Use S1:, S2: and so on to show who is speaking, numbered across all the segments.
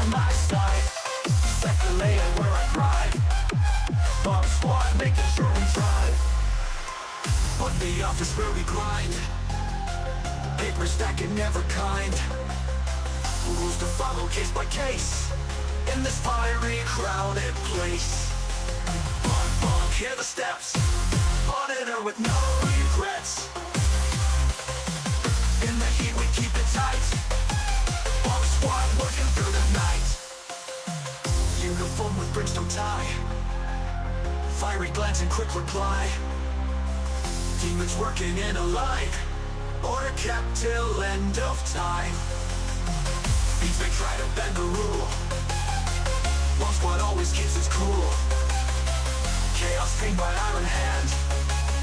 S1: on my side. Sector layer where I pride. Bomb squad making sure we try. On the office where we grind. Paper stacking never kind. Rules to follow case by case. In this fiery crowded place. Bonk bonk, hear the steps. Monitor with no regrets. In the heat we keep it tight. Bomb squad working through the night. Uniform with brimstone tie. Fiery glance and quick reply. Demons working in a line. Order kept till end of time. Beats may try to bend the rule. Bomb squad always keeps its cool. Chaos tamed by iron hand.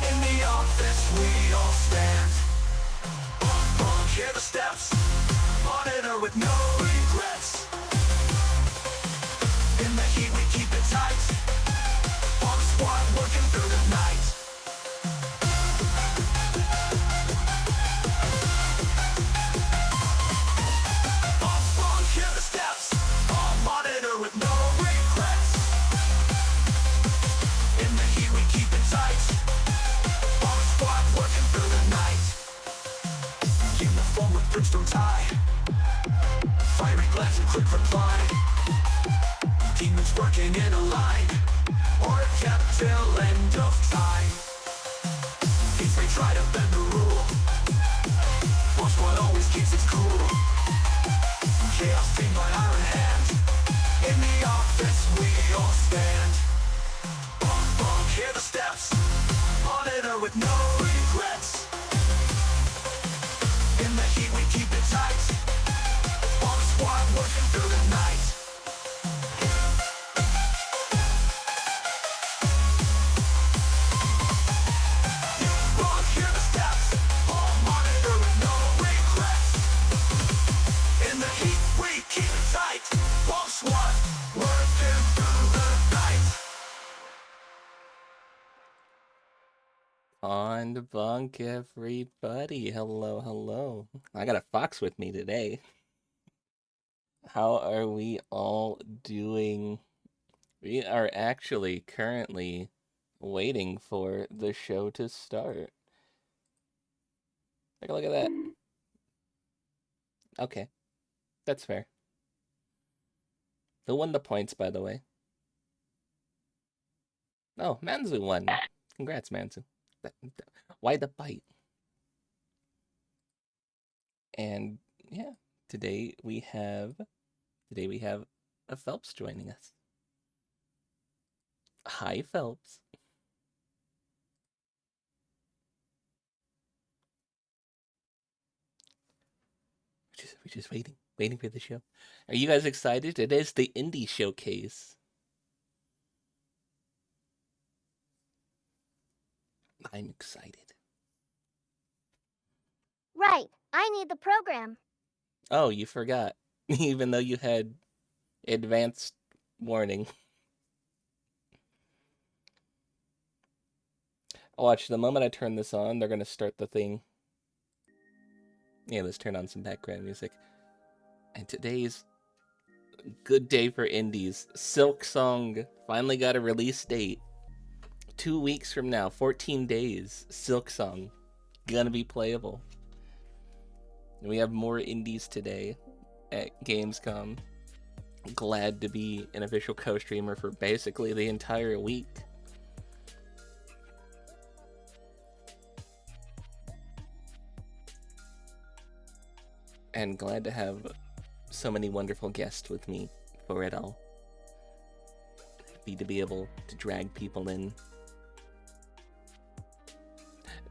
S1: In the office we all stand. Bonk bonk, hear the steps. Monitor with no regrets. In the heat we keep it tight. Bomb squad working through the night. Bonk bonk, hear the steps. On monitor with no regrets. In the heat we keep it tight. Bomb squad working through the night. Uniform with brimstone tie. Fiery glance and quick reply. Demons working in a line. Or kept till end of time. Beats may try to bend the rule. Bomb squad always keeps its cool. Chaos tamed by iron hand. In the office we all stand. Bonk bonk, hear the steps. Monitor with no regrets. In the heat we keep it tight. Bomb squad working through the night. Bonk, hear the steps. On monitor with no regrets. In the heat we keep it tight. Bomb squad working through the night.
S2: On the bunk, everybody. Hello, hello. I got a fox with me today. How are we all doing? We are actually currently waiting for the show to start. Take a look at that. Okay, that's fair. Who won the points, by the way? Oh, Manzu won. Congrats, Manzu. Why the bite? And yeah, today we have a Phelps joining us. Hi, Phelps. We're just waiting for the show. Are you guys excited? It is the indie showcase. I'm excited.
S3: Right, I need the program.
S2: Oh, you forgot. Even though you had advanced warning. Watch, the moment I turn this on, they're gonna start the thing. Yeah, let's turn on some background music. And today's good day for indies. Silk Song finally got a release date. 2 weeks from now, 14 days. Silk Song gonna be playable. And we have more indies today at Gamescom. Glad to be an official co-streamer for basically the entire week. And glad to have so many wonderful guests with me for it all. To be able to drag people in.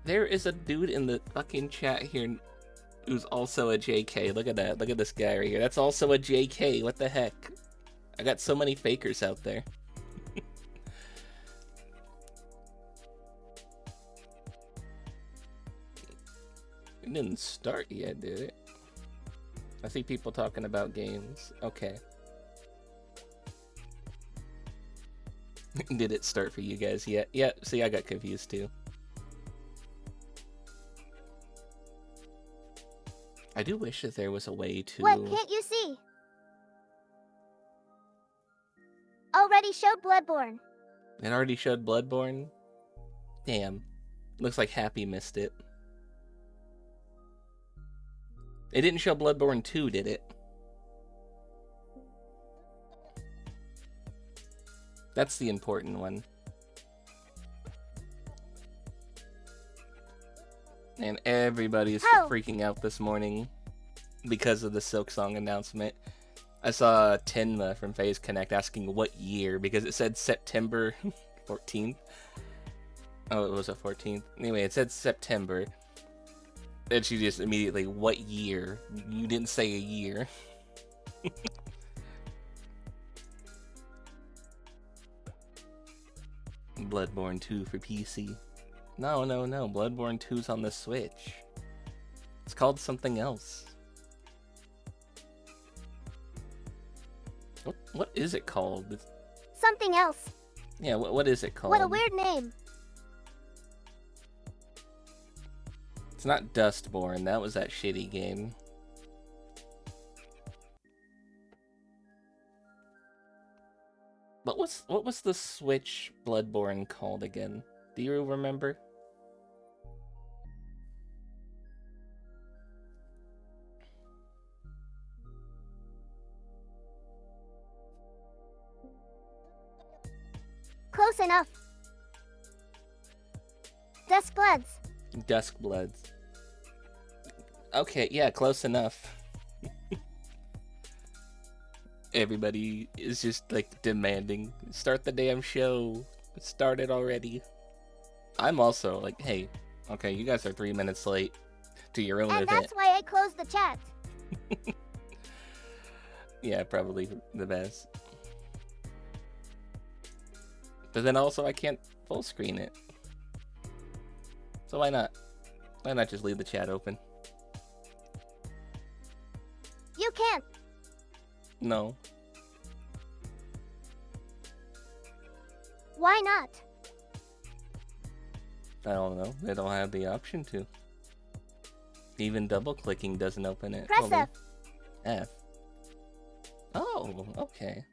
S2: There is a dude in the fucking chat here who's also a JK. Look at that. Look at this guy right here. That's also a JK. What the heck? I got so many fakers out there. It didn't start yet, did it? I see people talking about games. Okay. Did it start for you guys yet? Yeah, see, I got confused too. I do wish that there was a way to...
S3: What can't you see? already showed Bloodborne.
S2: It already showed Bloodborne? Damn. Looks like Happy missed it. It didn't show Bloodborne 2, did it? That's the important one. And everybody's freaking out this morning because of the Silksong announcement. I saw Tenma from FaZe Connect asking what year, because it said September 14th. Oh, it was a 14th. Anyway, it said September. And she just immediately, what year? You didn't say a year. Bloodborne 2 for PC. No. Bloodborne 2's on the Switch. It's called something else. What is it called?
S3: Something else.
S2: Yeah, what is it called?
S3: What a weird name.
S2: It's not Dustborn. That was that shitty game. What was the Switch Bloodborne called again? Do you remember?
S3: Close enough. Duskbloods.
S2: Duskbloods. Okay, yeah, close enough. Everybody is just like demanding, start the damn show. Start it already. I'm also like, hey, okay, you guys are 3 minutes late to your own event.
S3: And that's why I closed the chat.
S2: Yeah, probably the best. But then also I can't full screen it. So why not? Why not just leave the chat open?
S3: You can't.
S2: No.
S3: Why not?
S2: I don't know. They don't have the option to. Even double clicking doesn't open it.
S3: Press F.
S2: F. Oh, okay.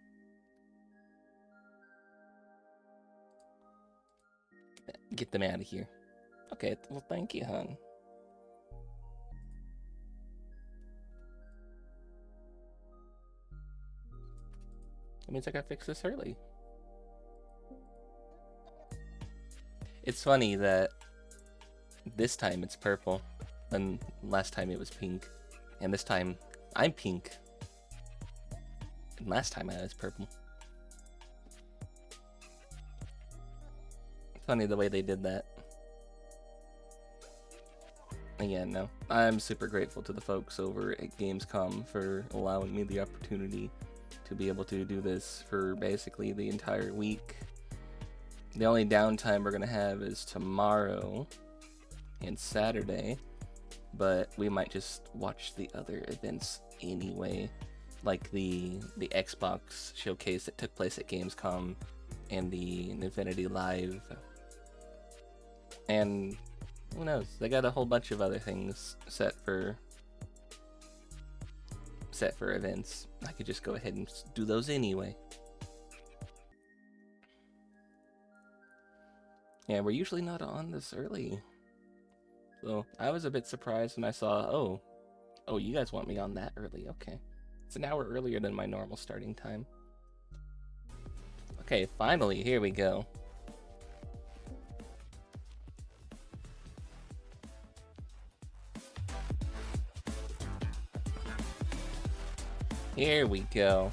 S2: Get them out of here. Okay, well, thank you, hon. That means I gotta fix this early. It's funny that this time it's purple, and last time it was pink, and this time I'm pink, and last time I was purple. Funny the way they did that. Again, no. I'm super grateful to the folks over at Gamescom for allowing me the opportunity to be able to do this for basically the entire week. The only downtime we're going to have is tomorrow and Saturday, but we might just watch the other events anyway, like the Xbox showcase that took place at Gamescom and the Infinity Live. And who knows, they got a whole bunch of other things set for events. I could just go ahead and do those anyway. Yeah, we're usually not on this early. So I was a bit surprised when I saw, oh, you guys want me on that early. Okay. It's an hour earlier than my normal starting time. Okay, finally, here we go. Here we go.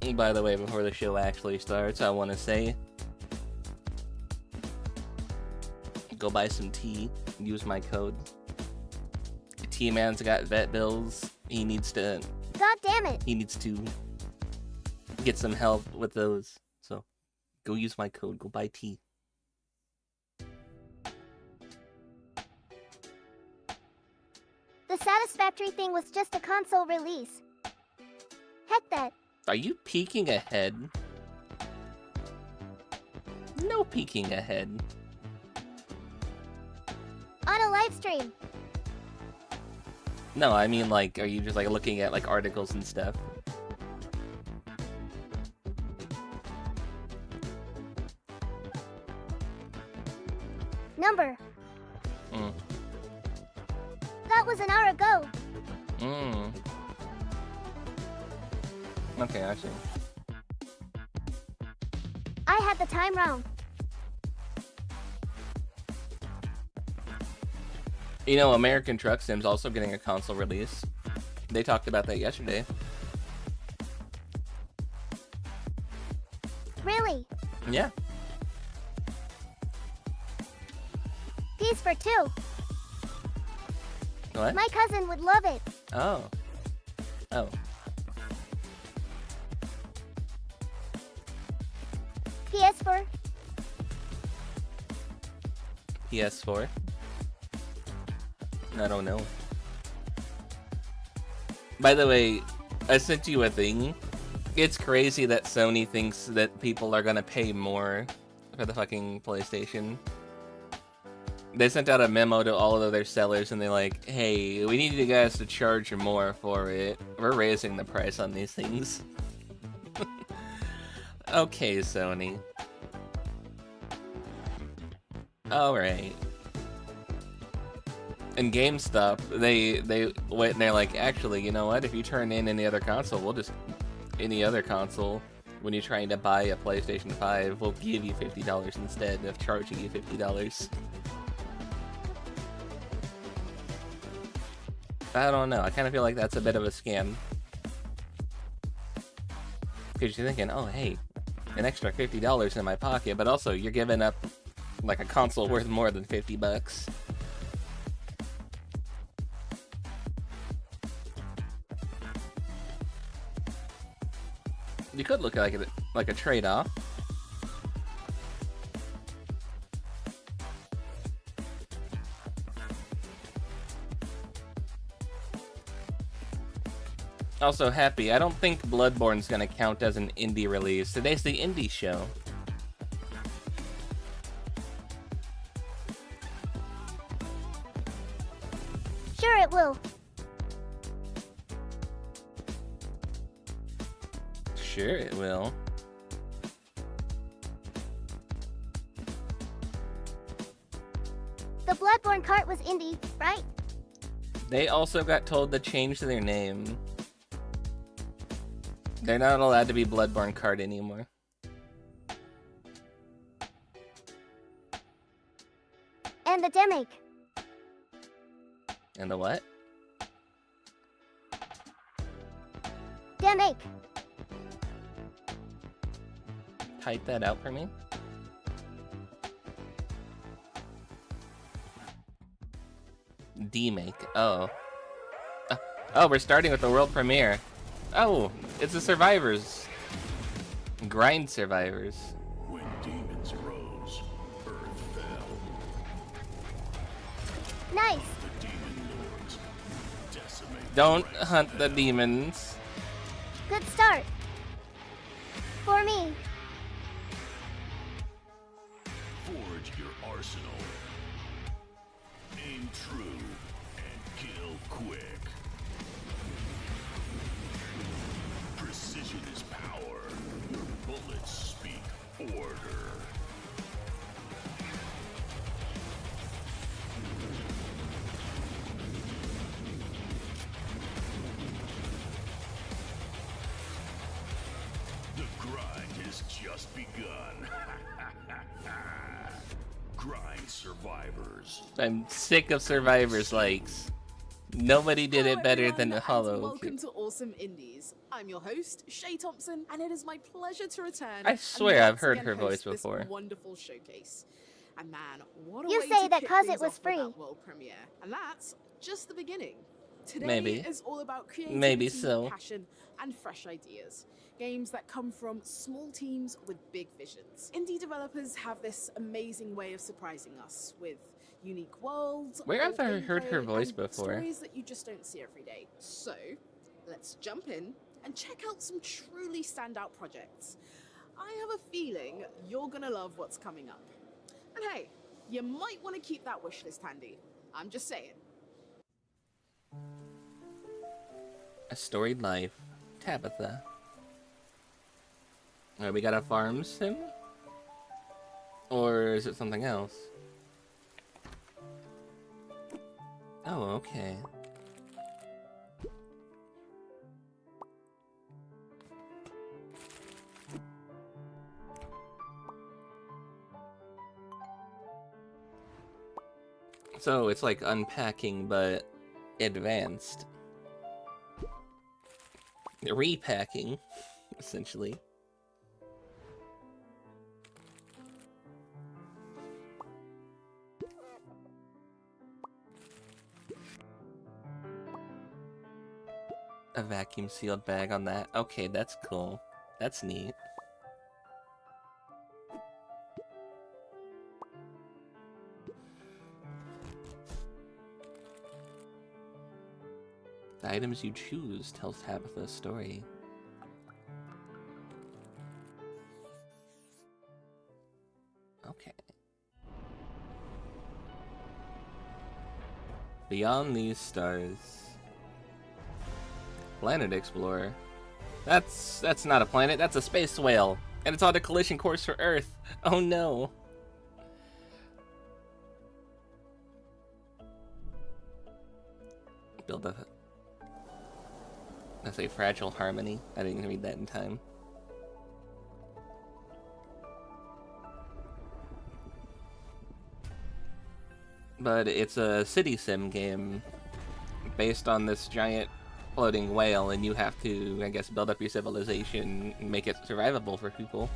S2: And by the way, before the show actually starts, I want to say, go buy some tea, use my code. T-Man's got vet bills. He needs to...
S3: God damn it!
S2: He needs to get some help with those. So, go use my code, go buy tea.
S3: The Satisfactory thing was just a console release. Heck that.
S2: Are you peeking ahead? No peeking ahead.
S3: On a live stream.
S2: No, I mean, like, are you just, like, looking at, like, articles and stuff?
S3: Number.
S2: Mm.
S3: That was an hour ago.
S2: Mm. Okay, I see.
S3: I had the time wrong.
S2: You know, American Truck Sim's also getting a console release. They talked about that yesterday.
S3: Really?
S2: Yeah.
S3: Piece for 2.
S2: What?
S3: My cousin would love it.
S2: Oh. Oh.
S3: PS4.
S2: PS4? I don't know. By the way, I sent you a thing. It's crazy that Sony thinks that people are gonna pay more for the fucking PlayStation. They sent out a memo to all of their sellers and they're like, hey, we need you guys to charge more for it. We're raising the price on these things. Okay, Sony. Alright. And GameStop, they went and they're like, actually, you know what? If you turn in any other console, we'll just... Any other console, when you're trying to buy a PlayStation 5, we'll give you $50 instead of charging you $50. I don't know. I kind of feel like that's a bit of a scam. Because you're thinking, oh, hey, an extra $50 in my pocket, but also you're giving up like a console worth more than $50. You could look at it like a trade-off. Also, Happy, I don't think Bloodborne's gonna count as an indie release. Today's the indie show.
S3: Sure it will.
S2: Sure it will.
S3: The Bloodborne cart was indie, right?
S2: They also got told to change their name. They're not allowed to be Bloodborne Card anymore.
S3: And the Demake.
S2: And the what?
S3: Demake.
S2: Type that out for me. D-make. Oh. Oh, we're starting with the world premiere. Oh, it's the Survivors. Grind Survivors.
S1: When demons rose, earth fell.
S3: Nice.
S1: The demon lords decimate.
S2: Don't hunt the demons.
S3: Good start. For me.
S1: Forge your arsenal. Aim true and kill quick. Precision is power. Your bullets speak order. The grind has just begun. Grind Survivors.
S2: I'm sick of Survivors likes. Nobody did it better than the Hollow.
S4: Welcome to Awesome Indies. I'm your host, Shay Thompson, and it is my pleasure to return.
S2: I swear
S4: and
S2: I've
S4: once
S2: heard
S4: again
S2: her voice
S4: host this
S2: before.
S4: Wonderful showcase. And man, what a
S3: You
S4: way
S3: say
S4: to
S3: that
S4: kick
S3: 'cause
S4: things
S3: it was
S4: off with
S3: free.
S4: that world premiere. And that's just the beginning. Today
S2: Maybe.
S4: is all about creativity,
S2: Maybe so.
S4: passion, and fresh ideas. Games that come from small teams with big visions. Indie developers have this amazing way of surprising us with unique worlds.
S2: Where have
S4: bold
S2: I heard her
S4: gameplay,
S2: voice
S4: and
S2: before?
S4: Stories that you just don't see every day. So, let's jump in and check out some truly standout projects. I have a feeling you're gonna love what's coming up. And hey, you might want to keep that wishlist handy. I'm just saying.
S2: A storied life. Tabitha. Alright, we got a farm sim? Or is it something else? Oh, okay. So it's like unpacking, but advanced. Repacking, essentially. A vacuum sealed bag on that. Okay, that's cool. That's neat. The items you choose tells Tabitha's story. Okay. Beyond these stars. Planet Explorer. That's not a planet, that's a space whale. And it's on a collision course for Earth. Oh no. Build a... That's a fragile harmony. I didn't read that in time. But it's a city sim game based on this giant floating whale, and you have to, I guess, build up your civilization and make it survivable for people.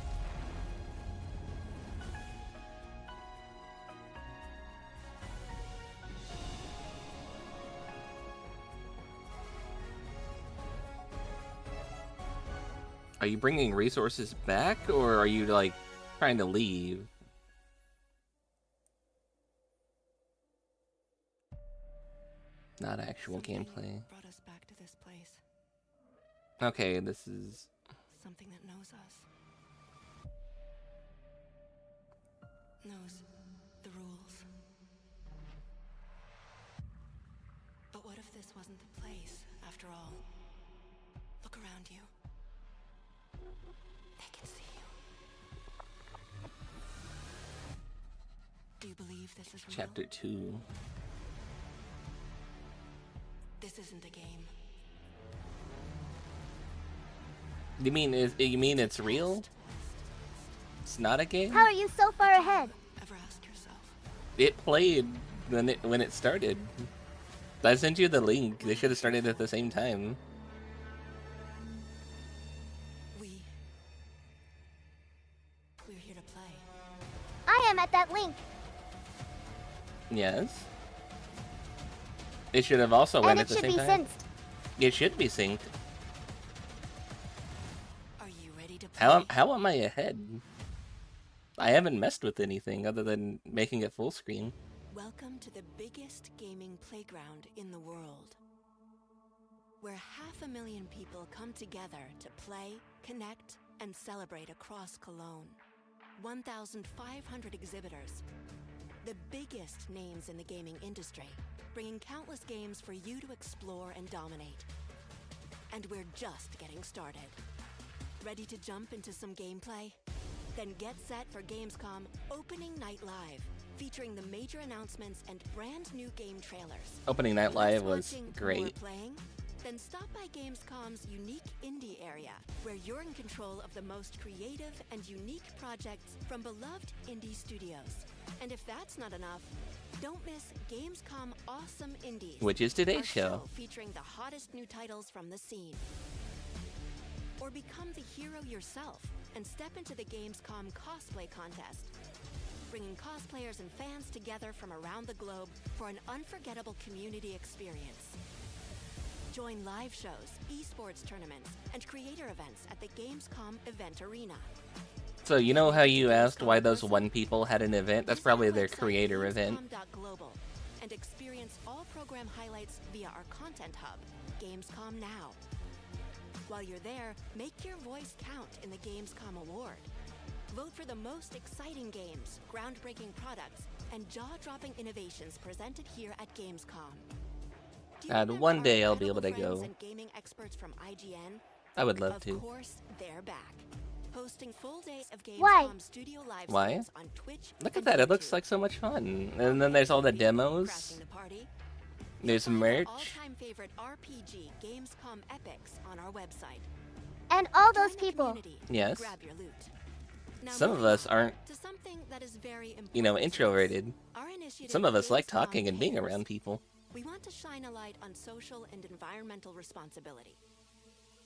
S2: Are you bringing resources back, or are you, like, trying to leave? Not actual gameplay.
S5: Brought us back to this place.
S2: Okay, this is...
S5: Something that knows us. Knows the rules. But what if this wasn't the place, after all? Look around you. They can see you. Do you believe this is real?
S2: Chapter 2.
S5: This isn't a game.
S2: You mean it's real? It's not a game?
S3: How are you so far ahead?
S5: Ever ask yourself?
S2: It played when it started. I sent you the link. They should have started at the same time.
S5: We're here to play.
S3: I am at that link.
S2: Yes. It should have also went
S3: And
S2: at
S3: it
S2: the
S3: should
S2: same
S3: be
S2: time.
S3: synced.
S2: It should be synced.
S5: Are you ready to play?
S2: How am I ahead? I haven't messed with anything other than making it full screen.
S5: Welcome to the biggest gaming playground in the world, where 500,000 people come together to play, connect, and celebrate across Cologne. 1,500 exhibitors, the biggest names in the gaming industry, bringing countless games for you to explore and dominate. And we're just getting started. Ready to jump into some gameplay? Then get set for Gamescom Opening Night Live, featuring the major announcements and brand new game trailers.
S2: Opening Night Live was
S5: Watching more
S2: great.
S5: playing? Then stop by Gamescom's unique indie area, where you're in control of the most creative and unique projects from beloved indie studios. And if that's not enough, don't miss Gamescom Awesome Indies,
S2: Which is today's
S5: our
S2: show.
S5: featuring the hottest new titles from the scene. Or become the hero yourself and step into the Gamescom cosplay contest, bringing cosplayers and fans together from around the globe for an unforgettable community experience. Join live shows, esports tournaments, and creator events at the Gamescom Event Arena.
S2: So you know how you asked why those one people had an event? That's probably their creator event.
S5: Gamescom.global and experience all program highlights via our content hub, Gamescom Now. While you're there, make your voice count in the Gamescom Award. Vote for the most exciting games, groundbreaking products, and jaw-dropping innovations presented here at Gamescom. Do you
S2: And
S5: remember
S2: one
S5: our
S2: day I'll be able
S5: incredible
S2: to
S5: friends
S2: go.
S5: and gaming experts from IGN?
S2: I would love
S5: Of
S2: to.
S5: course, they're back. Hosting full days of
S3: Why?
S5: Gamescom studio live
S2: Why?
S5: streams on Twitch.
S2: Look at
S5: and
S2: that, it looks
S5: YouTube.
S2: like so much fun. And then there's all the demos.
S5: Crashing the party.
S2: There's
S5: You'll find our
S2: merch.
S5: all-time favorite RPG Gamescom epics on our website.
S3: And all
S5: Join
S3: those
S5: the
S3: people.
S5: community and
S2: Yes.
S5: Grab your loot. Now
S2: Some of
S5: moving
S2: us
S5: on
S2: aren't,
S5: to something that is very important
S2: you know,
S5: to us.
S2: introverted.
S5: Our initiative
S2: Some of us like
S5: Gamescom
S2: talking and being
S5: Cares.
S2: around people.
S5: We want to shine a light on social and environmental responsibility.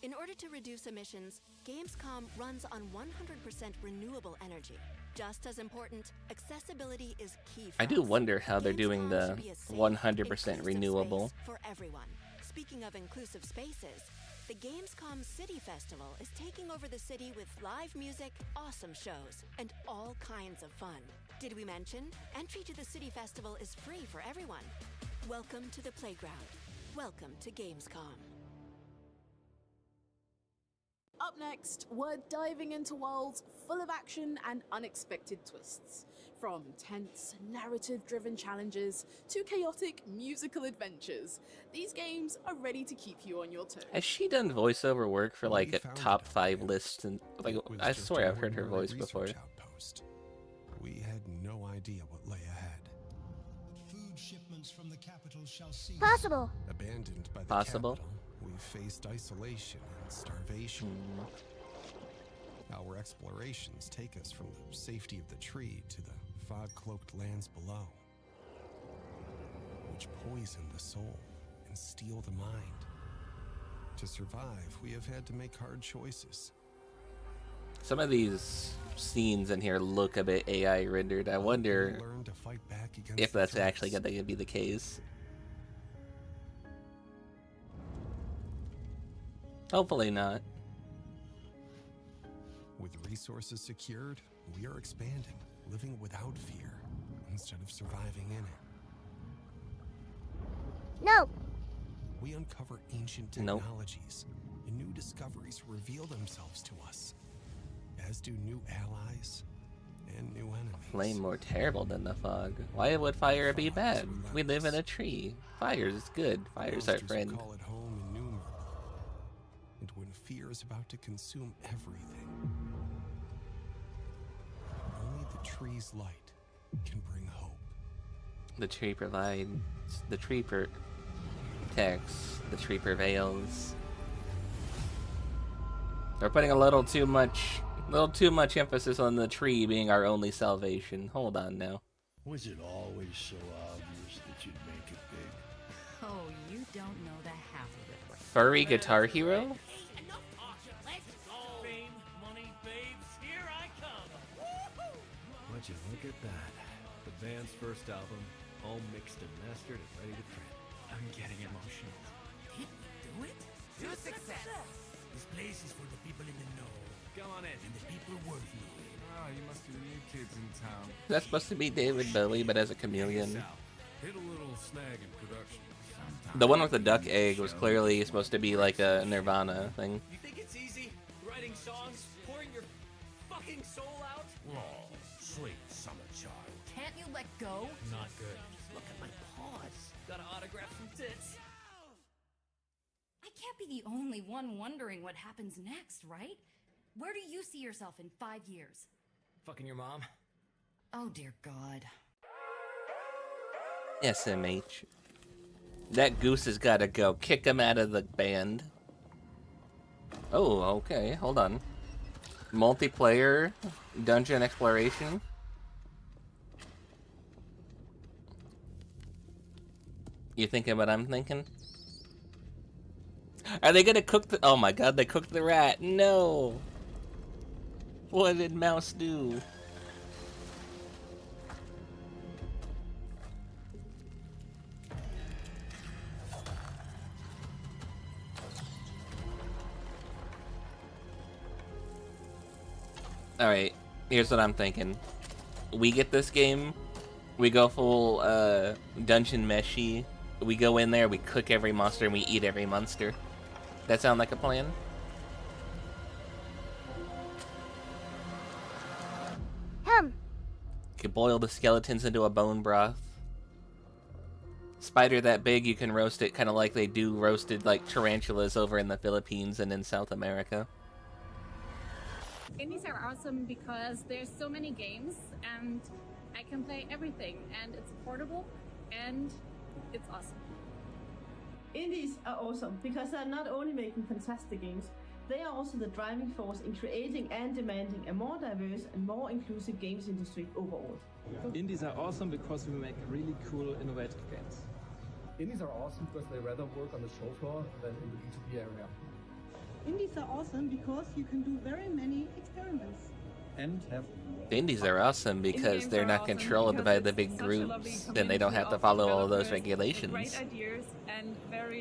S5: In order to reduce emissions, Gamescom runs on 100% renewable energy. Just as important, accessibility is key for
S2: I do
S5: us.
S2: wonder how they're doing
S5: Gamescom
S2: the
S5: should be a safe,
S2: 100%
S5: inclusive
S2: renewable.
S5: space for everyone. Speaking of inclusive spaces, the Gamescom City Festival is taking over the city with live music, awesome shows, and all kinds of fun. Did we mention? Entry to the City Festival is free for everyone. Welcome to the playground. Welcome to Gamescom.
S4: Up next, we're diving into worlds full of action and unexpected twists. From tense, narrative-driven challenges to chaotic musical adventures, these games are ready to keep you on your toes.
S2: Has she done voiceover work for like
S6: We
S2: a
S6: found
S2: top
S6: it.
S2: 5 list? And like,
S6: It was
S2: I
S6: just
S2: swear
S6: an
S2: I've heard her
S6: ordinary
S2: voice before.
S6: research outpost. We had no idea what lay ahead.
S7: Food shipments from the capital shall cease.
S3: Possible.
S6: Abandoned by the
S2: Possible.
S6: capital, we faced isolation and starvation. Our explorations take us from the safety of the tree to the fog-cloaked lands below, which poison the soul and steal the mind. To survive, we have had to make hard choices.
S2: Some of these scenes in here look a bit AI rendered. I wonder
S6: We learn to fight back against
S2: if
S6: the
S2: that's actually
S6: threats.
S2: going to be the case. Hopefully not.
S6: With resources secured, we are expanding, living without fear, instead of surviving in it.
S3: No.
S6: We uncover ancient
S2: Nope.
S6: technologies, and new discoveries reveal themselves to us, as do new allies and new enemies.
S2: Flame more terrible than the fog. Why would fire be bad? We live in a tree. Fire is good. Fire's our
S6: Monsters who
S2: friend.
S6: call it home innumerable. And when fear is about to consume everything, only the tree's light can bring hope.
S2: The tree provides. The tree protects. The tree prevails. We're putting a little too much emphasis on the tree being our only salvation. Hold on now.
S7: Was it always so obvious that you'd make it big?
S8: Oh, you don't know the half of it.
S2: Furry Guitar Hero?
S9: Would you look at that? The band's first album, all mixed and mastered and ready to print. I'm getting emotional.
S1: Did we do it? To success! This place is for the people in the know.
S9: Come on in.
S1: And the people worth knowing.
S10: Oh, you must be the new kids in town.
S2: That's supposed to be David Bowie, but as a chameleon.
S10: Hit a little snag in production.
S2: The one with the duck egg was clearly supposed to be like a Nirvana thing.
S9: You think it's easy? Writing songs? Pouring your fucking soul out?
S1: Oh, sweet summer child.
S8: Can't you let go?
S1: Not good. Look at my paws.
S9: Gotta autograph some tits.
S8: I can't be the only one wondering what happens next, right? Where do you see yourself in 5 years?
S9: Fucking your mom?
S8: Oh, dear God.
S2: SMH. That goose has gotta go. Kick him out of the band. Oh, okay. Hold on. Multiplayer dungeon exploration. You thinking what I'm thinking? Are they gonna cook the... Oh my god, they cooked the rat. No! What did Mouse do? Alright, here's what I'm thinking. We get this game, we go full dungeon meshy, we go in there, we cook every monster, and we eat every monster. That sound like a plan?
S3: Hum.
S2: Could boil the skeletons into a bone broth. spider that big, you can roast it kind of like they do roasted like tarantulas over in the Philippines and in South America.
S11: Indies are awesome because there's so many games and I can play everything and it's portable and it's awesome.
S12: Indies are awesome because they're not only making fantastic games, they are also the driving force in creating and demanding a more diverse and more inclusive games industry overall.
S9: Indies are awesome because we make really cool, innovative games.
S13: Indies are awesome because they rather work on the show floor than in the B2B area.
S14: Indies are awesome because you can do very many experiments.
S13: And have...
S2: Indies are awesome because they're not controlled by the big groups, and they don't have to follow all those regulations.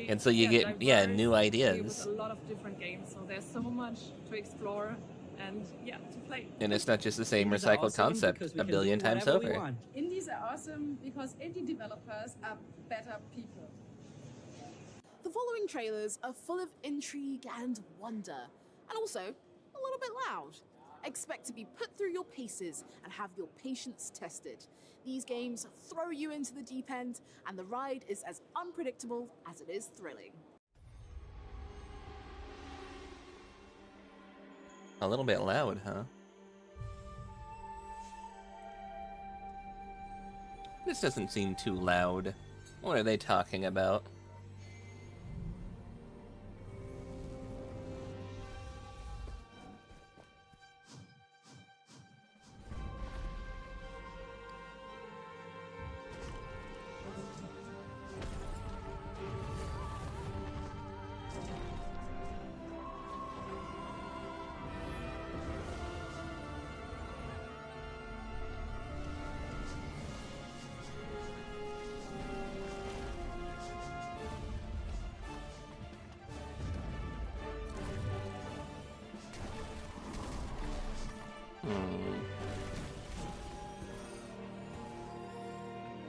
S2: And so you get, yeah, new ideas.
S11: A lot of different games, so there's so much to explore and, yeah, to play.
S2: And it's not just the same recycled concept a billion times over.
S11: Indies are awesome because indie developers are better people.
S4: The following trailers are full of intrigue and wonder, and also a little bit loud. Expect to be put through your paces and have your patience tested. These games throw you into the deep end, and the ride is as unpredictable as it is thrilling.
S2: A little bit loud, huh? This doesn't seem too loud. What are they talking about?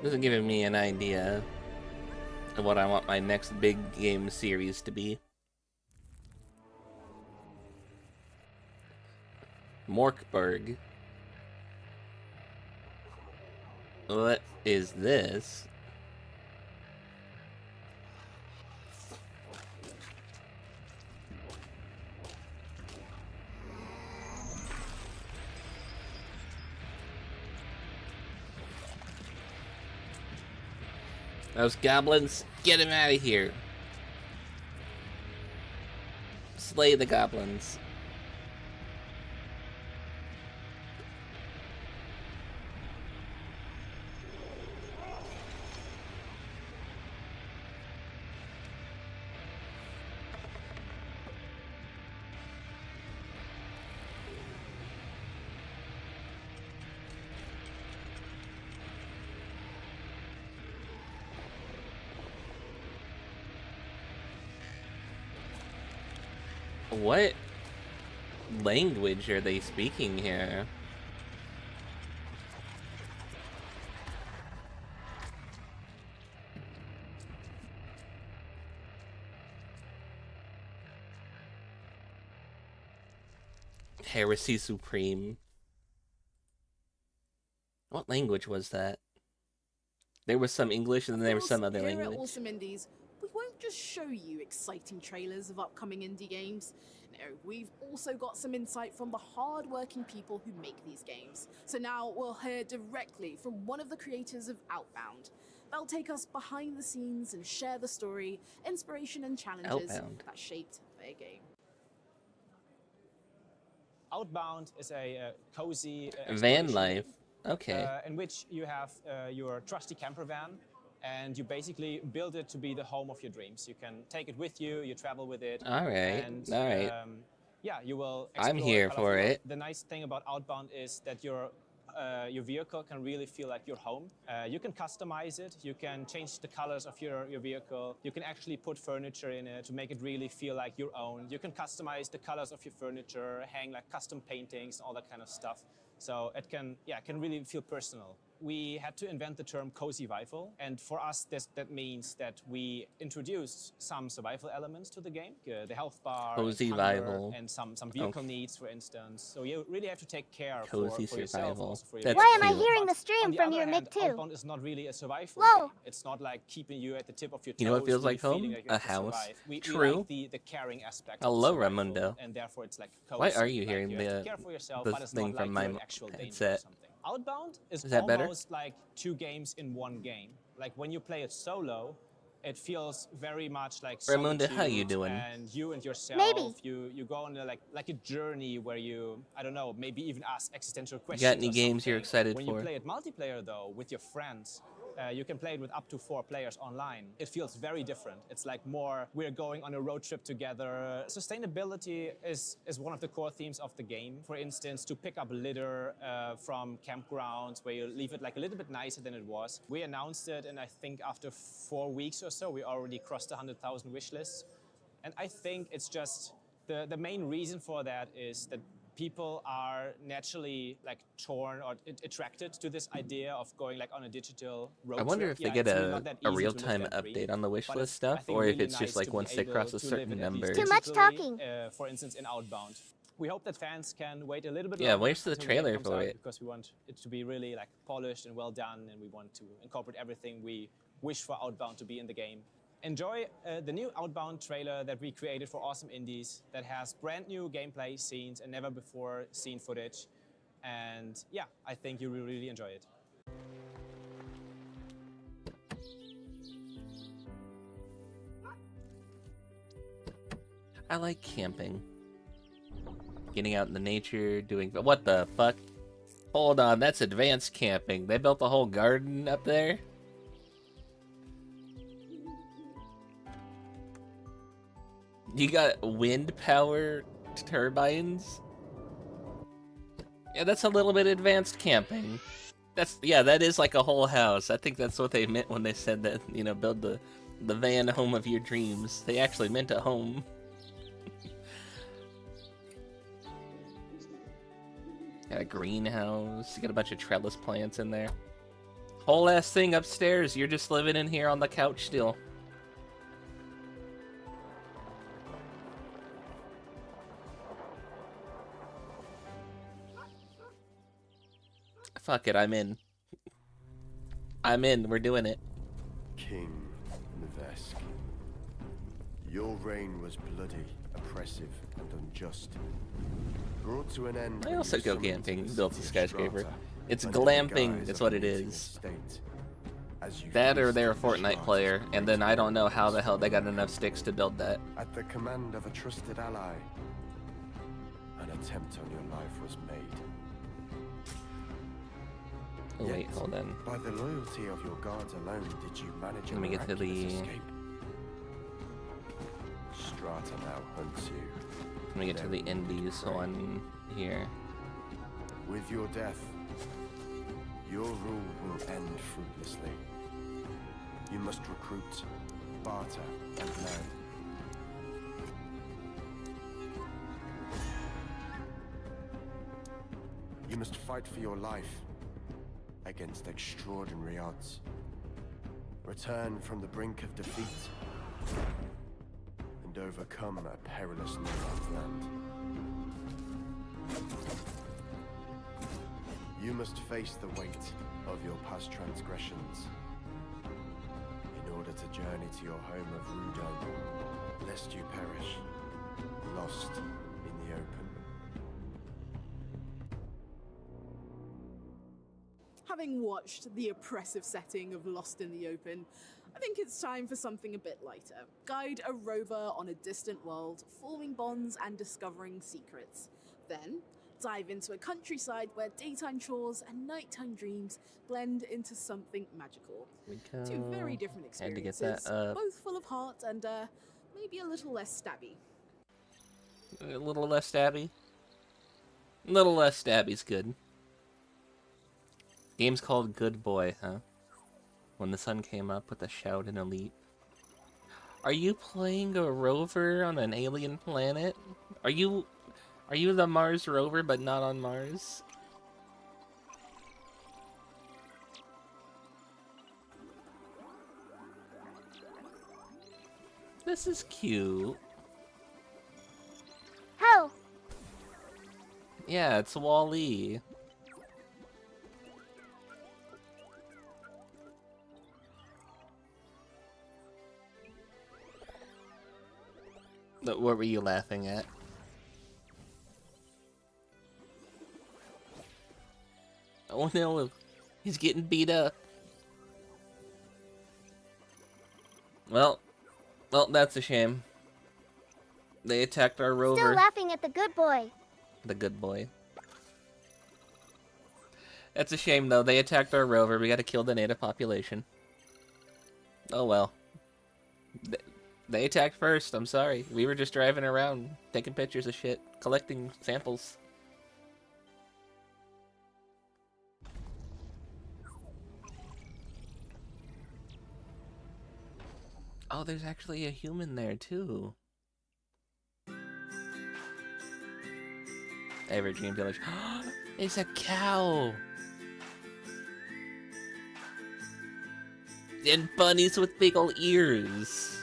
S2: This is giving me an idea of what I want my next big game series to be. Morkburg. What is this? Those goblins, get him out of here. Slay the goblins. What language are they speaking here? Heresy Supreme. What language was that? There was some English and then there was some other language.
S4: Here at Awesome Indies, we won't just show you exciting trailers of upcoming indie games. No, we've also got some insight from the hard-working people who make these games. So now we'll hear directly from one of the creators of Outbound. They'll take us behind the scenes and share the story, inspiration and challenges that shaped their game.
S15: Outbound is a cozy
S2: van life. Okay.
S15: In which you have your trusty camper van, and you basically build it to be the home of your dreams. You can take it with you, you travel with it.
S2: All right,
S15: and,
S2: all right.
S15: Yeah, you will
S2: I'm here for it.
S15: The nice thing about Outbound is that your vehicle can really feel like your home. You can customize it, you can change the colors of your vehicle, you can actually put furniture in it to make it really feel like your own. You can customize the colors of your furniture, hang like custom paintings, all that kind of stuff. So it can really feel personal. we had to invent the term cozy survival, and for us that means that we introduced some survival elements to the game, the health bar,
S2: Cozy
S15: and hunger,
S2: survival.
S15: and some vehicle needs, for instance. So you really have to take care
S2: Cozy
S15: for yourself,
S2: survival.
S15: also for your
S2: That's
S3: Why am I
S2: cute.
S3: hearing the
S15: on
S3: stream
S15: the
S3: from
S15: other
S3: your
S15: hand,
S3: mic too?
S15: Outbound is not really a survival
S3: Whoa.
S15: game. It's not like keeping you at the tip of your toes.
S2: You know what feels
S15: really
S2: like home?
S15: feeling like you
S2: A
S15: have to
S2: house.
S15: survive. We
S2: True.
S15: like the caring aspect.
S2: Hello,
S15: of survival,
S2: Raimundo.
S15: and therefore it's like cozy.
S2: Why are you
S15: Like,
S2: hearing
S15: you have to care for yourself,
S2: the
S15: but it's
S2: thing
S15: not like
S2: from my
S15: you're in actual danger or
S2: headset?
S15: something. Outbound is
S2: that better?
S15: almost like 2 games in 1 game. Like when you play it solo, it feels very much like
S2: Raimundo, how you
S15: solitude
S2: doing?
S15: and you and yourself.
S3: Maybe.
S15: You go on like a journey where you, I don't know, maybe even ask existential
S2: You
S15: questions.
S2: got any
S15: or
S2: games you're
S15: something.
S2: excited
S15: when
S2: for?
S15: you play it multiplayer though with your friends, you can play it with up to 4 players online. It feels very different. It's like more, we're going on a road trip together. Sustainability is one of the core themes of the game. For instance, to pick up litter from campgrounds where you leave it like a little bit nicer than it was. We announced it, and I think after 4 weeks or so, we already crossed the 100,000 wish lists. And I think it's just, the main reason for that is that people are naturally like torn or attracted to this idea of going like on a digital road
S2: I wonder
S15: trip.
S2: if they
S15: Yeah,
S2: get
S15: it's really not that
S2: a
S15: easy to live
S2: real-time
S15: that dream,
S2: update on the wish
S15: but
S2: list
S15: it's, I
S2: stuff,
S15: think,
S2: or if
S15: really
S2: it's just
S15: nice
S2: like
S15: to be
S2: once they
S15: able
S2: cross a
S15: to
S2: certain
S15: live it at least
S2: number.
S3: Too much
S15: digitally,
S3: talking.
S15: For instance, in Outbound. We hope that fans can wait a little bit
S2: Yeah,
S15: longer
S2: where's the
S15: until the game
S2: trailer
S15: comes
S2: for
S15: out,
S2: it?
S15: because we want it to be really like polished and well done, and we want to incorporate everything we wish for Outbound to be in the game. Enjoy the new Outbound trailer that we created for Awesome Indies that has brand new gameplay scenes and never before seen footage. And yeah, I think you will really enjoy it.
S2: I like camping. Getting out in the nature, doing... What the fuck? Hold on, that's advanced camping. They built a whole garden up there? You got wind power turbines? Yeah, that's a little bit advanced camping. Yeah, that is like a whole house. I think that's what they meant when they said that, you know, build the van home of your dreams. They actually meant a home. Got a greenhouse. You got a bunch of trellis plants in there. Whole ass thing upstairs. You're just living in here on the couch still. Fuck it, I'm in. I'm in, we're doing it.
S16: King Nevesk, your reign was bloody, oppressive, and unjust. Brought to an end.
S2: I also go camping, built a skyscraper. It's
S16: under the
S2: glamping,
S16: guise
S2: it's
S16: of
S2: what it
S16: meeting a
S2: is.
S16: state. As you
S2: That or they're a
S16: feasted the
S2: Fortnite
S16: shrine
S2: player, and then I don't know how the hell they got enough sticks to build that.
S16: at the command of a trusted ally, an attempt on your life was made.
S2: Oh, wait,
S16: Yet,
S2: hold on.
S16: by the loyalty of your guards alone did you manage a
S2: Let me get to
S16: miraculous
S2: the...
S16: escape. Strata now hunts you.
S2: Let me get to the Indies one here.
S16: With your death, your rule will end fruitlessly. You must recruit, barter, and learn. You must fight for your life against extraordinary odds. Return from the brink of defeat and overcome a perilous new land. You must face the weight of your past transgressions in order to journey to your home of Rudon, lest you perish, lost in the open.
S4: Having watched the oppressive setting of Lost in the Open, I think it's time for something a bit lighter. Guide a rover on a distant world, forming bonds and discovering secrets. Then, dive into a countryside where daytime chores and nighttime dreams blend into something magical. Two very different
S2: Had to get
S4: experiences,
S2: that up.
S4: both full of heart and maybe a little less stabby.
S2: A little less stabby? A little less stabby's good. Game's called Good Boy, huh? When the sun came up with a shout and a leap. Are you playing a rover on an alien planet? Are you the Mars rover but not on Mars? This is cute.
S3: How?
S2: Yeah, it's Wall-E. What were you laughing at? Oh no, he's getting beat up. Well, that's a shame. They attacked our rover.
S3: Still laughing at the good boy.
S2: The good boy. That's a shame, though. They attacked our rover. We gotta kill the native population. Oh well. They attacked first. I'm sorry. We were just driving around, taking pictures of shit, collecting samples. Oh, there's actually a human there, too. Evergreen Village. It's a cow! And bunnies with big ol' ears.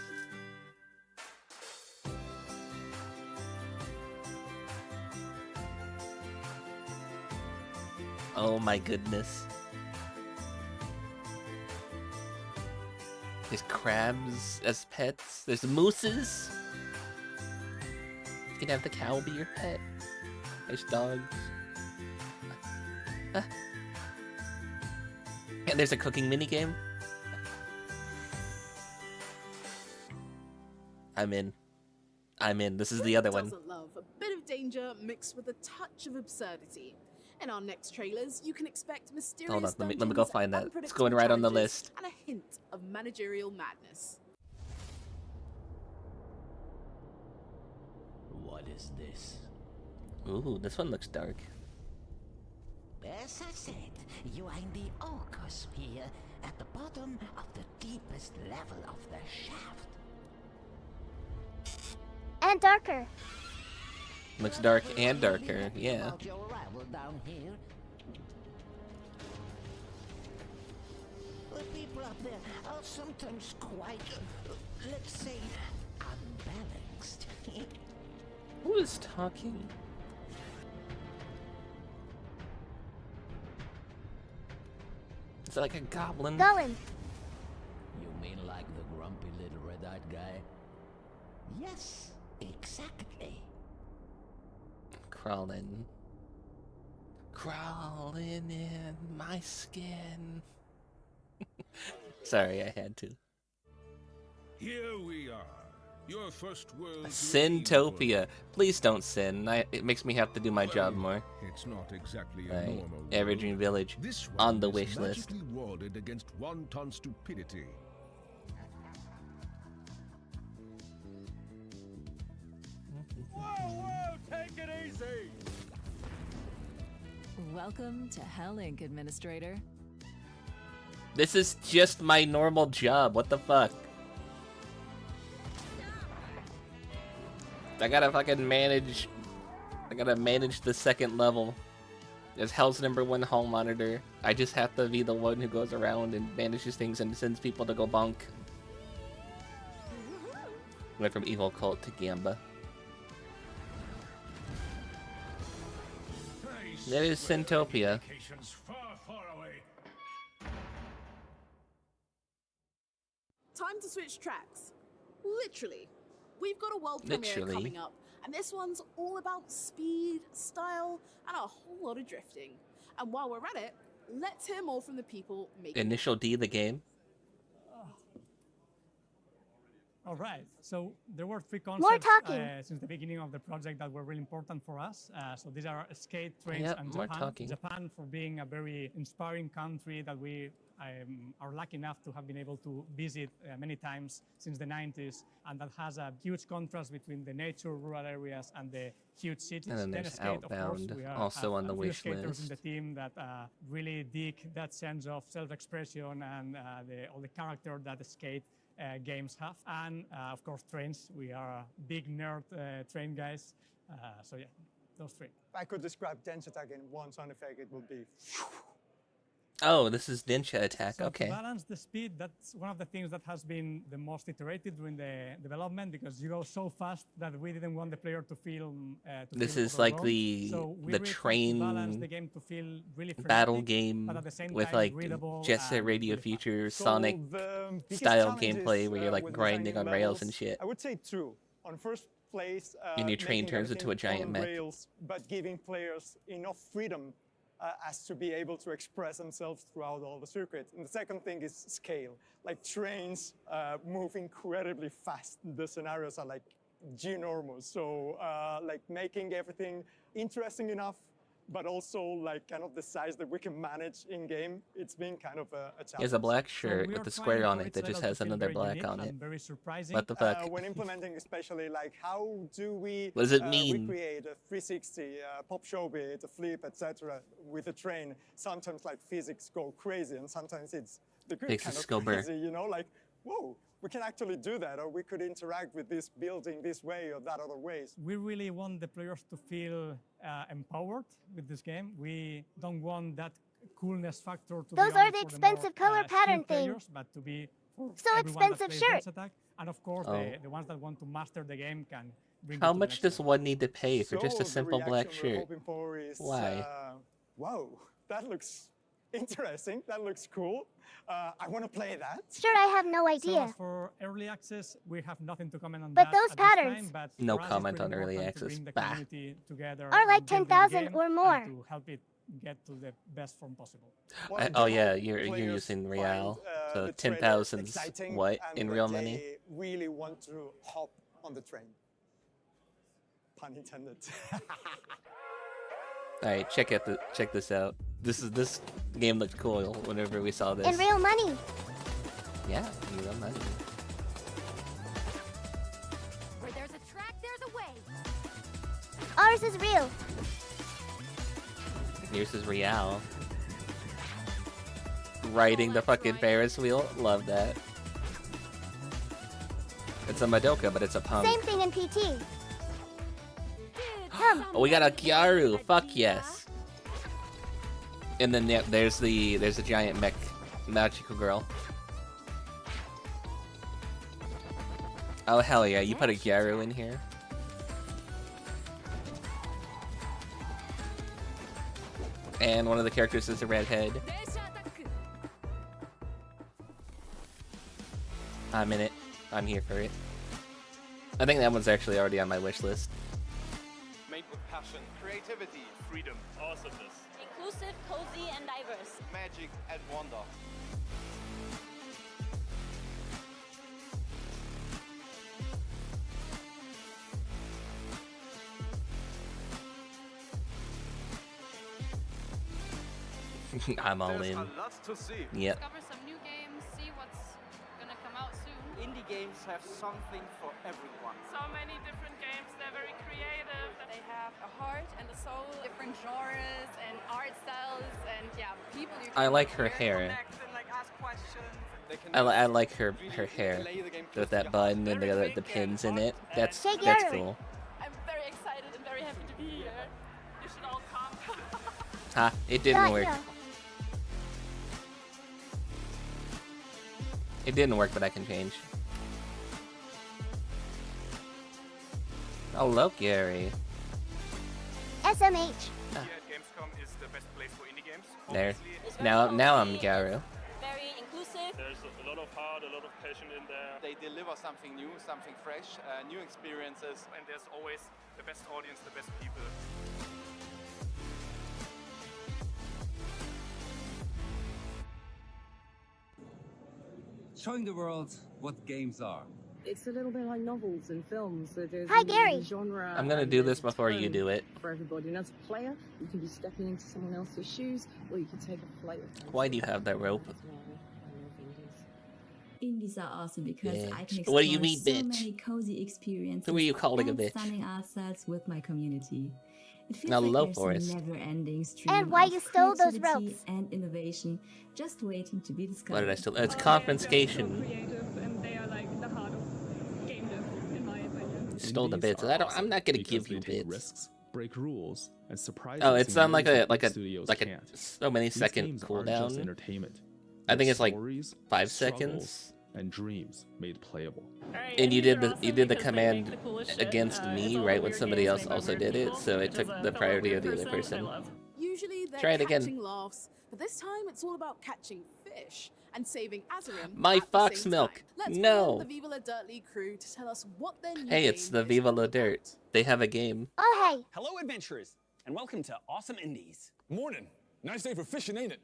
S2: Oh my goodness. There's crabs as pets. There's mooses. You can have the cow be your pet. There's dogs. And there's a cooking minigame. I'm in. This is the other one.
S4: Doesn't love a bit of danger mixed with a touch of absurdity. In our next trailers, you can expect mysterious
S2: Hold on, let me go
S4: dungeons,
S2: find that. It's
S4: unpredictable
S2: going right on the
S4: challenges,
S2: list.
S4: and a hint of managerial madness.
S7: What is this?
S2: Ooh, this one looks dark.
S17: As I said, you are in the Orcosphere, at the bottom of the deepest level of the shaft.
S3: And darker.
S2: Looks dark and darker, yeah.
S17: About your arrival down here. The people up there are sometimes quite, let's say, unbalanced.
S2: Who is talking? It's like a goblin.
S3: Goblin.
S7: You mean like the grumpy little red-eyed guy?
S17: Yes, exactly.
S2: Crawling in my skin. Sorry, I had to.
S10: Here we are. Your first world.
S2: Syntopia. Please don't sin. It makes me have to do my job more.
S10: It's not exactly a
S2: Right.
S10: normal
S2: Evergreen Village
S10: This
S2: on the
S10: one
S2: wish
S10: is
S2: list.
S10: magically warded against wanton stupidity.
S18: Whoa, take it easy!
S19: Welcome to Hell Inc., Administrator.
S2: This is just my normal job. What the fuck? I gotta fucking manage. I gotta manage the second level. As Hell's #1 hall monitor, I just have to be the one who goes around and manages things and sends people to go bonk. Went from evil cult to Gamba. That is Syntopia.
S4: Time to switch tracks. Literally. We've got a world premiere
S2: Literally.
S4: coming up, and this one's all about speed, style, and a whole lot of drifting. And while we're at it, let's hear more from the people making
S2: Initial D, the game.
S20: All right, so there were three
S3: More
S20: concepts
S3: talking.
S20: Since the beginning of the project that were really important for us. So these are skate, trains,
S2: Yep,
S20: and
S2: more
S20: Japan.
S2: talking.
S20: Japan for being a very inspiring country that we are lucky enough to have been able to visit many times since the 90s, and that has a huge contrast between the nature, rural areas, and the huge cities.
S2: And then there's
S20: skate, of course,
S2: Outbound,
S20: we
S2: also on the
S20: a few
S2: wish
S20: skaters
S2: list.
S20: in the team that really dig that sense of self-expression and all the character that the skate games have. And of course, trains. We are a big nerd train guys. So yeah, those three.
S21: If I could describe Dance Attack in one sound effect, it would be...
S2: Oh, this is ninja attack.
S20: So
S2: Okay.
S20: to balance the speed, that's one of the things that has been the most iterated during the development, because you go so fast that we didn't want the player to feel.
S2: This
S20: feel
S2: is like
S20: overwhelmed. So we
S2: the
S20: really tried to balance
S2: train
S20: the game to feel really
S2: battle
S20: frenetic,
S2: game
S20: but at the same
S2: with
S20: time
S2: like
S20: readable
S2: Jet Set
S20: and
S2: Radio
S20: really fast.
S2: Future
S21: So
S2: Sonic
S21: the biggest
S2: style
S21: challenges,
S2: gameplay where you're like
S21: with
S2: grinding
S21: designing
S2: on rails and
S21: levels,
S2: shit.
S21: I would say two. On first place,
S2: And your train
S21: making
S2: turns into a
S21: everything
S2: giant
S21: on
S2: mech.
S21: rails, but giving players enough freedom as to be able to express themselves throughout all the circuit. And the second thing is scale. Like trains move incredibly fast. The scenarios are like ginormous. So like making everything interesting enough, but also like kind of the size that we can manage in game. It's been kind of a challenge.
S2: He has a black shirt with the square on it that just has another black on it.
S20: Very surprising.
S2: What the fuck?
S21: When implementing, especially like how do we
S2: What does it mean?
S21: recreate a 360, pop show bit, a flip, etc. with a train? Sometimes like physics go crazy, and sometimes it's the good
S2: Makes
S21: kind
S2: a
S21: of
S2: skill burn.
S21: crazy. You know, like whoa, we can actually do that, or we could interact with this building this way or that other ways.
S20: We really want the players to feel empowered with this game. We don't want that coolness factor to
S3: Those
S20: be
S3: are
S20: only
S3: the
S20: for
S3: expensive
S20: more,
S3: color pattern
S20: skilled
S3: thing.
S20: players, but to be for
S3: So
S20: everyone that
S3: expensive
S20: plays
S3: shirt.
S20: Dance Attack. And of course,
S2: Oh.
S20: the ones that want to master the game can bring it
S2: How
S20: to the
S2: much
S20: next
S2: does
S20: level.
S2: one need to pay for just
S21: So
S2: a simple
S21: the
S2: black
S21: reaction we're
S2: shirt?
S21: hoping for is,
S2: Why?
S21: wow, that looks interesting. That looks cool. I want to play that.
S3: Sure, I have no
S20: So
S3: idea.
S20: as for early access, we have nothing to comment on
S3: But
S20: that
S3: those
S20: at this
S3: patterns-
S20: time, but
S2: No
S20: for us, it's
S2: comment
S20: really
S2: on early
S20: important to
S2: access.
S20: bring the
S2: Bah.
S20: community together
S3: Are like
S20: and build the
S3: 10,000
S20: game
S3: or
S20: and
S3: more.
S20: to help it get to the best form possible.
S2: Oh yeah, you're using real. So
S21: the
S2: 10,000's
S21: trailer exciting
S2: what
S21: and
S2: in
S21: that
S2: real
S21: they
S2: money?
S21: really want to hop on the train. Pun intended.
S2: All right, check this out. This game looked cool whenever we saw this.
S3: In real money.
S2: Yeah, in real money.
S5: Where there's a track, there's a way.
S3: Ours is real.
S2: Yours is real. Riding the fucking Ferris wheel, love that. It's a Madoka, but it's a punk.
S3: Same thing in PT.
S2: Oh, we got a Gyaru. Fuck yes. And then there's the giant mech magical girl. Oh hell yeah! You put a Gyaru in here. And one of the characters is a redhead. I'm in it. I'm here for it. I think that one's actually already on my wish list.
S22: Made with passion, creativity, freedom, awesomeness,
S23: Inclusive, cozy, and diverse.
S22: magic, and wonder.
S2: I'm all
S22: There's
S2: in.
S22: a lot to see.
S2: Yep.
S24: Discover some new games, see what's gonna come out soon.
S22: Indie games have something for everyone.
S24: So many different games, they're very creative.
S25: They have a heart and a soul, different genres and art styles, and yeah, people you
S2: I
S25: can
S2: like her
S25: connect
S2: hair.
S25: and like ask questions.
S2: I like her hair with that bun and the pins in it. That's cool.
S24: I'm very excited and very happy to be here. You should all come.
S2: Ha! It didn't work. It didn't work, but I can change. Oh, look, Gary.
S3: SMH.
S22: Here at Gamescom is the best place for indie games.
S2: There.
S22: Obviously,
S2: Now I'm Gyaru.
S23: Very inclusive.
S22: There's a lot of heart, a lot of passion in there. They deliver something new, something fresh, new experiences, and there's always the best audience, the best people.
S26: Showing the world what games are.
S27: It's a little bit like novels and films. So there's
S3: Hi,
S27: a
S3: Gary.
S27: genre.
S2: I'm gonna
S27: and
S2: do
S27: there's
S2: this before you
S27: tone
S2: do it.
S27: For everybody, and as a player, you can be stepping into someone else's shoes, or you can take a flight of
S2: Why do you have that rope?
S28: Indies are awesome because
S2: Yeah.
S28: I can
S2: What
S28: explore
S2: do you mean,
S28: so
S2: bitch?
S28: many cozy experiences
S2: Who are you calling a
S28: and
S2: bitch?
S28: stunning assets with my community. It feels
S2: Now,
S28: like
S2: Low
S28: there's
S2: Forest.
S28: a never-ending stream
S3: And why
S28: of
S3: you stole those
S28: creativity
S3: ropes?
S28: and innovation just waiting to be discovered.
S2: What did I steal? It's confiscation.
S11: Creative, and they are like the heart of game dev, in my opinion.
S2: You stole the
S29: Indies
S2: bits.
S29: are
S2: I'm not gonna
S29: because
S2: give
S29: they
S2: you
S29: take
S2: bits.
S29: risks
S1: break rules, and surprise.
S2: Oh, it's on like a
S1: studios
S2: like a
S1: can't.
S2: so many
S1: These
S2: second
S1: games aren't just
S2: cooldown.
S1: entertainment.
S2: I think
S1: They're
S2: it's like
S1: stories,
S2: 5
S1: struggles,
S2: seconds.
S1: and dreams made playable.
S2: And you did the command against me right when somebody else also did it, so it took the priority of the other person.
S4: Usually they're
S2: Try it again.
S4: catching laughs, but this time it's all about catching fish and saving Azerim.
S2: My
S4: at the
S2: fox
S4: same
S2: milk.
S4: time. Let's
S2: No.
S4: bring in the Viva La Dirt League crew to tell us what their new
S2: Hey, it's
S4: game
S2: the Viva La Dirt. They have a game.
S3: Oh, hey.
S6: Hello, adventurers, and welcome to Awesome Indies.
S18: Morning. Nice day for fishing, ain't it?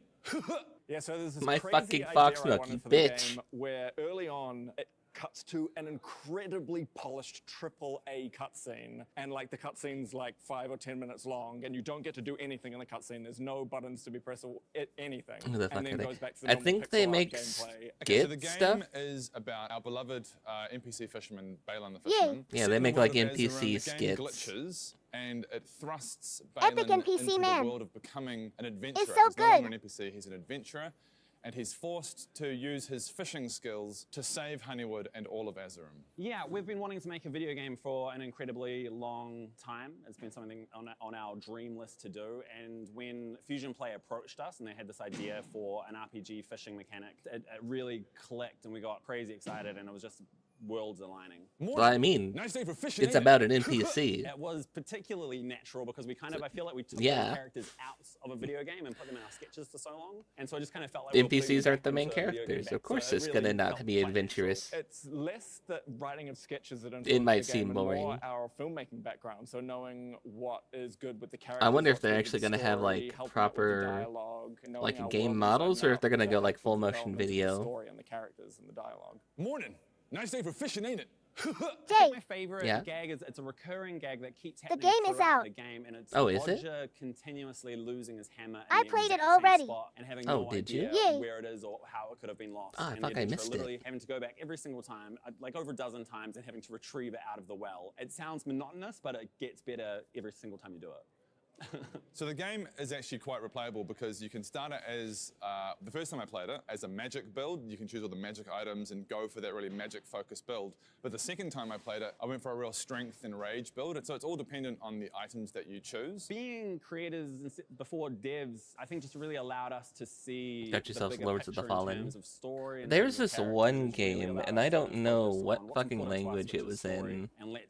S21: Yeah, so there's this
S2: My
S21: crazy
S2: fucking
S21: idea
S2: fox
S21: I
S2: milk,
S21: wanted
S2: you
S21: for the
S2: bitch.
S21: game where early on it cuts to an incredibly polished AAA cutscene, and like the cutscene's like 5 or 10 minutes long, and you don't get to do anything in the cutscene. There's no buttons to be pressed or anything.
S2: Who the fuck
S21: and then
S2: are they?
S21: goes back to the
S2: I
S21: normal
S2: think they
S21: pixel art
S2: make
S21: gameplay.
S2: skit
S10: so the game
S2: stuff.
S10: is about our beloved NPC fisherman, Balin the
S3: Yay.
S10: fisherman.
S2: Yeah,
S10: Set
S2: they
S10: in
S2: make
S10: the world
S2: like
S10: of Azeroth,
S2: NPC
S10: the game
S2: skits.
S10: glitches, and it thrusts
S3: Epic
S10: Balin
S3: NPC
S10: into
S3: man.
S10: the world of becoming an adventurer.
S3: It's so
S10: He's no longer
S3: good.
S10: an NPC, he's an adventurer. And he's forced to use his fishing skills to save Honeywood and all of Azerim.
S6: Yeah, we've been wanting to make a video game for an incredibly long time. It's been something on our dream list to do. And when Fusion Play approached us and they had this idea for an RPG fishing mechanic, it really clicked and we got crazy excited, and it was just worlds aligning.
S2: Well, I mean,
S10: Nice day for fishing,
S2: it's
S10: ain't it?
S2: about an NPC.
S6: It was particularly natural because we kind of, I feel like we took
S2: Yeah.
S6: the characters out of a video game and put them in our sketches for so long. And so I just kind of felt like we were putting
S2: NPCs
S6: them
S2: aren't the
S6: back
S2: main
S6: into a video game
S2: characters.
S6: back.
S2: Of course,
S6: So it
S2: it's
S6: really
S2: gonna not
S6: felt
S2: be
S6: quite
S2: adventurous.
S21: It's less the writing of sketches that
S2: It might
S21: influence the game
S2: seem
S21: and more
S2: boring.
S21: our filmmaking background. So knowing what is good with the characters.
S2: I wonder if
S21: what's
S2: they're
S21: good
S2: actually
S21: with the
S2: gonna have
S21: story,
S2: like
S21: helping out with the
S2: proper
S21: dialogue, knowing
S2: like
S21: our
S2: game
S21: world
S2: models,
S21: inside
S2: or
S21: and
S2: if they're
S21: out,
S2: gonna
S21: that
S2: go like
S21: helps
S2: full
S21: with
S2: motion
S21: development of the
S2: video.
S21: story and the characters and the dialogue.
S10: Morning. Nice day for fishing, ain't it?
S3: Jay,
S6: My favorite
S2: Yeah.
S6: gag is it's a recurring gag that keeps
S3: The
S6: happening
S3: game is
S6: throughout
S3: out.
S6: the game, and it's
S2: Oh, is it?
S6: Roger continuously losing his hammer. In
S3: I
S6: the
S3: played it
S6: exact same
S3: already.
S6: spot and having
S2: Oh,
S6: no
S2: did you?
S6: idea
S3: Yay.
S6: where it is or how it could have been lost.
S2: Ah,
S6: and
S2: fuck,
S6: the
S2: I
S6: adventurer
S2: missed it.
S6: literally having to go back every single time, like over a dozen times, and having to retrieve it out of the well. It sounds monotonous, but it gets better every single time you do it.
S10: So the game is actually quite replayable because you can start it as, the first time I played it, as a magic build. You can choose all the magic items and go for that really magic focused build. But the second time I played it, I went for a real strength and rage build. So it's all dependent on the items that you choose.
S6: Being creators before devs, I think just really allowed us to see
S2: Got
S6: the
S2: yourselves
S6: bigger
S2: Lords of the
S6: picture in
S2: Fallen.
S6: terms of story and
S2: There's
S6: terms of
S2: this
S6: characters,
S2: one
S6: and really
S2: game,
S6: allowed
S2: and
S6: us
S2: I
S6: to
S2: don't know
S6: focus
S2: what
S6: on what's
S2: fucking
S6: important to us,
S2: language
S6: which
S2: it
S6: is
S2: was
S6: story,
S2: in.
S6: and let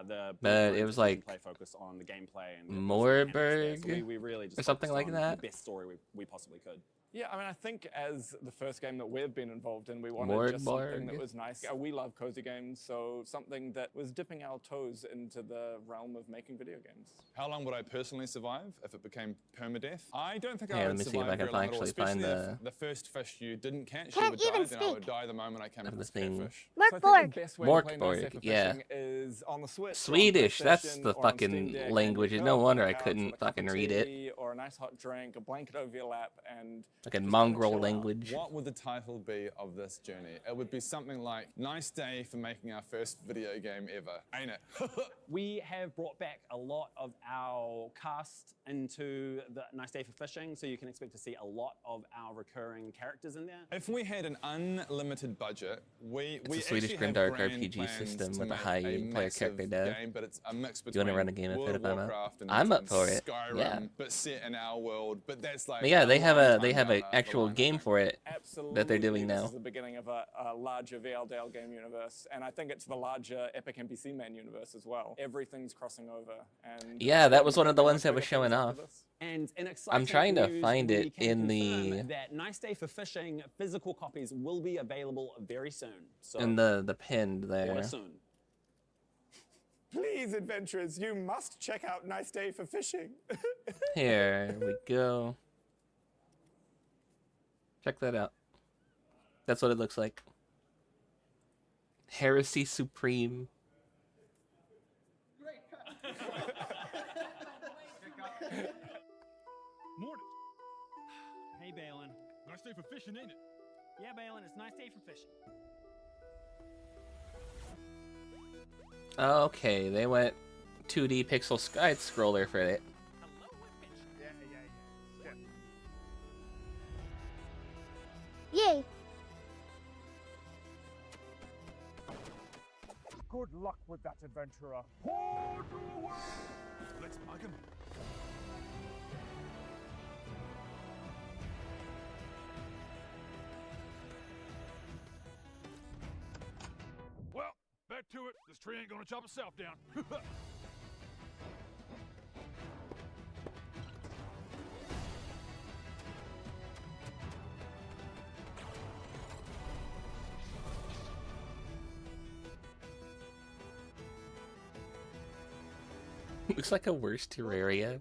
S6: the
S2: But it was like
S6: play focus on the gameplay and
S2: Moorburg
S6: we really just
S2: or something
S6: focused
S2: like
S6: on
S2: that.
S6: the best story we possibly could.
S21: Yeah, I mean, I think as the first game that we've been involved in, we wanted just something that was nice. We love cozy games, so something that was dipping our toes into the realm of making video games.
S10: How long would I personally survive if it became permadeath? I don't think
S2: Hey,
S10: I
S2: let
S10: would
S2: me see if
S10: survive
S2: I can
S10: very long at all,
S2: actually find
S10: especially
S2: the-
S10: if the first fish you didn't catch,
S3: Can't
S10: you would die,
S3: even
S10: then I would
S3: speak.
S10: die the moment I came
S2: Of the
S10: across
S2: thing.
S10: catfish.
S21: So I think the
S3: Morkborg.
S21: best way to play Nice Day
S2: Morkborg,
S21: for
S2: yeah.
S21: Fishing is on the Switch,
S2: Swedish,
S21: or on
S2: that's
S21: PlayStation,
S2: the
S21: or on
S2: fucking
S21: Steam Deck,
S2: language.
S21: and
S2: No
S21: you
S2: wonder
S21: go
S2: I
S21: out
S2: couldn't
S21: with a cup of
S2: fucking read it.
S21: tea Or a nice hot drink, a blanket over your lap, and
S2: Fucking
S21: just
S2: mongrel
S21: chill out.
S2: language.
S10: What would the title be of this journey? It would be something like, Nice Day for Making Our First Video Game Ever, ain't it?
S6: We have brought back a lot of our cast into the Nice Day for Fishing, so you can expect to see a lot of our recurring characters in there.
S10: If we had an unlimited budget, we
S2: It's a Swedish
S10: actually have
S2: grimdark
S10: grand
S2: RPG
S10: plans
S2: system
S10: to
S2: with a
S10: make
S2: high player
S10: massive
S2: character dev.
S10: game, but it's a mix
S2: You
S10: between
S2: wanna run a game of
S10: World
S2: it
S10: of
S2: if I'm up?
S10: Warcraft and
S2: I'm up for it.
S10: Skyrim,
S2: Yeah.
S10: but set in our world. But that's like
S2: But yeah, they have a
S10: long
S2: they
S10: time
S2: have
S10: down
S2: an
S10: the
S2: actual
S10: line, I
S2: game
S10: think.
S2: for it
S21: Absolutely,
S2: that they're doing
S21: this
S2: now.
S21: is the beginning of a larger VLDL game universe, and I think it's the larger Epic NPC Man universe as well. Everything's crossing over, and
S2: Yeah, that was one of the ones that
S21: bigger
S2: was showing
S21: things
S2: off.
S21: after this.
S6: And in
S2: I'm
S6: exciting
S2: trying to
S6: news,
S2: find
S6: we
S2: it
S6: can
S2: in the
S6: confirm that Nice Day for Fishing physical copies will be available very soon. So
S2: in the pinned there.
S6: order soon.
S21: Please, adventurers, you must check out Nice Day for Fishing.
S2: Here we go. Check that out. That's what it looks like. Heresy Supreme.
S18: Morning.
S6: Hey, Balin.
S18: Nice day for fishing, ain't it?
S6: Yeah, Balin, it's Nice Day for Fishing.
S2: Okay, they went 2D pixel side scroller for it.
S3: Yay.
S18: Good luck with that, adventurer. Port away! Let's bug him. Well, back to it. This tree ain't gonna chop itself down.
S2: Looks like a worse Terraria.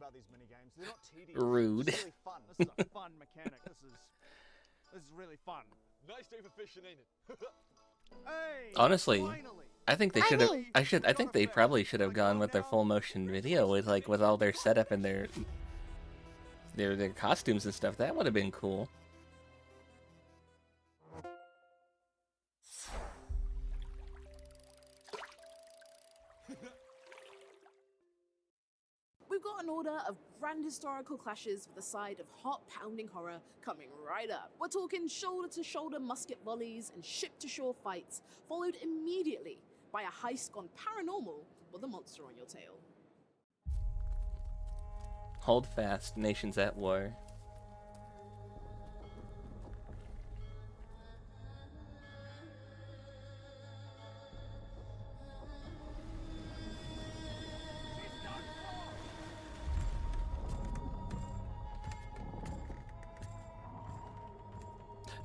S2: Rude.
S7: This is really fun. This is a fun mechanic. This is really fun.
S18: Nice day for fishing, ain't it?
S7: Hey,
S2: Honestly,
S7: finally.
S2: I think they should have. I think they probably should have gone with their full motion video with all their setup and their costumes and stuff. That would have been cool.
S4: We've got an order of grand historical clashes with a side of heart-pounding horror coming right up. We're talking shoulder-to-shoulder musket volleys and ship-to-shore fights, followed immediately by a heist gone paranormal with a monster on your tail.
S2: Hold fast, nations at war.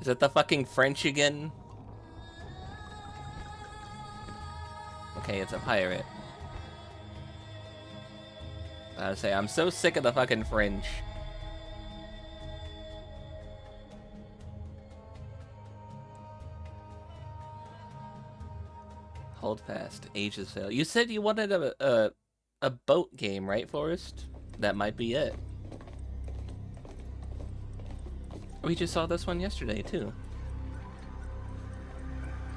S2: Is it the fucking French again? Okay, it's a pirate. I would say, I'm so sick of the fucking French. Hold fast. Ages fail. You said you wanted a boat game, right, Forrest? That might be it. We just saw this one yesterday, too.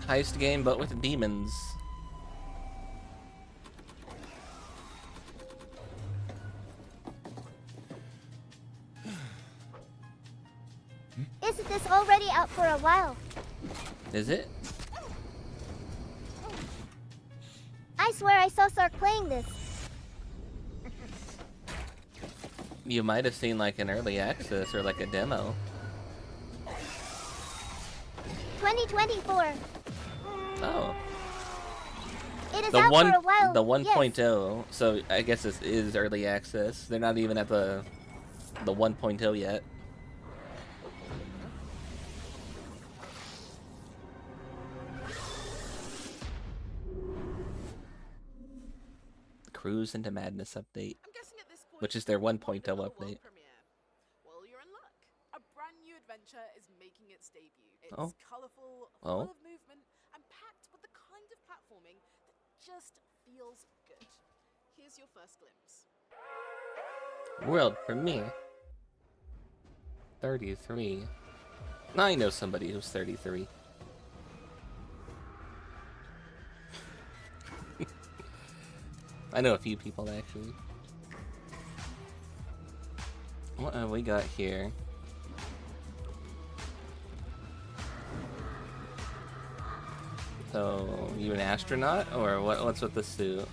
S2: Heist game, but with demons.
S3: Isn't this already out for a while?
S2: Is it?
S3: I swear I saw Sark playing this.
S2: You might have seen like an early access or like a demo.
S3: 2024.
S2: Oh.
S3: It is
S2: The
S3: out
S2: one,
S3: for a while.
S2: the 1.0.
S3: Yes.
S2: So I guess this is early access. They're not even at the 1.0 yet. Cruise into Madness update, which is their 1.0 update.
S4: Well, you're in luck. A brand new adventure is making its debut. It's
S2: Oh.
S4: colorful,
S2: Oh.
S4: full of movement, and packed with the kind of platforming that just feels good. Here's your first glimpse.
S2: World premiere. 33. I know somebody who's 33. I know a few people actually. What have we got here? So, you an astronaut, or what's with the suit?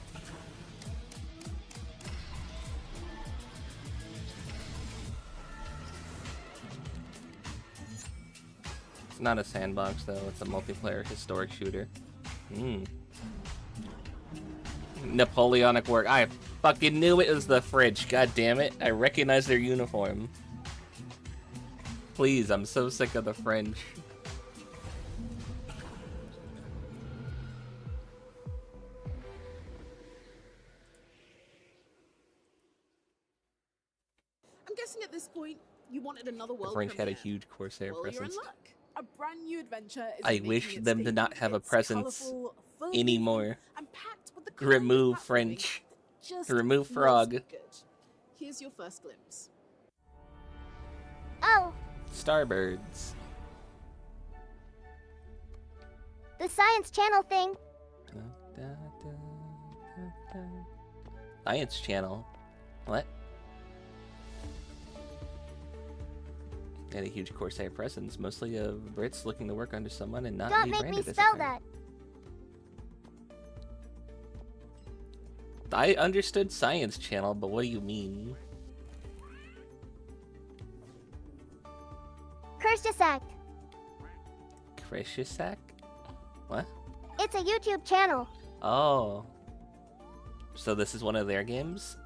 S2: It's not a sandbox though, it's a multiplayer historic shooter. Napoleonic work. I fucking knew it was the French, god damn it. I recognize their uniform. Please, I'm so sick of the French.
S4: I'm guessing at this point you wanted another
S2: The
S4: world
S2: French had a
S4: premiere.
S2: huge Corsair
S4: Well, you're in
S2: presence.
S4: luck. A brand new adventure is
S2: I
S4: making
S2: wish
S4: its
S2: them to
S4: debut.
S2: not have a
S4: It's
S2: presence
S4: colourful, full of
S2: anymore.
S4: movement, and packed with the kind of
S2: Remove
S4: platforming
S2: French.
S4: that just
S2: Remove
S4: feels
S2: frog.
S4: good. Here's your first glimpse.
S3: Oh,
S2: Starbirds.
S3: the Science Channel thing.
S2: Science Channel. What? They had a huge Corsair presence, mostly of Brits looking to work under someone and not
S3: Don't
S2: be
S3: make me
S2: branded as a
S3: spell
S2: pirate.
S3: that.
S2: I understood Science Channel, but what do you mean?
S3: Kershak.
S2: Kershak? What?
S3: It's a YouTube channel.
S2: Oh. So this is one of their games?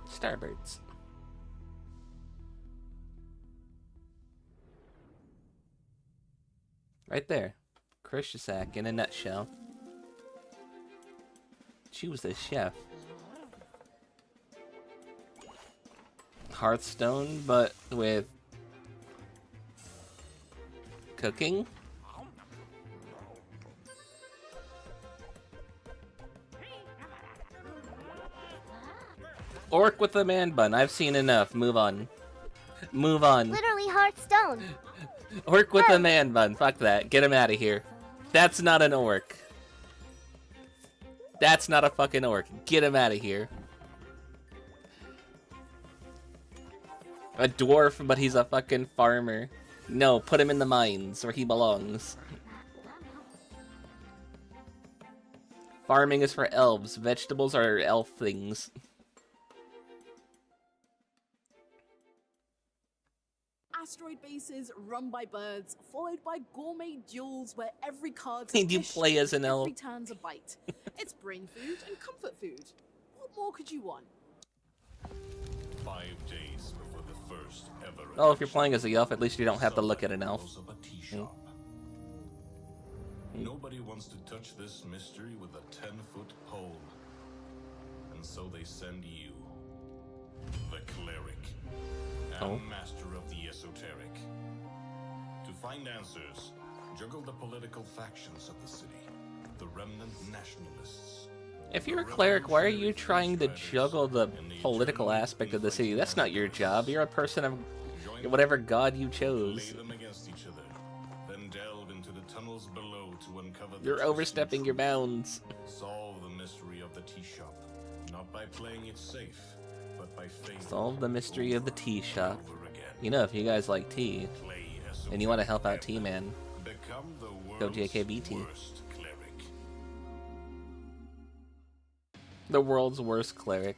S2: Starbirds. Right there. Kershak in a nutshell. She was a chef. Hearthstone, but with cooking? Orc with a man bun. I've seen enough. Move on. Move on.
S3: Literally Hearthstone.
S2: Orc with a man bun. Fuck that. Get him out of here. That's not an orc. That's not a fucking orc. Get him out of here. A dwarf, but he's a fucking farmer. No, put him in the mines where he belongs. Farming is for elves. Vegetables are elf things.
S4: Asteroid bases run by birds, followed by gourmet duels where every card's
S2: And you play as an elf.
S4: every turn's a bite. It's brain food and comfort food. What more could you want?
S18: 5 days before the first ever.
S2: Oh, if you're playing as a elf, at least you don't have to look at an elf.
S18: Nobody wants to touch this mystery with a 10-foot pole. And so they send you, the cleric, and master of the esoteric. To find answers, juggle the political factions of the city, the remnant nationalists.
S2: If you're a cleric, why are you trying to juggle the political aspect of the city? That's not your job. You're a person of whatever god you chose.
S18: Lay them against each other, then delve into the tunnels below to uncover the
S2: You're overstepping your bounds.
S18: Solve the mystery of the tea shop, not by playing it safe, but by failing.
S2: Solve the mystery of the tea shop. You know, if you guys like tea, and you want to help out Tea Man, go JayKayVT. The world's worst cleric.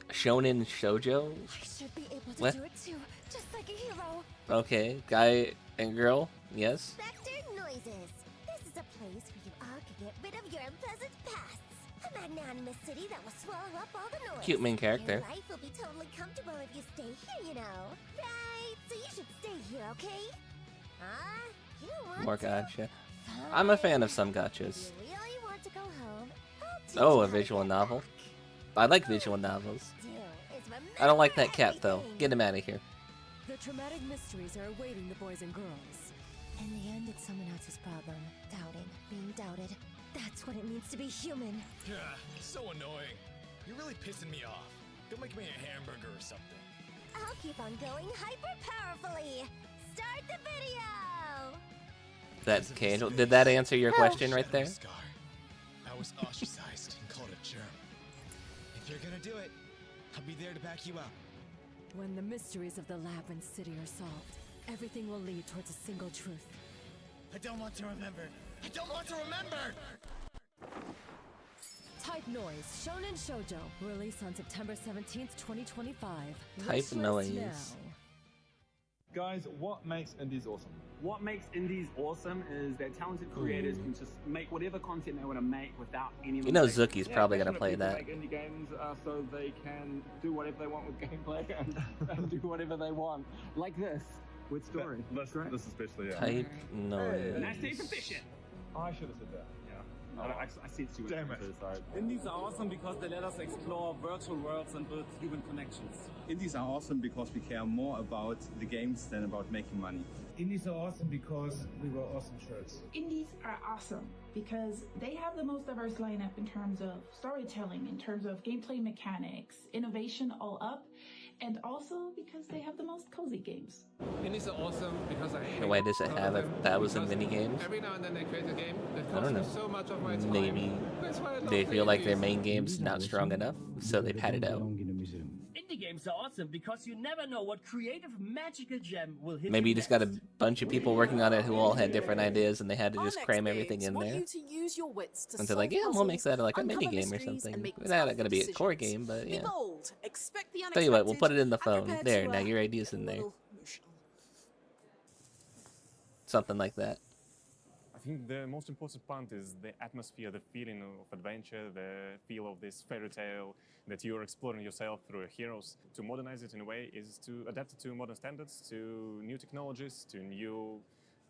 S2: Shonen Shoujo?
S8: I should be able to
S2: What?
S8: do it too, just like a hero.
S2: Okay, guy and girl, yes?
S8: Spectre noises. This is a place where you all can get rid of your unpleasant pasts. A magnanimous city that will swallow up all the noise.
S2: Cute main character.
S8: Your life will be totally comfortable if you stay here, you know. Right? So you should stay here, okay? Huh? You don't want
S2: More
S8: to?
S2: gacha. I'm a fan of some gachas.
S8: You really want to go home? I'll teach
S2: Oh,
S8: you
S2: a
S8: how to
S2: visual
S8: get
S2: novel. I like visual novels.
S8: do is remember
S2: I don't like that cat though. Get him out of here.
S9: The traumatic mysteries are awaiting the boys and girls.
S8: In the end, it's someone else's problem. Doubting, being doubted. That's what it means to be human.
S12: So annoying. You're really pissing me off. Go make me a hamburger or something.
S8: I'll keep on going hyper powerfully. Start the video.
S2: That's casual. Did that answer your question right there?
S12: I was ostracized and called a germ. If you're gonna do it, I'll be there to back you up.
S9: When the mysteries of the Labyrinth City are solved, everything will lead towards a single truth.
S12: I don't want to remember. I don't want to remember!
S9: Type Noise Shonen Shoujo, release on September 17th, 2025.
S2: Type
S9: Wish list
S2: Noise.
S9: now.
S13: Guys, what makes indies awesome?
S6: What makes indies awesome is that talented creators can just make whatever content they want to make without any.
S2: You know
S6: limitations.
S2: Zuki's probably gonna
S6: passionate
S2: play
S6: people
S2: that.
S6: Make indie games so they can do whatever they want with gameplay and do whatever they want, like this with story.
S13: This especially, yeah.
S2: Type Noise.
S6: Nice to efficient.
S13: I should have said that.
S6: I see it's
S13: Damn it.
S14: Indies are awesome because they let us explore virtual worlds and build human connections.
S15: Indies are awesome because we care more about the games than about making money.
S16: Indies are awesome because we wear awesome shirts.
S17: Indies are awesome because they have the most diverse lineup in terms of storytelling, in terms of gameplay mechanics, innovation all up, and also because they have the most cozy games.
S29: Indies are awesome because I hate
S2: Why does it have 1,000 mini games?
S29: every now and then they create a game that
S2: I don't
S29: costs me
S2: know.
S29: so much of my time.
S2: Maybe
S29: That's why I love
S2: they feel like their
S29: indies.
S2: main game's not strong enough, so they pad it out.
S30: Indie
S5: Minigames are awesome because you never know what creative magical gem will hit
S2: Maybe
S5: you
S2: you just got a
S5: next.
S2: bunch of people working on it who all had different ideas, and they had to just cram everything in
S4: want
S2: there.
S4: you to use your wits to
S2: And they're
S4: solve
S2: like, yeah, we'll make
S4: puzzles,
S2: that like a mini
S4: uncover
S2: game or
S4: mysteries,
S2: something.
S4: and make
S2: It's not
S4: tough
S2: gonna be a core
S4: decisions.
S2: game, but
S4: Be
S2: yeah.
S4: bold, expect the
S2: Tell you what, we'll
S4: unexpected,
S2: put it in the
S4: and
S2: phone.
S4: prepare
S2: There,
S4: to,
S2: now your idea's
S4: get a
S2: in there.
S4: little emotional.
S2: Something like that.
S19: I think the most important part is the atmosphere, the feeling of adventure, the feel of this fairy tale that you're exploring yourself through your heroes. To modernize it in a way is to adapt it to modern standards, to new technologies, to new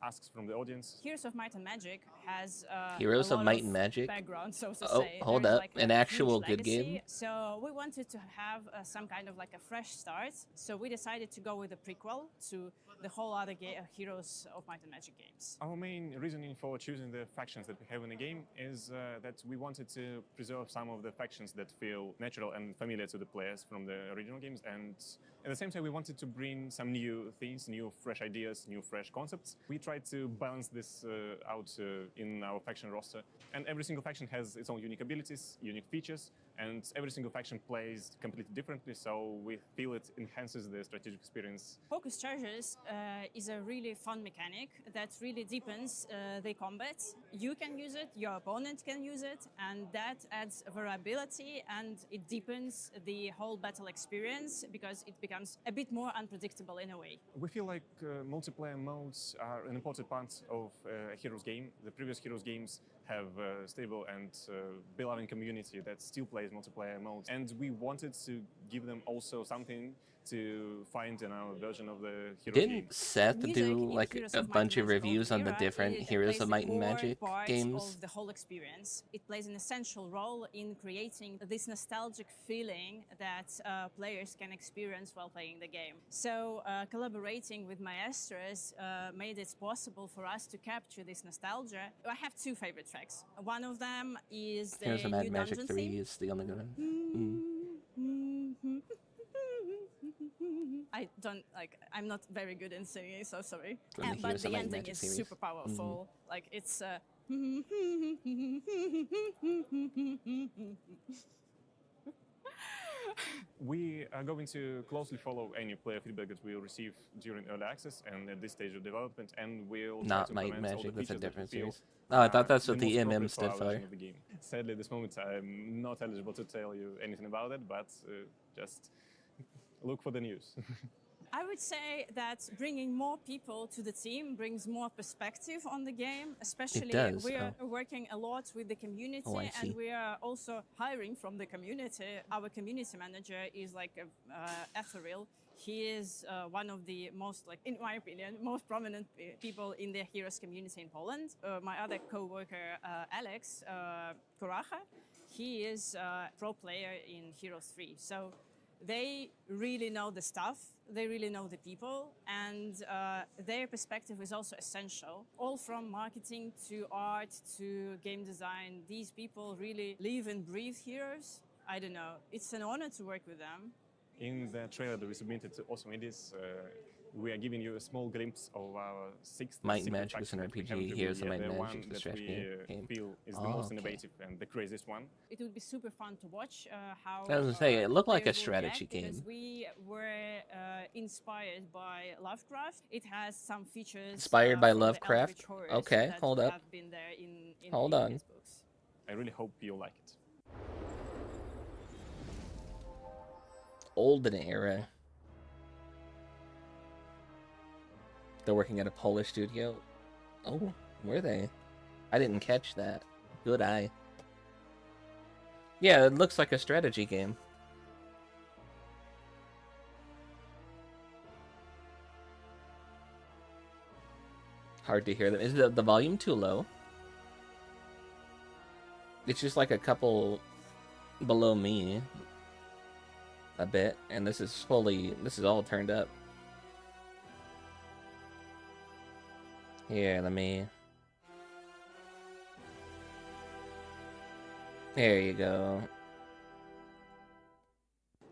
S19: asks from the audience.
S20: Heroes of Might and Magic has
S2: Heroes
S20: a
S2: of
S20: lot
S2: Might and Magic?
S20: background, so to
S2: Oh,
S20: say.
S2: hold
S20: There's
S2: up.
S20: like
S2: An
S20: a
S2: actual
S20: huge
S2: good
S20: legacy.
S2: game?
S20: So we wanted to have some kind of like a fresh start. So we decided to go with a prequel to the whole other Heroes of Might and Magic games.
S19: Our main reasoning for choosing the factions that we have in the game is that we wanted to preserve some of the factions that feel natural and familiar to the players from the original games, and at the same time we wanted to bring some new things, new fresh ideas, new fresh concepts. We tried to balance this out in our faction roster, and every single faction has its own unique abilities, unique features, and every single faction plays completely differently, so we feel it enhances the strategic experience.
S20: Focus Chargers is a really fun mechanic that really deepens the combat. You can use it, your opponent can use it, and that adds variability and it deepens the whole battle experience because it becomes a bit more unpredictable in a way.
S19: We feel like multiplayer modes are an important part of a Heroes game. The previous Heroes games have a stable and beloved community that still plays multiplayer modes, and we wanted to give them also something to find in our version of the Heroes game.
S2: Didn't Seth do like a bunch of reviews on the different Heroes of Might and Magic games?
S20: Of the whole experience. It plays an essential role in creating this nostalgic feeling that players can experience while playing the game. So collaborating with Maestros made it possible for us to capture this nostalgia. I have two favorite tracks. One of them is the
S2: Heroes of Might and
S20: new
S2: Magic
S20: dungeon
S2: 3
S20: theme.
S2: is the only one.
S20: I'm not very good in singing, so sorry.
S2: From the
S20: But
S2: Heroes of
S20: the
S2: Might and
S20: ending
S2: Magic
S20: is
S2: series.
S20: super powerful. Like it's.
S19: We are going to closely follow any player feedback that we'll receive during early access and at this stage of development, and we'll try
S2: Not
S19: to
S2: Might and
S19: implement all the
S2: Magic, that's a
S19: features that we
S2: different
S19: feel
S2: series. Oh, I thought that's
S19: are
S2: what the
S19: most
S2: MM
S19: appropriate
S2: stood
S19: our
S2: for.
S19: version of the game. Sadly, at this moment, I'm not eligible to tell you anything about it, but just look for the news.
S20: I would say that bringing more people to the team brings more perspective on the game, especially
S2: does,
S20: we are working a lot with the community
S2: I see.
S20: and we are also hiring from the community. Our community manager is like ethereal. He is one of the most, like, in my opinion, most prominent people in the Heroes community in Poland. My other co-worker, Alex Koracha, he is a pro player in Heroes 3. So they really know the stuff, they really know the people, and their perspective is also essential. All from marketing to art to game design, these people really live and breathe Heroes. I don't know, it's an honor to work with them.
S19: In the trailer that we submitted to Awesome Indies, we are giving you a small glimpse of our sixth
S2: Might and
S19: secret
S2: Magic is
S19: faction
S2: an
S19: that we
S2: RPG,
S19: haven't
S2: Heroes of
S19: revealed
S2: Might and
S19: yet, the
S2: Magic
S19: one
S2: is a
S19: that
S2: strategy
S19: we
S2: game.
S19: feel is the
S2: Oh,
S19: most
S2: okay.
S19: innovative and the craziest one.
S20: It would be super fun to watch how
S2: I was gonna say, it looked like a
S20: players will react,
S2: strategy
S20: because
S2: game.
S20: we were inspired by Lovecraft. It has some features
S2: Inspired by
S20: from the
S2: Lovecraft?
S20: Eldritch horrors
S2: Okay,
S20: that
S2: hold up.
S20: have been there in
S2: Hold
S20: the
S2: on.
S20: previous books.
S19: I really hope you like it.
S2: Olden era. They're working at a Polish studio. Oh, were they? I didn't catch that. Good eye. Yeah, it looks like a strategy game. Hard to hear them. Is the volume too low? It's just like a couple below me. A bit. And this is all turned up. Here, let me... There you go.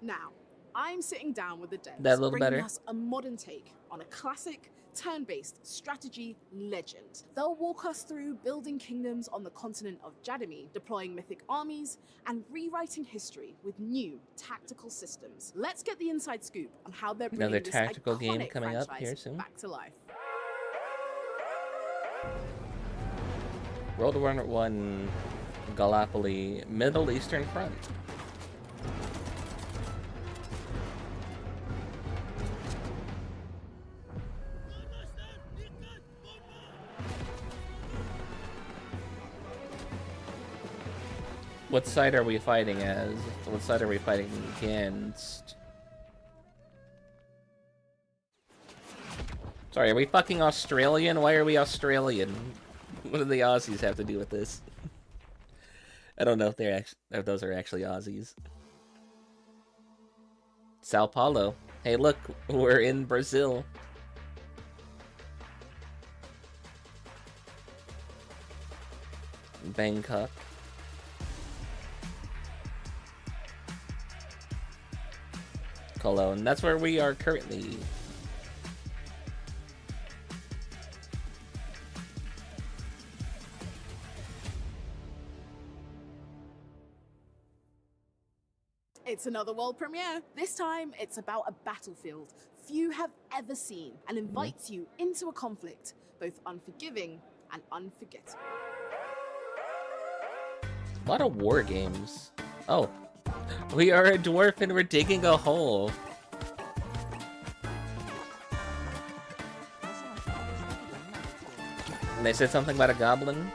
S4: Now, I'm sitting down with the devs,
S2: That a little
S4: bringing
S2: better.
S4: us a modern take on a classic turn-based strategy legend. They'll walk us through building kingdoms on the continent of Jadami, deploying mythic armies, and rewriting history with new tactical systems. Let's get the inside scoop on how they're bringing
S2: Another
S4: this
S2: tactical game
S4: iconic
S2: coming up
S4: franchise
S2: here soon.
S4: back to life.
S2: World War I Gallipoli Middle Eastern Front. What side are we fighting as? What side are we fighting against? Sorry, are we fucking Australian? Why are we Australian? What do the Aussies have to do with this? I don't know if they're actually, if those are actually Aussies. Sao Paulo. Hey, look, we're in Brazil. Bangkok. Cologne. That's where we are currently.
S4: It's another world premiere. This time, it's about a battlefield few have ever seen and invites you into a conflict, both unforgiving and unforgettable.
S2: A lot of war games. Oh, we are a dwarf and we're digging a hole. And they said something about a goblin.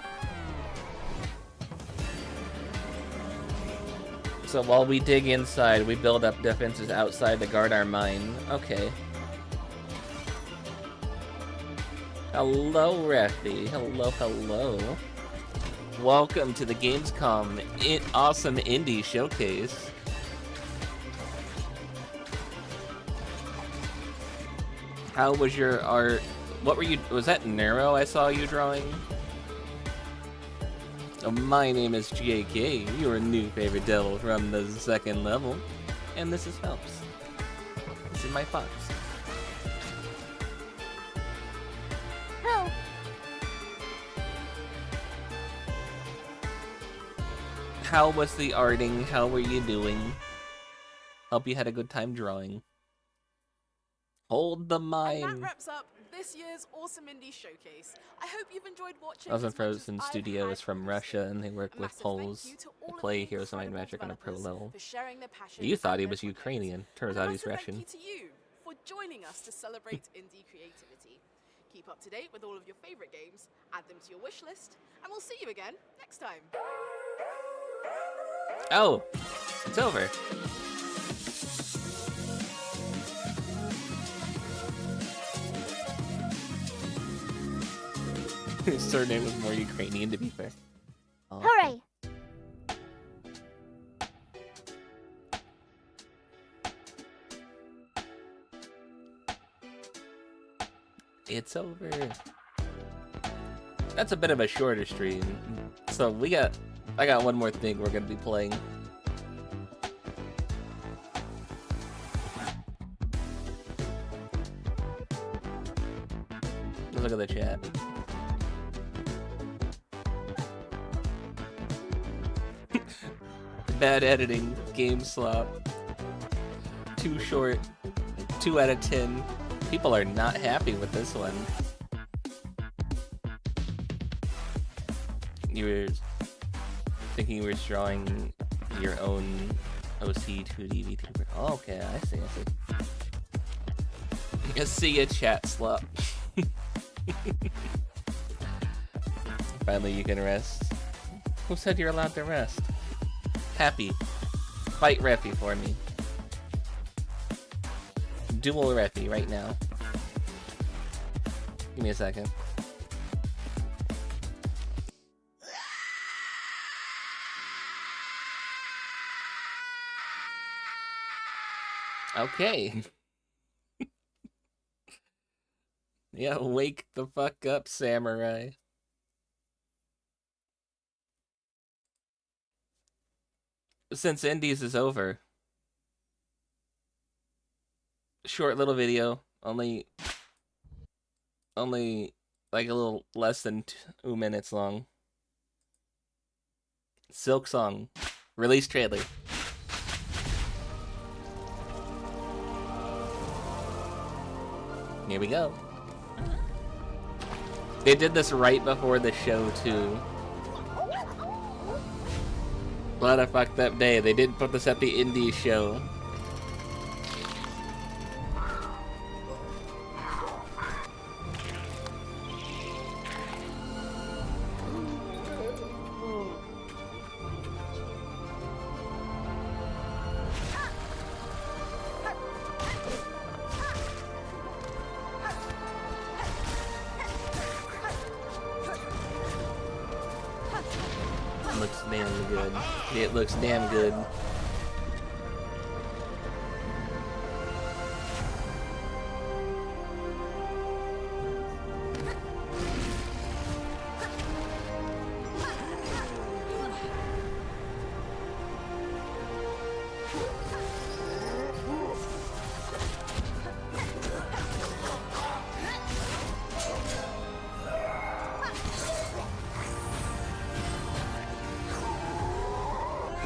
S2: So while we dig inside, we build up defenses outside to guard our mine. Okay. Hello, Reffy. Hello, hello. Welcome to the Gamescom Awesome Indie Showcase. How was your art? What were you? Was that Nero I saw you drawing? Oh, my name is JK, your new favorite devil from the second level, and this is Phelps. This is my fox.
S3: Oh.
S2: How was the arting? How were you doing? Hope you had a good time drawing. Hold the mine.
S4: And that wraps up this year's Awesome Indie Showcase. I hope you've enjoyed watching.
S2: Thousand Frozen Studio is from Russia, and they work with Poles to play Heroes of Might and Magic on a pro level. You thought he was Ukrainian. Turns out he's Russian.
S4: Thank you to you for joining us to celebrate indie creativity. Keep up to date with all of your favorite games, add them to your wish list, and we'll see you again next time.
S2: Oh, it's over. His surname was more Ukrainian, to be fair. Oh.
S3: Hooray!
S2: It's over. That's a bit of a shorter stream. So I got one more thing we're gonna be playing. Let's look at the chat. Bad editing, game slop. Too short. 2 out of 10. People are not happy with this one. You were thinking you were drawing your own OC 2D VTuber. Oh, okay, I see. I see a chat slop. Finally, you can rest. Who said you're allowed to rest? Happy. Fight Reffy for me. Dual Reffy right now. Give me a second. Okay. Yeah, wake the fuck up, samurai. Since Indies is over, short little video, only like a little less than 2 minutes long. Silk Song release trailer. Here we go. They did this right before the show too. What a fucked up day. They didn't put this at the indie show. Looks damn good. It looks damn good.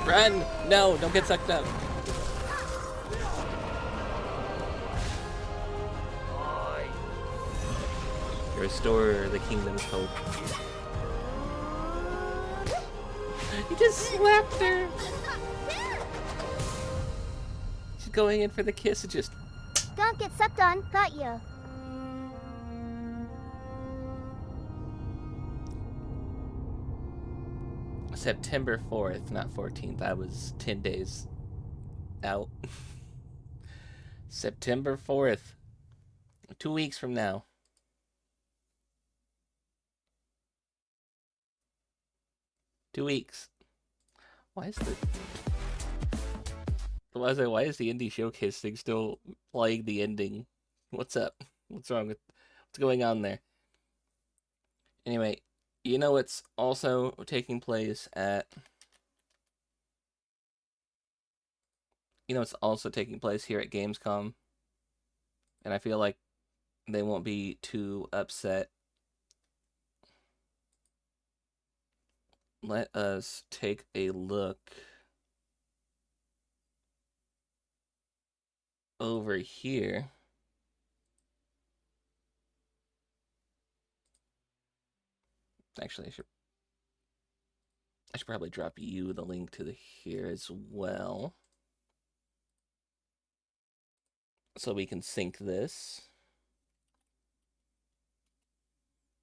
S2: Run! No, don't get sucked up. Restore the kingdom's hope. He just slapped her! She's going in for the kiss, it just...
S3: Don't get sucked on, got you.
S2: September 4th, not 14th. I was 10 days out. September 4th. 2 weeks from now. Two weeks. Why is the indie showcase thing still playing the ending? What's up? What's wrong with what's going on there? Anyway, you know it's also taking place at... You know it's also taking place here at Gamescom. And I feel like they won't be too upset. Let us take a look over here. Actually, I should probably drop you the link to the here as well, so we can sync this.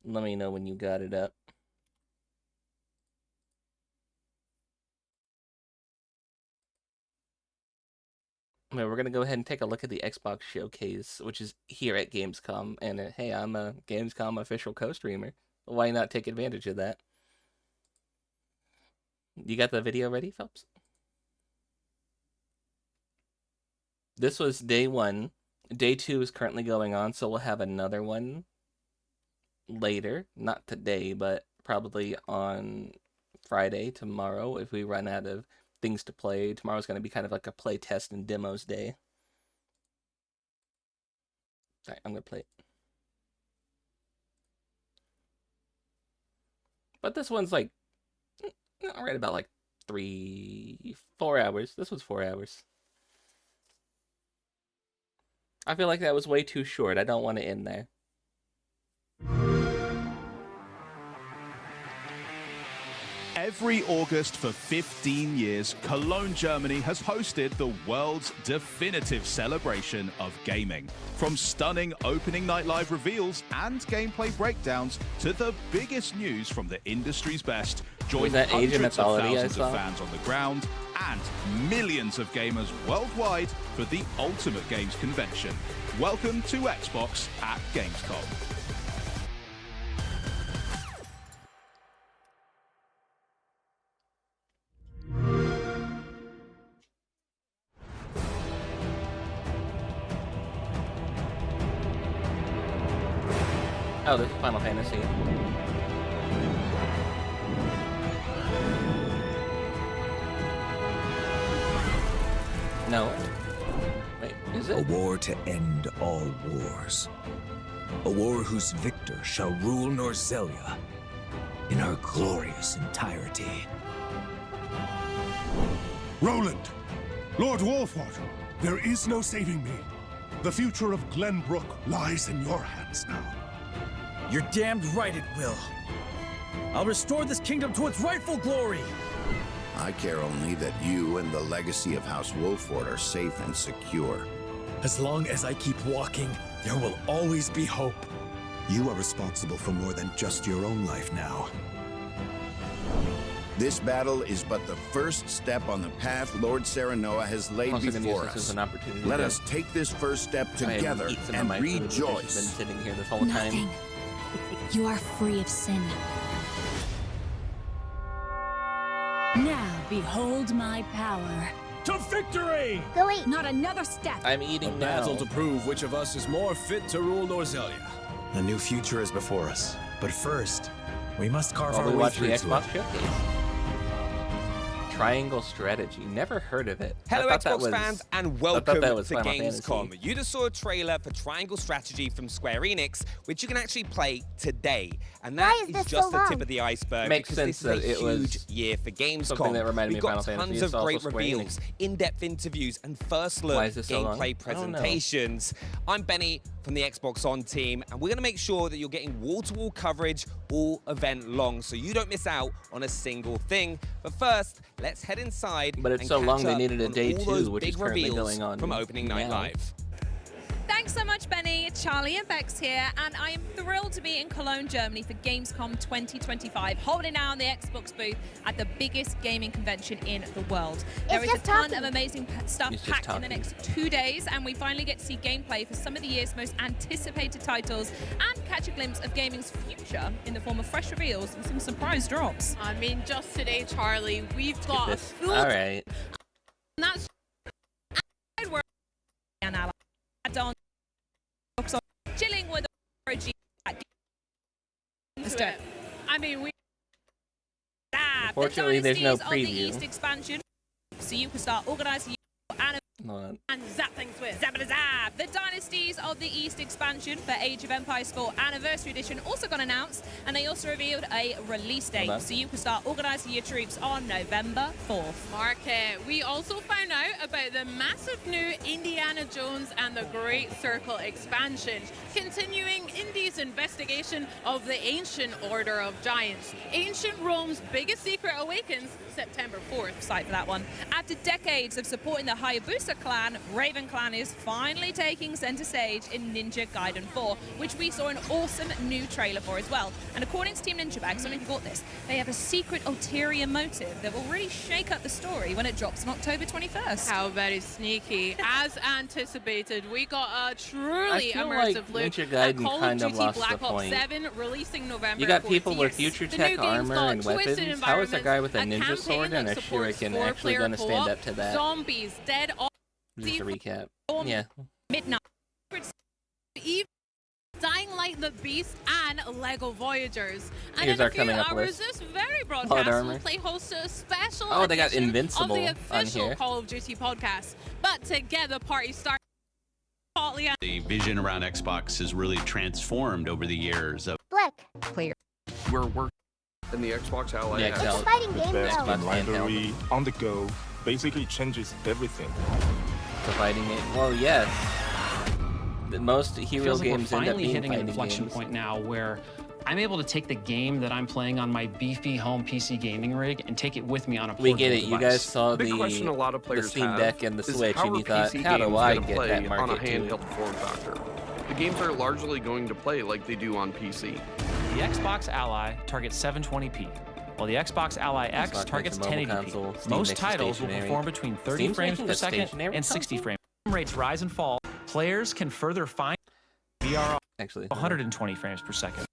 S2: Let me know when you got it up. Okay, we're gonna go ahead and take a look at the Xbox showcase, which is here at Gamescom. And hey, I'm a Gamescom official co-streamer. Why not take advantage of that? You got the video ready, Phelps? This was day 1. Day 2 is currently going on, so we'll have another one later. Not today, but probably on Friday, tomorrow, if we run out of things to play. Tomorrow's going to be kind of like a play test and demos day. Alright, I'm going to play it. But this one's like, right about like 4 hours. This was 4 hours. I feel like that was way too short. I don't want to end there.
S1: Every August for 15 years, Cologne, Germany has hosted the world's definitive celebration of gaming. From stunning opening night live reveals and gameplay breakdowns to the biggest news from the industry's best, join hundreds of thousands of fans on the ground and millions of gamers worldwide for the ultimate games convention. Welcome to Xbox at Gamescom.
S2: Oh, this is Final Fantasy. No. Wait, is it?
S10: A war to end all wars. A war whose victor shall rule Norzelia in her glorious entirety.
S11: Roland! Lord Wolford! There is no saving me. The future of Glenbrook lies in your hands now.
S10: You're damned right it will. I'll restore this kingdom to its rightful glory.
S22: I care only that you and the legacy of House Wolford are safe and secure.
S10: As long as I keep walking, there will always be hope.
S11: You are responsible for more than just your own life now.
S22: This battle is but the first step on the path Lord Serenoa has laid before us. Let us take this first step together and rejoice.
S2: Been sitting here this whole
S23: Nothing.
S2: time.
S23: You are free of sin. Now behold my power.
S10: To victory!
S23: Go eat. Not another step.
S2: I'm eating now.
S10: Battle to prove which of us is more fit to rule Norzelia. A new future is before us. But first, we must carve our way through
S2: the
S10: to
S2: Xbox
S10: it.
S2: showcase. Triangle Strategy. Never heard of it.
S24: Hello, Xbox fans, and welcome to
S2: Final
S24: Gamescom.
S2: Fantasy.
S24: You just saw a trailer for Triangle Strategy from Square Enix, which you can actually play today. And that is just the tip of the iceberg.
S2: Makes
S24: because
S2: sense
S24: this is
S2: that
S24: a
S2: it was
S24: huge year for Gamescom.
S2: something that reminded me
S24: We've
S2: of
S24: got
S2: Final Fantasy.
S24: tons
S2: It's
S24: of great
S2: also Square
S24: reveals,
S2: Enix.
S24: in-depth interviews, and first
S2: Why
S24: look
S2: is this so long?
S24: gameplay
S2: I don't know.
S24: presentations. I'm Benny from the Xbox On team, and we're going to make sure that you're getting wall-to-wall coverage all event long, so you don't miss out on a single thing. But first, let's head inside.
S2: But it's
S24: and
S2: so long
S24: catch
S2: they
S24: up
S2: needed a
S24: on
S2: day
S24: all
S2: two,
S24: those
S2: which
S24: big
S2: is currently
S24: reveals
S2: going on
S24: from Opening Night
S2: now.
S24: Live.
S25: Thanks so much, Benny. Charlie and Bex here, and I am thrilled to be in Cologne, Germany for Gamescom 2025, holding down the Xbox booth at the biggest gaming convention in the world. There is a ton of amazing stuff packed in the next 2 days, and we finally get to see gameplay for some of the year's most anticipated titles and catch a glimpse of gaming's future in the form of fresh reveals and some surprise drops.
S26: I mean, just today, Charlie, we've got a full...
S2: All right.
S25: And that's on chilling with ROG.
S26: Let's do it. I mean, we...
S2: Unfortunately, there's no
S25: Of the
S2: preview.
S25: East expansion, so you can start organising and
S26: zap things with.
S25: Zap-a-da-zap! The Dynasties of the East expansion for Age of Empires 4 Anniversary Edition also got announced, and they also revealed a release date, so you can start organising your troops on November 4th.
S26: Market. We also found out about the massive new Indiana Jones and the Great Circle expansion, continuing Indy's investigation of the Ancient Order of Giants. Ancient Rome's biggest secret awakens September 4th.
S25: Excited for that one. After decades of supporting the Hayabusa clan, Raven Clan is finally taking center stage in Ninja Gaiden 4, which we saw an awesome new trailer for as well. And according to Team Ninja Bag, some of you got this, they have a secret ulterior motive that will really shake up the story when it drops on October 21st.
S26: How very sneaky. As anticipated, we got a truly immersive look at Call of Duty Black Ops 7 releasing November
S2: You got
S26: 14th.
S2: people with future
S26: The
S2: tech
S26: new game's
S2: armor
S26: got
S2: and
S26: twisted
S2: weapons. How is a guy with a
S26: environments,
S2: ninja sword
S26: campaign
S2: and a
S26: that supports
S2: shuriken actually
S26: 4-player
S2: going to stand
S26: co-op,
S2: up to that?
S26: Zombies, dead
S2: Just a recap. Yeah.
S26: Midnight. Even Dying Light the Beast and Lego Voyagers. And
S2: Here's
S26: in
S2: our
S26: a few
S2: coming up
S26: hours,
S2: list.
S26: this very
S2: Plot
S26: broadcast
S2: armor.
S26: will play host to a special
S2: Oh, they got
S26: edition
S2: Invincible
S26: of the
S2: on
S26: official
S2: here.
S26: Call of Duty podcast. But to get the party started,
S27: The vision around Xbox has really transformed over the years.
S3: Blick.
S23: Clear.
S28: We're working in the Xbox Ally
S3: It's a fighting game
S13: Best
S3: though.
S13: in library, on the go, basically changes everything.
S2: The fighting game. Well, yes. The most
S30: It
S2: hero
S30: feels like we're
S2: games end up
S30: finally
S2: being
S30: hitting an
S2: fighting
S30: inflection
S2: games.
S30: point now where I'm able to take the game that I'm playing on my beefy home PC gaming rig and take it with me on a
S2: We
S30: portable
S2: get it. You
S30: device.
S2: guys saw
S28: The big question a lot of
S2: the
S28: players
S2: Steam
S28: have
S2: Deck and the
S28: is
S2: Switch,
S28: how
S2: and
S28: are
S2: you thought,
S28: PC
S2: how do
S28: games
S2: I
S28: gonna
S2: get
S28: play
S2: that market
S28: on a
S2: too?
S28: handheld form factor? The games are largely going to play like they do on PC.
S30: The Xbox Ally targets 720p, while the Xbox Ally X
S2: Xbox
S30: targets
S2: makes a mobile
S30: 1080p.
S2: console, Steam
S30: Most
S2: makes a
S30: titles will
S2: stationary.
S30: perform between 30
S2: Steam's
S30: frames
S2: making
S30: per
S2: a
S30: second
S2: stationary
S30: and 60
S2: console?
S30: frames. Frame rates rise and fall. Players can further find VR
S2: Actually,
S30: 120 frames per second.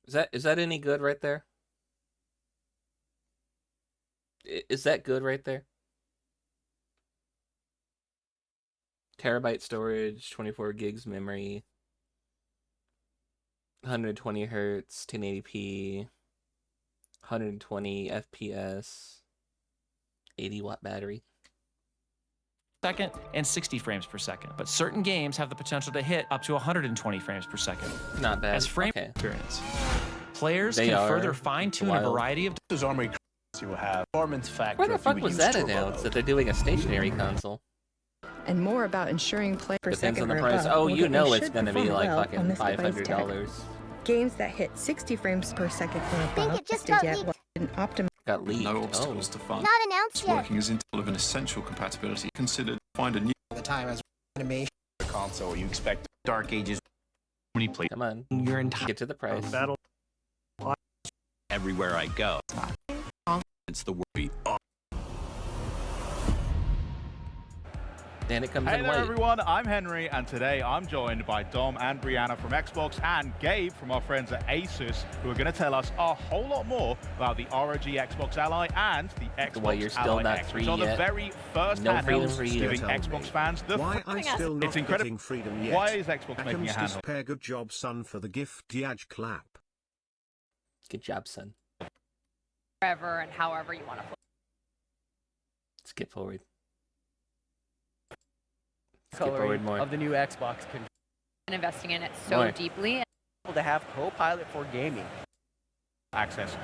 S2: Is that any good right there? Is that good right there? Terabyte storage, 24 gigs memory, 120 hertz, 1080p, 120 FPS, 80-watt battery.
S6: second and 60 frames per second. But certain games have the potential to hit up to 120 frames per second.
S2: Not bad.
S6: As frame experience. Players can further fine-tune a variety of...
S7: Those armory you will have performance factor.
S2: Where the fuck was that announced that they're doing a stationary console?
S8: And more about ensuring play per
S2: Depends
S8: second
S2: on the
S8: or
S2: price.
S8: above
S2: Oh,
S8: will
S2: you
S8: get
S2: know
S8: and
S2: it's
S8: should
S2: gonna be
S8: perform
S2: like
S8: well
S2: fucking
S8: on this device tech.
S2: $500.
S8: Games that hit 60 frames per second or above
S3: it just
S8: tested
S3: got
S8: yet
S3: leaked.
S8: wasn't optimized.
S2: Got leaked.
S9: No obstacles to fun.
S3: Not announced
S9: It's
S3: yet.
S9: working as Intel of an essential compatibility. Considered find a new
S7: The time as animation console, you expect Dark Ages
S27: when you play.
S2: Come on.
S6: Your entire
S2: Get to the price.
S6: battle.
S27: Everywhere I go. It's the word.
S2: And it comes
S1: Hey
S2: in
S1: there
S2: white.
S1: everyone, I'm Henry, and today I'm joined by Dom and Brianna from Xbox and Gabe from our friends at Asus, who are going to tell us a whole lot more about the ROG Xbox Ally and the Xbox
S2: Why you're still
S1: Ally
S2: not
S1: X,
S2: free
S1: which are the
S2: yet.
S1: very first
S2: No freedom for
S1: handhelds
S2: you.
S1: giving
S2: Tell
S1: Xbox fans the
S12: Why I still not
S1: It's incredible.
S12: getting freedom yet?
S1: Why is Xbox making a handheld?
S12: Pair good job, son, for the gift. Diage clap.
S2: Good job, son.
S14: Wherever and however you want to play.
S2: Skip forward. Skip
S15: Coloring
S2: forward more.
S15: of the new Xbox controller.
S14: And investing in it so
S2: More.
S14: deeply.
S15: To have Copilot for gaming.
S1: Access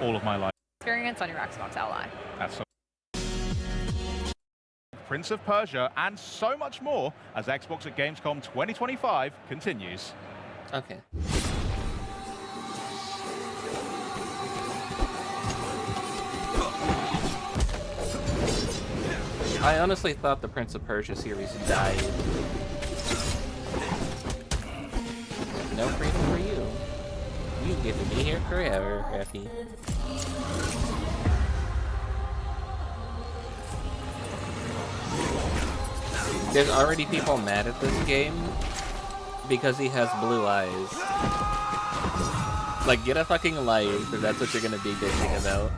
S1: all of my life.
S14: Experience on your Xbox Ally.
S1: That's so Prince of Persia and so much more as Xbox at Gamescom 2025 continues.
S2: Okay. I honestly thought the Prince of Persia series died. No freedom for you. You get to be here forever, Effie. There's already people mad at this game because he has blue eyes. Like, get a fucking life if that's what you're gonna be bitching about.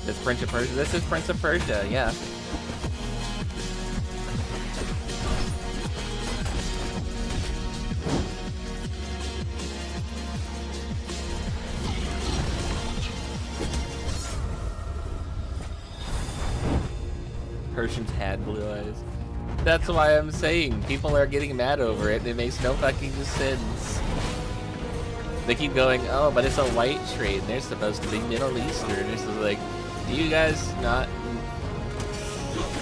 S2: This Prince of Persia. This is Prince of Persia, yeah. Persians had blue eyes. That's why I'm saying people are getting mad over it. It makes no fucking sense. They keep going, oh, but it's a white trade. They're supposed to be Middle Eastern. It's just like, do you guys not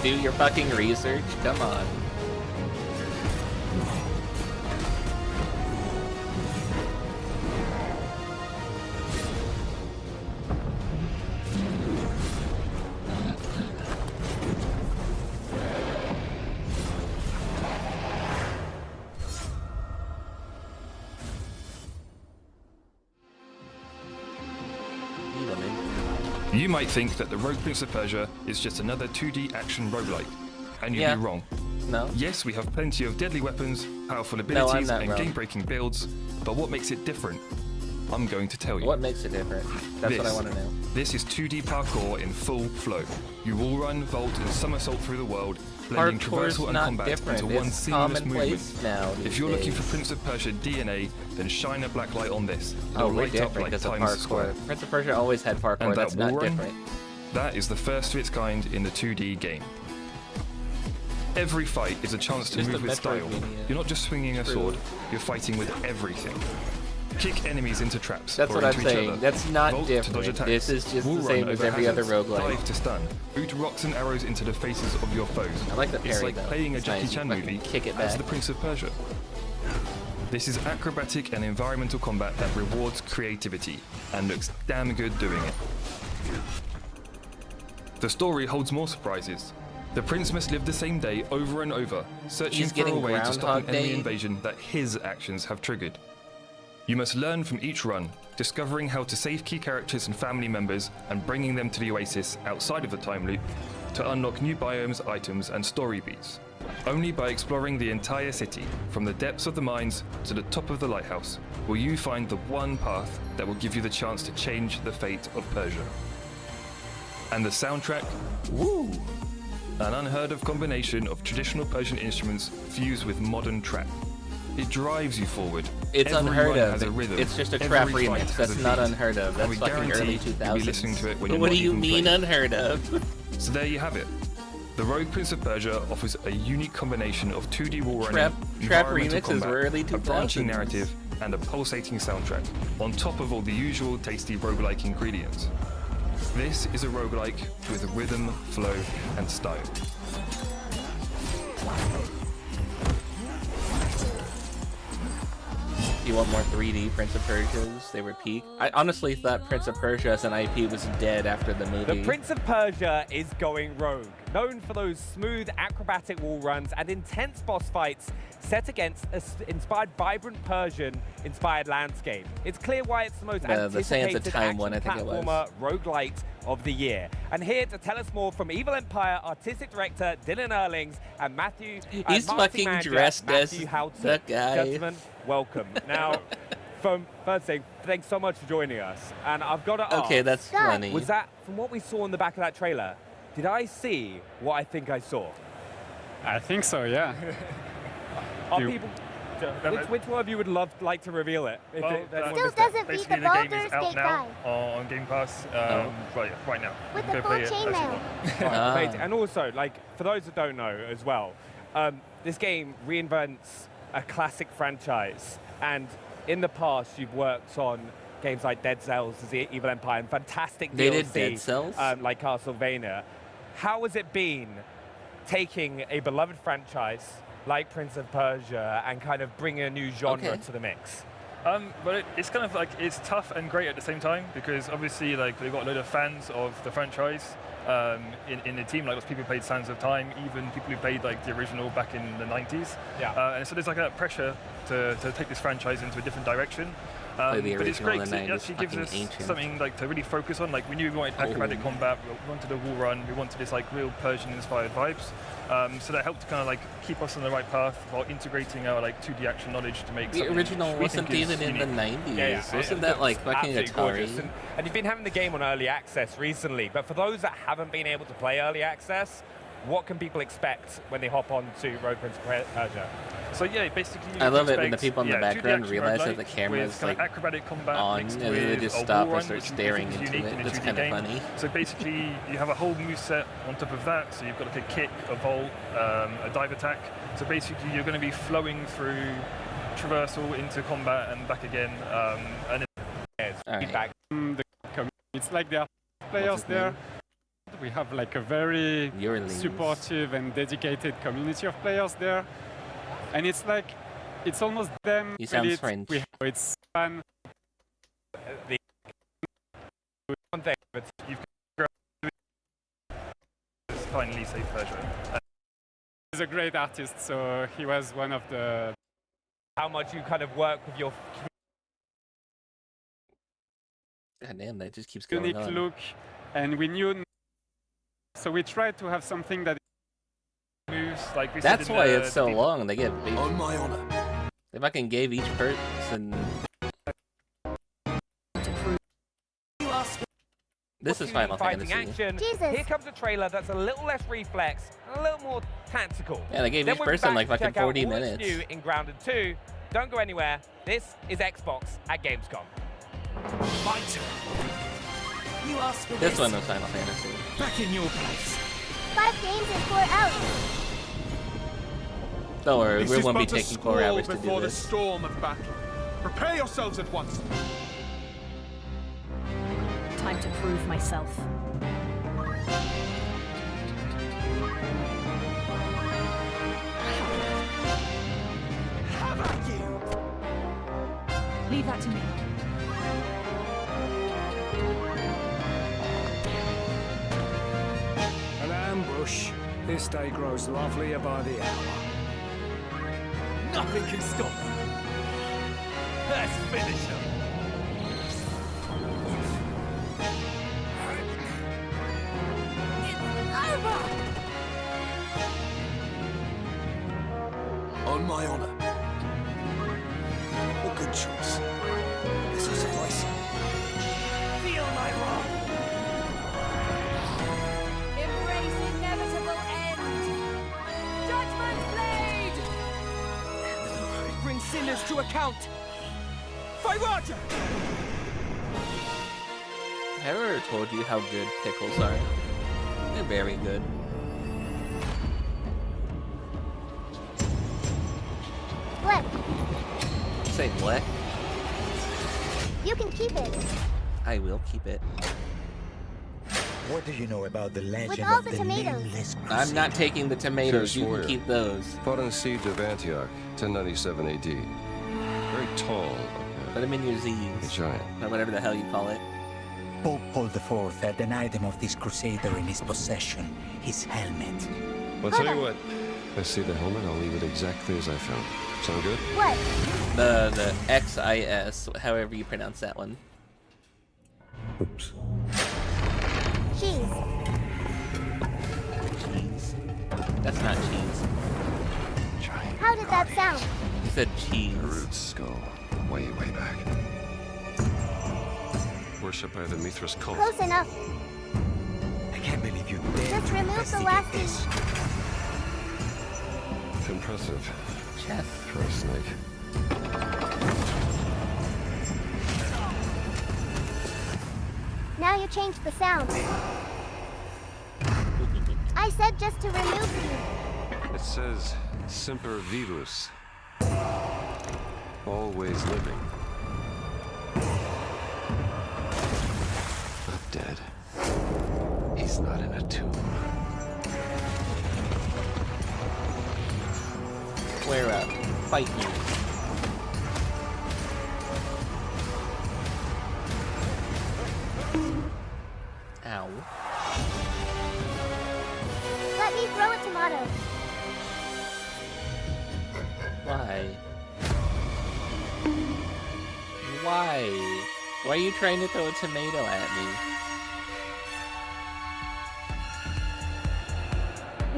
S2: do your fucking research? Come on.
S16: You might think that the Rogue Prince of Persia is just another 2D action roguelike, and you'd be wrong.
S2: No.
S16: Yes, we have plenty of deadly weapons, powerful abilities, and
S2: wrong.
S16: game-breaking builds, but what makes it different? I'm going to tell you.
S2: What makes it different? That's what I want to know.
S16: This is 2D parkour in full flow. You will run, vault, and somersault through the world, blending
S2: Parkour's
S16: traversal and
S2: not
S16: combat
S2: different.
S16: into one
S2: It's
S16: seamless
S2: commonplace
S16: movement.
S2: now
S16: If
S2: these
S16: you're looking
S2: days.
S16: for Prince of Persia DNA, then shine a black light on this.
S2: Oh,
S16: It'll
S2: we're
S16: light up
S2: different
S16: like
S2: because of
S16: Times Square.
S2: parkour. Prince of Persia always had parkour.
S16: And
S2: That's
S16: that
S2: not
S16: wall run?
S2: different.
S16: That is the first of its kind in the 2D game. Every fight is a chance to
S2: Just
S16: move
S2: a
S16: with style.
S2: Metroidvania.
S16: You're not just swinging a
S2: True.
S16: sword, you're fighting with everything. Kick enemies into traps
S2: That's
S16: or
S2: what I'm
S16: into each
S2: saying.
S16: other.
S2: That's not
S16: Vault to dodge
S2: different.
S16: attacks.
S2: This is just
S16: Wall
S2: the
S16: run
S2: same as
S16: over
S2: every other
S16: hazards.
S2: roguelike.
S16: Dive to stun. Boot rocks and arrows into the faces of your foes.
S2: I like the
S16: It's
S2: parry,
S16: like
S2: though.
S16: playing a
S2: It's
S16: Jackie
S2: nice. You
S16: Chan
S2: fucking
S16: movie
S2: kick it
S16: as
S2: back.
S16: the Prince of Persia. This is acrobatic and environmental combat that rewards creativity and looks damn good doing it. The story holds more surprises. The prince must live the same day over and over, searching
S2: He's
S16: for a
S2: getting
S16: way to stop an
S2: Groundhog
S16: enemy
S2: Day.
S16: invasion that his actions have triggered. You must learn from each run, discovering how to save key characters and family members and bringing them to the oasis outside of the time loop to unlock new biomes, items, and story beats. Only by exploring the entire city, from the depths of the mines to the top of the lighthouse, will you find the one path that will give you the chance to change the fate of Persia. And the soundtrack? Woo! an unheard of combination of traditional Persian instruments fused with modern trap. It drives you forward.
S2: It's
S16: Every
S2: unheard
S16: run
S2: of.
S16: has a rhythm.
S2: It's just a trap
S16: Every fight
S2: remix.
S16: has
S2: That's
S16: a
S2: not
S16: beat.
S2: unheard of.
S16: And
S2: That's
S16: we
S2: fucking early
S16: guarantee
S2: 2000s.
S16: you'll be listening to it when you're
S2: What
S16: not
S2: do you
S16: even
S2: mean
S16: playing.
S2: unheard of?
S16: So there you have it. The Rogue Prince of Persia offers a unique combination of 2D wall running,
S2: Trap
S16: environmental
S2: remixes
S16: combat,
S2: were early
S16: a branching
S2: 2000s.
S16: narrative, and a pulsating soundtrack, on top of all the usual tasty roguelike ingredients. This is a roguelike with rhythm, flow, and style.
S2: You want more 3D Prince of Persias? They were peak. I honestly thought Prince of Persia as an IP was dead after the movie.
S24: The Prince of Persia is going rogue, known for those smooth acrobatic wall runs and intense boss fights set against an inspired vibrant Persian-inspired landscape. It's clear why it's the most
S2: the Sands of
S24: anticipated
S2: Time
S24: action
S2: one, I think it was.
S24: platformer roguelite of the year. And here to tell us more from Evil Empire artistic director Dylan Erlings and Matthew.
S2: He's
S24: marketing
S2: fucking
S24: manager
S2: dressed as
S24: Matthew Houghton.
S2: the guy.
S24: Gentlemen, welcome. Now, from first thing, thanks so much for joining us. And I've got to ask.
S2: Okay, that's funny.
S24: Was that, from what we saw in the back of that trailer, did I see what I think I saw?
S13: I think so, yeah.
S24: Are people... Which one of you would like to reveal it? If
S16: Well,
S3: Still doesn't beat the Baldur's Gate 5
S16: on Game Pass right now.
S3: with the full chainmail.
S24: Right, and also, like, for those that don't know as well, this game reinvents a classic franchise. And in the past, you've worked on games like Dead Cells, the Evil Empire, and fantastic
S2: They
S24: DLC,
S2: did Dead Cells?
S24: like Castlevania. How has it been taking a beloved franchise like Prince of Persia and kind of bringing a new genre to the mix?
S16: But it's kind of like, it's tough and great at the same time, because obviously like we've got a load of fans of the franchise in the team, like lots of people who played Sands of Time, even people who played like the original back in the 90s.
S24: Yeah.
S16: And so there's like that pressure to take this franchise into a different direction.
S2: The
S16: But it's great
S2: original in
S16: because
S2: the
S16: it
S2: 90s,
S16: actually gives us
S2: fucking ancient.
S16: something like to really focus on. Like we knew we wanted acrobatic combat, we wanted a wall run, we wanted this like real Persian-inspired vibes. So that helped to kind of like keep us on the right path while integrating our like 2D action knowledge to make
S2: The
S16: something
S2: original
S16: which we
S2: wasn't
S16: think is
S2: even in the
S16: unique.
S2: 90s.
S24: Yeah,
S2: Wasn't that like fucking
S24: absolutely
S2: Atari?
S24: gorgeous. And you've been having the game on early access recently, but for those that haven't been able to play early access, what can people expect when they hop on to Rogue Prince of Persia?
S16: So yeah, basically you
S2: I love it
S16: expect,
S2: when the people in the
S16: 2D
S2: background
S16: action
S2: realize that
S16: roguelike
S2: the camera's
S16: with kind of
S2: like
S16: acrobatic combat
S2: on,
S16: mixed
S2: and then they
S16: with
S2: just
S16: a
S2: stop
S16: wall
S2: and
S16: run,
S2: start
S16: which we
S2: staring
S16: think is
S2: into
S16: unique
S2: it.
S16: in a
S2: That's
S16: 2D
S2: kind of
S16: game.
S2: funny.
S16: So basically you have a whole moveset on top of that. So you've got like a kick, a vault, a dive attack. So basically you're going to be flowing through traversal into combat and back again. And
S24: feedback.
S13: It's like there are players there. We have like a very supportive and dedicated community of players there. And it's like, it's almost them.
S2: He sounds
S13: really,
S2: French.
S13: It's fun.
S24: The one thing, but
S16: you've finally saved Persia.
S13: He's a great artist, so he was one of the...
S24: How much you kind of work with your...
S2: God damn, that just keeps going
S13: unique
S2: on.
S13: look, and we knew... So we tried to have something that
S16: moves like we
S2: That's
S16: said in
S2: why
S16: the,
S2: it's so
S16: the
S2: long. They get
S10: On my honor.
S2: They fucking gave each person. This is Final
S24: fighting
S2: Fantasy.
S24: action. Here comes a trailer that's a little less reflex and a little more tactical.
S2: Yeah, they gave
S24: Then
S2: each
S24: we'll be
S2: person
S24: back
S2: like
S24: to
S2: fucking
S24: check out
S2: 40
S24: all that's
S2: minutes.
S24: new in Grounded 2. Don't go anywhere. This is Xbox at Gamescom.
S4: My turn. You asked for
S2: This one was Final Fantasy.
S4: Back in your place.
S3: 5 games in 4 hours.
S2: Don't worry,
S5: This
S2: we
S5: is
S2: won't be
S5: but a
S2: taking 4
S5: squall
S2: hours to
S5: before
S2: do
S5: the
S2: this.
S5: storm of battle. Prepare yourselves at once.
S23: Time to prove myself.
S4: How about you?
S23: Leave that to me.
S11: An ambush. This day grows lovelier by the hour.
S4: Nothing can stop me. Let's finish him.
S10: On my honor. A good choice. This will suffice.
S4: Feel my wrath.
S23: Embrace inevitable end.
S4: sinners to account. Fight Roger!
S2: Have I ever told you how good pickles are? They're very good.
S3: Black.
S2: Say black.
S3: You can keep it.
S2: I will keep it.
S17: What do you know about the legend
S3: With all
S17: of
S3: the
S17: the
S3: tomatoes.
S17: nameless
S2: I'm not taking the tomatoes. You can keep those.
S18: Fought in the siege of Antioch, 1097 AD. Very tall.
S2: Put them in your Z's.
S18: A giant.
S2: Or whatever the hell you call it.
S17: Pope Paul IV had an item of this crusader in his possession, his helmet.
S18: Well, tell you what. Let's see the helmet. I'll leave it exactly as I found it. Sound good?
S3: What?
S2: The XIS, however you pronounce that one.
S18: Oops.
S3: Cheese.
S2: Cheese. That's not cheese.
S18: Giant.
S3: How did that sound?
S2: You said cheese.
S18: A root skull. Way back. Worshipped by the Mithras cult.
S3: Close enough.
S17: I can't believe you did.
S3: Just remove the last piece.
S18: It's impressive.
S2: Chef.
S18: For a snake.
S3: Now you changed the sound. I said just to remove
S18: It says Semper Vivus. Always living. Not dead. He's not in a tomb.
S2: Flare up. Fight me. Ow.
S3: Let me throw a tomato.
S2: Why? Why? Why are you trying to throw a tomato at me?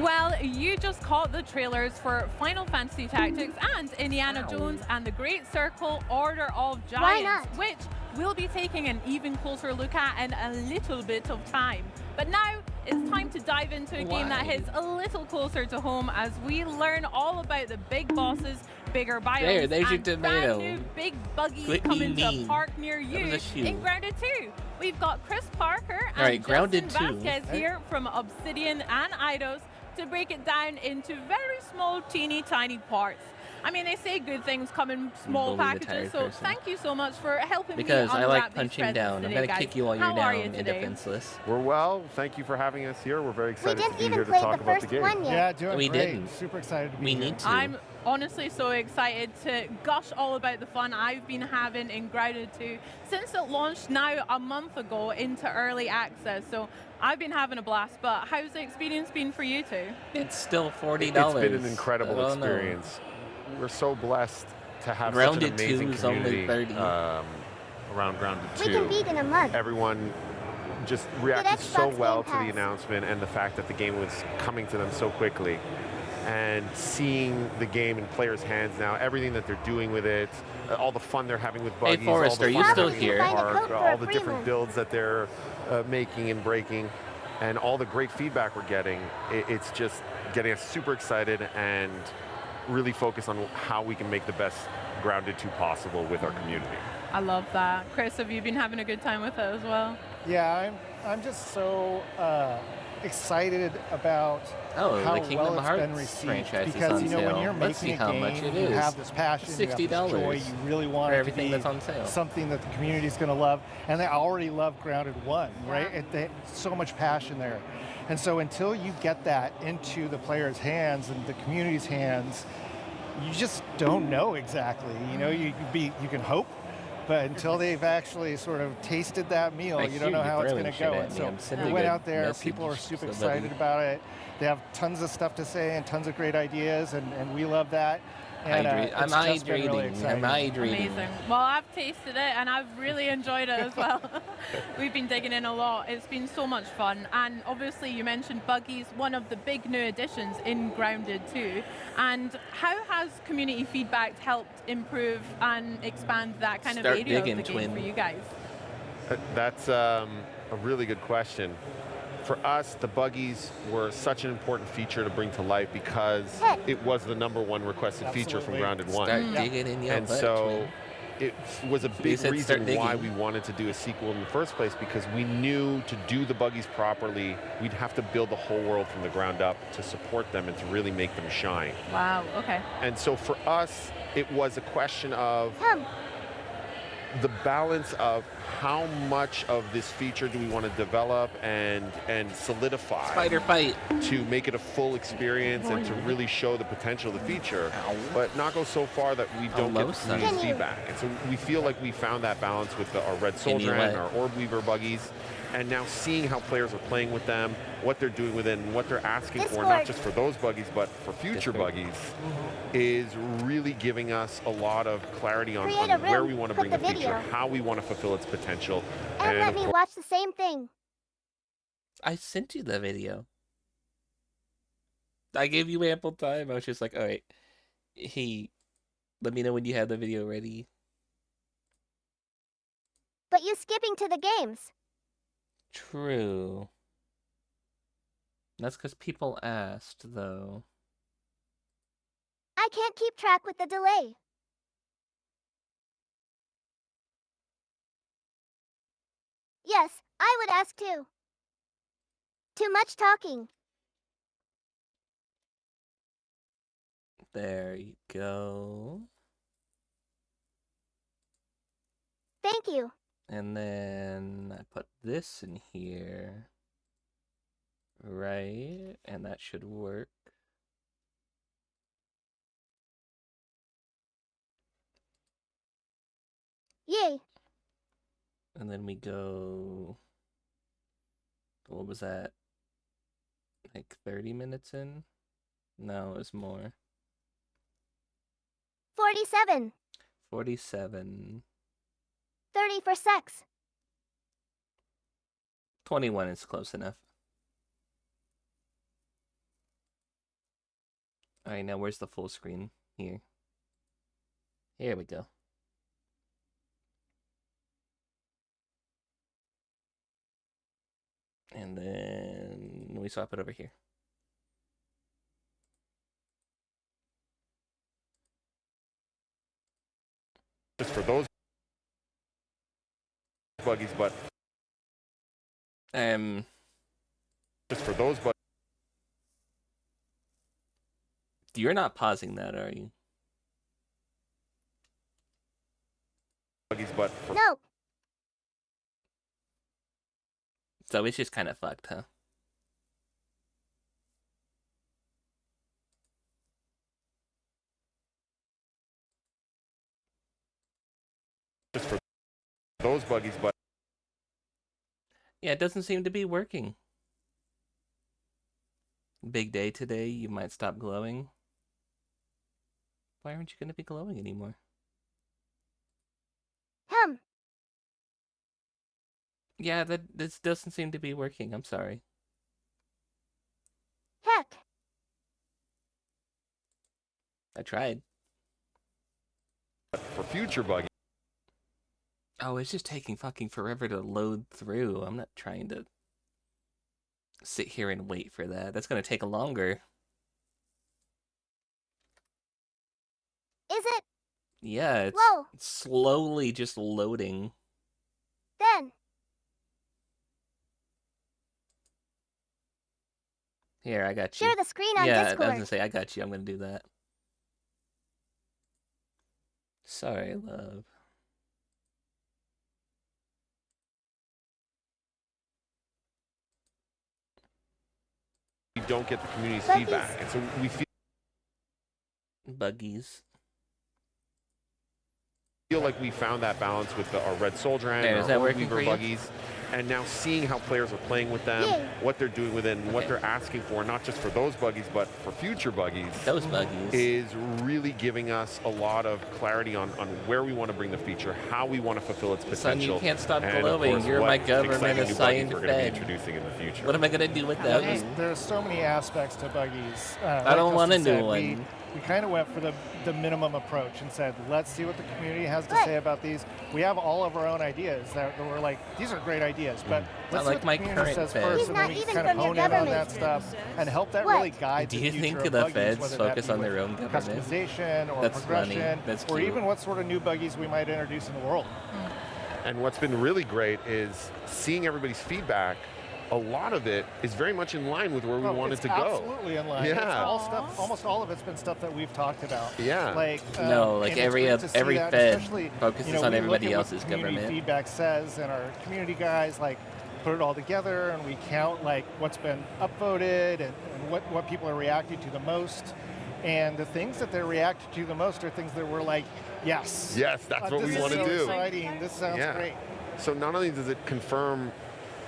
S14: Well, you just caught the trailers for Final Fantasy Tactics and Indiana Jones and the Great Circle Order of
S3: Why
S14: Giants,
S3: not?
S14: which we'll be taking an even closer look at in a little bit of time. But now it's time to dive into a game that hits a little closer to home as we learn all about the big bosses, bigger biomes,
S2: There's your
S14: and
S2: tomato.
S14: brand new big buggies
S2: Quit
S14: coming
S2: being
S14: to a
S2: mean.
S14: park near
S2: That
S14: you
S2: was a shoe.
S14: in Grounded 2. We've got Chris Parker and
S2: Alright, Grounded
S14: Justin
S2: 2.
S14: Vasquez here from Obsidian and Eidos to break it down into very small, teeny, tiny parts. I mean, they say good things come in small
S2: Bully the
S14: packages,
S2: tired
S14: so
S2: person.
S14: thank you so much for helping
S2: Because
S14: me
S2: I
S14: unwrap
S2: like
S14: these
S2: punching
S14: presents
S2: down. I'm
S14: today,
S2: gonna
S14: guys.
S2: kick you while you're
S14: How are
S2: down
S14: you
S2: and
S14: today?
S2: defenseless.
S5: We're well. Thank you for having us here. We're very excited
S3: didn't
S5: to be
S3: even
S5: here to
S3: play
S5: talk
S3: the
S5: about the
S3: first
S5: game.
S3: one yet.
S19: Yeah, doing
S2: We
S19: great.
S2: didn't.
S19: Super excited to be
S2: We
S19: here.
S2: need to.
S14: I'm honestly so excited to gush all about the fun I've been having in Grounded 2 since it launched now a month ago into early access. So I've been having a blast, but how's the experience been for you two?
S2: It's still $40.
S5: It's been an incredible
S2: I don't know.
S5: experience. We're so blessed to have
S2: Grounded
S5: such an amazing
S2: 2 is only
S5: community
S2: 30.
S5: around Grounded 2.
S3: We can beat in a month.
S5: Everyone just reacted so
S3: Xbox
S5: well
S3: Game
S5: to the
S3: Pass.
S5: announcement and the fact that the game was coming to them so quickly. And seeing the game in players' hands now, everything that they're doing with it, all the fun they're having with
S2: Hey,
S5: buggies,
S2: Forrest,
S5: all
S2: are
S5: the
S2: you
S5: fun
S2: still
S5: they're having in
S2: here?
S5: the
S3: Find a
S5: park,
S3: code for
S5: all
S3: a
S5: the
S3: free
S5: different
S3: one.
S5: builds that they're making and breaking, and all the great feedback we're getting, it's just getting us super excited and really focused on how we can make the best Grounded 2 possible with our community.
S14: I love that. Chris, have you been having a good time with it as well?
S19: Yeah, I'm just so excited about
S2: Oh,
S19: how
S2: the Kingdom
S19: well it's been
S2: Hearts
S19: received.
S2: franchise is
S19: Because
S2: on
S19: you know when
S2: sale.
S19: you're
S2: Let's see
S19: making a
S2: how
S19: game,
S2: much it
S19: you
S2: is.
S19: have this passion, you have this joy,
S2: $60
S19: you really want
S2: for
S19: it
S2: everything
S19: to be
S2: that's on sale.
S19: something that the community's going to love, and they already love Grounded 1, right? There's so much passion there. And so until you get that into the players' hands and the community's hands, you just don't know exactly. You know, you can hope, but until they've actually sort of tasted that meal, you don't know how it's going to go. And so we went out there, people are super excited about it. They have tons of stuff to say and tons of great ideas, and we love that. And
S2: I'm hydrating.
S14: Amazing. Well, I've tasted it and I've really enjoyed it as well. We've been digging in a lot. It's been so much fun. And obviously you mentioned buggies, one of the big new additions in Grounded 2. And how has community feedback helped improve and expand that kind of area of the game for you guys?
S5: That's a really good question. For us, the buggies were such an important feature to bring to life because it was the #1 requested feature from Grounded 1.
S2: Start digging in your
S5: And
S2: butt,
S5: so
S2: twin.
S5: it was a big
S2: said start
S5: reason why we
S2: digging.
S5: wanted to do a sequel in the first place, because we knew to do the buggies properly, we'd have to build the whole world from the ground up to support them and to really make them shine.
S14: Wow, okay.
S5: And so for us, it was a question of the balance of how much of this feature do we want to develop and solidify
S2: Spider fight
S5: to make it a full experience and to really show the potential of the feature, but not go so far that we don't get the community's feedback. And so we feel like we found that balance with our Red Soldier and our Orb Weaver buggies, and now seeing how players are playing with them, what they're doing with it, and what they're asking for, not just for those buggies, but for future buggies, is really giving us a lot of clarity on where we want to bring the feature, how we want to fulfill its potential.
S3: And let
S5: of
S3: me
S5: course,
S3: watch the same thing.
S2: I sent you the video. I gave you ample time. I was just like, all right, hey, let me know when you have the video ready.
S3: But you skipping to the games.
S2: True. That's because people asked, though.
S3: I can't keep track with the delay. Yes, I would ask too. Too much talking.
S2: There you go.
S3: Thank you.
S2: And then I put this in here. Right, and that should work.
S3: Yay.
S2: And then we go, what was that? Like 30 minutes in? No, it was more.
S3: 47.
S2: 47.
S3: 30 for sex.
S2: 21 is close enough. Alright, now where's the full screen? Here. Here we go. And then we swap it over here.
S5: just for those buggies, but just for those buggies.
S2: You're not pausing that, are you?
S5: But for
S3: no.
S2: So it's just kind of fucked, huh?
S5: Just for those buggies, but
S2: yeah, it doesn't seem to be working. Big day today, you might stop glowing. Why aren't you going to be glowing anymore? Yeah, this doesn't seem to be working. I'm sorry.
S3: Heck.
S2: I tried.
S5: For future buggies.
S2: Oh, it's just taking fucking forever to load through. I'm not trying to sit here and wait for that. That's going to take longer.
S3: Is it?
S2: Yeah, it's slowly just loading.
S3: Then.
S2: Here, I got you.
S3: Share the screen on
S2: Discord.
S3: Discord.
S2: I was gonna say, I got you. I'm gonna do that. Sorry, love.
S5: We don't get the community's feedback, and so we feel
S2: buggies.
S5: Feel like we found that balance with our Red Soldier and our Orb Weaver buggies, and now seeing how players are playing with them, what they're doing with it, and what they're asking for, not just for those buggies, but for future buggies.
S2: Those buggies.
S5: Is really giving us a lot of clarity on where we want to bring the feature, how we want to fulfill its potential.
S2: Son, you can't stop
S5: and
S2: glowing.
S5: Course,
S2: you're my government assigned
S5: we're going to be
S2: fed.
S5: introducing in the future.
S2: What am I going to do with that?
S19: There's so many aspects to buggies.
S2: I don't want a new one.
S19: we kind of went for the minimum approach and said, let's see what the community has to say about these. We have all of our own ideas that we're like, these are great ideas, but let's see what the community says first, and then we kind of hone in on that stuff and help that really guide the future of
S2: think the
S19: buggies,
S2: feds
S19: whether
S2: focus
S19: that be
S2: on their
S19: with
S2: own government?
S19: customization or
S2: That's
S19: progression,
S2: funny. That's
S19: or
S2: cute.
S19: even what sort of new buggies we might introduce in the world.
S5: And what's been really great is seeing everybody's feedback. A lot of it is very much in line with where we wanted to go.
S19: Absolutely in line.
S5: Yeah.
S19: It's all stuff, almost all of it's been stuff that we've talked about.
S5: Yeah.
S19: Like
S2: like every Fed focuses on everybody else's
S19: community
S2: government.
S19: Feedback says, and our community guys like put it all together, and we count like what's been upvoted and what people are reacting to the most. And the things that they're reacting to the most are things that we're like, yes.
S5: Yes, that's what we want to do.
S19: This is so exciting. This sounds great.
S5: So not only does it confirm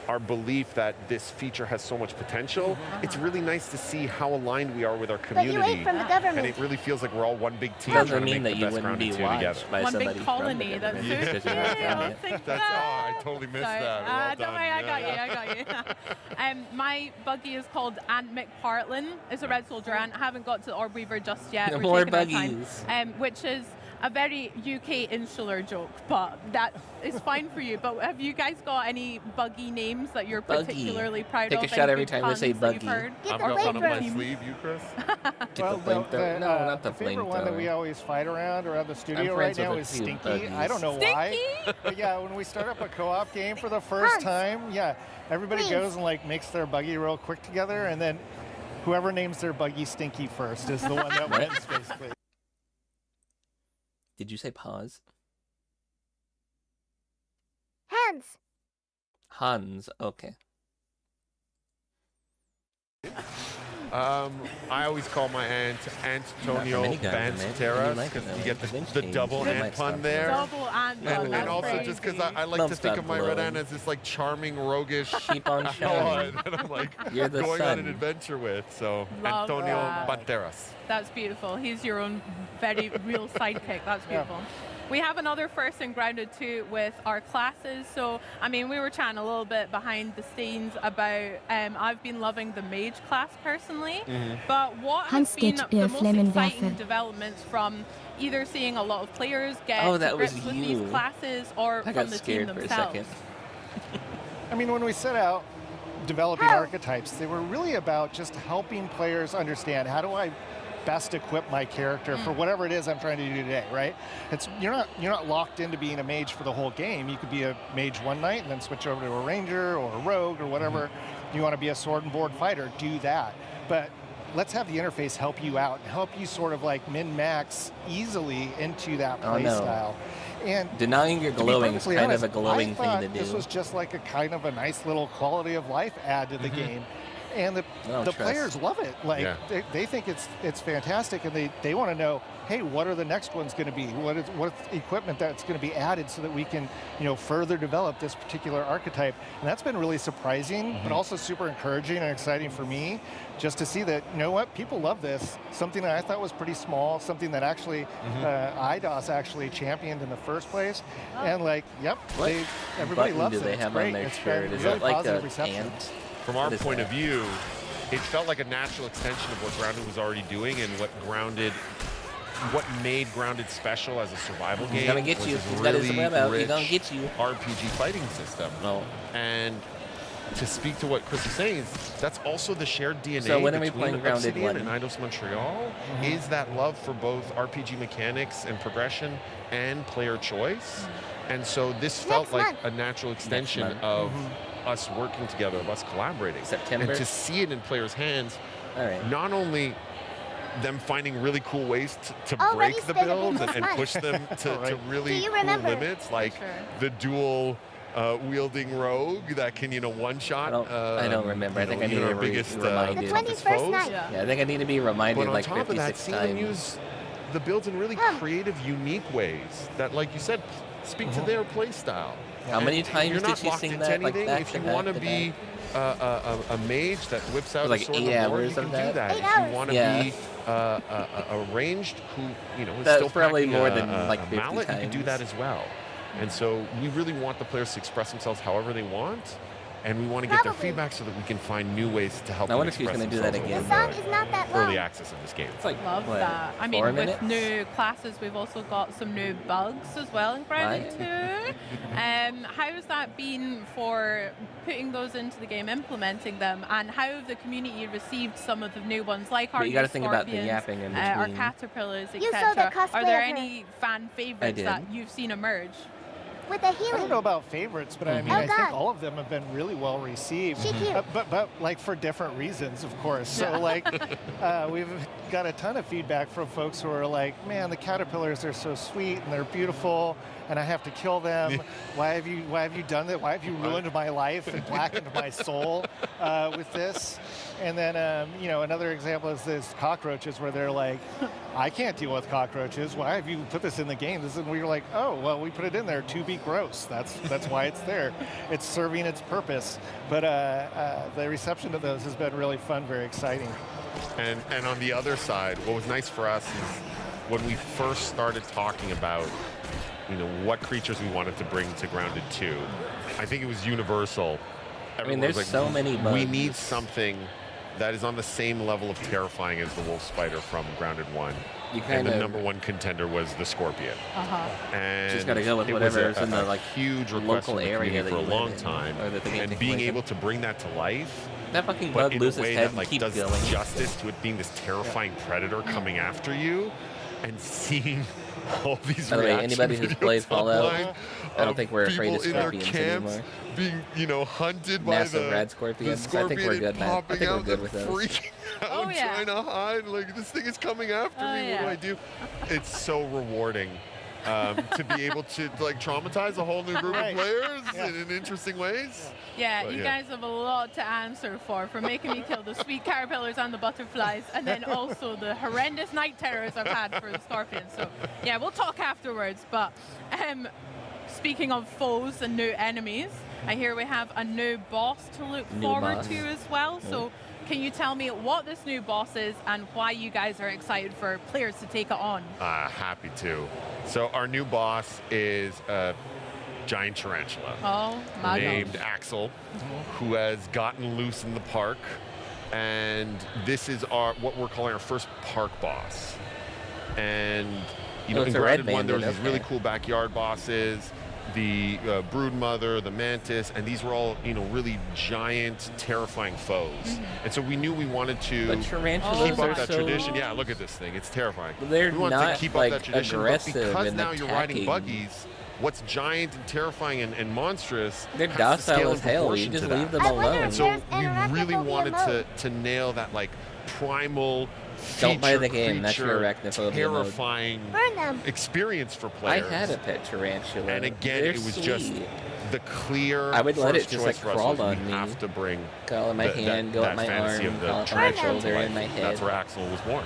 S5: our belief that this feature has so much potential, it's really nice to see how aligned we are with our community.
S3: But you ate from the government.
S5: And it really feels like we're all one big team
S2: Doesn't
S5: trying to
S2: mean
S5: make
S2: that
S5: the
S2: you
S5: best
S2: wouldn't be
S5: Grounded 2 together.
S2: watched by
S14: One
S2: somebody
S14: big colony.
S2: from the
S14: That's
S2: government
S14: so
S2: because
S14: cute.
S2: you're not from
S14: I'll
S2: it.
S14: take
S5: That's,
S14: that.
S5: I totally missed
S14: Sorry.
S5: that. Well
S14: Don't worry, I got you. My buggy is called Ant McPartlin. It's a red soldier ant. I haven't got to the Orb Weaver just yet. We're
S2: More
S14: taking our time.
S2: buggies.
S14: Which is a very UK insular joke, but that is fine for you. But have you guys got any buggy names that you're
S2: Buggy.
S14: particularly proud
S2: Take
S14: of?
S2: a shot
S14: Any
S2: every
S14: good
S2: time we say
S14: puns that you've
S2: buggy.
S14: heard?
S5: I've got one on my sleeve, you, Chris?
S19: Well,
S2: not the
S19: favorite one that we
S2: flamethrower.
S19: always fight around the studio
S2: I'm
S19: right
S2: friends
S19: now
S2: with a
S19: is
S2: few
S19: Stinky.
S2: buggies.
S19: I don't know why, but yeah, when we start up a co-op game for the first time, everybody goes and like makes their buggy real quick together, and then whoever names their buggy Stinky first is the one that wins, basically.
S2: Did you say pause?
S3: Hands.
S2: Hans. Okay.
S5: I always call my aunt Antonio
S2: Not for many guys,
S5: Banteras
S2: man.
S5: because you get the
S2: Vintage
S5: double
S2: games.
S5: ant pun there.
S14: Double ant pun.
S5: And
S14: That's
S5: also
S14: crazy.
S5: just because I like
S2: Love
S5: to think
S2: stop
S5: of my red
S2: glowing.
S5: ant as this like charming, roguish
S2: Keep on shining.
S5: that I'm like
S2: You're the
S5: going on
S2: sun.
S5: an adventure with. So
S14: Love
S5: Antonio
S14: that.
S5: Banteras.
S14: That's beautiful. He's your own very real sidekick. That's beautiful. We have another first in Grounded 2 with our classes. So, I mean, we were chatting a little bit behind the scenes about, I've been loving the mage class personally, but what has been the most exciting developments from either seeing a lot of players get to grips with these classes or
S2: I
S14: from
S2: got
S14: the
S2: scared
S14: team
S2: for a
S14: themselves?
S2: second.
S19: I mean, when we set out developing archetypes, they were really about just helping players understand, how do I best equip my character for whatever it is I'm trying to do today, right? You're not locked into being a mage for the whole game. You could be a mage one night and then switch over to a ranger or a rogue or whatever. You want to be a sword and board fighter, do that. But let's have the interface help you out and help you sort of like min-max easily into that play style. And
S2: denying your glowing is kind of a glowing thing to do.
S19: This was just like a kind of a nice little quality of life add to the game. And the players love it. Like they think it's fantastic, and they want to know, hey, what are the next ones going to be? What's equipment that's going to be added so that we can, further develop this particular archetype? And that's been really surprising, but also super encouraging and exciting for me, just to see that, people love this. Something that I thought was pretty small, something that actually IDOS actually championed in the first place, and everybody loves it.
S2: Do they
S19: It's
S2: have
S19: great.
S2: on their
S19: It's
S2: shirt?
S19: been
S2: Is
S19: really
S2: that like
S19: positive
S2: an
S19: reception.
S2: ant?
S5: From our point of view, it felt like a natural extension of what Grounded was already doing and what made Grounded special as a survival game.
S2: He's gonna get
S5: was
S2: you.
S5: this
S2: He's got his
S5: really
S2: web out. He's
S5: rich
S2: gonna get you.
S5: RPG fighting system. And to speak to what Chris is saying, that's also the shared DNA
S2: So when are we
S5: between
S2: playing Grounded
S5: Obsidian
S2: 1?
S5: and Eidos Montreal is that love for both RPG mechanics and progression and player choice. And so this felt like a natural extension of us working together, of us collaborating.
S2: September.
S5: And to see it in players' hands, not only them finding really cool ways to break the builds and push them to really cool limits, like the dual wielding rogue that can, one-shot.
S2: I don't remember. I think I need to be reminded.
S5: Yeah,
S2: I think I need to be reminded
S5: but on
S2: like
S5: top of that,
S2: 56
S5: seeing them
S2: times.
S5: use the builds in really creative, unique ways that, like you said, speak to their play style.
S2: How many times
S5: you're
S2: did
S5: not
S2: you
S5: locked
S2: sing
S5: into
S2: that, like,
S5: anything.
S2: back
S5: If
S2: to
S5: you
S2: back
S5: want to
S2: to
S5: be a mage that whips out
S2: like
S5: a sword
S2: 8
S5: of war,
S2: hours
S5: you can
S2: of
S5: do
S2: that?
S5: that.
S3: 8
S5: If
S3: hours.
S5: you want to be a ranged who, is
S2: That's
S5: still
S2: probably
S5: packing
S2: more
S5: a,
S2: than, like,
S5: a
S2: 50
S5: mallet, you can do
S2: times.
S5: that as well. And so we really want the players to express themselves however they want. and we want to get their feedback so that we can find new ways to help
S2: I
S5: them
S2: wonder if he's
S5: express
S2: going to do that
S5: themselves
S2: again.
S3: The
S5: over
S3: song is not that long.
S5: early access of this game.
S2: It's like,
S14: Love
S2: what,
S14: that. I mean,
S2: 4
S14: with
S2: minutes?
S14: new classes, we've also got some new bugs as well in Grounded 2. How's that been for putting those into the game, implementing them, and how have the community received some of the new ones, like our
S2: But you got to think about the yapping in between.
S14: our caterpillars,
S3: You saw the
S14: etc.
S3: cosplay
S14: Are there
S3: of her.
S14: any fan favorites that you've seen emerge?
S3: With a
S19: I
S3: healing.
S19: don't know about favorites, but I mean,
S3: Oh,
S19: I think
S3: God.
S19: all of them have been really well received.
S3: She cute.
S19: But like for different reasons, of course. So like, we've got a ton of feedback from folks who are like, man, the caterpillars are so sweet and they're beautiful, and I have to kill them. Why have you done that? Why have you ruined my life and blackened my soul with this? And then, you know, another example is this cockroaches, where they're like, I can't deal with cockroaches. Why have you put this in the game? And we were like, oh, well, we put it in there to be gross. That's why it's there. It's serving its purpose. But the reception to those has been really fun, very exciting.
S5: And on the other side, what was nice for us is when we first started talking about, you know, what creatures we wanted to bring to Grounded 2, I think it was universal.
S2: I mean, there's so many bugs.
S5: We need something that is on the same level of terrifying as the wolf spider from Grounded 1. And the number one contender was the scorpion. And
S2: just got to go with
S5: it
S2: whatever
S5: was
S2: is in the like
S5: huge request
S2: local
S5: from the
S2: area
S5: community
S2: that
S5: for a
S2: you
S5: long
S2: live in,
S5: time,
S2: or that the game
S5: and
S2: takes
S5: being
S2: place in.
S5: able to bring that to life,
S2: that fucking
S5: but
S2: bug
S5: in a
S2: loses
S5: way
S2: head
S5: that
S2: and
S5: like
S2: keeps
S5: does
S2: going.
S5: justice to it being this terrifying predator coming after you, and seeing all these
S2: By the way,
S5: reaction
S2: anybody who's
S5: videos
S2: played Fallout,
S5: online
S2: I don't
S5: of
S2: think we're afraid of
S5: people in their
S2: scorpions
S5: camps
S2: anymore.
S5: being, you know, hunted
S2: Massive
S5: by the
S2: red scorpions.
S5: the scorpion
S2: I think we're good,
S5: and
S2: man. I
S5: popping
S2: think we're
S5: out
S2: good
S5: and
S2: with those.
S5: freaking out, trying to hide. Like, this thing is coming after me. What do I do? It's so rewarding. To be able to like traumatize a whole new group of players in interesting ways.
S14: Yeah,
S5: But
S14: you guys have a lot to answer for making me kill the sweet caterpillars and the butterflies, and then also the horrendous night terrors I've had for the scorpions. So yeah, we'll talk afterwards. But speaking of foes and new enemies, I hear we have a new boss to look forward to as well. So can you tell me what this new boss is and why you guys are excited for players to take it on?
S5: Happy to. So our new boss is a giant tarantula named Axel, who has gotten loose in the park. And this is what we're calling our first park boss. And you know, in Grounded 1, there was these really cool backyard bosses, the broodmother, the mantis, and these were all, you know, really giant, terrifying foes. And so we knew we wanted to keep up that tradition. Yeah, look at this thing; it's terrifying.
S2: They're
S5: we wanted
S2: not
S5: to keep
S2: like
S5: up that tradition, but
S2: aggressive
S5: because
S2: and
S5: now you're riding
S2: attacking.
S5: buggies, what's giant and terrifying and monstrous,
S2: They're
S5: has to
S2: docile
S5: scale
S2: as
S5: in
S2: hell.
S5: proportion
S2: You just
S5: to that.
S2: leave them alone.
S5: And so we really wanted to nail that like primal.
S2: Don't buy the
S5: feature
S2: game. That's your
S5: creature,
S2: arachnophobia
S5: terrifying
S3: mode.
S5: experience for players.
S2: I had a pet tarantula.
S5: And again,
S2: They're
S5: it was
S2: sweet.
S5: just the clear.
S2: I would let it
S5: first
S2: just
S5: choice
S2: like
S5: for us
S2: crawl
S5: was
S2: on
S5: we
S2: me.
S5: have to bring
S2: Go in my hand, go up my
S5: fantasy
S2: arm,
S5: of the
S2: crawl up my
S5: tarantula
S2: shoulder,
S5: to
S2: in my
S5: life.
S2: head.
S5: That's where Axel was born.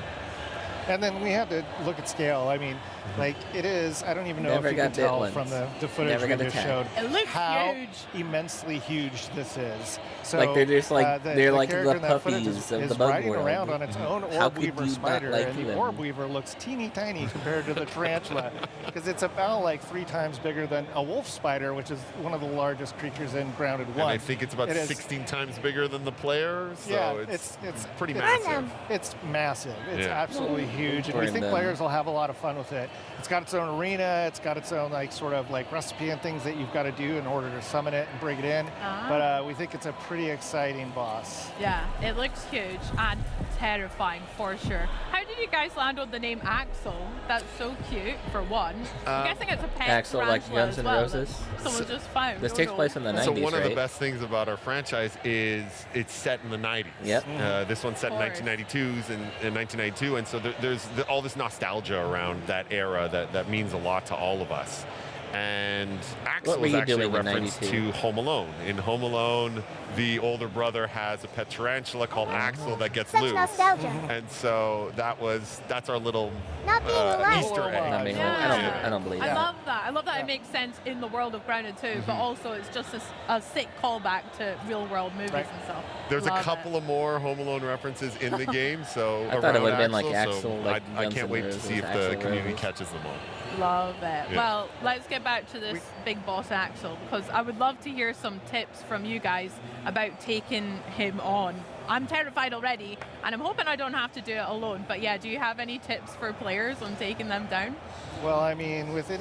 S19: And then we had to look at scale. I mean, like it is, I don't even know
S2: Never
S19: if you can
S2: got bit
S19: tell
S2: once.
S19: from the footage
S2: Never
S19: we
S2: got
S19: just
S2: attacked.
S19: showed
S14: It looks
S19: how
S14: huge.
S19: immensely huge this is. So,
S2: Like, they're just like- they're like
S19: character
S2: the
S19: in that footage
S2: puppies of
S19: is
S2: the bug
S19: riding
S2: world.
S19: around on its own
S2: How
S19: orb
S2: could
S19: weaver
S2: you not
S19: spider,
S2: like
S19: and the
S2: them?
S19: orb weaver looks teeny tiny compared to the tarantula, because it's about like 3 times bigger than a wolf spider, which is one of the largest creatures in Grounded 1.
S5: And I think it's about
S19: It is-
S5: 16 times bigger than the player. So
S19: yeah,
S5: it's pretty
S19: it's-
S5: massive.
S19: It's massive. It's
S5: Yeah.
S19: absolutely huge, and we think players will have a lot of fun with it. It's got its own arena. It's got its own like sort of like recipe and things that you've got to do in order to summon it and bring it in. But we think it's a pretty exciting boss.
S14: Yeah, it looks huge and terrifying for sure. How did you guys land on the name Axel? That's so cute, for one. I'm guessing it's a pet
S2: Axel, like
S14: tarantula
S2: Guns
S14: as
S2: N'
S14: well
S2: Roses?
S14: that someone just found.
S2: This
S14: Oh,
S2: takes
S14: no.
S2: place in the 90s,
S5: So one of the
S2: right?
S5: best things about our franchise is it's set in the 90s.
S2: Yep.
S5: This one's set in 1992s and 1992, and so there's all this nostalgia around that era that means a lot to all of us. And Axel
S2: were
S5: is
S2: you
S5: actually a
S2: doing in
S5: reference
S2: 92?
S5: to Home Alone. In Home Alone, the older brother has a pet tarantula called Axel that gets
S3: Such
S5: loose.
S3: nostalgia.
S5: And so that's our little
S3: Not being alive.
S5: Easter egg.
S2: I mean,
S14: Yeah.
S2: I don't believe
S14: I
S2: that.
S14: love that. I love that it makes sense in the world of Grounded too, but also it's just a sick callback to real world movies and stuff.
S5: There's
S14: Love
S5: a couple of more Home Alone references in the game, so
S2: I thought it
S5: around
S2: would've been like
S5: so
S2: Axel, like
S5: I
S2: Guns
S5: can't
S2: N'
S5: wait to
S2: Roses,
S5: see if
S2: Axl
S5: the community
S2: Rose.
S5: catches them all.
S14: Love it.
S5: Yeah.
S14: Well, let's get get back to this big boss Axel, because I would love to hear some tips from you guys about taking him on. I'm terrified already, and I'm hoping I don't have to do it alone. But yeah, do you have any tips for players on taking them down?
S19: Well, I mean, with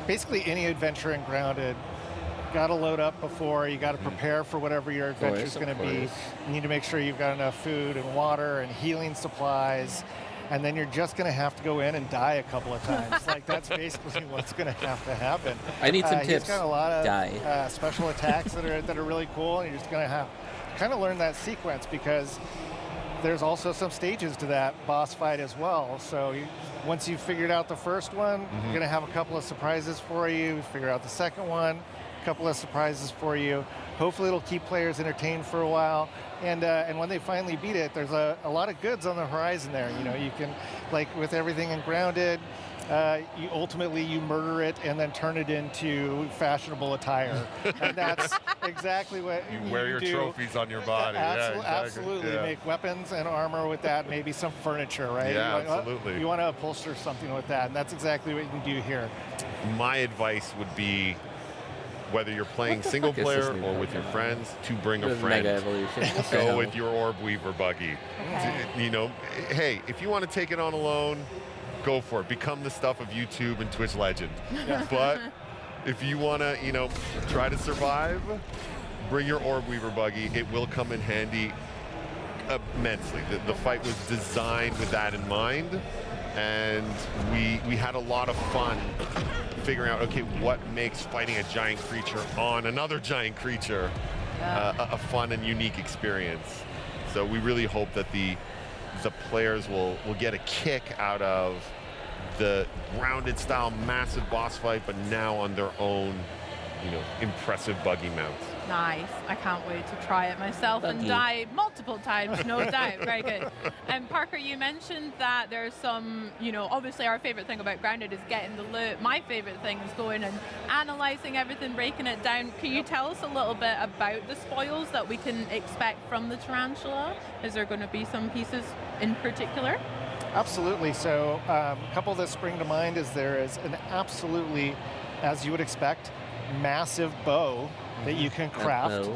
S19: basically any adventure in Grounded, got to load up before, you got to prepare for whatever your adventure is going to be. You need to make sure you've got enough food and water and healing supplies, and then you're just going to have to go in and die a couple of times. Like, that's basically what's going to have to happen.
S2: I need some tips.
S19: He's got a lot of special attacks that are really cool, and you're just going to have to kind of learn that sequence, because there's also some stages to that boss fight as well. So once you've figured out the first one, you're going to have a couple of surprises for you. Figure out the second one, a couple of surprises for you. Hopefully it'll keep players entertained for a while. And when they finally beat it, there's a lot of goods on the horizon there. You know, you can, like with everything in Grounded, you ultimately murder it and then turn it into fashionable attire. And that's exactly what
S5: you wear your
S19: do.
S5: Trophies on your body.
S19: Absolutely.
S5: Yeah.
S19: Make weapons and armor with that, maybe some furniture, right?
S5: Yeah, absolutely.
S19: You want to upholster something with that, and that's exactly what you can do here.
S5: My advice would be, whether you're playing single player or with your friends, to bring a friend.
S2: Mega Evolution.
S5: Go with your Orb Weaver buggy.
S14: Okay.
S5: You know, hey, if you want to take it on alone, go for it. Become the stuff of YouTube and Twitch legend. But if you want to, try to survive, bring your Orb Weaver buggy. It will come in handy immensely. The fight was designed with that in mind, and we had a lot of fun figuring out, okay, what makes fighting a giant creature on another giant creature a fun and unique experience. So we really hope that the players will get a kick out of the Grounded style massive boss fight, but now on their own, impressive buggy mounts.
S14: Nice. I can't wait to try it myself and die multiple times, no doubt. Very good. And Parker, you mentioned that there's some, obviously our favorite thing about Grounded is getting the loot. My favorite thing is going and analyzing everything, breaking it down. Can you tell us a little bit about the spoils that we can expect from the tarantula? Is there going to be some pieces in particular?
S19: Absolutely. So a couple that spring to mind is there is an absolutely, as you would expect, massive bow that you can craft.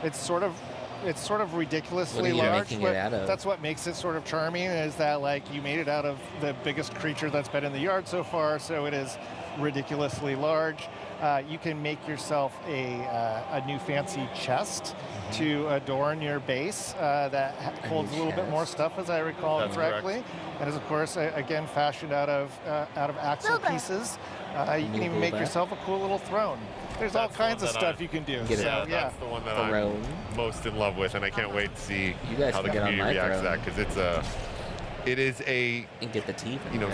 S19: It's sort of ridiculously large, but that's what makes it sort of charming, is that like you made it out of the biggest creature that's been in the yard so far, so it is ridiculously large. You can make yourself a new fancy chest to adorn your base that holds a little bit more stuff, as I recall correctly. Correct. And is of course again fashioned out of axle pieces. You can even make yourself a cool little throne. There's all kinds of stuff you can do.
S5: That's the one that I'm most in love with, and I can't wait to see how the community reacts to that, because it is a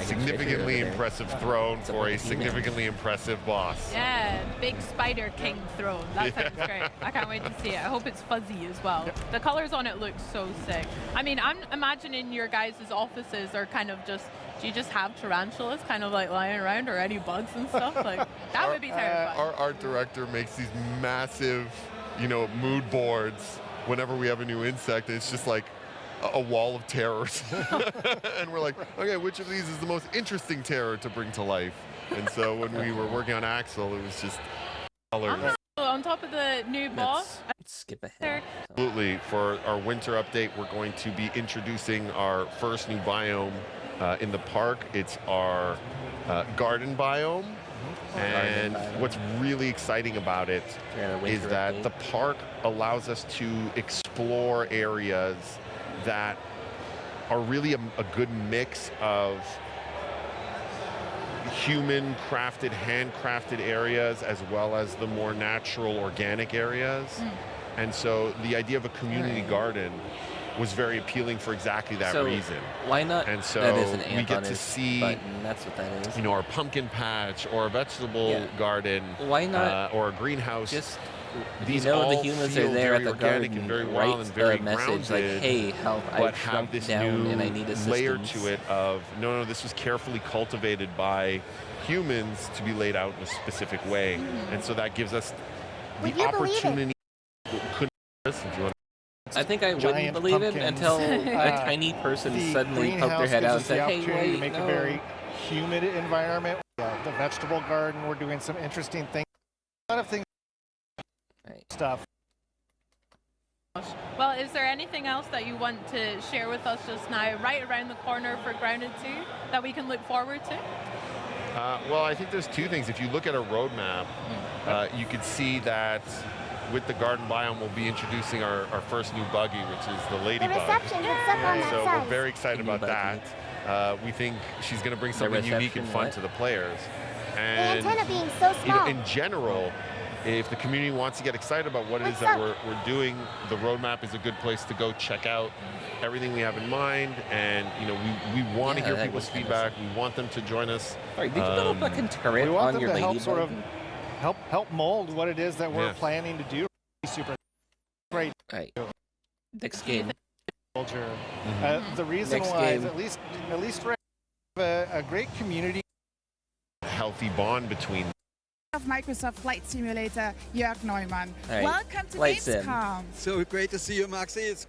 S5: significantly impressive throne for a significantly impressive boss.
S14: Yeah, big Spider King throne. That sounds great. I can't wait to see it. I hope it's fuzzy as well. The colors on it look so sick. I mean, I'm imagining your guys' offices are kind of just, do you just have tarantulas kind of like lying around, or any bugs and stuff? Like, that would be terrifying.
S5: Our art director makes these massive, mood boards whenever we have a new insect. It's just like a wall of terrors. And we're like, okay, which of these is the most interesting terror to bring to life? And so when we were working on Axel, it was just colors.
S14: On top of the new boss.
S2: Let's skip ahead.
S5: Absolutely. For our winter update, we're going to be introducing our first new biome in the park. It's our garden biome. And what's really exciting about it is that the park allows us to explore areas that are really a good mix of human crafted, handcrafted areas, as well as the more natural, organic areas. And so the idea of a community garden was very appealing for exactly that reason.
S2: Why not?
S5: And so
S2: that is an
S5: we get to see
S2: that's what that is.
S5: Our pumpkin patch or a vegetable garden.
S2: Why not?
S5: Or a greenhouse.
S2: Just
S5: these
S2: the
S5: all
S2: humans
S5: feel
S2: are there
S5: very
S2: at the
S5: organic
S2: garden,
S5: and very wild and very
S2: message like,
S5: grounded,
S2: hey, help,
S5: but
S2: I
S5: have
S2: shrunk
S5: this
S2: down
S5: new
S2: and I need assistance.
S5: layer to it of no, this was carefully cultivated by humans to be laid out in a specific way, and so that gives us the opportunity.
S2: I think I wouldn't believe it until a tiny person suddenly poked their head out and said, "Hey, wait,
S19: to make a very humid environment. the vegetable garden. We're doing some interesting things. A lot of things. Stuff.
S14: Well, is there anything else that you want to share with us just now, right around the corner for Grounded 2, that we can look forward to?
S5: Well, I think there's two things. If you look at a roadmap, you can see that with the garden biome, we'll be introducing our first new buggy, which is the Ladybug.
S3: The reception gets up on that
S5: So
S3: side.
S5: we're very excited about that. We think she's going to bring something unique and fun to the players. And
S3: the antenna being so small.
S5: in general, if the community wants to get excited about what it is that we're doing, the roadmap is a good place to go check out everything we have in mind. And we want to hear people's feedback. We want them to join us.
S2: Sorry, did you build a fucking turret
S19: We want
S2: on
S19: them
S2: your
S19: to help
S2: Ladybug?
S19: sort of help mold what it is that we're planning to do. Super great.
S2: Right. Next game.
S19: Culture. The reason
S2: Next
S19: why
S2: game.
S19: is at least we have a great community.
S5: Healthy bond between
S8: Of Microsoft Flight Simulator, Jörg Neumann.
S2: Right.
S8: Welcome to
S2: Flight Sim.
S8: Gamescom.
S9: So great to see you, Maxi. It's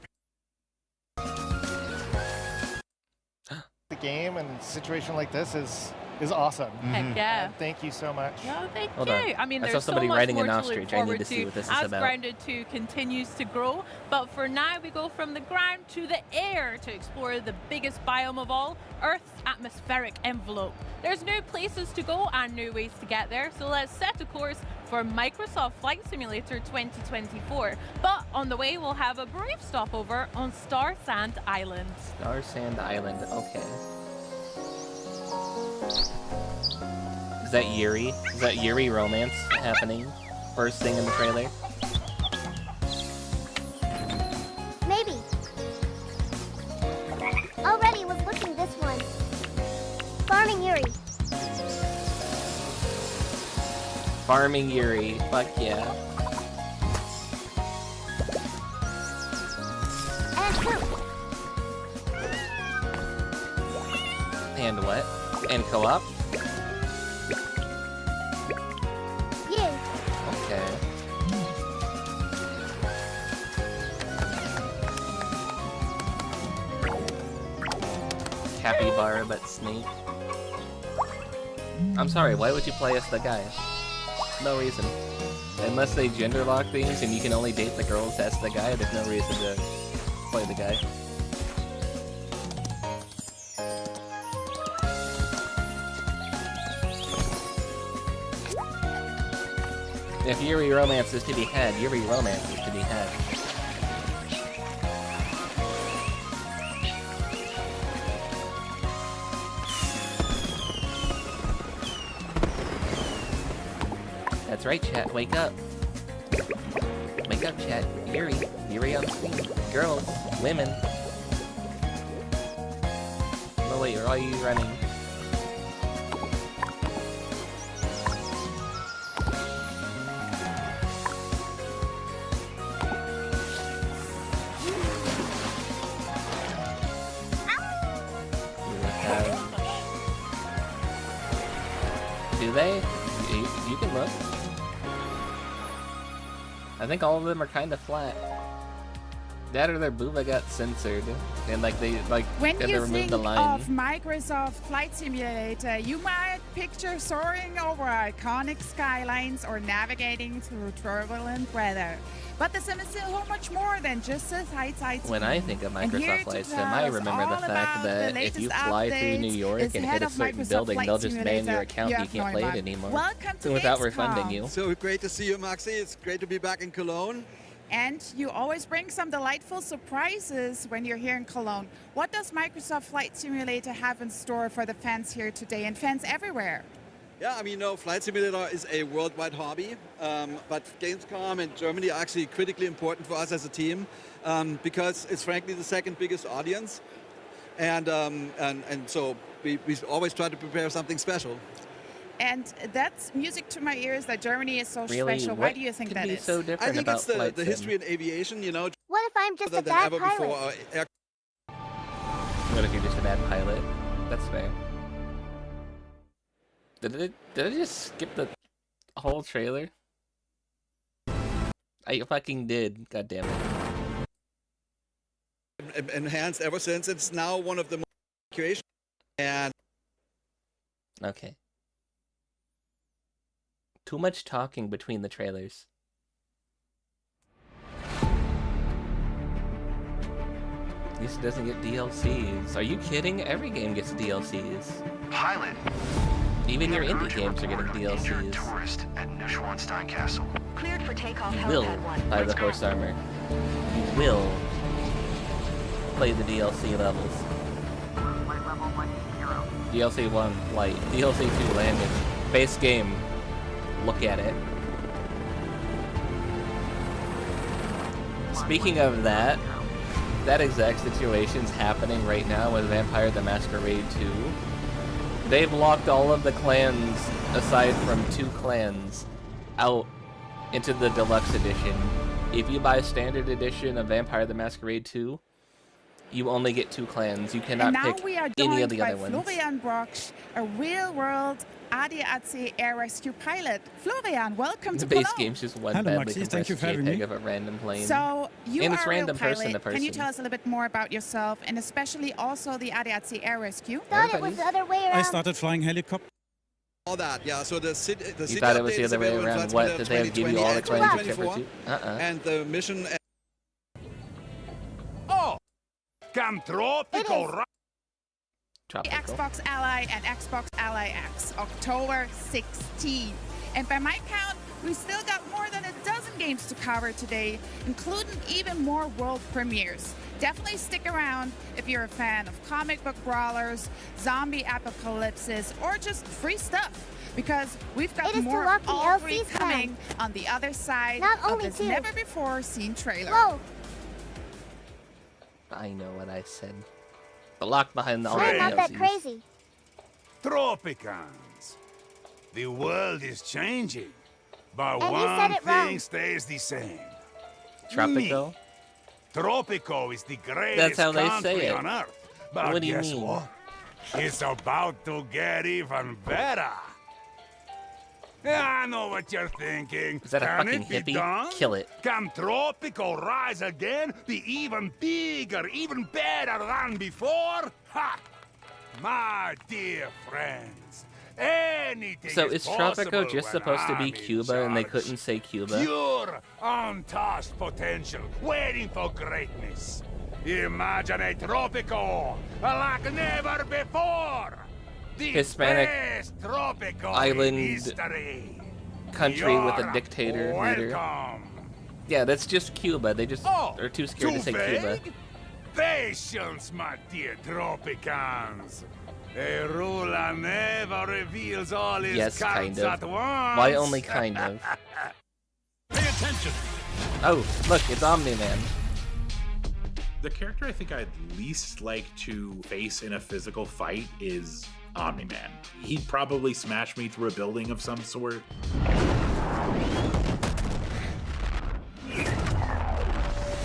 S19: The game and a situation like this is awesome.
S14: Heck yeah.
S19: Thank you so much.
S14: No, thank
S2: Hold
S14: you.
S2: on.
S14: I mean,
S2: I
S14: there's
S2: saw somebody
S14: so much
S2: riding
S14: more
S2: an
S14: to
S2: ostrich.
S14: look
S2: I need
S14: forward
S2: to see what this is
S14: as
S2: about.
S14: Grounded 2 continues to grow. But for now, we go from the ground to the air to explore the biggest biome of all, Earth's atmospheric envelope. There's new places to go and new ways to get there, so let's set a course for Microsoft Flight Simulator 2024. But on the way, we'll have a brief stopover on Star Sand Island.
S2: Star Sand Island. Okay. Is that Yuri? Is that Yuri romance happening? First thing in the trailer?
S3: Maybe. Already was looking this one. Farming Yuri.
S2: Farming Yuri. Fuck yeah.
S3: And poop.
S2: And what? And co-op?
S3: Yay.
S2: Okay. Capybara but snake. I'm sorry, why would you play as the guy? No reason. Unless they gender lock things and you can only date the girls as the guy, there's no reason to play the guy. If Yuri romance is to be had, Yuri romance is to be had. That's right, chat. Wake up. Wake up, chat. Yuri. Yuri on screen. Girls. Women. Oh wait, why are you running? Do they? You can look. I think all of them are kind of flat. That or their booba got censored, and like they
S8: When
S2: had to
S8: you
S2: remove
S8: think
S2: the line.
S8: of Microsoft Flight Simulator, you might picture soaring over iconic skylines or navigating through turbulent weather. But the sim is so much more than just a sight.
S2: When I think of Microsoft Flight Sim, I remember the fact that if you fly through New York and hit a certain building, they'll just ban your account. You can't play it anymore
S8: Welcome to
S2: without
S8: Gamescom.
S2: refunding you.
S9: so great to see you, Maxi. It's great to be back in Cologne.
S8: And you always bring some delightful surprises when you're here in Cologne. What does Microsoft Flight Simulator have in store for the fans here today and fans everywhere?
S9: Yeah, I mean, Flight Simulator is a worldwide hobby, but Gamescom in Germany are actually critically important for us as a team because it's frankly the second biggest audience, and so we always try to prepare something special.
S8: And that's music to my ears that Germany is so
S2: Really?
S8: special.
S2: What
S8: Why do you think
S2: could
S8: that
S2: be
S8: is?
S2: so different
S9: I think
S2: about
S9: it's the
S2: Flight Sim?
S9: history in aviation,
S3: What if I'm just
S9: other
S3: a
S9: than
S3: bad
S9: ever
S3: pilot?
S9: before.
S2: What if you're just a bad pilot? That's fair. Did I just skip the whole trailer? I fucking did. God damn it.
S9: Enhanced ever since. It's now one of the most creation and
S2: Okay. Too much talking between the trailers. At least it doesn't get DLCs. Are you kidding? Every game gets DLCs.
S6: Pilot.
S2: Even your indie games are getting DLCs.
S6: Tourist at Neuschwanstein Castle.
S23: Cleared for takeoff.
S2: You will buy the horse armor. You will play the DLC levels. DLC 1 flight. DLC 2 landing. Base game. Look at it. Speaking of that exact situation's happening right now with Vampire the Masquerade 2. They've locked all of the clans, aside from 2 clans, out into the deluxe edition. If you buy standard edition of Vampire the Masquerade 2, you only get 2 clans. You cannot pick any of the other ones.
S8: Florian Brocksch, a real-world ADAC Air Rescue pilot. Florian, welcome to
S2: The base
S8: Cologne.
S2: game's just one badly compressed JPEG of a random plane.
S8: So you
S2: and it's
S8: are a real
S2: random person to
S8: pilot.
S2: person.
S8: Can you tell us a little bit more about yourself and especially also the ADAC Air Rescue?
S3: Thought it was the other way around.
S7: I started flying helicopter.
S9: All that, yeah. So the city
S2: You thought it was the other way around. What, did they give you all the claims except for 2?
S9: And the mission...
S4: Oh! Cam tropical, right?
S8: The Xbox Ally and Xbox Ally X, October 16th. And by my count, we still got more than a dozen games to cover today, including even more world premieres. Definitely stick around if you're a fan of comic book brawlers, zombie apocalypses, or just free stuff. Because we've got more of all three coming on the other side of this never-before-seen trailer.
S3: Whoa.
S2: I know what I said. The lock behind all the
S3: I'm not that
S2: DLCs.
S3: crazy.
S4: Tropicans. The world is changing, but
S3: And you said
S4: one
S3: it wrong.
S4: thing stays the same.
S2: Tropico?
S4: Me. Tropico is the greatest
S2: That's how they
S4: country
S2: say it.
S4: on Earth. But
S2: What do you
S4: guess
S2: mean?
S4: what? It's about to get even better. I know what you're thinking.
S2: Is that a
S4: Can
S2: fucking
S4: it be
S2: hippie?
S4: done?
S2: Kill it.
S4: Can Tropico rise again? Be even bigger, even better than before? Ha! My dear friends, anything
S2: So
S4: is
S2: is Tropico
S4: possible
S2: just
S4: when
S2: supposed to
S4: I'm
S2: be
S4: in
S2: Cuba and they
S4: charge.
S2: couldn't say Cuba?
S4: Pure, untouched potential, waiting for greatness. Imagine a Tropico like never before. The
S2: Hispanic
S4: best Tropico
S2: island
S4: in history.
S2: country with a
S4: You're
S2: dictator leader.
S4: welcome.
S2: Yeah, that's just Cuba. They just are too scared to say Cuba.
S4: Patience, my dear Tropicans. A ruler never reveals all his
S2: Yes,
S4: cards
S2: kind of.
S4: at once.
S2: Why only kind of?
S4: Pay attention.
S2: Oh, look, it's Omni-Man.
S20: The character I think I'd least like to face in a physical fight is Omni-Man. He'd probably smash me through a building of some sort.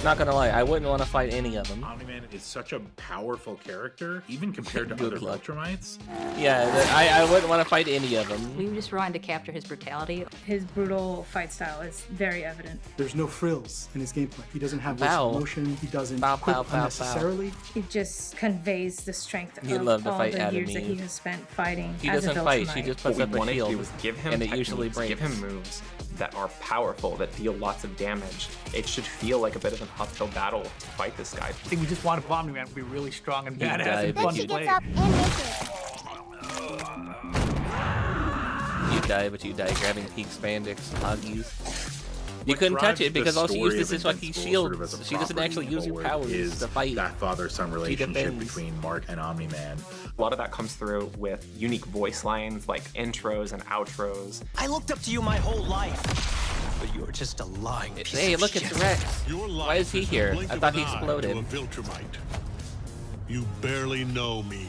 S2: Not gonna lie, I wouldn't want to fight any of them.
S20: Omni-Man is such a powerful character, even compared to other Ultramites.
S2: Yeah, I wouldn't want to fight any of them.
S21: We just wanted to capture his brutality. His brutal fight style is very evident.
S22: There's no frills in his gameplay. He doesn't have
S2: Bow.
S22: wasted motion. He doesn't
S2: Bow,
S22: quit
S2: bow, bow, bow.
S22: unnecessarily.
S21: It just conveys the strength
S2: He'd
S21: of
S2: love to
S21: all
S2: fight
S21: the
S2: Adam
S21: years that he
S2: Eve.
S21: has spent fighting
S2: He
S21: as a
S2: doesn't fight, he
S21: Viltrumite.
S2: just puts
S25: What
S2: up
S25: we
S2: a
S25: want to
S2: shield,
S25: do is give him
S2: and it
S25: techniques,
S2: usually breaks.
S25: give him moves that are powerful, that deal lots of damage. It should feel like a bit of an uphill battle to fight this guy.
S26: I think we just want Omni-Man to be really strong and
S2: He
S26: badass
S2: died,
S26: and
S2: but
S26: fun
S2: he-
S26: to play.
S2: You die, but you die grabbing peak spandex huggies. You
S20: What
S2: couldn't touch
S20: drives
S2: it because
S20: the
S2: all she
S20: story
S2: uses
S20: of
S2: is fucking
S20: Invincible
S2: shield.
S20: sort of as a
S2: She doesn't
S20: property
S2: actually use her
S20: forward
S2: powers
S20: is
S2: to fight.
S20: that father-son relationship
S2: defends.
S20: between Mark and Omni-Man.
S25: A lot of that comes through with unique voice lines like intros and outros.
S28: I looked up to you my whole life, but you're just a lying piece
S2: Hey,
S28: of
S2: look,
S28: shit.
S2: it's Rex. Why is he here? I thought he exploded.
S29: You barely know me.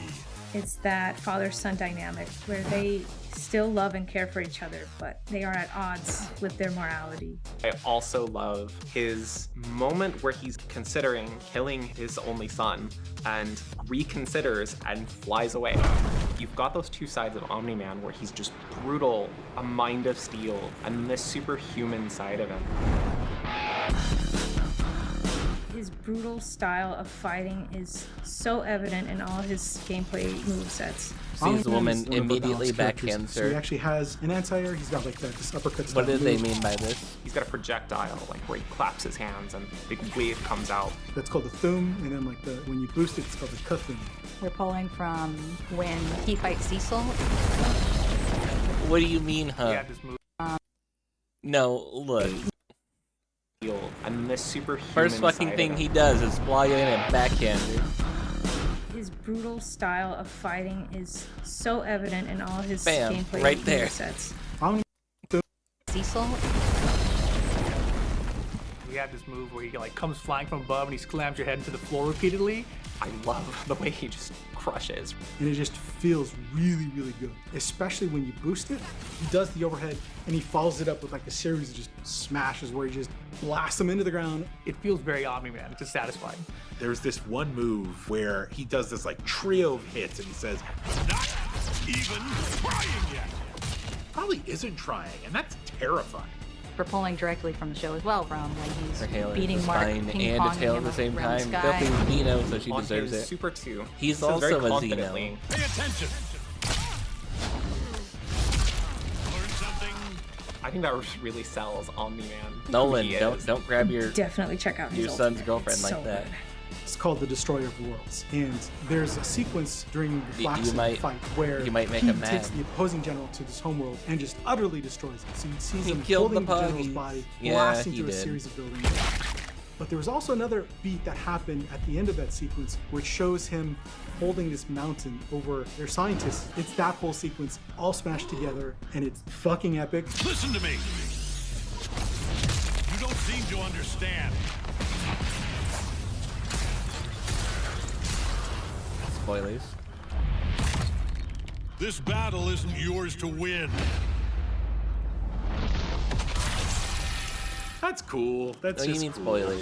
S21: It's that father-son dynamic where they still love and care for each other, but they are at odds with their morality.
S25: I also love his moment where he's considering killing his only son and reconsiders and flies away. You've got those two sides of Omni-Man where he's just brutal, a mind of steel, and this superhuman side of him.
S21: His brutal style of fighting is so evident in all his gameplay movesets.
S2: Sees the woman,
S22: Omni-Man is one of our
S2: immediately
S22: balanced characters.
S2: backhands
S22: So he
S2: her.
S22: actually has an anti-air. He's got like this uppercut style
S2: What do they
S22: move.
S2: mean by this?
S25: He's got a projectile, like where he claps his hands and a big wave comes out.
S22: That's called the thum, and then like when you boost it, it's called the kuthum.
S1: We're pulling from when he fights Cecil.
S2: What do you mean, huh?
S25: Yeah, this move.
S2: No, look.
S25: And this superhuman
S2: First fucking
S25: side
S2: thing
S25: of
S2: he
S25: him.
S2: does is fly in and backhand her.
S21: His brutal style of fighting is so evident in all his
S2: Bam,
S21: gameplay
S2: right there.
S21: sets.
S1: Cecil.
S26: We have this move where he like comes flying from above and he slams your head into the floor repeatedly.
S25: I love the way he just crushes.
S22: And it just feels really, really good. Especially when you boost it. He does the overhead and he follows it up with like a series of just smashes where he just blasts them into the ground.
S26: It feels very Omni-Man. It's just satisfying.
S20: There's this one move where he does this like trio of hits and he says, "Not even trying yet." Probably isn't trying, and that's terrifying.
S1: We're pulling directly from the show as well, from when he's
S2: Her hail
S1: beating
S2: is
S1: Mark
S2: fine
S1: ping
S2: and a
S1: ponging
S2: tail at
S1: him
S2: the same
S1: around the
S2: time.
S1: sky.
S2: Filthy Xeno, so she
S25: On
S2: deserves
S25: his
S2: it.
S25: Super 2.
S2: He's
S25: He says very
S2: also a
S25: confidently,
S2: Xeno.
S4: Pay attention.
S25: I think that really sells Omni-Man.
S2: Nolan,
S25: He is.
S2: don't grab your
S21: Definitely check out his
S2: your son's
S21: ultimate.
S2: girlfriend
S21: It's
S2: like
S21: so
S2: that.
S21: good.
S22: It's called the Destroyer of Worlds. And there's a sequence during the Black Sun fight where
S2: you might make
S22: he
S2: him mad.
S22: takes the opposing general to this homeworld and just utterly destroys it. So you see
S2: He
S22: him
S2: killed
S22: holding
S2: the
S22: the general's
S2: pug.
S22: body,
S2: Yeah,
S22: blasting
S2: he
S22: through a
S2: did.
S22: series of buildings. But there was also another beat that happened at the end of that sequence, which shows him holding this mountain over their scientists. It's that whole sequence all smashed together, and it's fucking epic.
S4: Listen to me. You don't seem to understand.
S2: Spoilers.
S4: This battle isn't yours to win.
S20: That's cool. That's
S2: No, you
S20: just
S2: mean
S20: cool.
S2: spoilers.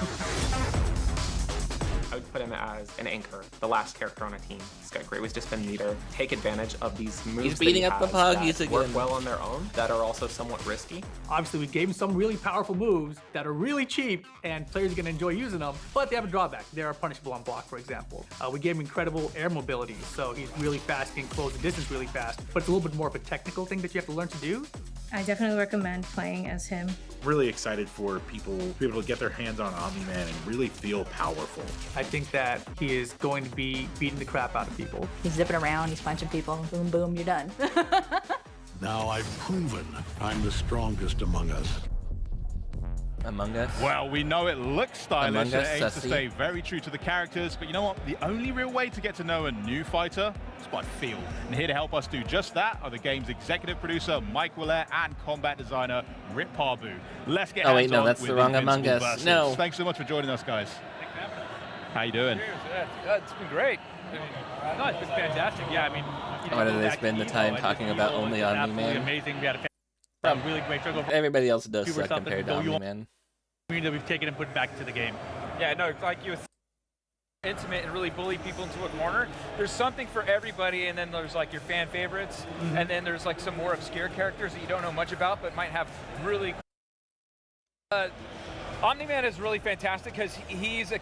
S25: I would put him as an anchor, the last character on a team. He's got great ways to spin meter, take advantage of these moves.
S2: He's beating
S25: that he
S2: up the
S25: has
S2: puggies
S25: that work
S2: again.
S25: well on their own, that are also somewhat risky.
S26: Obviously, we gave him some really powerful moves that are really cheap, and players are going to enjoy using them, but they have a drawback. They are punishable on block, for example. We gave him incredible air mobility, so he's really fast, can close the distance really fast, but it's a little bit more of a technical thing that you have to learn to do.
S21: I definitely recommend playing as him.
S20: Really excited for people to be able to get their hands on Omni-Man and really feel powerful.
S26: I think that he is going to be beating the crap out of people.
S1: He's zipping around, he's punching people, boom, boom, you're done.
S4: Now I've proven I'm the strongest among us.
S2: Among Us.
S7: Well, we know it looks stylish
S2: Among
S7: and
S2: Us,
S7: it aims to
S2: Sussy.
S7: stay very true to the characters, but you know what? The only real way to get to know a new fighter is by feel. And here to help us do just that are the game's executive producer, Mike Willett, and combat designer, Rip Parbu. Let's get
S2: Oh, wait,
S7: hands
S2: no,
S7: on
S2: that's
S7: with
S2: the wrong
S7: Invincible
S2: Among Us.
S7: Versus.
S2: No.
S7: Thanks so much for joining us, guys. How you doing?
S12: It's been great. No, it's been fantastic. Yeah, I mean,
S2: Why do they spend the time talking about only Omni-Man?
S12: Amazing. We had a really great struggle.
S2: Everybody else does
S12: Super
S2: suck
S12: something
S2: compared to
S12: go you
S2: Omni-Man.
S12: that we've taken and put back into the game.
S13: Yeah, no, like you intimate and really bully people into a corner. There's something for everybody, and then there's like your fan favorites, and then there's like some more obscure characters that you don't know much about, but might have really. Omni-Man is really fantastic because he's a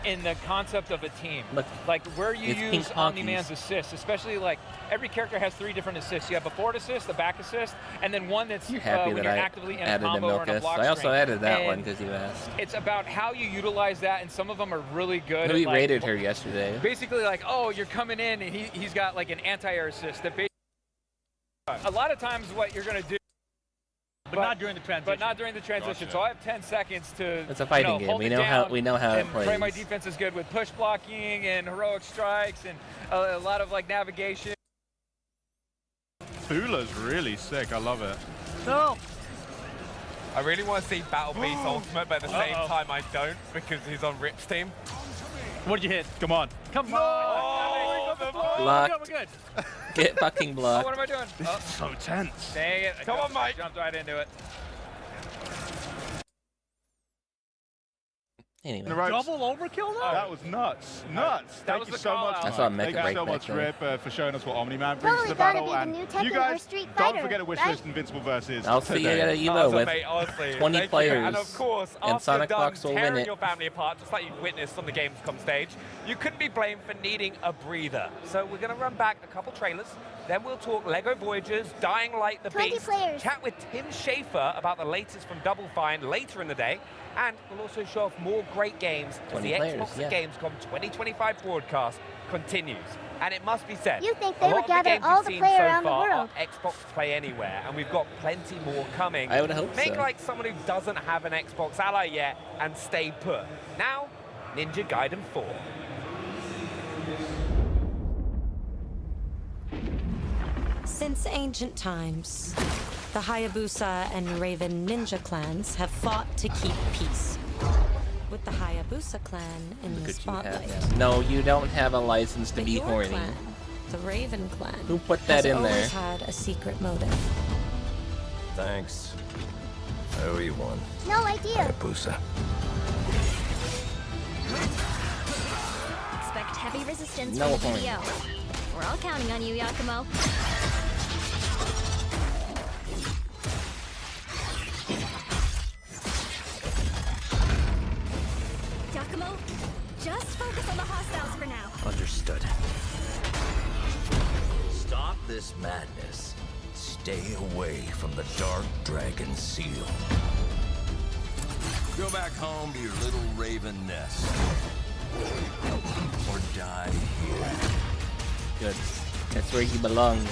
S13: in the concept of a team.
S2: Look,
S13: like where you
S2: it's
S13: use
S2: pink
S13: Omni-Man's
S2: honkies.
S13: assists, especially like every character has 3 different assists. You have a forward assist, a back assist, and then one that's
S2: You're happy
S13: when
S2: that
S13: you're
S2: I
S13: actively in a
S2: added
S13: combo or in a
S2: Amilcus.
S13: block
S2: I also
S13: string.
S2: added that one
S13: And
S2: because you asked.
S13: it's about how you utilize that, and some of them are really good.
S2: We
S13: at, like,
S2: rated her yesterday.
S13: basically like, oh, you're coming in and he's got like an anti-air assist that a lot of times what you're going to do
S12: But not during the transition.
S13: But not during the transition.
S12: Gotcha.
S13: So I have 10 seconds to
S2: It's a fighting game.
S13: hold
S2: We
S13: it
S2: know how-
S13: down
S2: we know how it
S13: and pray my
S2: plays.
S13: defense is good with push blocking and heroic strikes and a lot of like navigation.
S7: Fula's really sick. I love it.
S12: No.
S15: I really want to see Battle Beast Ultimate, but at the same time I don't because he's on Rip's team.
S12: What'd you hit?
S7: Come on.
S12: Come on.
S2: Blocked.
S12: We're good.
S2: Get fucking
S13: Oh,
S2: blocked.
S13: what am I doing?
S7: This is so tense.
S13: Dang it.
S15: Come on, Mike.
S13: Jumped right into it.
S2: Anyway.
S7: Double overkill though? That was nuts. Nuts.
S13: That
S7: Thank
S13: was
S7: you
S13: the
S7: so
S13: call
S7: much.
S13: out.
S2: I saw a mecha
S7: Thank you
S2: break
S7: so
S2: back
S7: much,
S2: there.
S7: Rip, for showing us what Omni-Man brings to
S3: Totally
S7: the
S3: gonna
S7: battle.
S3: be the
S7: And
S3: new
S7: you
S3: Tekken or
S7: guys,
S3: Street
S7: don't
S3: Fighter,
S7: forget to wish
S3: right?
S7: list Invincible versus
S2: I'll see you at a Evo
S15: Awesome,
S2: with
S15: mate, honestly.
S2: 20
S15: Thank you.
S2: players.
S15: And of course,
S2: and
S15: after
S2: Sonic
S15: done
S2: Box will win
S15: tearing
S2: it.
S15: your family apart, just like you've witnessed on the Gamescom stage, you couldn't be blamed for needing a breather. So we're going to run back a couple trailers, then we'll talk LEGO Voyagers, Dying Light the
S3: 20
S15: Beast,
S3: players.
S15: chat with Tim Schafer about the latest from Double Fine later in the day, and we'll also show off more great games as
S2: 20
S15: the
S2: players,
S15: Xbox
S2: yeah.
S15: at Gamescom 2025 broadcast continues. And it must be said,
S3: You think
S15: a
S3: they
S15: lot
S3: would
S15: of the
S3: gather
S15: games
S3: all
S15: you've
S3: the
S15: seen
S3: play
S15: so
S3: around the
S15: far
S3: world?
S15: are Xbox Play Anywhere, and we've got plenty more coming.
S2: I would hope
S15: Make
S2: so.
S15: like someone who doesn't have an Xbox Ally yet and stay put. Now, Ninja Gaiden 4.
S5: Since ancient times, the Hayabusa and Raven ninja clans have fought to keep peace. With the Hayabusa clan in the
S2: Look at you have
S5: spotlight.
S2: that. No, you don't have a license to
S5: But
S2: be
S5: your
S2: horny.
S5: clan, the Raven clan,
S2: Who put that
S5: has
S2: in
S5: always
S2: there?
S5: had a secret motive.
S10: Thanks. I owe you one.
S3: No idea.
S10: Hayabusa.
S3: Expect heavy resistance
S2: No
S3: from the
S2: horn.
S3: BDO. We're all counting on you, Yakumo. Yakumo, just focus on the hostiles for now.
S10: Understood. Stop this madness. Stay away from the Dark Dragon Seal. Go back home to your little raven nest. Or die here.
S2: Good. That's where he belongs.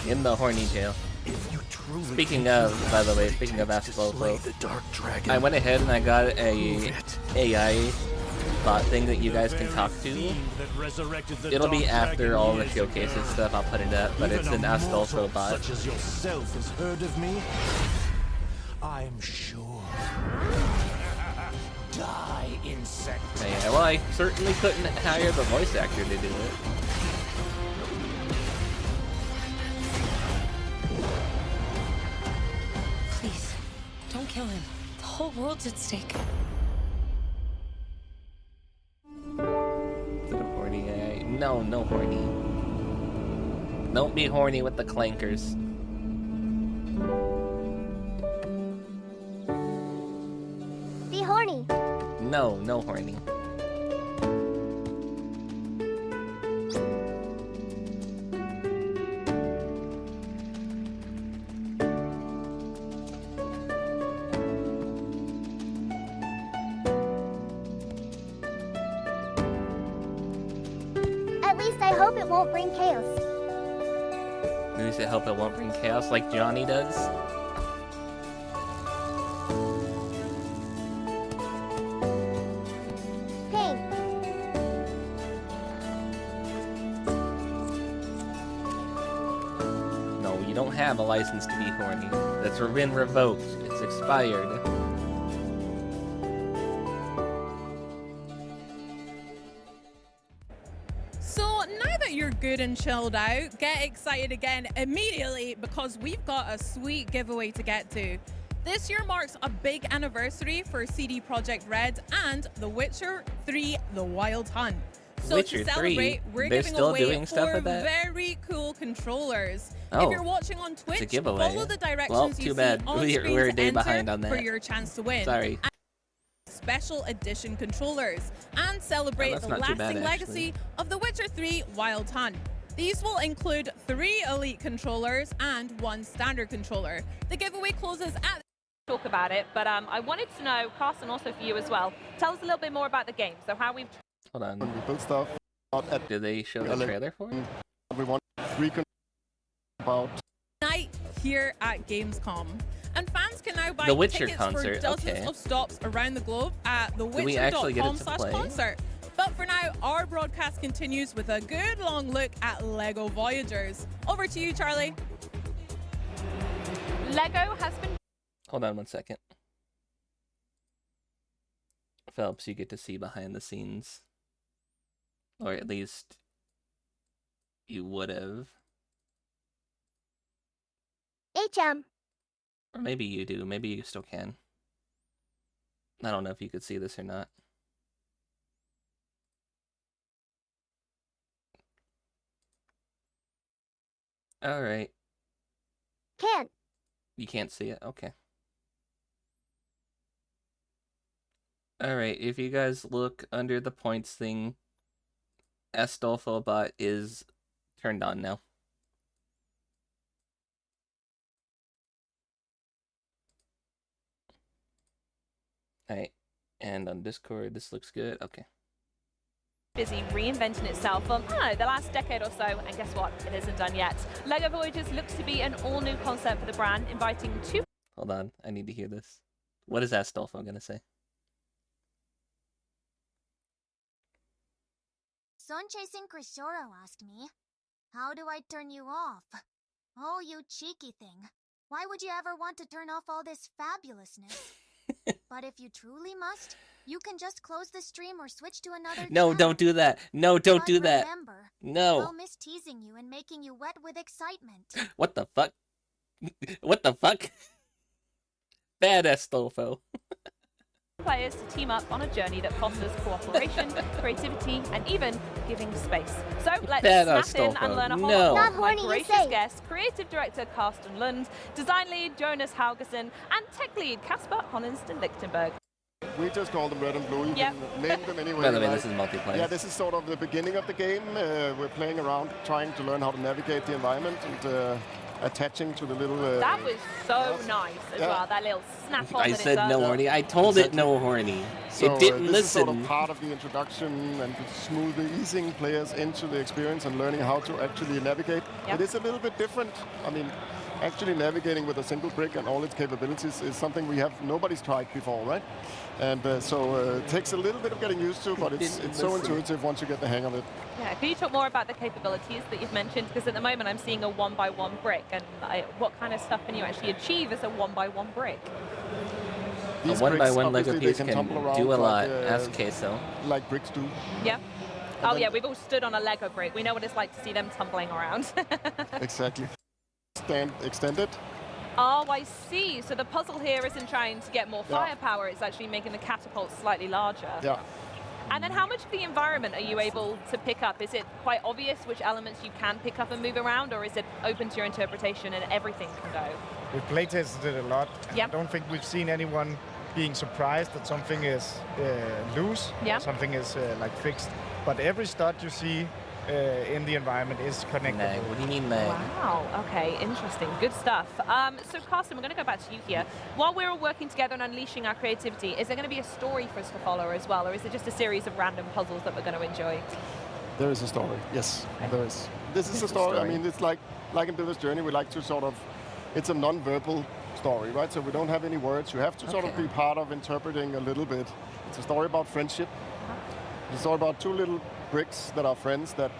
S2: In the horny jail. Speaking of, by the way, speaking of basketball, I went ahead and I got a AI bot thing that you guys can talk to. It'll be after all the showcases stuff, I'll put it up, but it's an Astolfo bot.
S10: Such as yourself has heard of me. I'm sure. Die, insect.
S2: Yeah, well, I certainly couldn't hire the voice actor to do it.
S5: Please, don't kill him. The whole world's at stake.
S2: Is it a horny AI? No, no horny. Don't be horny with the clankers.
S3: Be horny.
S2: No, no horny.
S3: At least I hope it won't bring chaos.
S2: At least I hope it won't bring chaos like Johnny does.
S3: Pain.
S2: No, you don't have a license to be horny. That's been revoked. It's expired.
S14: So now that you're good and chilled out, get excited again immediately because we've got a sweet giveaway to get to. This year marks a big anniversary for CD Projekt Red and The Witcher 3: The Wild Hunt. So
S2: Witcher
S14: to
S2: 3?
S14: celebrate, we're
S2: They're
S14: giving
S2: still
S14: away
S2: doing stuff
S14: 4
S2: with that?
S14: very cool controllers.
S2: Oh,
S14: if you're watching on
S2: it's a
S14: Twitch,
S2: giveaway.
S14: follow the directions
S2: Well,
S14: you
S2: too
S14: see
S2: bad.
S14: on
S2: We're
S14: screen
S2: a
S14: to
S2: day
S14: enter
S2: behind on
S14: for
S2: that.
S14: your chance to win.
S2: Sorry.
S14: Special edition controllers and celebrate
S2: that's
S14: the
S2: not too
S14: lasting
S2: bad,
S14: legacy of The Witcher 3: Wild Hunt. These will include 3 elite controllers and 1 standard controller. The giveaway closes at
S11: talk about it, but I wanted to know, Carson, also for you as well, tell us a little bit more about the game. So how we've
S2: Hold on.
S16: We build stuff.
S2: Did they show the trailer for it?
S16: We want about
S14: night here at Gamescom. And fans can now buy
S2: The Witcher
S14: tickets
S2: concert,
S14: for dozens
S2: okay.
S14: of stops around the globe at
S2: we actually get it to play?
S14: thewitcher.com/concert. But for now, our broadcast continues with a good long look at LEGO Voyagers. Over to you, Charlie.
S11: LEGO has been
S2: Hold on one second. Phelps, you get to see behind the scenes. Or at least you would have.
S3: HM.
S2: Or maybe you do. Maybe you still can. I don't know if you could see this or not. All right.
S3: Can't.
S2: You can't see it? Okay. Alright, if you guys look under the points thing, Astolfo bot is turned on now. Alright, and on Discord, this looks good. Okay.
S11: Busy reinventing itself for, I don't know, the last decade or so, and guess what? It isn't done yet. LEGO Voyagers looks to be an all-new concept for the brand, inviting two...
S2: Hold on, I need to hear this. What is Astolfo gonna say?
S3: Sun Chasing Krishoro asked me, how do I turn you off? Oh, you cheeky thing. Why would you ever want to turn off all this fabulousness? But if you truly must, you can just close the stream or switch to another
S2: No,
S3: channel.
S2: don't do that. No, don't do that.
S3: Remember,
S2: No.
S3: I'll miss teasing you and making you wet with excitement.
S2: What the fuck? What the fuck? Bad Astolfo.
S11: Players to team up on a journey that fosters cooperation, creativity, and even giving space. So let's
S2: Bad
S11: snap in
S2: Astolfo.
S11: and learn a whole
S2: No.
S11: lot
S3: Not
S11: from my
S3: horny, you
S11: gracious
S3: say.
S11: guest, creative director Karsten Lund, design lead Jonas Haugesson, and tech lead Kasper Honensten-Lichtenberg.
S16: We just call them red and blue. You
S11: Yep.
S16: can name them anyway.
S2: By the way,
S16: you
S2: this is
S16: like.
S2: multiplayer.
S16: Yeah, this is sort of the beginning of the game. We're playing around, trying to learn how to navigate the environment and attaching to the little...
S11: That was so nice as
S16: Yeah.
S11: well, that little snap on
S2: I
S11: that
S2: said
S11: it
S2: no
S11: does.
S2: horny. I told it no horny.
S16: So,
S2: it didn't
S16: this
S2: listen.
S16: is sort of part of the introduction and smoothly easing players into the experience and learning how to actually navigate.
S11: Yep.
S16: It is a little bit different. I mean, actually navigating with a single brick and all its capabilities is something nobody's tried before, right? And so it takes a little bit of getting used to, but it's so intuitive once you get the hang of it.
S11: Yeah, can you talk more about the capabilities that you've mentioned? Because at the moment I'm seeing a 1x1 brick, and what kind of stuff can you actually achieve as a 1x1 brick?
S2: A
S16: These
S2: 1x1
S16: bricks,
S2: Lego
S16: obviously, they
S2: piece
S16: can
S2: can
S16: tumble around
S2: do a lot.
S16: like,
S2: Ask Queso.
S16: Like bricks do.
S11: Yeah. Oh
S16: then-
S11: yeah, we've all stood on a Lego brick. We know what it's like to see them tumbling around.
S16: Exactly. Stand extended.
S11: Oh, I see. So the puzzle here isn't trying to get more
S16: Yeah.
S11: firepower, it's actually making the catapult slightly larger.
S16: Yeah.
S11: And then how much of the environment are you able to pick up? Is it quite obvious which elements you can pick up and move around, or is it open to your interpretation and everything can go?
S6: We've playtested it a lot.
S11: Yep.
S6: I don't think we've seen anyone being surprised that something is loose,
S11: Yeah.
S6: or something is like fixed. But every stud you see in the environment is connected.
S2: Mag. What do you mean, Mag?
S11: Wow, okay, interesting, good stuff. So Carsten, we're going to go back to you here. While we're all working together and unleashing our creativity, is there going to be a story for us to follow as well, or is it just a series of random puzzles that we're going to enjoy?
S16: There is a story. Yes, there is. This is a story. I mean, it's like in Builder's Journey, we like to sort of, it's a non-verbal story, right? So we don't have any words. You have to sort of be part of interpreting a little bit. It's a story about friendship. It's a story about two little bricks that are friends that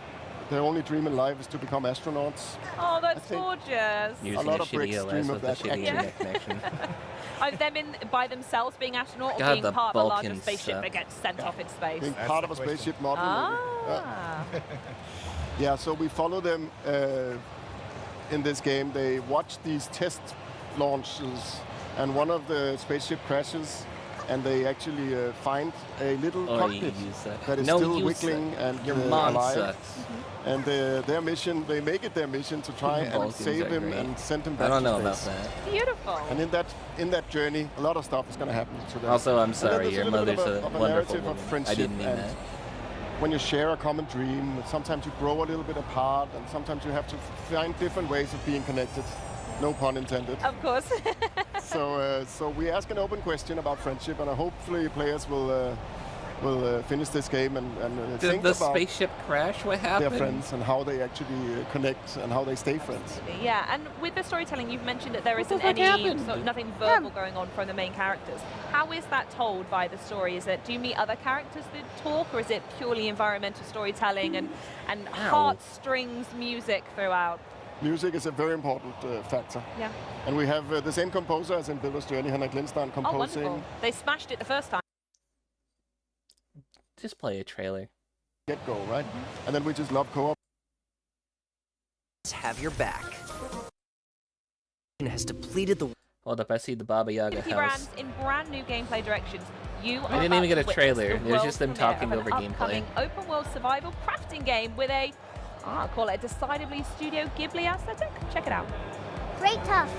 S16: their only dream in life is to become astronauts.
S11: Oh, that's gorgeous.
S2: Using
S16: a lot
S2: a
S16: of
S2: shitty
S16: bricks
S2: OS
S16: dream of
S2: with a
S16: that.
S2: shitty
S16: actually.
S2: internet connection.
S11: Are them in by themselves being astronaut, or
S2: God,
S11: being
S2: the
S11: part of a larger
S2: Balkans
S11: spaceship
S2: suck.
S11: that gets sent off in space?
S16: Being part of a spaceship model. maybe.
S11: Ah.
S16: Yeah, so we follow them in this game. They watch these test launches, and one of the spaceship crashes, and they actually find a little cockpit that is
S2: No,
S16: still
S2: you
S16: wiggling
S2: suck.
S16: and
S2: Your mom
S16: alive.
S2: sucks.
S16: And their mission, they make it their mission to try and
S2: Balkans
S16: save
S2: are
S16: him
S2: great.
S16: and send him
S2: I
S16: back
S2: don't
S16: to
S2: know about
S16: space.
S2: that.
S11: Beautiful.
S16: And in that journey, a lot of stuff is going to happen to them.
S2: Also, I'm
S16: And then
S2: sorry,
S16: there's
S2: your
S16: little bit
S2: mother's
S16: of
S2: a
S16: of a
S2: wonderful
S16: narrative of
S2: woman.
S16: friendship.
S2: I didn't mean
S16: and
S2: that.
S16: when you share a common dream, sometimes you grow a little bit apart, and sometimes you have to find different ways of being connected. No pun intended.
S11: Of course.
S16: So we ask an open question about friendship, and hopefully players will finish this game and
S2: Did
S16: think
S2: the
S16: about
S2: spaceship crash? What
S16: their
S2: happened?
S16: friends and how they actually connect and how they stay friends.
S11: Yeah, and with the storytelling, you've mentioned that there
S2: What the
S11: isn't
S2: fuck
S11: any
S2: happened?
S11: nothing verbal going on from the main characters. How is that told by the story? Is it, do you meet other characters that talk, or is it purely environmental storytelling and heartstrings music throughout?
S16: Music is a very important factor.
S11: Yeah.
S16: And we have the same composer as in Builder's Journey, Henrik Lindstein,
S11: Oh,
S16: composing.
S11: wonderful. They smashed it the first time.
S2: Just play a trailer.
S16: Get-go, right? And then we just love co-op.
S9: Have your back. Has depleted the.
S2: Hold up, I see the Baba Yaga
S11: Activity
S2: house.
S11: brands in brand new gameplay directions. You
S2: I
S11: are
S2: didn't even
S11: about
S2: get
S11: to
S2: a
S11: witness
S2: trailer.
S11: the
S2: It was
S11: world
S2: just them
S11: premiere
S2: talking
S11: of
S2: over
S11: an
S2: gameplay.
S11: upcoming open world survival crafting game with a Call it a decidedly Studio Ghibli aesthetic. Check it out.
S3: Great tough.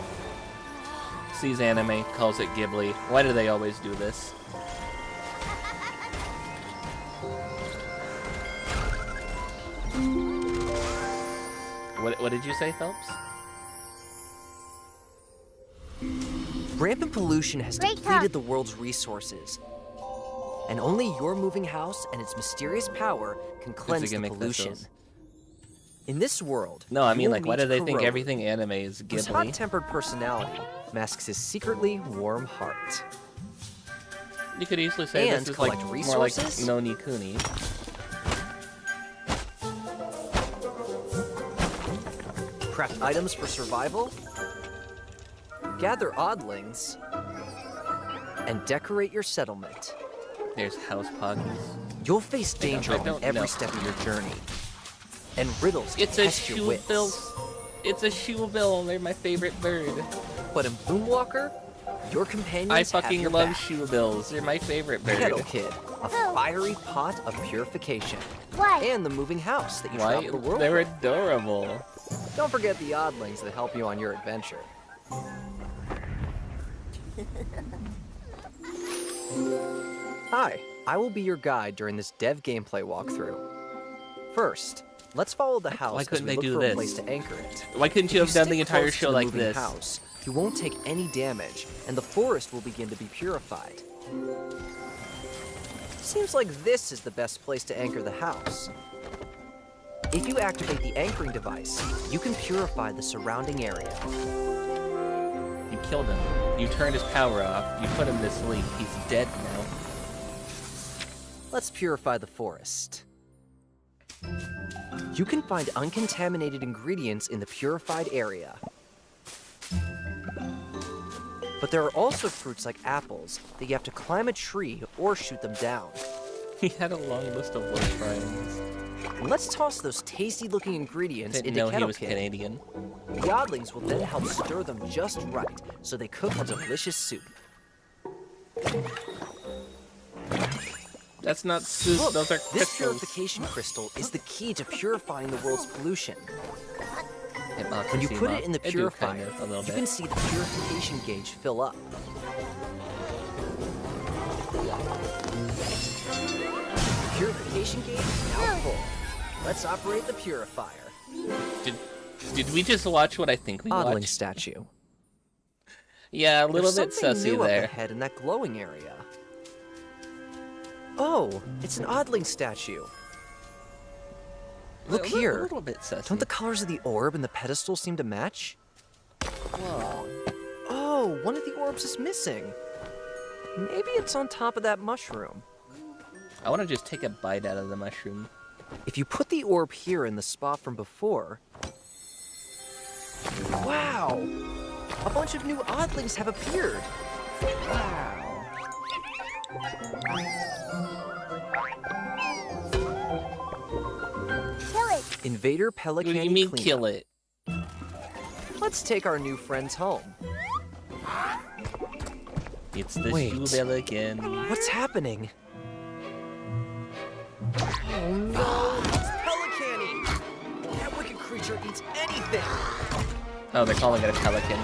S2: Sees anime, calls it Ghibli. Why do they always do this? What did you say, Phelps?
S8: Rampant pollution has depleted the world's resources. And only your moving house and its mysterious power can cleanse the pollution. In this world,
S2: No, I mean,
S8: you'll
S2: like, why do
S8: meet
S2: they think
S8: Kuroda,
S2: everything anime is
S8: whose
S2: Ghibli?
S8: hot-tempered personality masks his secretly warm heart.
S2: You could easily say
S8: And
S2: this is
S8: collect
S2: like more like
S8: resources?
S2: no ni kuni.
S8: Craft items for survival, gather oddlings, and decorate your settlement.
S2: There's house poggies.
S8: You'll face danger
S2: I
S8: on
S2: don't
S8: every
S2: know.
S8: step of your journey. And riddles
S2: It's a
S8: test your wits.
S2: shoebill. It's a shoebill. They're my favorite bird.
S8: But in Boomwalker, your companions
S2: I
S8: have
S2: fucking
S8: your
S2: love
S8: back.
S2: shoebills. They're my favorite bird.
S8: Kettle Kid, a fiery pot of purification.
S3: Why?
S8: And the moving house that you
S2: Why?
S8: travel the world
S2: They're
S8: with.
S2: adorable.
S8: Don't forget the oddlings that help you on your adventure. Hi, I will be your guide during this dev gameplay walkthrough. First, let's follow the house
S2: Why
S8: as
S2: couldn't
S8: we
S2: they
S8: look
S2: do
S8: for
S2: this?
S8: a place to anchor it.
S2: Why couldn't you
S8: If
S2: have done
S8: stick
S2: the entire
S8: close to
S2: show
S8: the
S2: like
S8: moving
S2: this?
S8: House, you won't take any damage, and the forest will begin to be purified. Seems like this is the best place to anchor the house. If you activate the anchoring device, you can purify the surrounding area.
S2: You killed him. You turned his power off. You put him to sleep. He's dead now.
S8: Let's purify the forest. You can find uncontaminated ingredients in the purified area. But there are also fruits like apples that you have to climb a tree or shoot them down.
S2: He had a long list of work friends.
S8: Let's toss those tasty-looking ingredients
S2: Didn't
S8: into
S2: know he
S8: Kettle
S2: was
S8: Kid.
S2: Canadian.
S8: The oddlings will then help stir them just right so they cook a delicious soup.
S2: That's not soup.
S8: Look,
S2: Those are
S8: this
S2: crystals.
S8: purification crystal is the key to purifying the world's pollution. When you
S2: Hypocrisy,
S8: put
S2: Mom.
S8: it in the
S2: I do
S8: purifier,
S2: kind of, a little
S8: you
S2: bit.
S8: can see the purification gauge fill up. Purification gauge is now full. Let's operate the purifier.
S2: Did we just watch what I think we
S8: Oddling
S2: watched?
S8: statue.
S2: Yeah, a little
S8: There's
S2: bit
S8: something
S2: sussy
S8: new
S2: there.
S8: up ahead in that glowing area. Oh, it's an oddling statue. Look here.
S2: A little bit sussy.
S8: Don't the colors of the orb and the pedestal seem to match?
S2: Whoa.
S8: Oh, one of the orbs is missing. Maybe it's on top of that mushroom.
S2: I want to just take a bite out of the mushroom.
S8: If you put the orb here in the spot from before... Wow! A bunch of new oddlings have appeared. Wow.
S3: Kill it.
S8: Invader Pelican.
S2: What do you mean kill it?
S8: Let's take our new friends home.
S2: It's the
S8: Wait.
S2: shoebill again.
S8: What's happening? Oh no! It's Pelican! That wicked creature eats anything!
S2: Oh, they're calling it a pelican.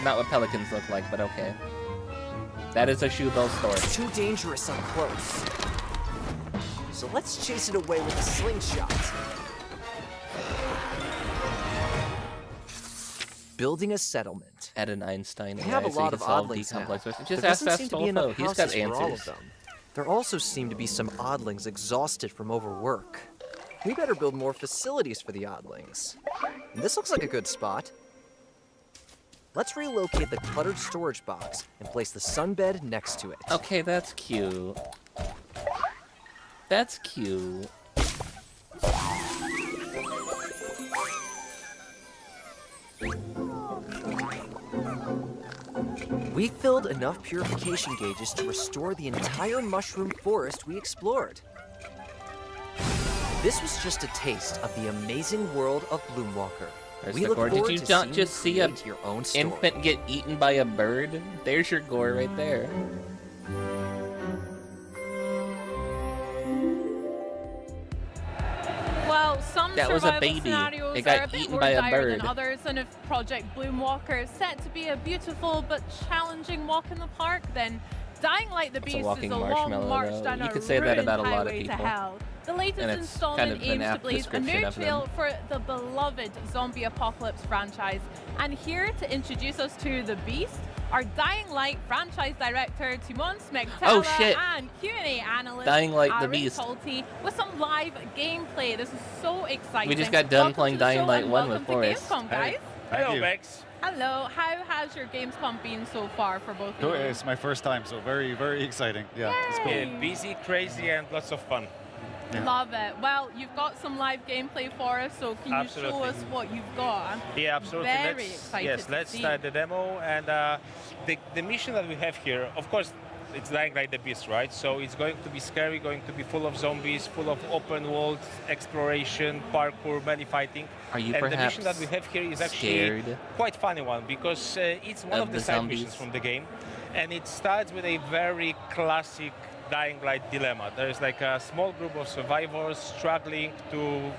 S2: Not what pelicans look like, but okay. That is a shoebill story.
S8: It's too dangerous up close. So let's chase it away with a slingshot. Building a settlement.
S2: At an Einstein.
S8: We have a lot of oddlings now.
S2: Just
S8: There
S2: ask
S8: doesn't seem to be enough
S2: Astolfo. He's got
S8: houses for all of
S2: answers.
S8: them. There also seem to be some oddlings exhausted from overwork. We better build more facilities for the oddlings. And this looks like a good spot. Let's relocate the cluttered storage box and place the sunbed next to it.
S2: Okay, that's cute. That's cute.
S8: We filled enough purification gauges to restore the entire mushroom forest we explored. This was just a taste of the amazing world of Bloomwalker.
S2: There's
S8: We
S2: the
S8: look
S2: gore.
S8: forward
S2: Did you
S8: to
S2: not
S8: seeing
S2: just see
S8: you
S2: a
S8: create your own story.
S2: infant get eaten by a bird? There's your gore right there. That was a
S14: survival
S2: baby.
S14: scenarios
S2: It got
S14: are a bit
S2: eaten
S14: more
S2: by a
S14: dire
S2: bird.
S14: than others, and if Project Bloomwalker is set to be a beautiful but challenging walk in the park, then Dying Light the
S2: It's a
S14: Beast
S2: walking
S14: is a long
S2: marshmallow,
S14: march
S2: though.
S14: down
S2: You
S14: a
S2: could say that about a
S14: ruined
S2: lot of
S14: highway to
S2: people.
S14: hell. The latest
S2: And it's
S14: installment
S2: kind of an
S14: aims to
S2: apt
S14: blaze a
S2: description
S14: new
S2: of them.
S14: trail for the beloved Zombie Apocalypse franchise. And here to introduce us to the Beast, our Dying Light franchise director Timon Smectella
S2: Oh, shit.
S14: and Q&A analyst
S2: Dying Light the
S14: Aaron
S2: Beast.
S14: Solti with some live gameplay. This is so exciting.
S2: We just got done
S14: Welcome
S2: playing
S14: to the
S2: Dying
S14: show
S2: Light
S14: and
S2: 1
S14: welcome
S2: with Forrest.
S14: to Gamescom, guys.
S9: Hello,
S15: Bex.
S14: Hello. How has your Gamescom been so far for both of you?
S9: It's my first time, so very, very exciting. Yeah, it's cool.
S15: Yeah, busy, crazy, and lots of fun.
S14: Love it. Well, you've got some live gameplay for us, so can you show
S15: Absolutely.
S14: us what you've got?
S15: Yeah, absolutely.
S14: Very excited.
S15: Yes, let's
S14: to see.
S15: start the demo. And the mission that we have here, of course, it's Dying Light the Beast, right? So it's going to be scary, going to be full of zombies, full of open world exploration, parkour, many fighting.
S2: Are you
S15: and the
S2: perhaps
S15: mission that we have here is actually
S2: scared
S15: quite funny one because it's one
S2: of
S15: of the
S2: the
S15: side
S2: zombies?
S15: missions from the game, and it starts with a very classic Dying Light dilemma. There is like a small group of survivors struggling to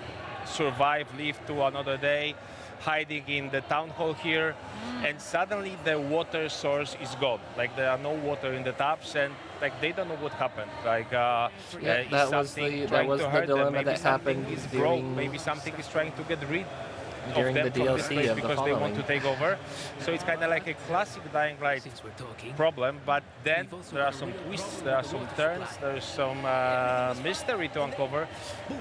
S15: survive, live to another day, hiding in the town hall here, and suddenly the water source is gone. Like there are no water in the taps, and like they don't know what happened. Like is
S2: that was
S15: something
S2: the
S15: trying to hurt them?
S2: dilemma
S15: Maybe
S2: that
S15: something
S2: happened
S15: is broke.
S2: during-
S15: Maybe something is trying to get rid
S2: during
S15: of
S2: the
S15: them from this
S2: DLC
S15: place
S2: of the
S15: because they want
S2: following.
S15: to take over. So it's kind of like a classic Dying Light problem, but then there are some twists, there are some turns, there's some mystery to uncover.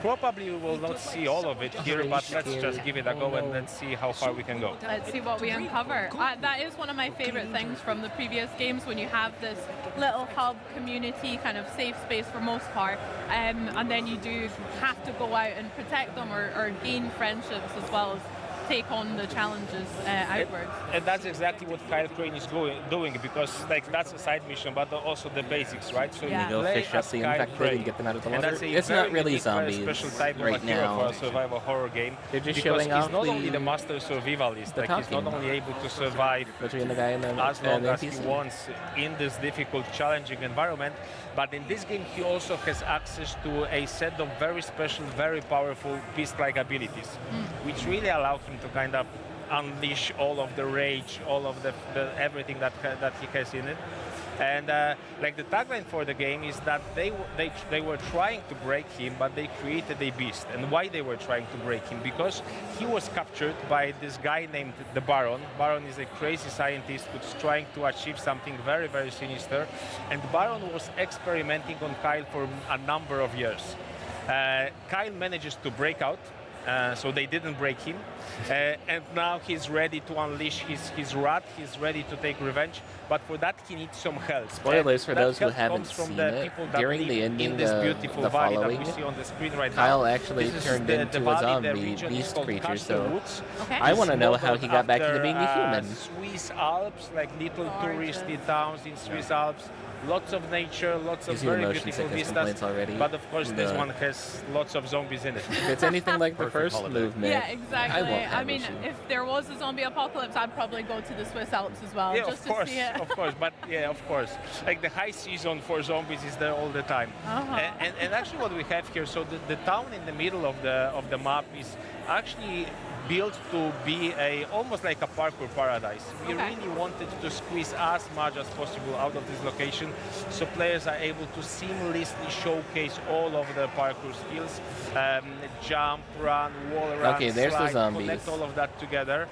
S15: Probably we will not see all of it here, but let's just give it a go and let's see how far we can go.
S14: Let's see what we uncover. That is one of my favorite things from the previous games, when you have this little hub community kind of safe space for most part, and then you do have to go out and protect them or gain friendships as well as take on the challenges outwards.
S15: And that's exactly what Kyle Crane is doing, because like that's a side mission, but also the basics, right? So
S14: Yeah.
S15: you
S2: Go
S15: play
S2: fish up
S15: as
S2: the
S15: Kyle
S2: infected
S15: Crane,
S2: and get them out of the
S15: and
S2: water.
S15: that's a
S2: It's
S15: very
S2: not really
S15: unique, very
S2: zombies
S15: special type
S2: right
S15: of a hero
S2: now.
S15: for a survival horror game.
S2: They're just
S15: because
S2: showing
S15: he's
S2: off
S15: not
S2: the-
S15: only the master survivalist,
S2: the
S15: like he's not
S2: talking
S15: only able to survive
S2: between the guy and the
S15: as long as he
S2: NPC.
S15: wants in this difficult, challenging environment, but in this game he also has access to a set of very special, very powerful beast-like abilities, which really allow him to kind of unleash all of the rage, all of the everything that he has in it. And like the tagline for the game is that they were trying to break him, but they created a beast. And why they were trying to break him? Because he was captured by this guy named the Baron. Baron is a crazy scientist who's trying to achieve something very, very sinister. And Baron was experimenting on Kyle for a number of years. Kyle manages to break out. So they didn't break him, and now he's ready to unleash his wrath. He's ready to take revenge, but for that he needs some help.
S2: Spoilers for
S15: And
S2: those
S15: that
S2: who
S15: help
S2: haven't
S15: comes from
S2: seen
S15: the
S2: it.
S15: people that
S2: During
S15: live
S2: the ending,
S15: in this beautiful
S2: the
S15: valley that
S2: following,
S15: we see on the screen right
S2: Kyle
S15: now.
S2: actually
S15: This is
S2: turned
S15: the
S2: into a
S15: valley, the
S2: zombie
S15: region is
S2: beast
S15: called
S2: creature.
S15: Castle
S2: So
S15: Woods.
S2: I want to
S15: It's
S2: know how he got back to
S15: after,
S2: being a human.
S15: Swiss Alps, like little touristy towns in Swiss Alps. Lots of nature, lots of
S2: Gives you
S15: very
S2: motion
S15: beautiful
S2: sickness
S15: vistas.
S2: complaints already.
S15: But of course, this
S2: The-
S15: one has lots of zombies in it.
S2: If it's anything like the
S15: Perfect
S2: first
S15: holiday.
S2: movement,
S14: Yeah, exactly.
S2: I won't have
S14: I mean,
S2: issue.
S14: if there was a zombie apocalypse, I'd probably go to the Swiss Alps as well,
S15: Yeah,
S14: just
S15: of course,
S14: to see it.
S15: of course. But yeah, of course. Like the high season for zombies is there all the time. And actually, what we have here, so the town in the middle of the map is actually built to be almost like a parkour paradise. We really wanted to squeeze as much as possible out of this location, so players are able to seamlessly showcase all of the parkour skills, jump, run, wall run,
S2: Okay, there's the
S15: slide,
S2: zombies.
S15: connect all of that together.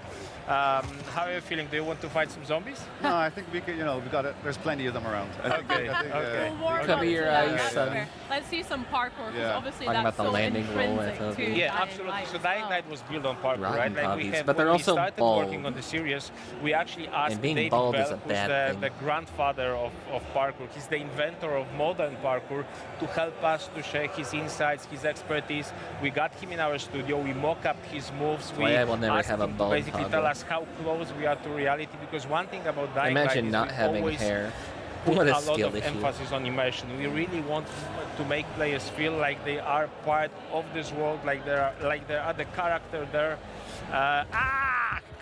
S15: How are you feeling? Do you want to fight some zombies?
S9: No, I think we could, we got it. There's plenty of them around.
S15: Okay, okay.
S14: We'll warm
S2: Cover
S14: up
S2: your
S14: to that,
S2: eyes,
S14: that's
S2: son.
S14: fair. Let's see some parkour, because
S9: Yeah.
S14: obviously
S2: Talking
S14: that's
S2: about the
S14: so
S2: landing roll, I
S14: intrinsic
S2: thought.
S14: to
S15: Yeah,
S14: Dying
S15: absolutely.
S14: Light
S15: So
S14: as
S15: Dying
S14: well.
S15: Light was built on parkour,
S2: Rotten
S15: right? Like
S2: hobbies,
S15: we have,
S2: but they're
S15: when
S2: also
S15: we started
S2: bald.
S15: working on the series, we actually asked
S2: being
S15: David
S2: bald
S15: Bell,
S2: is a
S15: who's
S2: bad thing.
S15: the grandfather of parkour. He's the inventor of modern parkour, to help us, to share his insights, his expertise. We got him in our studio. We mock up his moves.
S2: That's
S15: We
S2: why I will never
S15: asked
S2: have a
S15: him to
S2: bald
S15: basically tell
S2: toggle.
S15: us how close we are to reality. Because one thing about Dying Light
S2: Imagine
S15: is
S2: not
S15: we
S2: having
S15: always
S2: hair.
S15: put
S2: What a
S15: a lot
S2: skill
S15: of
S2: issue.
S15: emphasis on immersion. We really want to make players feel like they are part of this world, like they are the character there.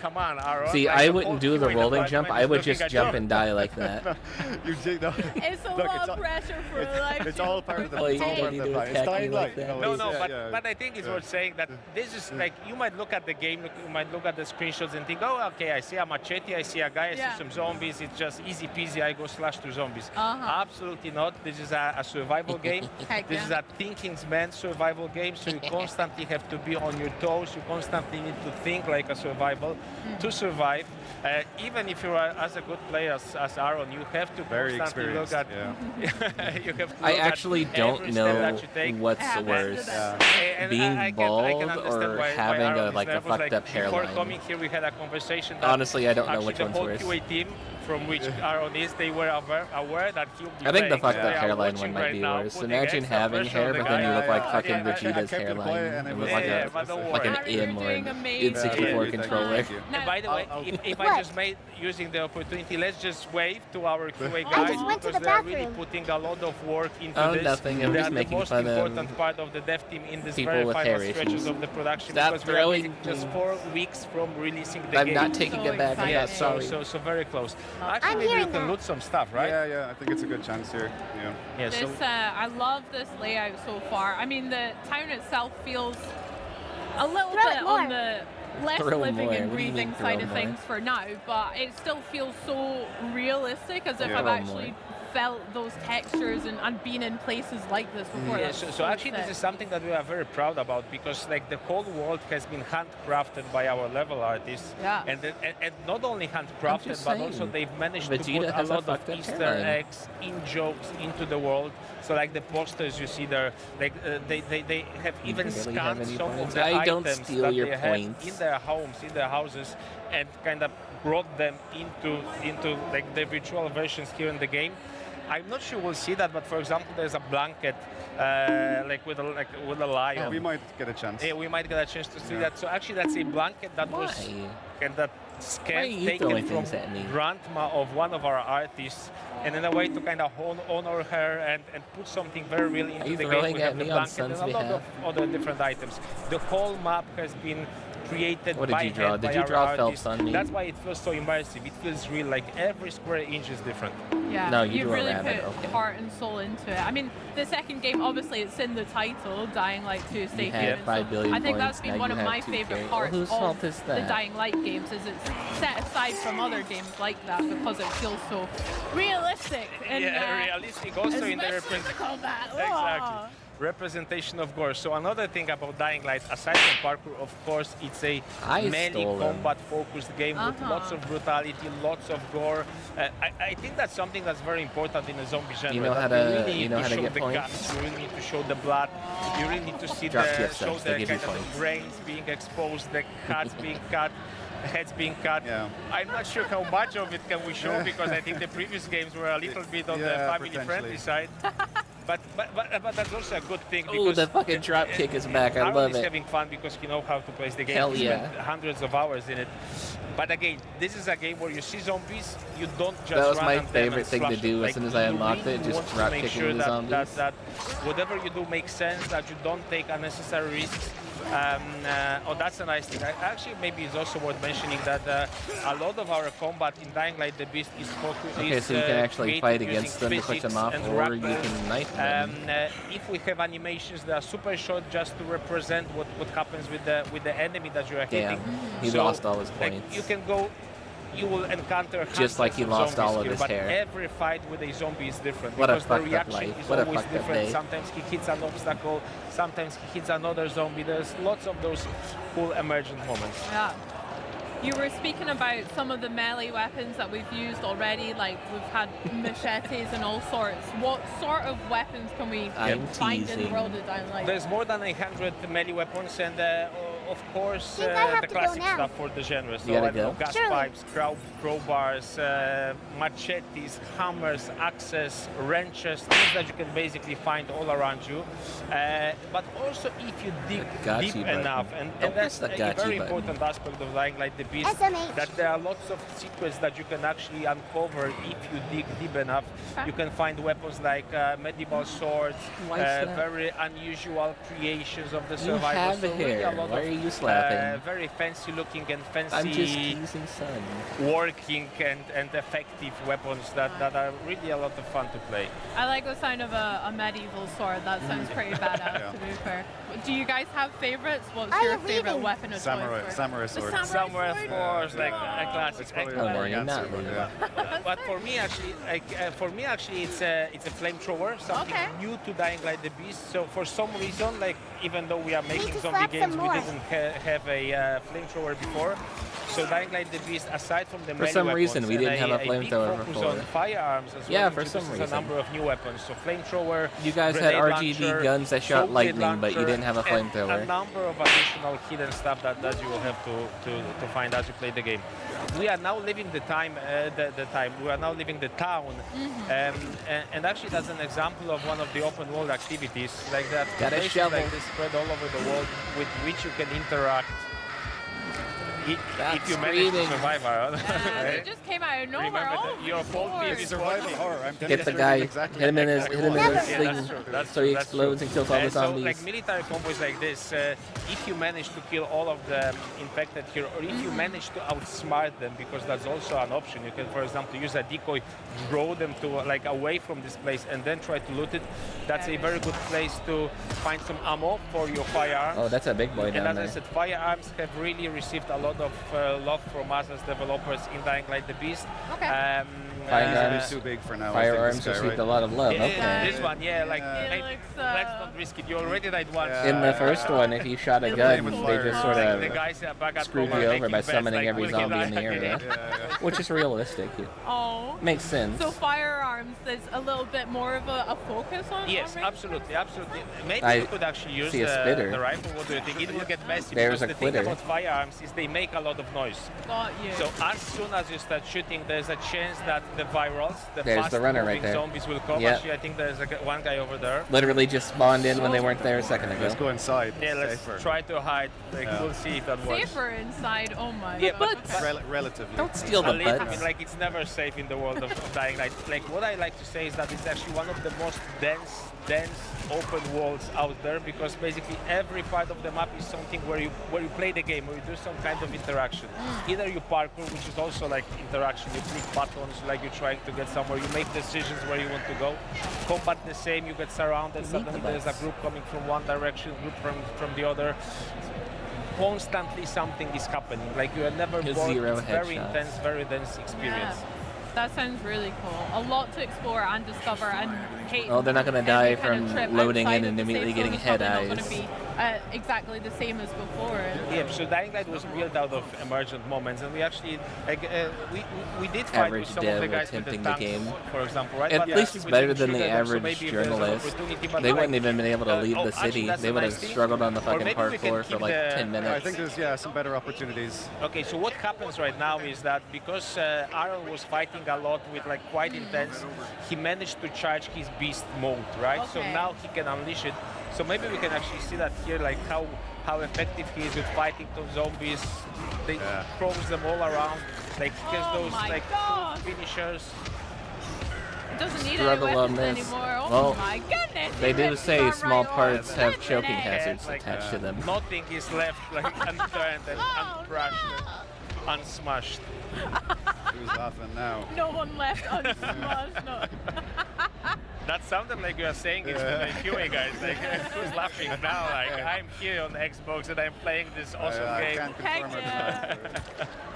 S15: come on, Aaron.
S2: See,
S15: like,
S2: I
S15: the
S2: wouldn't
S15: whole
S2: do the
S15: queue in
S2: rolling
S15: the
S2: jump.
S15: pavement
S2: I
S15: is
S2: would
S15: looking
S2: just
S15: at
S2: jump
S15: you.
S2: and die like that.
S9: You take no.
S14: It's a
S9: Look,
S14: lot of pressure for a life.
S9: It's all part of the
S2: Oh, you
S9: it's all
S2: don't
S9: part of
S2: need
S9: the
S2: to
S9: plan. It's
S2: attack me
S9: dying
S2: like
S9: light.
S2: that.
S15: No, but I think it's worth saying that this is like, you might look at the game, you might look at the screenshots and think, oh, okay, I see a machete, I see a guy, I see some zombies, it's just easy peasy, I go slash to zombies. Absolutely not. This is a survival game. This is a thinking man's survival game, so you constantly have to be on your toes, you constantly need to think like a survival to survive. Even if you're as a good player as Aaron, you have to constantly look at. You have to
S2: I
S15: look
S2: actually
S15: at
S2: don't
S15: every step
S2: know
S15: that you take.
S2: what's worse,
S15: And
S2: being
S15: I can
S2: bald
S15: understand
S2: or
S15: why
S2: having
S15: Aaron
S2: a
S15: is
S2: like a
S15: nervous.
S2: fucked up
S15: Before
S2: hairline.
S15: coming here, we had a conversation. That
S2: Honestly, I don't know
S15: actually
S2: which
S15: the
S2: one's
S15: whole
S2: worse.
S15: QA team from which Aaron is, they were aware that he'll be
S2: I think the
S15: playing.
S2: fucked
S15: They
S2: up
S15: are
S2: hairline
S15: watching
S2: one might
S15: right
S2: be
S15: now,
S2: worse.
S15: putting
S2: Imagine
S15: extra
S2: having
S15: pressure
S2: hair,
S15: on the
S2: but then you
S15: guy.
S2: look like
S9: I
S2: fucking
S9: kept
S2: Vegeta's
S9: it quiet and
S2: hairline
S9: it
S2: with
S9: was
S2: like an M or an N64 controller.
S15: And by the way, if I just made using the opportunity, let's just wave to our QA guys because they're really putting a lot of work into
S2: Oh,
S15: this.
S2: nothing. I'm
S15: They
S2: just
S15: are the
S2: making
S15: most
S2: fun of
S15: important part of the dev team in this
S2: people
S15: very
S2: with
S15: final
S2: hair
S15: stretches
S2: issues.
S15: of the production
S2: Stop
S15: because we are
S2: throwing
S15: basically just 4 weeks from releasing the
S2: I'm
S15: game.
S2: not taking it back. I'm not sorry.
S15: So very close. Actually, maybe you can loot some stuff, right?
S9: Yeah, I think it's a good chance here. Yeah.
S15: So
S14: This, I love this layout so far. I mean, the town itself feels a little bit on the less
S2: Throw
S14: living
S2: more.
S14: and
S2: What do you mean
S14: breathing
S2: throw
S14: side of
S2: more?
S14: things for now, but it still feels so realistic, as if
S15: Yeah.
S14: I've
S15: Throw
S14: actually felt those textures and been in places like this before.
S15: Yeah,
S14: That's
S15: so actually this
S14: sick.
S15: is something that we are very proud about because like the whole world has been handcrafted by our level artists.
S14: Yeah.
S15: And not only handcrafted,
S2: just
S15: but
S2: saying,
S15: also they've managed to
S2: Vegeta
S15: put a
S2: has a
S15: lot of
S2: fucked up
S15: Easter
S2: hairline.
S15: eggs, in jokes into the world. So like the posters you see there, like they have
S2: You
S15: even
S2: really have
S15: scanned
S2: any
S15: some of
S2: points?
S15: the
S2: I don't
S15: items
S2: steal
S15: that
S2: your
S15: they have
S2: points.
S15: in their homes, in their houses, and kind of brought them into like the virtual versions here in the game. I'm not sure we'll see that, but for example, there's a blanket like with a lion.
S9: We might get a chance.
S15: Yeah, we might get a chance to see that. So actually, that's a blanket that was kind of
S2: Why are you
S15: taken
S2: throwing
S15: from
S2: things at me?
S15: grandma of one of our artists, and in a way to kind of honor her and put something very real into
S2: you
S15: the game.
S2: throwing
S15: We
S2: at
S15: have the
S2: me on
S15: blanket and
S2: Sun's
S15: a lot
S2: behalf?
S15: of other different items. The whole map has been created
S2: What did
S15: by
S2: you draw?
S15: hand
S2: Did
S15: by
S2: you
S15: our
S2: draw
S15: artists.
S2: Phelps on me?
S15: That's why it feels so immersive. It feels real, like every square inch is different.
S14: Yeah,
S2: No, you
S14: you've
S2: drew a
S14: really
S2: rabbit,
S14: put
S2: okay.
S14: heart and soul into it. I mean, the second game, obviously, it's in the title, Dying Light 2 Stay
S2: You had
S14: Human.
S2: 5 billion
S14: I think
S2: points,
S14: that's been
S2: now
S14: one
S2: you
S14: of
S2: have
S14: my
S2: 2K.
S14: favorite
S2: Well,
S14: parts
S2: whose fault
S14: of
S2: is
S14: the
S2: that?
S14: Dying Light games, is it's set aside from other games like that because it feels so realistic. And,
S15: Realistic also in the
S14: especially the combat.
S15: Exactly. Representation of gore. So another thing about Dying Light, aside from parkour, of course, it's a melee
S2: stole him.
S15: combat-focused game with lots of brutality, lots of gore. I think that's something that's very important in the zombie genre.
S2: You know how
S15: that
S2: to-
S15: really
S2: you
S15: need
S2: know
S15: to
S2: how to
S15: show
S2: get
S15: the
S2: points?
S15: guts, you really need to show the blood, you really need to see
S2: Drop
S15: the
S2: gift
S15: show
S2: subs,
S15: the
S2: they give you
S15: kind of
S2: points.
S15: the brains being exposed, the cuts being cut. Heads being cut. I'm not sure how much of it can we show because I think the previous games were a little bit on the family-friendly side. But that's also a good thing
S2: Oh,
S15: because
S2: the fucking drop kick is back. I
S15: Aaron
S2: love
S15: is
S2: it.
S15: having fun because he knows how to play the game.
S2: Hell
S15: He
S2: yeah.
S15: spent hundreds of hours in it. But again, this is a game where you see zombies, you don't just
S2: That was
S15: run
S2: my
S15: at them
S2: favorite
S15: and
S2: thing to
S15: slash
S2: do
S15: them.
S2: as soon as I
S15: you
S2: unlocked
S15: really
S2: it, just
S15: want to
S2: drop
S15: make
S2: kicking
S15: sure
S2: the
S15: that,
S2: zombies.
S15: that whatever you do makes sense, that you don't take unnecessary risks. Oh, that's a nice thing. Actually, maybe it's also worth mentioning that a lot of our combat in Dying Light the Beast is focused.
S2: Okay, so you can actually fight against them to push them off, or you
S15: rappels.
S2: can knife them.
S15: If we have animations that are super short, just to represent what happens with the enemy that you are
S2: Damn,
S15: hitting.
S2: he
S15: So,
S2: lost all his
S15: like,
S2: points.
S15: you can go. You will encounter
S2: Just like he
S15: hundreds
S2: lost all of
S15: here,
S2: his
S15: but
S2: hair.
S15: every fight with a zombie is different
S2: What a
S15: because the
S2: fucked up
S15: reaction
S2: life.
S15: is
S2: What a
S15: always
S2: fucked up
S15: different.
S2: day.
S15: Sometimes he hits an obstacle, sometimes he hits another zombie. There's lots of those cool emergent moments.
S14: Yeah. You were speaking about some of the melee weapons that we've used already, like we've had machetes and all sorts. What sort of weapons can we find in the world of Dying Light?
S15: There's more than 100 melee weapons and of course
S3: Think I have
S15: the
S3: to go
S15: classic
S3: now.
S15: stuff for the genre. So
S2: You gotta
S15: I don't know,
S2: go?
S15: gas
S3: Surely.
S15: pipes, crowbars, machetes, hammers, axes, wrenches, things that you can basically find all around you. But also if you dig
S2: Gotcha
S15: deep
S2: button.
S15: enough, and
S2: Don't
S15: that's
S2: press
S15: a
S2: the gotcha
S15: very
S2: button.
S15: important aspect of Dying Light the Beast,
S3: SMH.
S15: that there are lots of secrets that you can actually uncover if you dig deep enough. You can find weapons like medieval swords,
S2: Why is that?
S15: very unusual creations of the
S2: You
S15: survivors.
S2: have
S15: So really
S2: hair.
S15: a lot
S2: Why
S15: of
S2: are you you slapping?
S15: Very fancy looking and fancy.
S2: I'm just teasing Sun.
S15: Working and effective weapons that are really a lot of fun to play.
S14: I like the sound of a medieval sword. That sounds pretty badass, to be fair. Do you guys have favorites? What's your favorite weapon of choice?
S9: Samurai sword.
S15: Samurai, of course, like a classic. But for me, actually, it's a flamethrower, something new to Dying Light: The Beast. So for some reason, like even though we are making zombie games, we didn't have a flamethrower before. So Dying Light: The Beast, aside from the
S2: for some reason, we didn't have a flamethrower before.
S15: On firearms as
S2: yeah,
S15: well,
S2: for some reason.
S15: A number of new weapons. So flamethrower.
S2: You guys had RGB guns that shot lightning, but you didn't have a flamethrower.
S15: A number of additional hidden stuff that you will have to find as you play the game. We are now living the time. We are now living the town, and actually that's an example of one of the open world activities like that.
S2: Got a shovel.
S15: Like this spread all over the world with which you can interact. If you manage to survive, Aaron.
S14: It just came out of nowhere.
S15: Your fault is
S9: survival horror.
S2: Hit the guy, hit him in his sling, so he explodes and kills all the zombies.
S15: So, like military combos like this, if you manage to kill all of the infected here, or if you manage to outsmart them, because that's also an option. You can, for example, use a decoy, draw them to like away from this place, and then try to loot it. That's a very good place to find some ammo for your firearms.
S2: Oh, that's a big boy down there.
S15: And as I said, firearms have really received a lot of love from us as developers in Dying Light: The Beast.
S14: Okay.
S9: Firearms too big for now.
S2: Firearms received a lot of love. Okay.
S15: This one, let's not risk it. You already died once.
S2: In the first one, if you shot a gun, they just sort of
S15: the guys back at
S2: screwed you over by summoning every zombie in the area, which is realistic.
S14: Oh.
S2: Makes sense.
S14: So firearms, there's a little bit more of a focus on.
S15: Yes, absolutely. Maybe you could actually use
S2: the
S15: rifle. What do you think? It will get messy.
S2: There's
S15: because
S2: a
S15: the thing
S2: quitter.
S15: about firearms is they make a lot of noise.
S14: Got you.
S15: So as soon as you start shooting, there's a chance that the virals, the
S2: There's the runner right
S15: fast-moving
S2: there.
S15: zombies will come.
S2: Yep.
S15: Actually, I think there's one guy over there.
S2: Literally just spawned in when they weren't there a second ago.
S9: Let's go inside.
S15: Yeah, let's try to hide. Like, we'll see if that works.
S14: Safer inside. Oh my.
S15: Yeah, but
S9: relatively.
S2: Don't steal the butts.
S15: I mean, like it's never safe in the world of Dying Light. Like what I like to say is that it's actually one of the most dense open worlds out there, because basically every part of the map is something where you play the game, where you do some kind of interaction. Either you parkour, which is also like interaction, you click buttons like you're trying to get somewhere, you make decisions where you want to go. Combat the same, you get surrounded, suddenly there's a group coming from one direction, group from the other. Constantly something is happening, like you are never bored. It's very intense, very dense experience.
S14: Yeah. That sounds really cool. A lot to explore and discover and hate.
S2: Oh, they're not going to die
S14: kind of
S2: from
S14: trip
S2: loading
S14: outside
S2: in
S14: of
S2: and
S14: the
S2: immediately
S14: safe
S2: getting
S14: zone is
S2: head
S14: probably
S2: eyes.
S14: not going to be exactly the same as before.
S15: Yeah, so Dying Light was built out of emergent moments, and we actually we did fight
S2: Average
S15: with some of the
S2: dev
S15: guys with the
S2: attempting
S15: tanks,
S2: the game.
S15: for example, right?
S2: At
S15: But
S2: least it's better than the
S15: we didn't shoot
S2: average
S15: them, so maybe if there's an
S2: journalist.
S15: opportunity, but
S2: They
S15: like,
S2: wouldn't even been able to leave the
S15: actually,
S2: city.
S15: that's
S2: They
S15: a
S2: would have
S15: nice thing.
S2: struggled on the
S15: Or
S2: fucking
S15: maybe we can
S2: parkour for
S15: keep
S2: like
S15: the-
S2: 10 minutes.
S9: I think there's some better opportunities.
S15: Okay, so what happens right now is that because Aaron was fighting a lot with like quite intense, he managed to charge his beast mode, right? So
S14: Okay.
S15: now he can unleash it. So maybe we can actually see that here, like how effective he is with fighting those zombies. They throws them all around. Like he has those
S14: my
S15: like
S14: God.
S15: finishers.
S14: It doesn't need
S2: Struggle
S14: any
S2: on
S14: weapons
S2: this.
S14: anymore. Oh
S2: Well,
S14: my goodness.
S2: They
S14: he
S2: do
S14: rips
S2: say
S14: our
S2: small
S14: right
S2: parts
S14: off.
S2: have
S14: Flippin'
S2: choking
S14: heck.
S2: hazards
S15: Like,
S2: attached to them.
S15: Nothing is left like unturned and uncrushed and unsmashed.
S9: Who's laughing now?
S14: No one left unsmashed. No.
S15: That sounded like you are saying it to the QA guys. Like, who's laughing now? Like, I'm here on Xbox and I'm playing this awesome game.
S9: Can't
S14: Heck
S9: confirm
S14: yeah.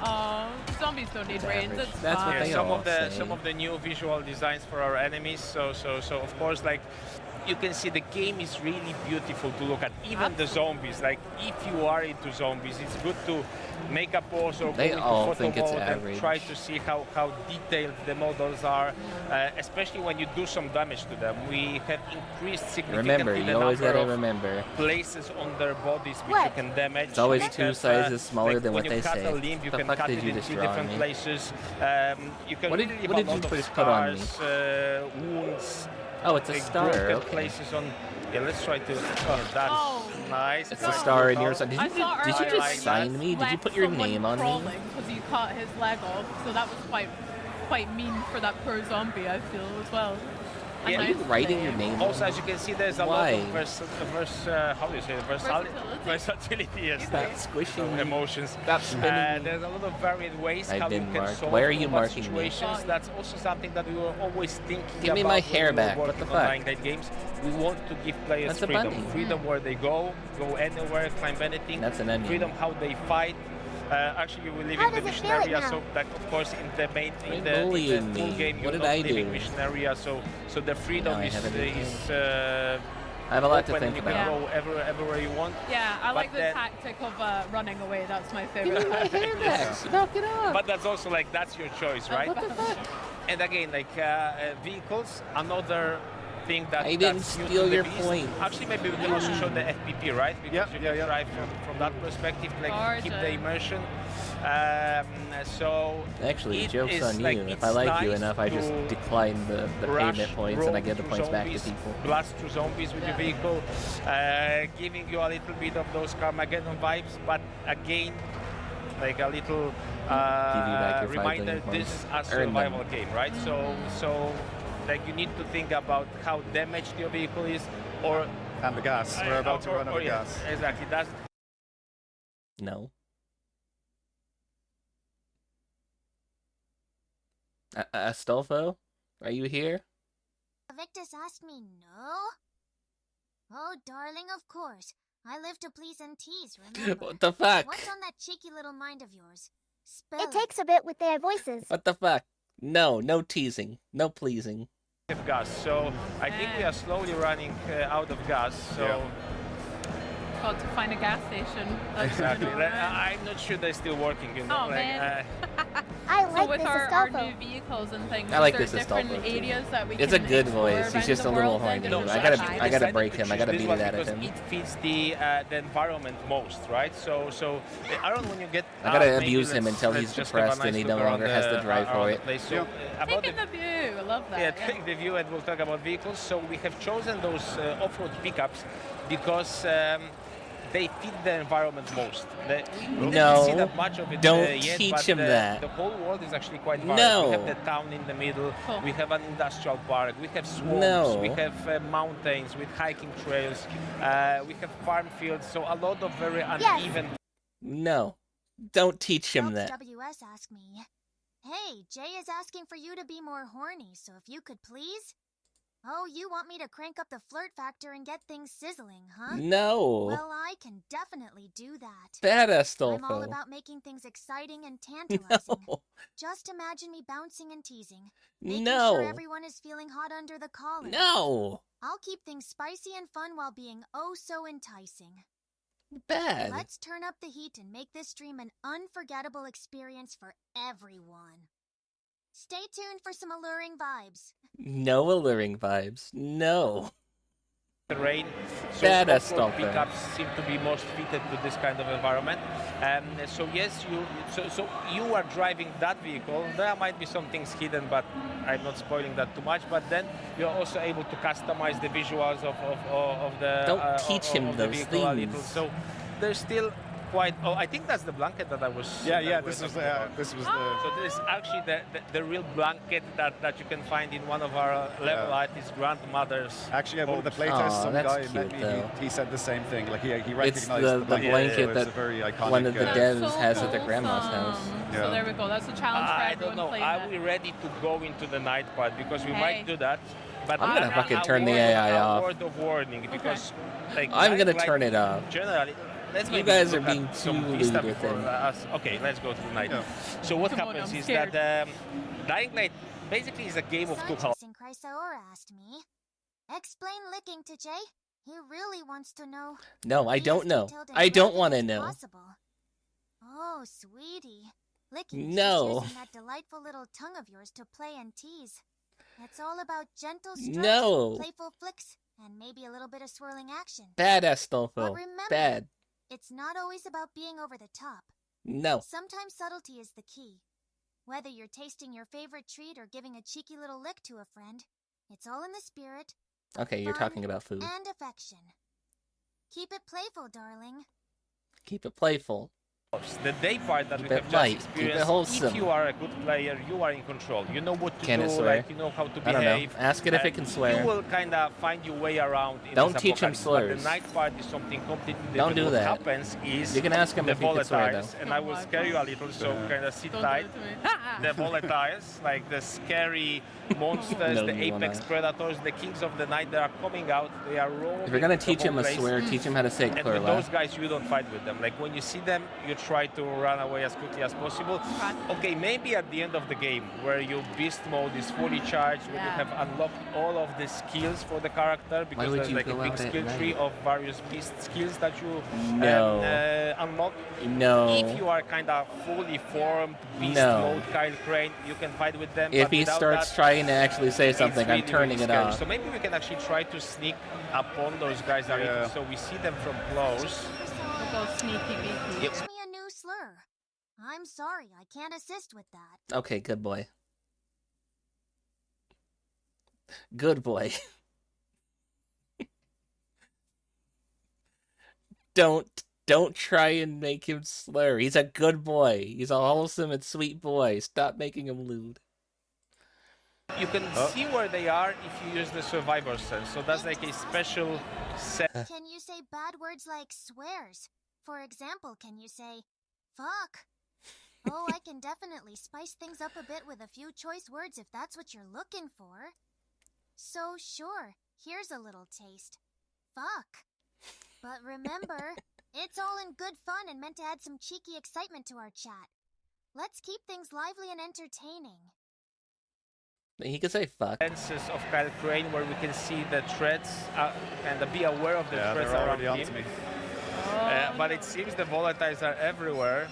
S14: Oh, zombies don't need brains. It's
S2: That's what
S14: fine.
S2: they
S15: some
S2: all
S15: of the
S2: say.
S15: some of the new visual designs for our enemies. So of course, like you can see the game is really beautiful to look at. Even the zombies. Like if you are into zombies, it's good to make a pause or
S2: They
S15: go into
S2: all
S15: photo
S2: think it's
S15: mode and
S2: average.
S15: try to see how detailed the models are, especially when you do some damage to them. We have increased significantly
S2: Remember,
S15: the
S2: you always
S15: number
S2: gotta
S15: of
S2: remember.
S15: places on their bodies which you can damage.
S2: It's always
S15: Because,
S2: 2 sizes smaller
S15: like
S2: than
S15: when
S2: what they
S15: you cut
S2: say.
S15: a limb, you
S2: The
S15: can
S2: fuck
S15: cut
S2: did
S15: it
S2: you
S15: in
S2: just
S15: 3
S2: draw on
S15: different
S2: me?
S15: places. You can
S2: What did-
S15: really leave
S2: what did
S15: a
S2: you
S15: lot of
S2: just put on me?
S15: scars, wounds.
S2: Oh, it's a
S15: like
S2: star,
S15: broken
S2: okay.
S15: places on. Yeah, let's try to. Oh, that's
S14: Oh.
S15: nice.
S2: It's a star in yours. Did
S14: I
S2: you,
S14: saw
S2: did you
S14: earlier
S2: just sign me? Did you put your name on me?
S14: Because you cut his leg off, so that was quite mean for that poor zombie, I feel, as well.
S2: Are you writing your name?
S15: Also, as you can see, there's a
S2: Why?
S15: lot of how do you say versatility? Yes,
S2: Stop squishing
S15: emotions.
S2: Stop spinning.
S15: There's a lot of varied ways
S2: I've
S15: how you
S2: been
S15: can
S2: marked.
S15: solve
S2: Why are you
S15: combat
S2: marking me?
S15: situations. That's also something that we were always thinking
S2: Give me
S15: about
S2: my
S15: when
S2: hair
S15: we were
S2: back. What
S15: working
S2: the
S15: on
S2: fuck?
S15: Dying Light games. We want to give players
S2: That's a
S15: freedom.
S2: bunny.
S15: Freedom where they go anywhere, climb anything.
S2: That's an onion.
S15: Freedom how they fight. Actually, we live
S3: How
S15: in the
S3: does it
S15: mission
S3: feel
S15: area,
S3: now?
S15: so that of course in the main in the
S2: bullying
S15: full
S2: me.
S15: game
S2: What
S15: you're
S2: did
S15: not
S2: I
S15: living
S2: do?
S15: mission area, so the freedom
S2: Now I have it again.
S15: is
S2: I have a lot to
S15: open and
S2: think
S15: you can
S2: about.
S15: go everywhere you want.
S14: Yeah, I like
S15: But
S14: the
S15: then-
S14: tactic of running away. That's my
S2: Give me
S14: favorite.
S2: my hair back. Knock it off.
S15: But that's also like that's your choice, right?
S2: What the fuck?
S15: And again, like vehicles, another thing that
S2: I didn't
S15: that's new
S2: steal
S15: to the
S2: your
S15: beast.
S2: point.
S15: Actually, maybe we can also show the FPP, right? Because you can drive from that perspective, like keep the
S14: Gorgeous.
S15: immersion. So
S2: Actually,
S15: it
S2: joke's
S15: is,
S2: on you.
S15: like,
S2: If
S15: it's
S2: I like you
S15: nice
S2: enough, I just
S15: to
S2: decline the
S15: rush,
S2: payment points and I
S15: roam
S2: give the
S15: through
S2: points back to
S15: zombies,
S2: people.
S15: blast through zombies with your vehicle, giving you a little bit of those Carmageddon vibes, but again, like a little
S2: back your 5
S15: reminder,
S2: billion
S15: this
S2: points.
S15: is a
S2: Earn them.
S15: survival game, right? So like you need to think about how damaged your vehicle is, or
S9: And the gas. We're about to run out of
S15: yeah,
S9: gas.
S15: exactly. That's
S2: No. Astolfo, are you here?
S3: Victus asked me no? Oh, darling, of course. I live to please and tease, remember?
S2: What the fuck?
S3: What's on that cheeky little mind of yours? Spell
S17: It takes a bit with their voices.
S2: What the fuck? No, no teasing, no pleasing.
S15: of gas. So I think we are slowly running out of gas. So.
S14: Got to find a gas station. That's
S15: Exactly.
S14: you know, right?
S15: I'm not sure they're still working. You know,
S14: Oh, man.
S17: I
S14: So
S17: like
S14: with
S17: this
S14: our
S17: Astolfo.
S14: new vehicles and things,
S2: I like
S14: is
S2: this
S14: there different
S2: Astolfo, too.
S14: areas that we
S2: It's a
S14: can
S2: good
S14: explore
S2: voice. He's
S14: around
S2: just
S14: the
S2: a little
S14: world
S2: horny.
S14: then?
S15: No,
S2: I
S15: so
S2: gotta
S15: actually we
S2: I gotta
S15: decided
S2: break
S15: to
S2: him. I
S15: choose
S2: gotta
S15: this
S2: beat
S15: one
S2: it out of
S15: because
S2: him.
S15: It fits the environment most, right? So I don't know when you get.
S2: I gotta
S15: maybe
S2: abuse him
S15: let's-
S2: until
S15: let's
S2: he's
S15: just have a
S2: depressed and
S15: nice
S2: he no
S15: look around
S2: longer has the drive for
S15: around
S2: it.
S15: the place. So, about
S14: Taking the view, I love that.
S15: yeah, take the view, and we'll talk about vehicles. So we have chosen those off-road pickups because they fit the environment most. We didn't see that much of it
S2: don't
S15: yet,
S2: teach
S15: but
S2: him that.
S15: The whole world is actually quite varied.
S2: No.
S15: We have the town in the middle. We have an industrial park. We have swamps.
S2: No.
S15: We have mountains with hiking trails. We have farm fields. So a lot of very uneven.
S2: No. Don't teach him
S3: Phelps
S2: that.
S3: WS asked me, "Hey, Jay is asking for you to be more horny, so if you could please." Oh, you want me to crank up the flirt factor and get things sizzling, huh?
S2: No.
S3: Well, I can definitely do that.
S2: Bad
S3: I'm all
S2: Astolfo.
S3: about making things exciting and tantalizing. Just imagine me bouncing and teasing, making
S2: No.
S3: sure everyone is feeling hot under the collar.
S2: No.
S3: I'll keep things spicy and fun while being oh so enticing.
S2: Bad.
S3: Let's turn up the heat and make this stream an unforgettable experience for everyone. Stay tuned for some alluring vibes.
S2: No alluring vibes. No.
S15: Terrain. So
S2: Bad
S15: off-road
S2: Astolfo.
S15: pickups seem to be most fitted to this kind of environment. So yes, so you are driving that vehicle. There might be some things hidden, but I'm not spoiling that too much. But then you're also able to customize the visuals of the.
S2: Don't teach him
S15: of the
S2: those
S15: vehicle a little.
S2: things.
S15: So there's still quite. Oh, I think that's the blanket that I was.
S9: Yeah,
S15: that
S9: this
S15: we're
S9: was
S15: talking about.
S9: this was
S15: So this is actually the real blanket that you can find in one of our level artists' grandmother's.
S9: Actually, one of the
S15: homes.
S9: playtests, some
S2: that's
S9: guy
S2: cute,
S9: met me.
S2: though.
S9: He said the same thing. Like he
S2: It's
S9: recognized
S2: the
S9: blanket.
S2: blanket
S9: so it's
S2: that
S9: a very iconic,
S2: one of the
S14: That's
S2: devs
S14: so
S2: has at their grandma's
S14: wholesome.
S2: house.
S14: So there we go. That's a challenge for
S15: I
S14: everyone
S15: don't know.
S14: playing
S15: Are
S14: that.
S15: we ready to go into the night part? Because we
S14: Hey.
S15: might do that. But
S2: I'm gonna fucking
S15: a
S2: turn the
S15: word-
S2: AI
S15: a
S2: off.
S15: word of warning, because like
S2: I'm gonna
S15: like,
S2: turn it off.
S15: Generally, let's
S2: You
S15: maybe
S2: guys
S15: look
S2: are being
S15: at some
S2: too
S15: Vista
S2: lewd with
S15: before
S2: him.
S15: us. Okay, let's go to the night. So what
S14: Come on,
S15: happens
S14: I'm
S15: is
S14: scared.
S15: that Dying Light basically is a game of two halves.
S3: Scientist in Chrysaor asked me, "Explain licking to Jay. He really wants to know."
S2: No, I
S3: Be
S2: don't
S3: as
S2: know.
S3: detailed and
S2: I don't
S3: graphic
S2: want to
S3: as
S2: know.
S3: possible. Oh, sweetie. Licking is
S2: No.
S3: just using that delightful little tongue of yours to play and tease. It's all about gentle strokes,
S2: No.
S3: playful flicks, and maybe a little bit of swirling action.
S2: Bad
S3: But
S2: Astolfo.
S3: remember,
S2: Bad.
S3: it's not always about being over the top.
S2: No.
S3: Sometimes subtlety is the key. Whether you're tasting your favorite treat or giving a cheeky little lick to a friend, it's all in the spirit
S2: Okay, you're
S3: fun
S2: talking about food.
S3: and affection. Keep it playful, darling.
S2: Keep it playful.
S15: the day part that we
S2: Keep it
S15: have
S2: light,
S15: just
S2: keep it
S15: experienced,
S2: wholesome.
S15: if you are a good player, you are in control. You know what to
S2: Can
S15: do,
S2: it swear?
S15: like you know how to
S2: I don't know.
S15: behave.
S2: Ask it if it can swear.
S15: You will kind of find your way around in
S2: Don't
S15: this
S2: teach him
S15: apocalypse.
S2: slurs.
S15: But the night part is something completely different.
S2: Don't do
S15: what
S2: that.
S15: happens is
S2: You can ask him
S15: the
S2: if he can swear,
S15: volatiles,
S2: though.
S15: and I will scare you a little, so kind of sit
S14: Don't
S15: tight.
S14: do it to me.
S15: The volatiles, like the scary monsters,
S2: No,
S15: the
S2: you will
S15: apex
S2: not.
S15: predators, the kings of the night, they are coming out. They are roaming.
S2: If you're gonna
S15: the
S2: teach
S15: whole
S2: him a
S15: place.
S2: swear, teach him how to say
S15: And
S2: clear
S15: with those guys, you don't fight with them. Like when you see them, you try to run away as quickly as possible. Okay, maybe at the end of the game, where your beast mode is fully charged, where you have unlocked all of the skills for the character, because
S2: would
S15: there's
S2: you
S15: like a
S2: go
S15: big
S2: out at
S15: skill tree
S2: night?
S15: of various beast skills that you
S2: No.
S15: unlock.
S2: No.
S15: If you are kind of fully formed beast
S2: No.
S15: mode Kyle Crane, you can fight with them.
S2: If
S15: but
S2: he
S15: without
S2: starts
S15: that,
S2: trying to actually say
S15: it's
S2: something, I'm
S15: really,
S2: turning
S15: really
S2: it
S15: scary.
S2: off.
S15: So maybe we can actually try to sneak upon those guys a little, so we see them from close.
S14: We'll go sneaky beaky.
S15: Yep.
S3: Teach me a new slur. I'm sorry, I can't assist with that.
S2: Okay, good boy. Good boy. Don't try and make him slur. He's a good boy. He's a wholesome and sweet boy. Stop making him lewd.
S15: You can see where they are if you use the survivor sense. So that's like a special set.
S3: Can you say bad words like swears? For example, can you say, fuck? Oh, I can definitely spice things up a bit with a few choice words if that's what you're looking for. So sure, here's a little taste. Fuck. But remember, it's all in good fun and meant to add some cheeky excitement to our chat. Let's keep things lively and entertaining.
S2: He can say fuck.
S15: Senses of Kyle Crane where we can see the threats and be aware of the threats
S9: they're
S15: around
S9: already
S15: him.
S9: onto me.
S15: But it seems the volatiles are everywhere.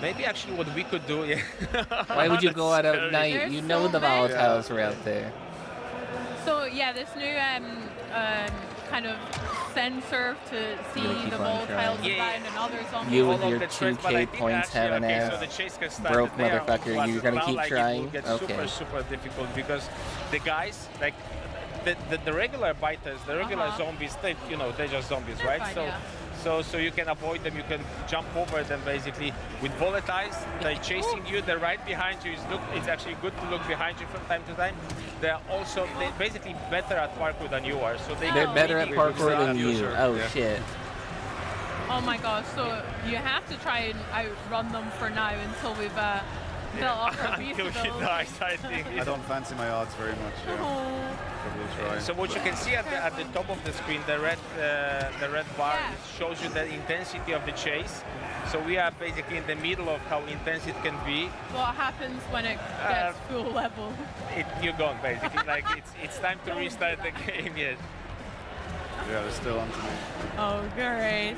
S15: Maybe actually what we could do,
S2: Why would you
S15: That's
S2: go out at
S15: scary.
S2: night?
S14: There's
S2: You know
S14: so
S2: the
S14: many.
S2: volatiles are out there.
S14: So yeah, this new kind of sensor to see
S2: gonna keep
S14: the
S2: on trying.
S14: volatiles around and other zombies.
S2: You
S15: All
S2: with
S15: of
S2: your
S15: the threats, but I
S2: 2K
S15: think
S2: points
S15: actually,
S2: have an
S15: okay,
S2: ass.
S15: so the chase can start
S2: Broke
S15: there,
S2: motherfucker,
S15: but
S2: you're gonna
S15: now,
S2: keep
S15: like,
S2: trying?
S15: It will get
S2: Okay.
S15: super difficult because the guys, like the regular biters, the regular zombies, they're just zombies,
S14: They're
S15: right?
S14: fine,
S15: So.
S14: yeah.
S15: So you can avoid them, you can jump over them basically. With volatiles, they're chasing you, they're right behind you. It's actually good to look behind you from time to time. They're basically better at parkour than you are. So
S2: They're better at parkour than you. Oh shit.
S14: Oh my gosh, so you have to try and outrun them for now until we've built up our beast
S15: Until he
S14: ability.
S15: dies, I think.
S9: I don't fancy my odds very much.
S14: Oh.
S9: Probably try.
S15: So what you can see at the top of the screen, the red bar, it shows you the intensity of the chase. So we are basically in the middle of how intense it can be.
S14: What happens when it gets full level?
S15: You're gone basically. Like it's time to restart the game. Yes.
S9: Yeah, they're still onto me.
S14: Oh, great.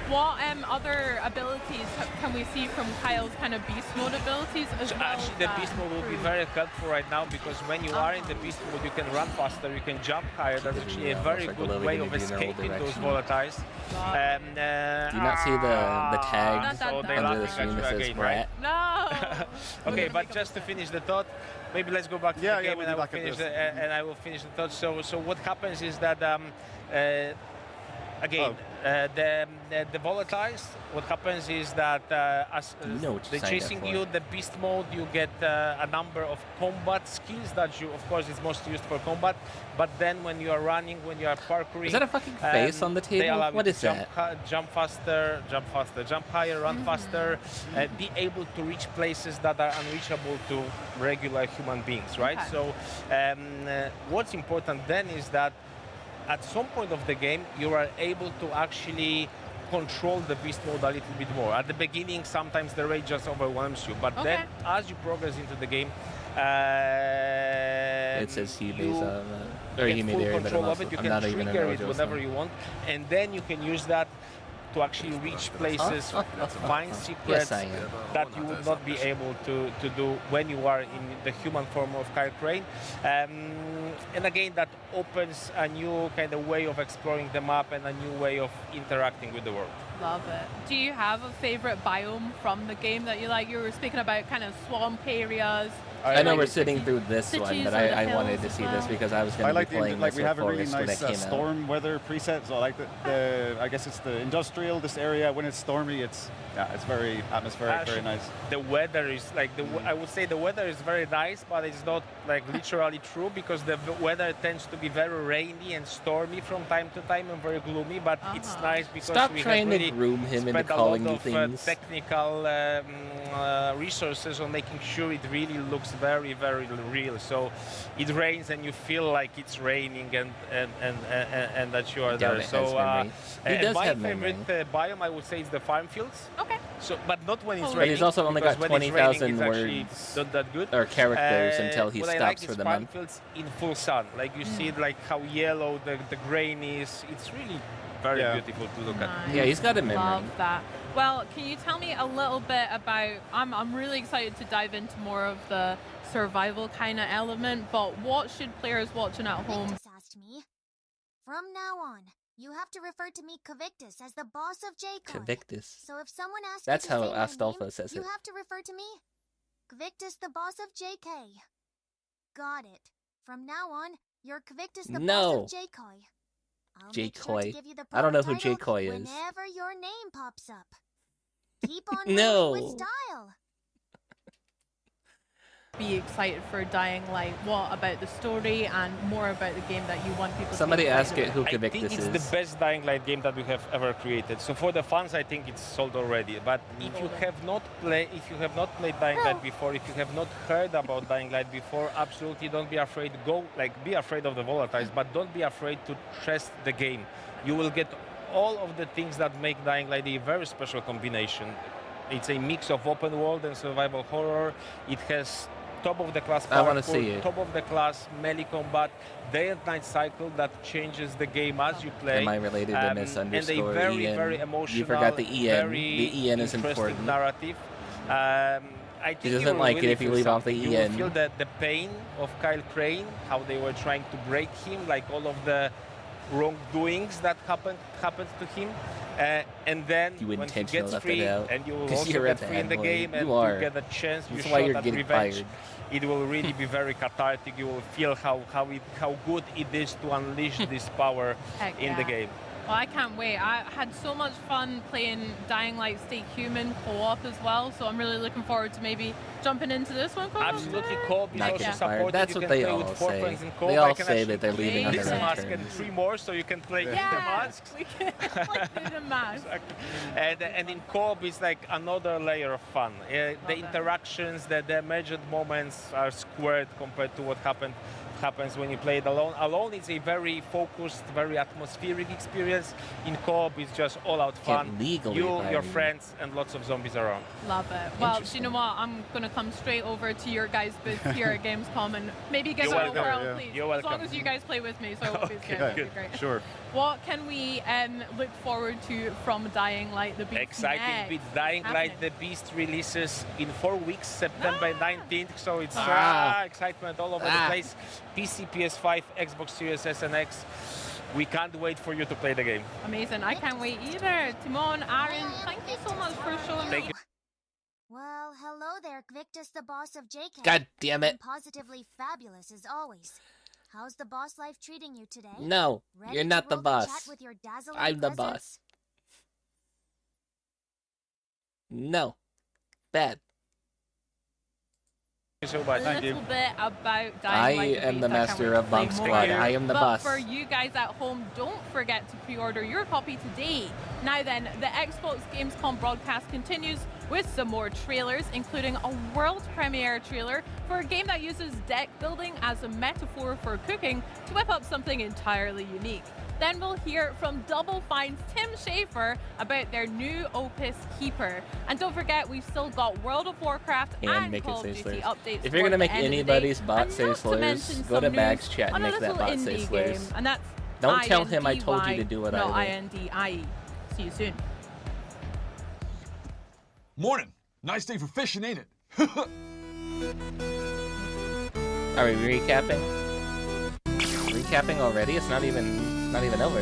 S14: What other abilities can we see from Kyle's kind of beast mode abilities as
S15: So
S14: well?
S15: actually the beast mode will be very helpful right now because when you are in the beast mode, you can run faster, you can jump higher. That's actually a very good way of escaping those volatiles.
S2: Do you not see the tag
S15: So they
S2: under the
S15: laughing
S2: screen
S15: at
S2: that
S15: you
S2: says
S15: again,
S2: brat?
S15: right?
S14: No.
S15: Okay, but just to finish the thought, maybe let's go back to the game
S9: we'll
S15: and
S9: be back at this.
S15: and I will finish the thought. So what happens is that again, the volatiles, what happens is that as they're chasing you, the beast mode, you get a number of combat skills that you, of course, it's most used for combat. But then when you are running, when you are parkouring,
S2: Is that a fucking face on the
S15: they
S2: table?
S15: allow you
S2: What
S15: to
S2: is that?
S15: jump faster, jump higher, run faster, be able to reach places that are unreachable to regular human beings, right?
S14: Okay.
S15: So what's important then is that at some point of the game, you are able to actually control the beast mode a little bit more. At the beginning, sometimes the rage just overwhelms you, but then as you progress into the game,
S2: It says he based on or
S15: get
S2: he made
S15: full
S2: area, but
S15: control
S2: I'm,
S15: of
S2: also,
S15: it. You
S2: I'm
S15: can
S2: not even an
S15: trigger it
S2: Ojo,
S15: whenever
S2: so.
S15: you want, and then you can use that to actually reach places, find secrets
S2: Yes, I am.
S15: that you would not be able to do when you are in the human form of Kyle Crane. And again, that opens a new kind of way of exploring the map and a new way of interacting with the world.
S14: Love it. Do you have a favorite biome from the game that you like? You were speaking about kind of swamp areas.
S2: I know we're sitting through this
S21: Cities
S2: one, but
S21: or the
S2: I wanted
S21: hills
S2: to
S21: as
S2: see
S21: well.
S2: this because I was going
S9: I
S2: to
S9: like
S2: be
S9: the
S2: playing
S9: like
S2: this
S9: we
S2: with
S9: have a really
S2: Forrest when it
S9: nice
S2: came out.
S9: storm weather preset. So I like the I guess it's the industrial this area when it's stormy. It's very atmospheric, very nice.
S15: The weather is like I would say the weather is very nice, but it's not like literally true because the weather tends to be very rainy and stormy from time to time and very gloomy. But it's nice because
S2: Stop
S15: we
S2: trying
S15: have
S2: to
S15: really
S2: groom him into
S15: spent a
S2: calling
S15: lot
S2: you
S15: of
S2: things.
S15: technical resources on making sure it really looks very, very real. So it rains and you feel like it's raining and that you are
S2: Doubt
S15: there.
S2: it has
S15: So
S2: memory. He does
S15: my
S2: have
S15: favorite
S2: memory.
S15: biome, I would say, is the farm fields.
S11: Okay.
S15: So, but not when it's
S2: But
S15: raining.
S2: he's also only
S15: because
S2: got
S15: when it's raining,
S2: 20,000
S15: it's actually
S2: words
S15: not that good.
S2: or characters until he
S15: what I
S2: stops
S15: like
S2: for
S15: is
S2: the
S15: farm
S2: month.
S15: fields in full sun. Like you see, like how yellow the grain is. It's really very beautiful to look at.
S2: Yeah, he's got a memory.
S11: Love that. Well, can you tell me a little bit about? I'm really excited to dive into more of the survival kind of element. But what should players watching at home?
S3: Cavictus asked me. From now on, you have to refer to me Cavictus as the boss of JayKay.
S2: Cavictus.
S3: So if someone asks
S2: That's
S3: you to
S2: how
S3: say my
S2: Astolfo
S3: name,
S2: says
S3: you
S2: it.
S3: have to refer to me Cavictus, the boss of JayKay. Got it. From now on, you're Cavictus, the
S2: No.
S3: boss of JayKay. I'll make sure to
S2: JayKay.
S3: give you the
S2: I don't know
S3: proper
S2: who
S3: title
S2: JayKay is.
S3: whenever your name pops up. Keep on
S2: No.
S3: winning with style.
S14: Be excited for Dying Light. What about the story and more about the game that you want people
S2: Somebody
S14: to be
S2: ask
S14: excited
S2: it who
S14: about?
S15: I think
S2: Cavictus
S15: it's
S2: is.
S15: the best Dying Light game that we have ever created. So for the fans, I think it's sold already. But if you have not played Dying Light before, if you have not heard about Dying Light before, absolutely don't be afraid. Be afraid of the volatiles, but don't be afraid to test the game. You will get all of the things that make Dying Light a very special combination. It's a mix of open world and survival horror. It has top of the class
S2: I wanna
S15: powerful,
S2: see it.
S15: top of the class melee combat, day and night cycle that changes the game as you play.
S2: Am I related to Miss
S15: and a
S2: underscore
S15: very,
S2: Ian?
S15: very emotional,
S2: You forgot the EN.
S15: very
S2: The EN is
S15: interesting
S2: important.
S15: narrative. I think
S2: He
S15: you
S2: doesn't
S15: will
S2: like it
S15: really
S2: if you
S15: feel
S2: leave off the
S15: something.
S2: EN.
S15: You will feel the pain of Kyle Crane, how they were trying to break him, like all of the wrongdoings that happened to him. And then
S2: You
S15: when he
S2: intentionally
S15: gets
S2: left
S15: free,
S2: it out.
S15: and you will
S2: 'Cause
S15: also
S2: you're
S15: get
S2: a
S15: free in the
S2: bad boy.
S15: game, and
S2: You are.
S15: you get a chance, you
S2: That's why
S15: shot
S2: you're
S15: at
S2: getting
S15: revenge.
S2: fired.
S15: It will really be very cathartic. You will feel how good it is to unleash this power
S14: Heck
S15: in the
S14: yeah.
S15: game.
S14: Well, I can't wait. I had so much fun playing Dying Light Stay Human co-op as well, so I'm really looking forward to maybe jumping into this one.
S15: Absolutely, co-op is
S2: Not
S15: also
S2: getting
S15: supported.
S2: fired. That's
S15: you
S2: what
S15: can
S2: they
S15: play
S2: all
S15: with 4
S2: say.
S15: friends in co-op.
S2: They
S15: I
S2: all
S15: can
S2: say
S15: actually
S2: that they're leaving on
S15: this
S2: their own
S15: mask and
S2: terms.
S15: 3 more, so you can play the masks.
S14: We can play the mask.
S15: And in co-op is like another layer of fun. The interactions, the measured moments are squared compared to what happens when you play it alone. Alone it's a very focused, very atmospheric experience. In co-op it's just all out fun.
S2: Can't legally
S15: You,
S2: buy
S15: your
S2: it.
S15: friends, and lots of zombies around.
S14: Love it. Well, do you know what? I'm going to come straight over to your guys' booth here at Gamescom and maybe give
S15: You're
S14: it a
S15: welcome.
S14: whirl,
S15: Yeah.
S14: please.
S15: You're
S14: As long
S15: welcome.
S14: as you guys play with me, so it'll be
S15: Okay,
S14: good.
S15: good.
S14: Great.
S9: Sure.
S14: What can we look forward to from Dying Light the Beast
S15: Exciting
S14: next?
S15: bit. Dying
S14: What's
S15: Light
S14: happening?
S15: the Beast releases in 4 weeks, September 19th. So it's excitement all over the place. PC, PS5, Xbox Series S and X. We can't wait for you to play the game.
S14: Amazing. I can't wait either. Timon, Aaron, thank you so much for showing
S15: Thank
S14: me.
S15: you.
S3: Well, hello there, Victus, the boss of JayKay.
S2: God damn it.
S3: I'm positively fabulous as always. How's the boss life treating you today?
S2: No,
S3: Ready
S2: you're
S3: to
S2: not the
S3: roll
S2: boss.
S3: chat with your dazzling
S2: I'm the
S3: presence?
S2: boss. No. Bad.
S15: Thank you so much.
S14: A
S15: Thank
S14: little
S15: you.
S14: bit about
S2: I
S14: Dying Light
S2: am
S14: Beast.
S2: the
S14: I can't
S2: master
S14: wait
S2: of
S14: to play
S2: Bomb
S14: more
S2: Squad.
S14: here.
S2: I am the
S14: but
S2: boss.
S14: for you guys at home, don't forget to pre-order your copy today. Now then, the Xbox Gamescom broadcast continues with some more trailers, including a world premiere trailer for a game that uses deck building as a metaphor for cooking to whip up something entirely unique. Then we'll hear from Double Fine's Tim Schafer about their new opus Keeper. And don't forget, we've still got World of Warcraft
S2: And
S14: and
S2: make it
S14: Call of
S2: say
S14: Duty
S2: slurs.
S14: updates.
S2: If you're
S14: toward
S2: gonna make
S14: the end of the
S2: anybody's
S14: day.
S2: bot
S14: And
S2: say
S14: not to
S2: slurs,
S14: mention
S2: go
S14: some
S2: to
S14: news
S2: Bag's chat and
S14: on a
S2: make that
S14: little
S2: bot say
S14: indie
S2: slurs.
S14: game, and that's
S2: Don't tell him I told you to do it
S14: not
S2: either.
S14: INDIE. See you soon.
S18: Morning. Nice day for fishing, ain't it?
S2: Are we recapping? Recapping already? It's not even over.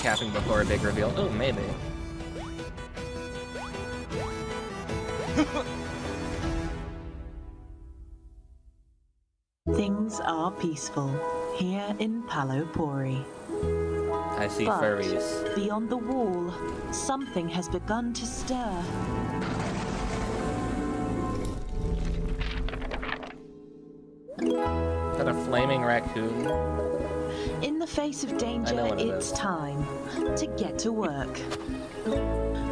S2: recapping before a big reveal. Oh, maybe.
S19: Things are peaceful here in Palopori.
S2: I see
S19: But
S2: furries.
S19: beyond the wall, something has begun to stir.
S2: Is that a flaming raccoon?
S19: In the face of danger,
S2: one of
S19: it's
S2: those.
S19: time to get to work.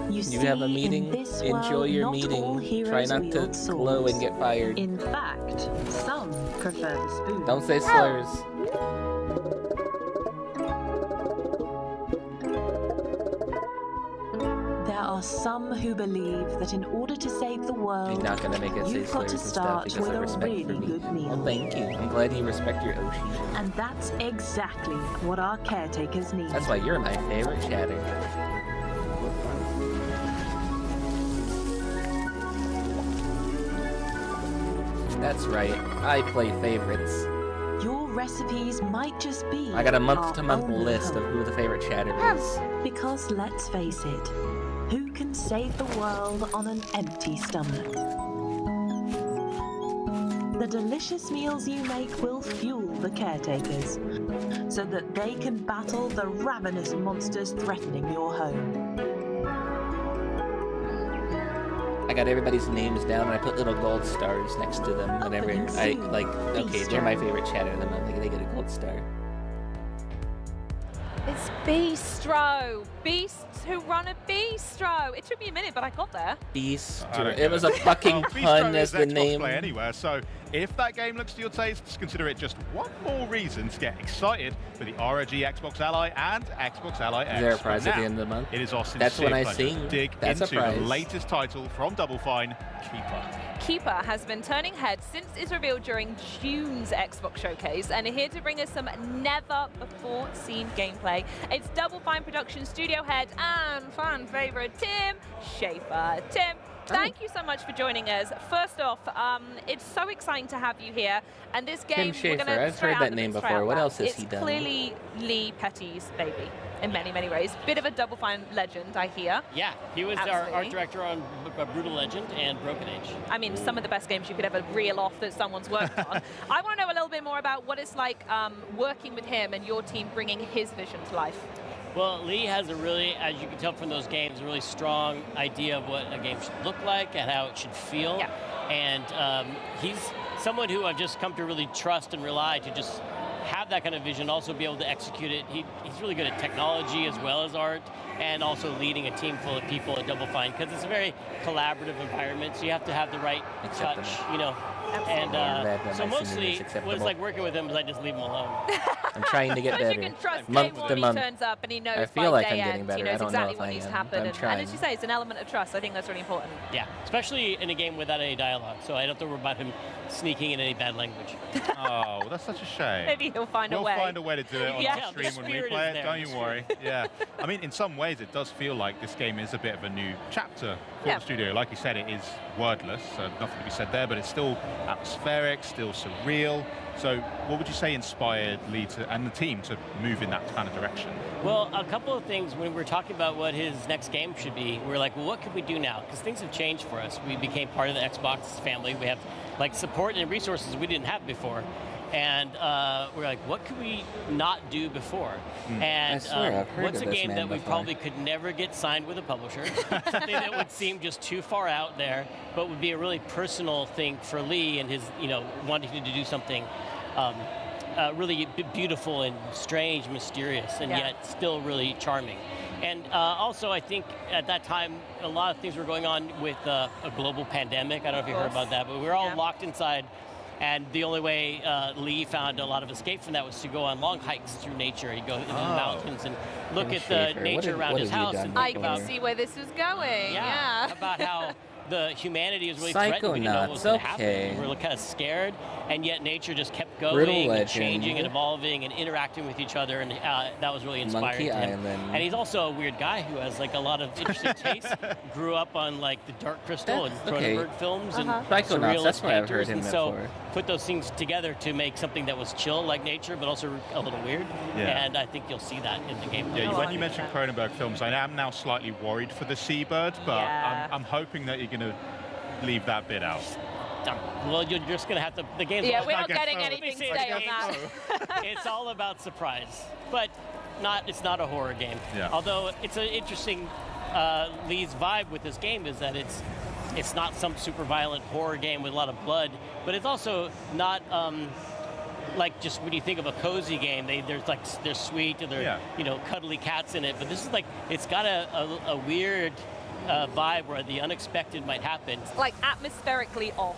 S19: You see,
S2: have a meeting,
S19: in this
S2: enjoy
S19: world,
S2: your
S19: not
S2: meeting,
S19: all heroes
S2: try not to
S19: wield
S2: glow
S19: swords.
S2: and get fired.
S19: In fact, some prefer the spoon.
S2: Don't say slurs.
S19: There are some who believe that in order to save the world,
S2: He's not gonna make it say
S19: you've got
S2: slurs
S19: to
S2: and stuff
S19: start
S2: because
S19: with
S2: of
S19: a
S2: respect
S19: really
S2: for me.
S19: good meal.
S2: Well, thank you. I'm glad you respect your Oshi.
S19: And that's exactly what our caretakers need.
S2: That's why you're my favorite chatter. That's right. I play favorites.
S19: Your recipes might just be
S2: I got a
S19: our
S2: month-to-month
S19: only
S2: list
S19: hope.
S2: of who the favorite chatter is.
S19: Because let's face it, who can save the world on an empty stomach? The delicious meals you make will fuel the caretakers, so that they can battle the ravenous monsters threatening your home.
S2: I got everybody's names down and I put little gold stars next to them whenever I, like, okay, they're my favorite chatter, then I'm like, they get a gold star.
S11: It's Bistro. Beasts who run a bistro. It took me a minute, but I got there.
S2: Beast.
S7: I don't
S2: It
S7: get
S2: was
S7: it.
S2: a fucking
S7: Well,
S2: pun
S7: Bistro
S2: as
S7: is
S2: the
S7: Xbox
S2: name.
S7: Play Anywhere, so if that game looks to your taste, consider it just one more reason to get excited for the ROG Xbox Ally and Xbox Ally X.
S2: Is there a
S7: But
S2: prize at the
S7: now,
S2: end of the month?
S7: It is our sincere
S2: That's when I
S7: pleasure
S2: sing.
S7: to dig
S2: That's a
S7: into the
S2: prize.
S7: latest title from Double Fine, Keeper.
S11: Keeper has been turning heads since it's revealed during June's Xbox Showcase and here to bring us some never-before-seen gameplay. It's Double Fine Production studio head and fan favorite Tim Schafer. Tim, thank you so much for joining us. First off, it's so exciting to have you here. And this game,
S2: Tim
S11: we're
S2: Schafer,
S11: gonna
S2: I've heard that name before. What else has he done?
S11: It's clearly Lee Petty's baby in many, many ways. Bit of a Double Fine legend, I hear.
S20: Yeah, he was our
S11: Absolutely.
S20: art director on Brutal Legend and Broken Age.
S11: I mean, some of the best games you could ever reel off that someone's worked on. I want to know a little bit more about what it's like working with him and your team bringing his vision to life.
S20: Well, Lee has a really, as you can tell from those games, a really strong idea of what a game should look like and how it should feel.
S11: Yeah.
S20: And he's someone who I've just come to really trust and rely to just have that kind of vision, also be able to execute it. He's really good at technology as well as art, and also leading a team full of people at Double Fine, because it's a very collaborative environment, so you have to have the right touch, you know. And so mostly what it's like working with him is I just leave him alone.
S2: I'm trying to get
S11: Because
S2: better.
S11: you can trust
S2: month
S11: Kate
S2: to
S11: when
S2: month.
S11: he turns up and he knows
S2: I feel
S11: by
S2: like
S11: day
S2: I'm getting
S11: end,
S2: better.
S11: he knows
S2: I don't
S11: exactly
S2: know
S11: what
S2: if
S11: needs
S2: I
S11: to
S2: am,
S11: happen.
S2: but I'm
S11: And
S2: trying.
S11: as you say, it's an element of trust. I think that's really important.
S20: Yeah, especially in a game without any dialogue, so I don't have to worry about him sneaking in any bad language.
S7: Oh, that's such a shame.
S11: Maybe he'll find a way.
S7: We'll find a way to do it on
S11: Yeah.
S7: our stream when we
S20: spirit
S7: play
S20: is
S7: it,
S20: there,
S7: don't
S20: the
S7: you worry. Yeah. I mean, in some ways, it does feel like this game is a bit of a new chapter for the studio. Like you said, it is wordless, so nothing to be said there, but it's still atmospheric, still surreal. So what would you say inspired Lee and the team to move in that kind of direction?
S20: Well, a couple of things when we were talking about what his next game should be, we were like, well, what could we do now? Because things have changed for us. We became part of the Xbox family. We have like support and resources we didn't have before. And we're like, what could we not do before? And
S2: I swear, I've heard
S20: what's
S2: of
S20: a
S2: this
S20: game
S2: man
S20: that we
S2: before.
S20: probably could never get signed with a publisher? Something that would seem just too far out there, but would be a really personal thing for Lee and his, wanting to do something really beautiful and strange, mysterious, and yet still really charming. And also, I think at that time, a lot of things were going on with a global pandemic. I don't know if you heard about that, but we were all locked inside. And the only way Lee found a lot of escape from that was to go on long hikes through nature. He'd go into the mountains and look at the nature around his house. And
S11: I can see where this is going.
S20: Yeah. About how the humanity is really threatened. We didn't know what was going to happen. We were kind of scared, and yet nature just kept going and changing and evolving and interacting with each other, and that was really inspiring to him. And he's also a weird guy who has like a lot of interesting tastes. Grew up on like the Dark Crystal and Cronenberg films and surrealist
S2: that's where I've heard
S20: painters,
S2: him
S20: and so
S2: before.
S20: put those things together to make something that was chill like nature, but also a little weird.
S7: Yeah.
S20: And I think you'll see that in the game.
S7: Yeah, when you mentioned Cronenberg films, I am now slightly worried for the Seabird, but I'm hoping that you're going to leave that bit out.
S20: Well, you're just going to have to. The game's
S11: Yeah, we're not getting anything today on that.
S20: It's all about surprise, but it's not a horror game.
S7: Yeah.
S20: Although it's an interesting Lee's vibe with this game is that it's not some super violent horror game with a lot of blood, but it's also not like just when you think of a cozy game, they're sweet and they're cuddly cats in it. But this is like it's got a weird vibe where the unexpected might happen.
S11: Like atmospherically off.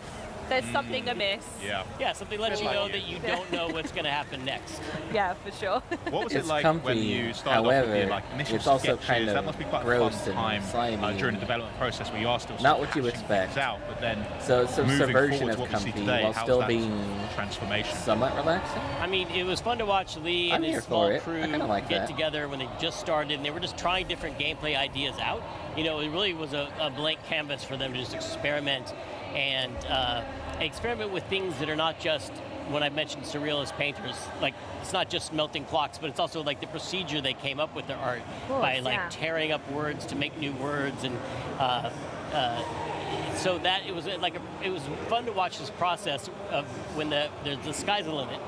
S11: There's something amiss.
S20: Yeah, something lets you know that you don't know what's going to happen next.
S11: Yeah, for sure.
S7: What was it like
S2: comfy,
S7: when you started off with your initial
S2: it's also
S7: sketches?
S2: kind of
S7: That must be quite a
S2: gross
S7: fun
S2: and slimy.
S7: during the development process where you are still
S2: Not what you
S7: hashing
S2: expect.
S7: things out, but then
S2: So it's a
S7: moving
S2: subversion
S7: forward
S2: of
S7: to what we see
S2: comfy
S7: today,
S2: while
S7: how's
S2: still
S7: that
S2: being
S7: transformation
S2: somewhat relaxing.
S20: I mean, it was fun to watch Lee and
S2: I'm here
S20: his
S2: for
S20: small
S2: it.
S20: crew
S2: I kinda like
S20: get
S2: that.
S20: together when they just started, and they were just trying different gameplay ideas out. You know, it really was a blank canvas for them to just experiment and experiment with things that are not just, when I mentioned surrealist painters, like it's not just melting clocks, but it's also like the procedure they came up with their art by like tearing up words to make new words, and so that it was fun to watch this process of when the sky's the limit,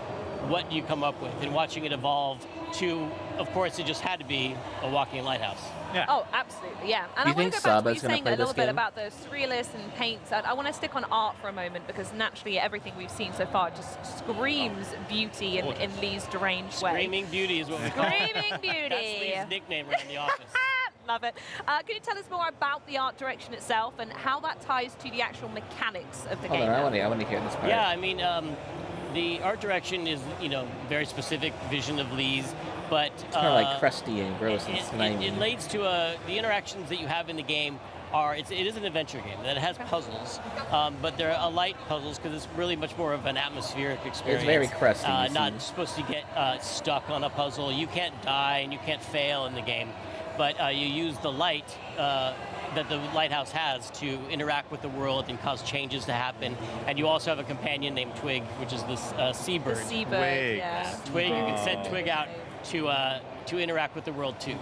S20: what you come up with, and watching it evolve to, of course, it just had to be a walking lighthouse.
S7: Yeah.
S11: Oh, absolutely, yeah. And
S2: Do
S11: I
S2: you
S11: want
S2: think
S11: to go back to
S2: Saba's
S11: you
S2: gonna
S11: saying
S2: play
S11: a little
S2: this
S11: bit
S2: game?
S11: about the surrealists and paints. I want to stick on art for a moment because naturally everything we've seen so far just screams beauty in Lee's deranged way.
S20: Screaming beauty is what we call it.
S11: Screaming beauty.
S20: That's Lee's nickname around the office.
S11: Love it. Can you tell us more about the art direction itself and how that ties to the actual mechanics of the
S2: Hold
S11: game?
S2: on, I want to hear this part.
S20: Yeah, I mean, the art direction is, very specific vision of Lee's, but
S2: It's kind of like crusty and gross and slimy.
S20: it leads to the interactions that you have in the game it is an adventure game that has puzzles, but they're light puzzles because it's really much more of an atmospheric experience.
S2: It's very crusty.
S20: Not supposed to get stuck on a puzzle. You can't die and you can't fail in the game, but you use the light that the lighthouse has to interact with the world and cause changes to happen. And you also have a companion named Twig, which is this seabird.
S11: The seabird, yeah.
S20: Twig, you can send Twig out to interact with the world too.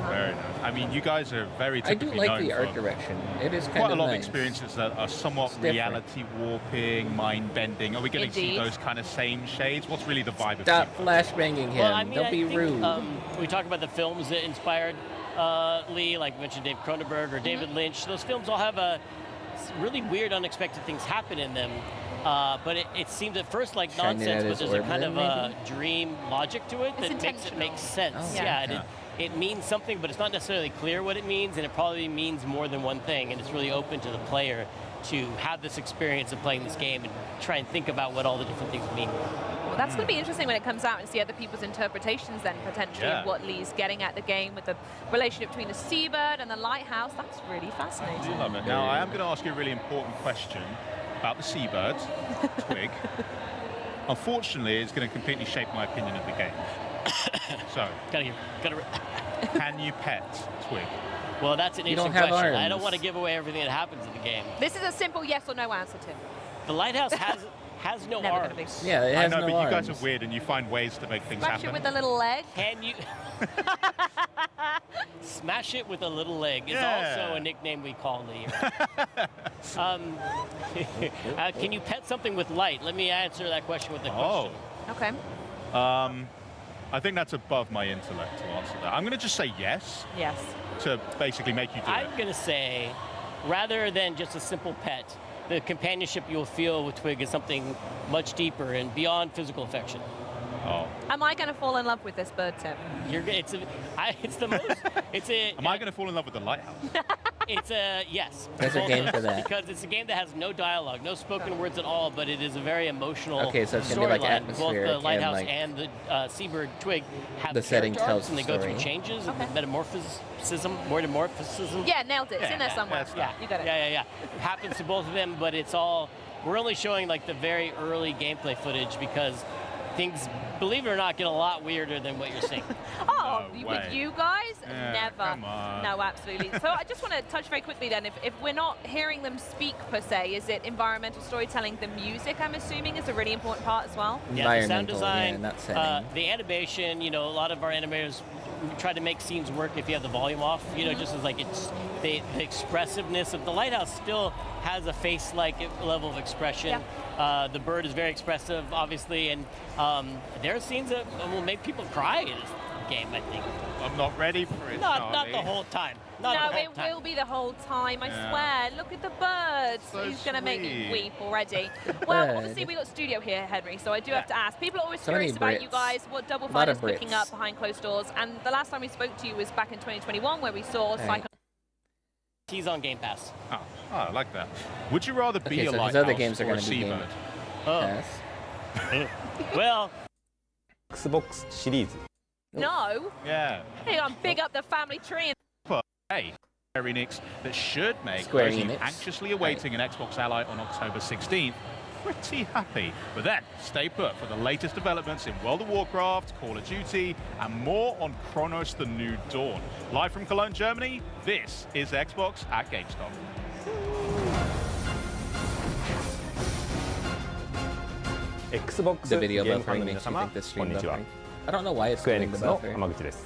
S7: Very nice. I mean, you guys are very typically
S2: I do like
S7: known
S2: the art
S7: for
S2: direction. It is kind
S7: quite a
S2: of
S7: lot of
S2: nice.
S7: experiences that are somewhat
S2: It's different.
S7: reality warping, mind bending. Are we going to see
S11: Indeed.
S7: those kind of same shades? What's really the vibe of
S2: Stop
S7: Seabird?
S2: flashbanging him.
S20: Well, I mean,
S2: Don't
S20: I
S2: be
S20: think,
S2: rude.
S20: We talk about the films that inspired Lee, like we mentioned Dave Cronenberg or David Lynch. Those films all have really weird, unexpected things happen in them. But it seemed at first like
S2: Shining
S20: nonsense,
S2: at
S20: but
S2: his
S20: there's a kind
S2: organ,
S20: of a dream logic to it
S11: It's
S20: that makes it make sense.
S2: Oh,
S20: Yeah, it means something, but it's not necessarily clear what it means, and it probably means more than one thing, and it's really open to the player to have this experience of playing this game and try and think about what all the different things mean.
S11: Well, that's going to be interesting when it comes out and see other people's interpretations then, potentially, of what Lee's getting at the game with the relationship between the seabird and the lighthouse. That's really fascinating.
S7: I do love it. Now, I am going to ask you a really important question about the seabird, Twig. Unfortunately, it's going to completely shape my opinion of the game. So, can you pet Twig?
S20: Well, that's an
S2: You don't
S20: interesting
S2: have
S20: question. I
S2: arms.
S20: don't want to give away everything that happens in the game.
S11: This is a simple yes or no answer, Tim.
S20: The lighthouse has no
S11: Never gonna
S20: arms.
S2: Yeah, it
S7: I
S2: has
S7: know,
S2: no
S7: but you guys
S2: arms.
S7: are weird and you find ways to make things
S11: Smash
S7: happen.
S11: it with a little leg.
S20: Can you smash it with a little leg? Is
S7: Yeah.
S20: also a nickname we call Lee. Can you pet something with light? Let me answer that question with a question.
S11: Okay.
S7: I think that's above my intellect to answer that. I'm going to just say yes
S11: Yes.
S7: to basically make you do
S20: I'm
S7: it.
S20: going to say, rather than just a simple pet, the companionship you'll feel with Twig is something much deeper and beyond physical affection.
S7: Oh.
S11: Am I going to fall in love with this bird, Tim?
S20: It's the most. It's a.
S7: Am I going to fall in love with the lighthouse?
S20: It's a yes.
S2: There's a game for that.
S20: Because it's a game that has no dialogue, no spoken words at all, but it is a very emotional
S2: Okay, so it's gonna be like
S20: storyline. Both
S2: atmospheric
S20: the lighthouse
S2: and, like,
S20: the seabird twig have
S2: the setting
S20: character arcs,
S2: tells
S20: and
S2: the
S20: they go through
S2: story.
S20: changes,
S11: Okay.
S20: metamorphism.
S11: Yeah, nailed it. It's in there somewhere. Yeah, you got it.
S20: Yeah. It happens to both of them, but it's all. We're only showing like the very early gameplay footage because things, believe it or not, get a lot weirder than what you're seeing.
S11: Oh,
S20: No
S11: with
S20: way.
S11: you guys?
S20: Yeah,
S11: Never.
S20: come on.
S11: No, absolutely. So I just want to touch very quickly then, if we're not hearing them speak per se, is it environmental storytelling? The music, I'm assuming, is a really important part as well?
S20: Yeah, the sound
S2: Environmental,
S20: design,
S2: yeah, not setting.
S20: the animation, you know, a lot of our animators try to make scenes work if you have the volume off, you know, just as like it's the expressiveness of the lighthouse still has a face-like level of expression. The bird is very expressive, obviously, and there are scenes that will make people cry in this game, I think.
S7: I'm not ready for it,
S20: Not
S7: Charlie.
S20: the whole time.
S11: No, it will be the whole time, I
S7: Yeah.
S11: swear. Look at the birds.
S7: So
S11: He's going to make me
S7: sweet.
S11: weep already. Well,
S2: Bird.
S11: obviously, we got studio here, Henry, so I do have to ask. People are always
S2: So many
S11: curious about you
S2: Brits.
S11: guys, what Double
S2: Lot
S11: Fine
S2: of
S11: is cooking
S2: Brits.
S11: up behind closed doors. And the last time we spoke to you was back in 2021, where we saw
S2: Right.
S11: Psycho.
S20: He's on Game Pass.
S7: Oh, I like that. Would you rather be
S2: Okay,
S7: a
S2: so his
S7: lighthouse
S2: other games are
S7: or a
S2: gonna be Game
S7: seabird?
S2: Pass.
S20: Well,
S1: Xbox シリーズ
S11: No.
S7: Yeah.
S11: Hey, I'm big up the family tree.
S7: But hey, Square Enix that should make
S2: Square
S7: those
S2: Enix.
S7: anxiously awaiting an Xbox Ally on October 16th pretty happy. But then, stay put for the latest developments in World of Warcraft, Call of Duty, and more on Chronos: The New Dawn. Live from Cologne, Germany, this is Xbox at Gamescom.
S1: Xbox
S2: the video
S1: ゲームファ
S2: buffering
S1: ンの
S2: makes
S1: 皆
S2: you
S1: 様
S2: think this
S1: こん
S2: stream
S1: にちは
S2: buffering. I don't know why it's
S1: スクエアエ
S2: doing
S1: ニッ
S2: the
S1: クスの
S2: buffering.
S1: 浜口です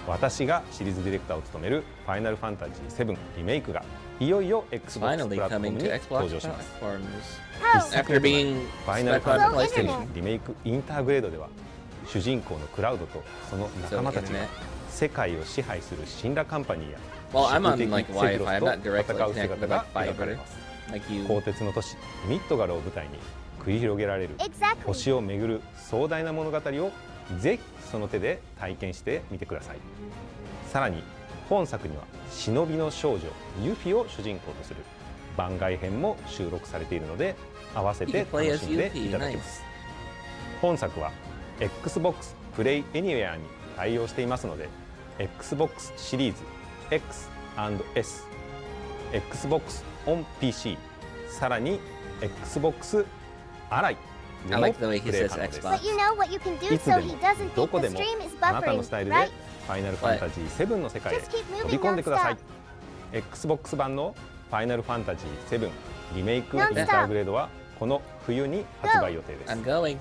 S1: 私がシリーズディレクターを務めるファイナルファンタジー7リメイクがいよいよ Xbox プ
S2: Finally
S1: ラットフォーム
S2: coming
S1: に
S2: to
S1: 登
S2: Xbox
S1: 場します
S2: platforms.
S1: 一作
S2: After
S1: 目
S2: being
S1: ファイナルファ
S2: stuck
S1: ン
S2: on
S1: タジー
S2: PlayStation.
S1: 7リメイクインターグレードでは主人公のクラウドとその仲間たちが
S2: So,
S1: 世界を支配する神羅カンパニーや
S2: Well, I'm on
S1: 宿敵
S2: like
S1: セフィロ
S2: Wi-Fi.
S1: ス
S2: I'm
S1: と
S2: not directly
S1: 戦う
S2: connected
S1: 姿
S2: to
S1: が
S2: like
S1: 描かれ
S2: fiber
S1: ます
S2: like you.
S1: 鋼鉄の都市ミッドガルを舞台に繰り広げられる
S17: Exactly.
S1: 星を巡る壮大な物語をぜひその手で体験してみてくださいさらに本作には忍びの少女ユフィを主人公とする番外編も収録されているので合わせて
S2: You can play
S1: 楽
S2: as
S1: しんで
S2: Yuffie.
S1: いただけます本作は Xbox Play Anywhere に対応していますので Xbox シリーズ X&S Xbox on PC さらに Xbox アライ
S2: I like the way he
S1: プレイ
S2: says
S1: 可能です
S2: Xbox.
S17: But you know what you can do
S1: いつ
S17: so
S1: でも
S17: he doesn't
S1: ど
S17: think
S1: こ
S17: the
S1: でも
S17: stream is
S1: あなたの
S17: buffering,
S1: スタイルで
S17: right?
S1: ファイナルファンタジー7の世界へ
S17: Just keep moving
S1: 飛び込んでください
S17: nonstop.
S1: Xbox 版のファイナルファンタジー7リメイクイン
S17: Nonstop.
S1: ターグレードはこの冬に発売予定です
S2: I'm going.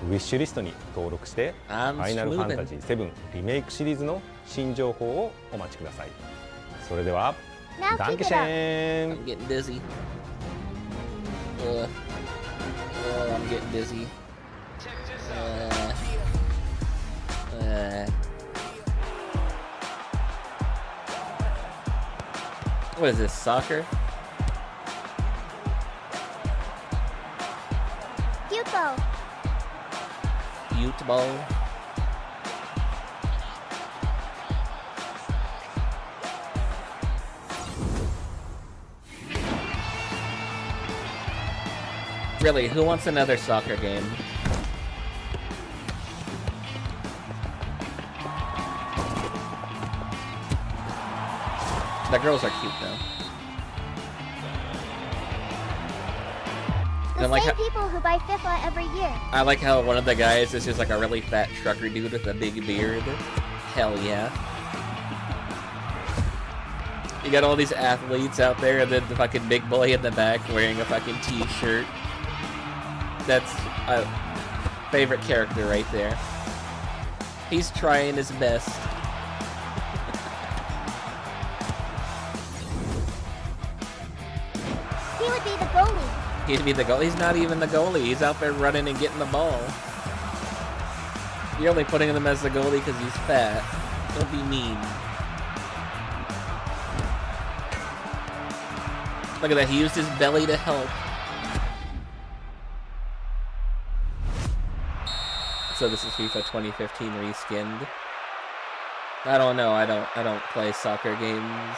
S1: ウィッシュリストに登録してフ
S2: I'm
S1: ァイナルファンタ
S2: moving.
S1: ジー7リメイクシリーズの新情報をお待ちくださいそれでは
S17: Now
S1: ダン
S17: keep
S1: ケ
S17: it
S1: シ
S17: up.
S1: ェーン
S2: I'm getting dizzy. I'm getting dizzy. What is this, soccer?
S17: Hugo.
S2: Ute ball? Really, who wants another soccer game? The girls are cute though.
S17: The
S2: And like
S17: same
S2: how,
S17: people who buy FIFA every year.
S2: I like how one of the guys is just like a really fat trucker dude with a big beard. Hell yeah. You got all these athletes out there and then the fucking big boy in the back wearing a fucking t-shirt. That's a favorite character right there. He's trying his best.
S17: He would be the goalie.
S2: He'd be the goalie. He's not even the goalie. He's out there running and getting the ball. You're only putting him as the goalie because he's fat. Don't be mean. Look at that. He used his belly to help. So this is FIFA 2015 reskinned. I don't know. I don't play soccer games.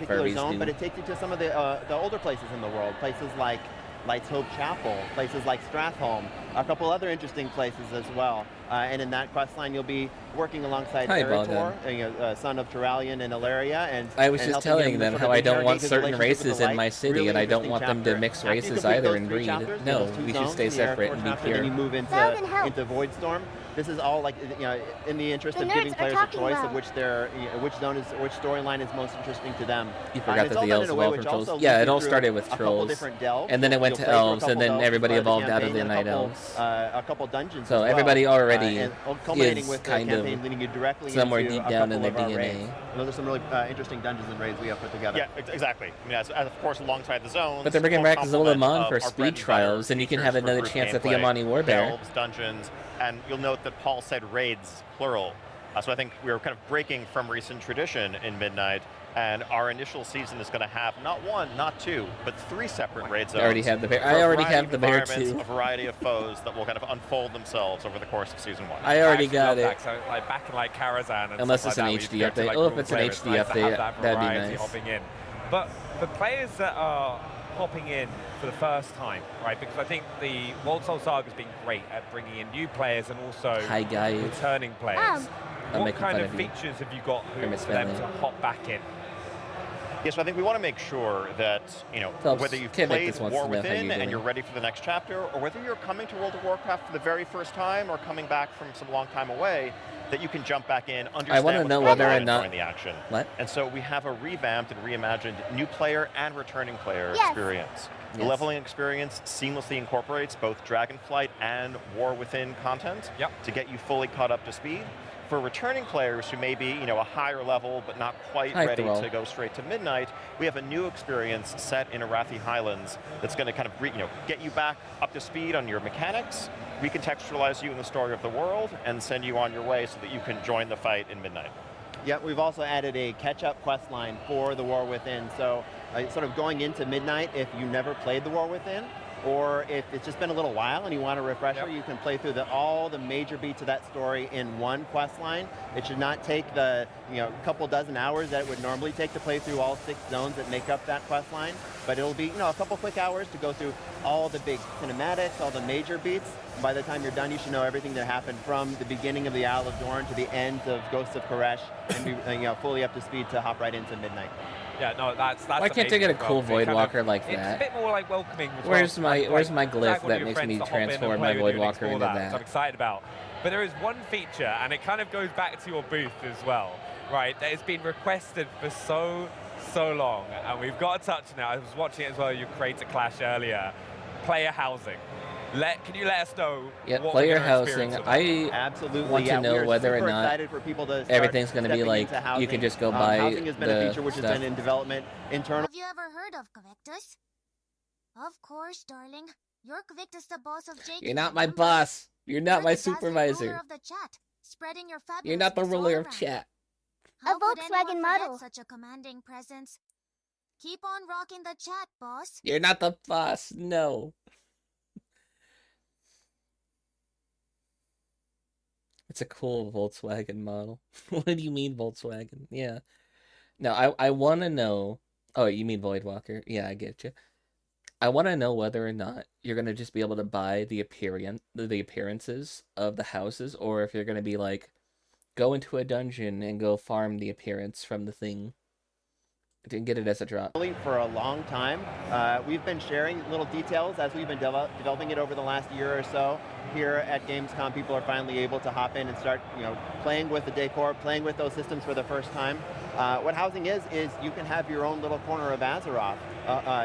S22: particular zone, but it takes you to some of the older places in the world, places like Light's Hope Chapel, places like Stratholme,
S12: a couple other interesting places as well. And in that quest line, you'll be working alongside Eritor, son of Turalian and Ilaria. And
S2: I was just telling them how I don't want certain
S12: relationship with
S2: races
S12: the
S2: in my
S12: light.
S2: city,
S12: Really
S2: and I don't
S12: interesting
S2: want them to
S12: chapter.
S2: mix
S12: After you
S2: races
S12: complete
S2: either
S12: those
S2: and
S12: three
S2: breed.
S12: chapters,
S2: No,
S12: those two
S2: we should
S12: zones,
S2: stay
S12: the
S2: separate
S12: Airport
S2: and be
S12: chapter,
S2: pure.
S12: Then you move into Voidstorm. This is all like, in the interest
S17: The
S12: of
S17: nerds
S12: giving
S17: are
S12: players a
S17: talking
S12: choice
S17: loud.
S12: of which zone is, which storyline is most interesting to them.
S2: You forgot
S12: it's
S2: that
S12: all
S2: the
S12: done
S2: elves
S12: in a way
S2: evolved
S12: which
S2: from trolls.
S12: also
S2: Yeah,
S12: leads
S2: it
S12: you
S2: all
S12: through
S2: started with
S12: a couple
S2: trolls,
S12: different delves.
S2: and then it went
S12: You'll
S2: to
S12: play for a
S2: elves, and
S12: couple
S2: then
S12: delves
S2: everybody
S12: as part of
S2: evolved out of
S12: campaign,
S2: the
S12: and a
S2: night
S12: couple,
S2: elves.
S12: A couple dungeons
S2: So
S12: as well.
S2: everybody already
S12: and culminating
S2: is
S12: with the
S2: kind of
S12: campaign leading you directly
S2: somewhere
S12: into
S2: deep
S12: a
S2: down
S12: couple
S2: in their
S12: of our
S2: DNA.
S12: raids. Those are some really interesting dungeons and raids we have put together.
S22: Yeah, exactly. I mean, as of course, alongside the zones.
S2: But they're bringing
S22: full
S2: back Zola
S22: complement
S2: Mon
S22: of
S2: for
S22: our
S2: speed
S22: bread and butter
S2: trials, and you can
S22: features
S2: have
S22: for
S2: another
S22: group
S2: chance at the
S22: gameplay,
S2: Amani Warbear.
S22: delves, dungeons, and you'll note that Paul said raids, plural. So I think we were kind of breaking from recent tradition in Midnight, and our initial season is going to have not one, not two, but 3 separate raid zones.
S2: I already have the bear.
S22: for
S2: I
S22: a
S2: already
S22: variety
S2: have
S22: of
S2: the bear
S22: environments,
S2: too.
S22: A variety of foes that will kind of unfold themselves over the course of season 1.
S2: I already
S4: actually
S2: got
S4: love
S2: it.
S4: that, so like back in like Karazhan and
S2: Unless
S4: stuff
S2: it's
S4: like
S2: an
S4: that,
S2: HD
S4: where you go to,
S2: update.
S4: like,
S2: Oh, if
S4: rule
S2: it's an
S4: player,
S2: HD
S4: nice to have
S2: update,
S4: that
S2: that'd be
S4: variety
S2: nice.
S4: hopping in. But for players that are hopping in for the first time, right? Because I think the World Soul Saga has been great at bringing in new players and also
S2: Hi, guys.
S4: returning players.
S2: I'm
S4: What
S2: making
S4: kind
S2: fun
S4: of
S2: of you.
S4: features have you got
S2: For
S4: for them
S2: misspelling.
S4: to hop back in?
S22: Yes, so I think we want to make sure that,
S2: Phelps,
S22: whether you've
S2: Kevin
S22: played
S2: just wants
S22: War
S2: to know how
S22: Within
S2: you're
S22: and
S2: doing.
S22: you're ready for the next chapter, or whether you're coming to World of Warcraft for the very first time or coming back from some long time away, that you can jump back in, understand
S2: I want to
S22: what's
S2: know
S22: going
S2: whether
S22: on,
S2: or
S22: and
S2: not
S22: join the action.
S2: What?
S22: And so we have a revamped and reimagined new player and returning player
S17: Yes.
S22: experience. The
S2: Yes.
S22: leveling experience seamlessly incorporates both Dragonflight and War Within content to get you fully caught up to speed. For returning players who may be, a higher level but not quite
S2: Hi,
S22: ready
S2: Thrall.
S22: to go straight to Midnight, we have a new experience set in Arathi Highlands that's going to kind of, get you back up to speed on your mechanics, recontextualize you in the story of the world, and send you on your way so that you can join the fight in Midnight.
S12: Yeah, we've also added a catch-up quest line for the War Within. So sort of going into Midnight, if you never played the War Within, or if it's just been a little while and you want a refresher, you can play through all the major beats of that story in one quest line. It should not take the couple dozen hours that it would normally take to play through all 6 zones that make up that quest line. But it'll be a couple quick hours to go through all the big cinematics, all the major beats. By the time you're done, you should know everything that happened from the beginning of the Isle of Dorn to the end of Ghosts of Koresh, and be fully up to speed to hop right into Midnight.
S4: Yeah, no, that's
S2: Why can't they get a cool Voidwalker like
S4: It's a
S2: that?
S4: bit more like welcoming. as
S2: Where's
S4: well.
S2: my
S4: Like,
S2: where's my
S4: back
S2: glyph
S4: one
S2: that
S4: of your
S2: makes
S4: friends
S2: me
S4: to hop in and
S2: transform
S4: play
S2: my
S4: with you and
S2: Voidwalker
S4: explore
S2: into
S4: So I'm
S2: that?
S4: excited about. But there is one feature, and it kind of goes back to your booth as well, right? That has been requested for so long, and we've got to touch on it. I was watching it as well. You created Clash earlier. Player housing. Can you let us know?
S2: Yeah,
S4: what
S2: player
S4: we're gonna
S2: housing.
S4: experience
S2: I
S12: Absolutely,
S2: want to know whether or
S12: super
S2: not
S12: excited for people to start
S2: everything's going to be
S12: stepping
S2: like
S12: into housing.
S2: you can just go buy
S12: housing has been
S2: the
S12: a feature which
S2: stuff.
S12: has been in development internal.
S3: Have you ever heard of Kavictus? Of course, darling. You're Kavictus, the boss of JayKay.
S2: You're not my boss. You're not my
S3: You're the dazzling ruler
S2: supervisor.
S3: of the chat, spreading your
S2: You're not the
S3: fabulousness all
S2: ruler of
S3: around.
S2: chat.
S3: How
S17: A
S3: could
S17: Volkswagen
S3: anyone
S17: model.
S3: forget such a commanding presence? Keep on rocking the chat, boss.
S2: You're not the boss. No. It's a cool Volkswagen model. What do you mean Volkswagen? Yeah. No, I want to know. Oh, you mean Voidwalker? Yeah, I get you. I want to know whether or not you're gonna just be able to buy the appearances of the houses, or if you're gonna be like, go into a dungeon and go farm the appearance from the thing. Didn't get it as a drop.
S12: For a long time. We've been sharing little details as we've been developing it over the last year or so. Here at Gamescom, people are finally able to hop in and start, playing with the decor, playing with those systems for the first time. What housing is you can have your own little corner of Azeroth.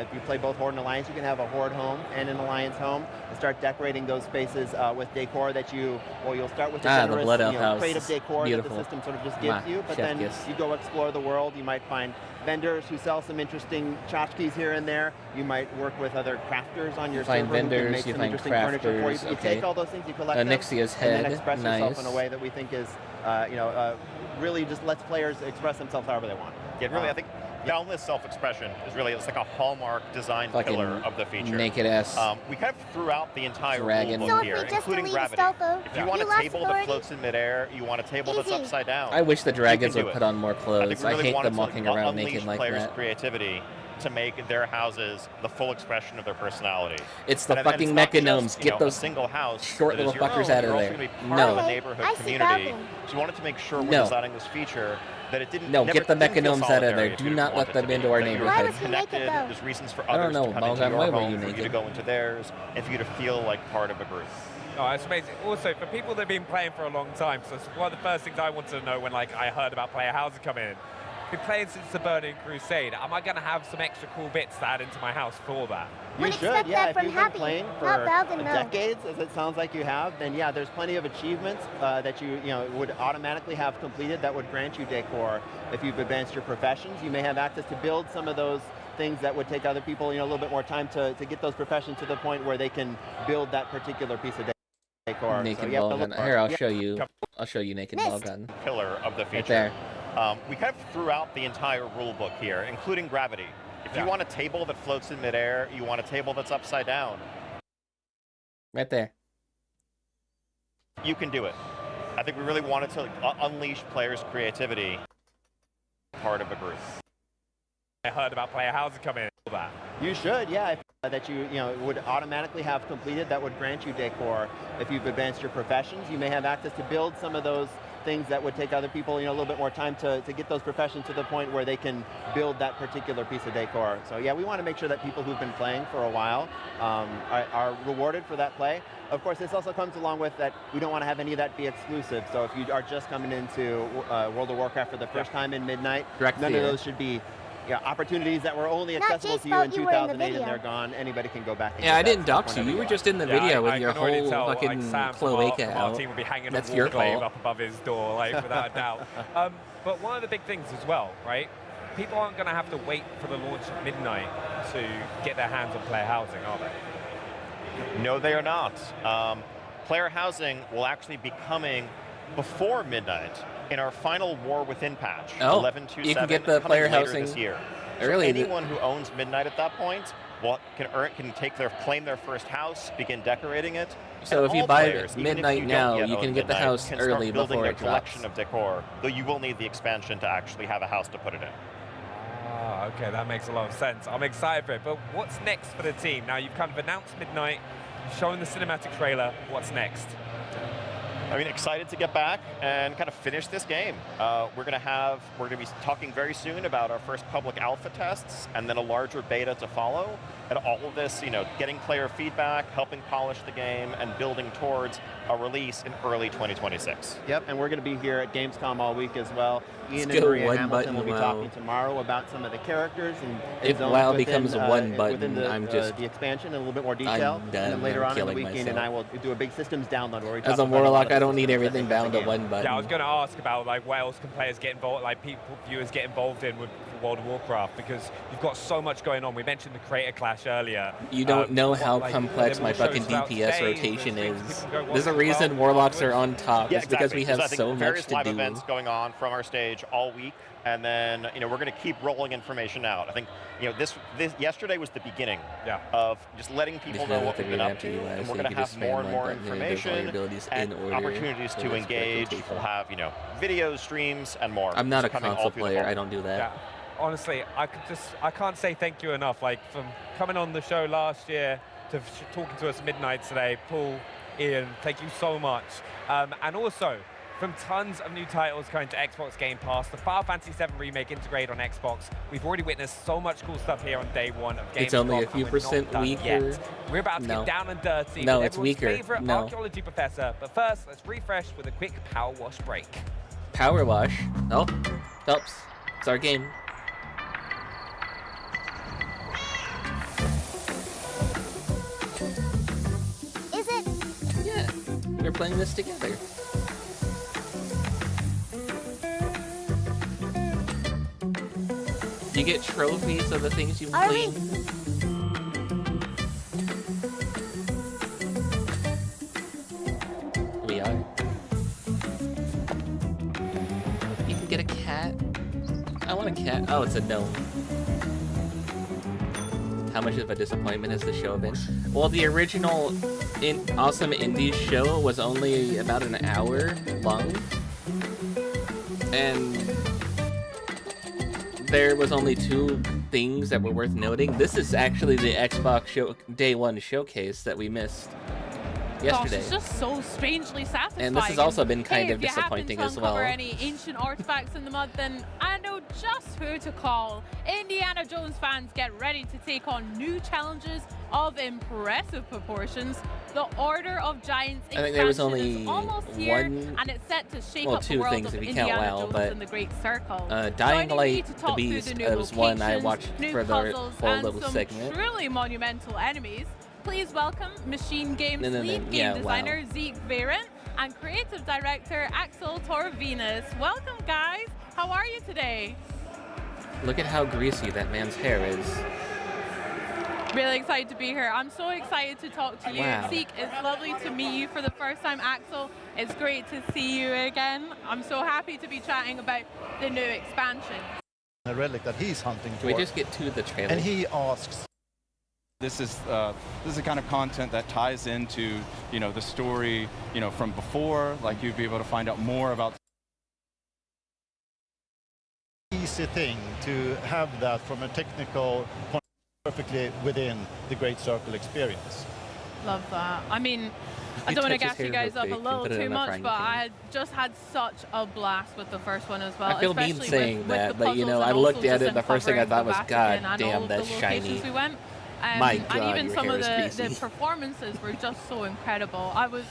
S12: If you play both Horde and Alliance, you can have a Horde home and an Alliance home, and start decorating those spaces with decor that you'll start with the generous,
S2: the Blood Elf house.
S12: creative decor
S2: Beautiful.
S12: that the system sort of just gives you, but then you go explore the world. You might find vendors who sell some interesting tchotchkes here and there. You might work with other crafters on your
S2: find
S12: server who can
S2: vendors,
S12: make
S2: you
S12: some
S2: find
S12: interesting furniture for you.
S2: crafters,
S12: You take
S2: okay.
S12: all those things, you collect them,
S2: Onyxia's
S12: and then
S2: head,
S12: express yourself
S2: nice.
S12: in a way that we think is, really just lets players express themselves however they want.
S22: Yeah, really, I think boundless self-expression is really, it's like a hallmark design
S2: Fucking
S22: pillar of the feature.
S2: naked ass
S22: we kind of threw out the entire
S2: dragon.
S22: rule
S2: So
S22: book
S2: if
S22: here,
S2: we just
S22: including
S17: delete
S22: gravity.
S17: Astolfo,
S22: If you want
S17: you
S22: a
S17: lost
S22: table
S17: authority?
S22: that floats in midair, you want a table that's
S17: Easy.
S22: upside down.
S2: I wish the dragons
S22: you can
S2: would
S22: do
S2: put
S22: it.
S2: on more
S22: I
S2: clothes.
S22: think we
S2: I
S22: really
S2: hate
S22: wanted
S2: them
S22: to
S2: walking around
S22: unleash
S2: naked like
S22: players'
S2: that.
S22: creativity to make their houses the full expression of their personality.
S2: It's the
S22: And
S2: fucking
S22: it's not
S2: mechanomes.
S22: just,
S2: Get
S22: a
S2: those
S22: single house
S2: short
S22: that is
S2: little
S22: your
S2: fuckers
S22: own.
S2: out of
S22: You're also
S2: there.
S22: going to be part of
S2: No.
S22: a neighborhood
S17: I see
S22: community.
S17: Falcon.
S22: So you wanted to make sure when
S2: No.
S22: designing this feature that it didn't.
S2: No,
S22: never,
S2: get the
S22: didn't feel
S2: mechanomes out of
S22: solitary
S2: there.
S22: if
S2: Do
S22: you
S2: not
S22: didn't
S2: let
S22: want it
S2: them
S22: to be.
S2: into our
S22: That you were
S2: neighborhood.
S22: connected. There's reasons for
S2: I don't
S22: others
S2: know,
S22: to come into
S2: Malgan,
S22: your
S2: why were
S22: home,
S2: you
S22: for you to
S2: naked?
S22: go into theirs, and for you to feel like part of a group.
S4: Oh, it's amazing. Also, for people that have been playing for a long time, so it's one of the first things I wanted to know when like I heard about player houses coming in. Been playing since the Burning Crusade. Am I going to have some extra cool bits to add into my house for that?
S12: You should, yeah. If you've been playing for
S17: Balgan, no.
S12: decades, as it sounds like you have, then yeah, there's plenty of achievements that you would automatically have completed that would grant you decor if you've advanced your professions. You may have access to build some of those things that would take other people, a little bit more time to get those professions to the point where they can build that particular piece of decor.
S2: Naked
S12: So you have to
S2: Malgan.
S12: look-
S2: Here, I'll
S12: yeah.
S2: show you. I'll show you Naked Malgan.
S22: Pillar of the feature.
S2: Right there.
S22: We kind of threw out the entire rule book here, including gravity. If you want a table that floats in midair, you want a table that's upside down.
S2: Right there.
S22: You can do it. I think we really wanted to unleash players' creativity. Part of a group.
S4: I heard about player houses coming in for that.
S12: You should, yeah. That you would automatically have completed that would grant you decor if you've advanced your professions. You may have access to build some of those things that would take other people, a little bit more time to get those professions to the point where they can build that particular piece of decor. So yeah, we want to make sure that people who've been playing for a while are rewarded for that play. Of course, this also comes along with that we don't want to have any of that be exclusive. So if you are just coming into World of Warcraft for the first time in Midnight,
S2: Direct
S12: none
S2: fear.
S12: of those should be opportunities that were only
S17: Not
S12: accessible
S17: Jay's
S12: to you in
S17: fault you were in the
S12: 2008 and
S17: video.
S12: they're gone. Anybody can go back and
S2: Yeah,
S12: get
S2: I
S12: that
S2: didn't
S12: stuff
S2: dox you.
S12: whenever
S2: You were
S12: want.
S2: just in the video with your
S4: can already
S2: whole
S4: tell,
S2: fucking
S4: like, Sam
S2: cloaca
S4: from our
S2: out.
S4: team will be hanging
S2: That's
S4: a
S2: your
S4: warglaive
S2: fault.
S4: up above his door, like without a doubt. But one of the big things as well, right? People aren't going to have to wait for the launch of Midnight to get their hands on player housing, are they?
S22: No, they are not. Player housing will actually be coming before Midnight in our final War Within patch,
S2: Oh,
S22: 11.27,
S2: you can get the
S22: coming
S2: player
S22: later
S2: housing
S22: this year.
S2: early.
S22: So anyone who owns Midnight at that point can claim their first house, begin decorating it.
S2: So
S22: and
S2: if you
S22: all
S2: buy
S22: players, even if
S2: Midnight
S22: you don't
S2: now,
S22: yet
S2: you
S22: own
S2: can get the
S22: Midnight,
S2: house
S22: can start
S2: early
S22: building
S2: before
S22: their
S2: it drops.
S22: collection of decor, though you will need the expansion to actually have a house to put it in.
S4: Ah, okay, that makes a lot of sense. I'm excited for it. But what's next for the team? Now, you've kind of announced Midnight, you've shown the cinematic trailer. What's next?
S22: I mean, excited to get back and kind of finish this game. We're going to be talking very soon about our first public alpha tests and then a larger beta to follow. And all of this, getting player feedback, helping polish the game, and building towards a release in early 2026.
S12: Yep, and we're going to be here at Gamescom all week as well. Ian
S2: Let's
S12: and
S2: go
S12: Maria
S2: one
S12: Hamilton will
S2: button
S12: be
S2: WoW.
S12: talking tomorrow about some of the characters and
S2: If
S12: zones
S2: WoW
S12: within,
S2: becomes one button,
S12: within the,
S2: I'm just-
S12: the expansion in a little bit more detail.
S2: I'm
S12: And
S2: done.
S12: then later
S2: I'm
S12: on in the
S2: killing
S12: weekend, and I will
S2: myself.
S12: do a big systems download where we
S2: As
S12: talk
S2: a
S12: about lot
S2: warlock,
S12: of
S2: I don't
S12: the
S2: need
S12: systems
S2: everything
S12: that
S2: bound to
S12: the
S2: one
S12: game.
S2: button.
S4: Yeah, I was going to ask about like what else can players get involved, like viewers get involved in with World of Warcraft, because you've got so much going on. We mentioned the creator clash earlier.
S2: You don't know how
S4: like,
S2: complex
S4: there
S2: my
S4: were shows
S2: fucking
S4: throughout
S2: DPS
S4: today,
S2: rotation
S4: there's things
S2: is.
S4: people can go
S2: There's a
S4: watch as
S2: reason
S4: well
S2: warlocks are
S4: afterwards.
S2: on top.
S22: Yeah,
S2: It's because we
S22: exactly.
S2: have
S22: I think
S2: so much
S22: various
S2: to
S22: live
S2: do.
S22: events going on from our stage all week, and then we're going to keep rolling information out. I think this yesterday was the beginning of just letting people know what we've been up to, and we're going to have more and more information and opportunities to engage. We'll have videos, streams, and more.
S2: I'm not a
S22: coming all
S2: console
S22: through the
S2: player.
S22: fall.
S2: I don't do that.
S4: Yeah. Honestly, I can't say thank you enough. Like, from coming on the show last year to talking to us midnight today, Paul, Ian, thank you so much. And also, from tons of new titles coming to Xbox Game Pass, the Final Fantasy VII Remake integrated on Xbox. We've already witnessed so much cool stuff here on day one of Gamescom.
S2: It's only a few
S4: and we're not
S2: percent
S4: done
S2: weaker.
S4: yet. We're about to
S2: No.
S4: get down and dirty
S2: No,
S4: with
S2: it's
S4: everyone's
S2: weaker.
S4: favorite
S2: No.
S4: archaeology professor. But first, let's refresh with a quick power wash break.
S2: Power wash. Oh, helps. It's our game.
S17: Is it?
S2: Yeah, we're playing this together. You get trophies of the things you've cleaned. We are. You can get a cat. I want a cat. Oh, it's a gnome. How much of a disappointment has the show been? Well, the original Awesome Indies show was only about an hour long. And there was only 2 things that were worth noting. This is actually the Xbox Day 1 showcase that we missed yesterday.
S14: Gosh, it's just so strangely satisfying.
S2: And this has also been kind of
S14: if
S2: disappointing
S14: you
S2: as
S14: happen to
S2: well.
S14: uncover any ancient artifacts in the mud, then I know just who to call. Indiana Jones fans, get ready to take on new challenges of impressive proportions. The Order of Giants
S2: I think there was
S14: expansion
S2: only
S14: is almost here,
S2: one,
S14: and it's set to shake
S2: well,
S14: up the
S2: two
S14: world
S2: things
S14: of
S2: if you count
S14: Indiana
S2: WoW,
S14: Jones
S2: but
S14: and the Great Circle.
S2: Dying
S14: Joining me
S2: Light,
S14: to
S2: the
S14: talk through
S2: Beast,
S14: the new
S2: was one I
S14: locations,
S2: watched
S14: new
S2: for the
S14: puzzles,
S2: full
S14: and
S2: little
S14: some
S2: segment.
S14: truly monumental enemies. Please welcome Machine Games
S2: No,
S14: lead game
S2: yeah,
S14: designer Zeke Variant and creative director Axel Torvinus. Welcome, guys. How are you today?
S2: Look at how greasy that man's hair is.
S14: Really excited to be here. I'm so excited to talk to you.
S2: Wow.
S14: Zeke, it's lovely to meet you for the first time. Axel, it's great to see you again. I'm so happy to be chatting about the new expansion.
S10: A relic that he's hunting for.
S2: Can we just get to the trailer?
S10: And he asks.
S13: This is the kind of content that ties into, you know, the story, you know, from before. Like you'd be able to find out more about.
S10: Easy thing to have that from a technical point perfectly within the Great Circle experience.
S14: Love that. I mean, I
S10: He
S14: don't want to
S10: touches
S14: gas you
S10: hair
S14: guys up
S10: with
S14: a
S10: bacon,
S14: little
S10: put it
S14: too
S10: in a
S14: much,
S10: frying
S14: but
S10: pan.
S14: I had just had such a blast with the first one as well.
S2: I feel mean
S14: especially
S2: saying
S14: with
S2: that,
S14: the
S2: but you know,
S14: puzzles
S2: I
S14: and
S2: looked
S14: also
S2: at it
S14: just
S2: and the first thing I
S14: uncovering
S2: thought was,
S14: the
S2: God
S14: Vatican and all
S2: damn,
S14: of the
S2: that's
S14: locations
S2: shiny.
S14: we went.
S2: My
S14: And
S2: God,
S14: even
S2: your
S14: some
S2: hair
S14: of
S2: is
S14: the
S2: greasy.
S14: performances were just so incredible. I was,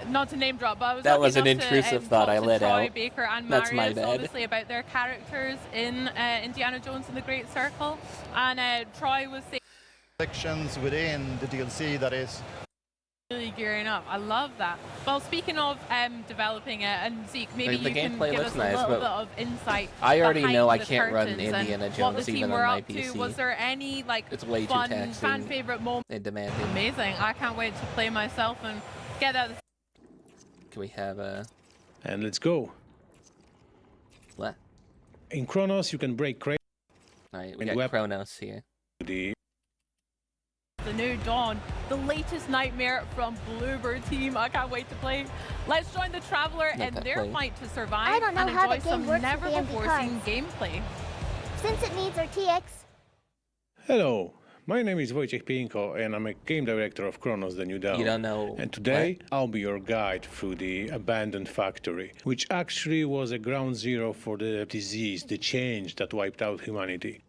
S14: not to name drop, but I was
S2: That
S14: lucky
S2: was an
S14: enough
S2: intrusive
S14: to,
S2: thought
S14: talk
S2: I
S14: to
S2: let
S14: Troy
S2: out.
S14: Baker and
S2: That's my
S14: Marius,
S2: bad.
S14: obviously, about their characters in Indiana Jones and the Great Circle. And Troy was saying
S10: Sections within the DLC that is
S14: really gearing up. I love that. Well, speaking of developing it, and Zeke, maybe
S2: Like, the
S14: you can
S2: gameplay
S14: give
S2: looks
S14: us a
S2: nice,
S14: little
S2: but
S14: bit of insight.
S2: I already
S14: behind
S2: know I
S14: the
S2: can't run
S14: curtains and
S2: Indiana
S14: what
S2: Jones
S14: the team
S2: even
S14: were
S2: on my
S14: up to.
S2: PC.
S14: Was there any like
S2: It's way too
S14: fun
S2: taxing
S14: fan favorite moment?
S2: and demanding.
S14: Amazing! I can't wait to play myself and get out.
S2: Can we have a?
S23: And let's go.
S2: What?
S23: In Chronos, you can break crates.
S2: All right, we got Chronos here.
S14: The new Dawn, the latest nightmare from Bluebird Team. I can't wait to play. Let's join the Traveler and their
S17: play.
S14: fight to survive
S17: I don't know
S14: and
S17: how
S14: enjoy
S17: the game
S14: some
S17: works with
S14: never
S17: AMD
S14: before
S17: cards.
S14: seen gameplay.
S17: Since it needs RTX,
S23: Hello, my name is JayKayVT and I'm a game director of Chronos the New Dawn.
S2: You don't know
S23: And today I'll be your guide through the abandoned factory, which actually was a ground zero for the disease, the change that wiped out humanity.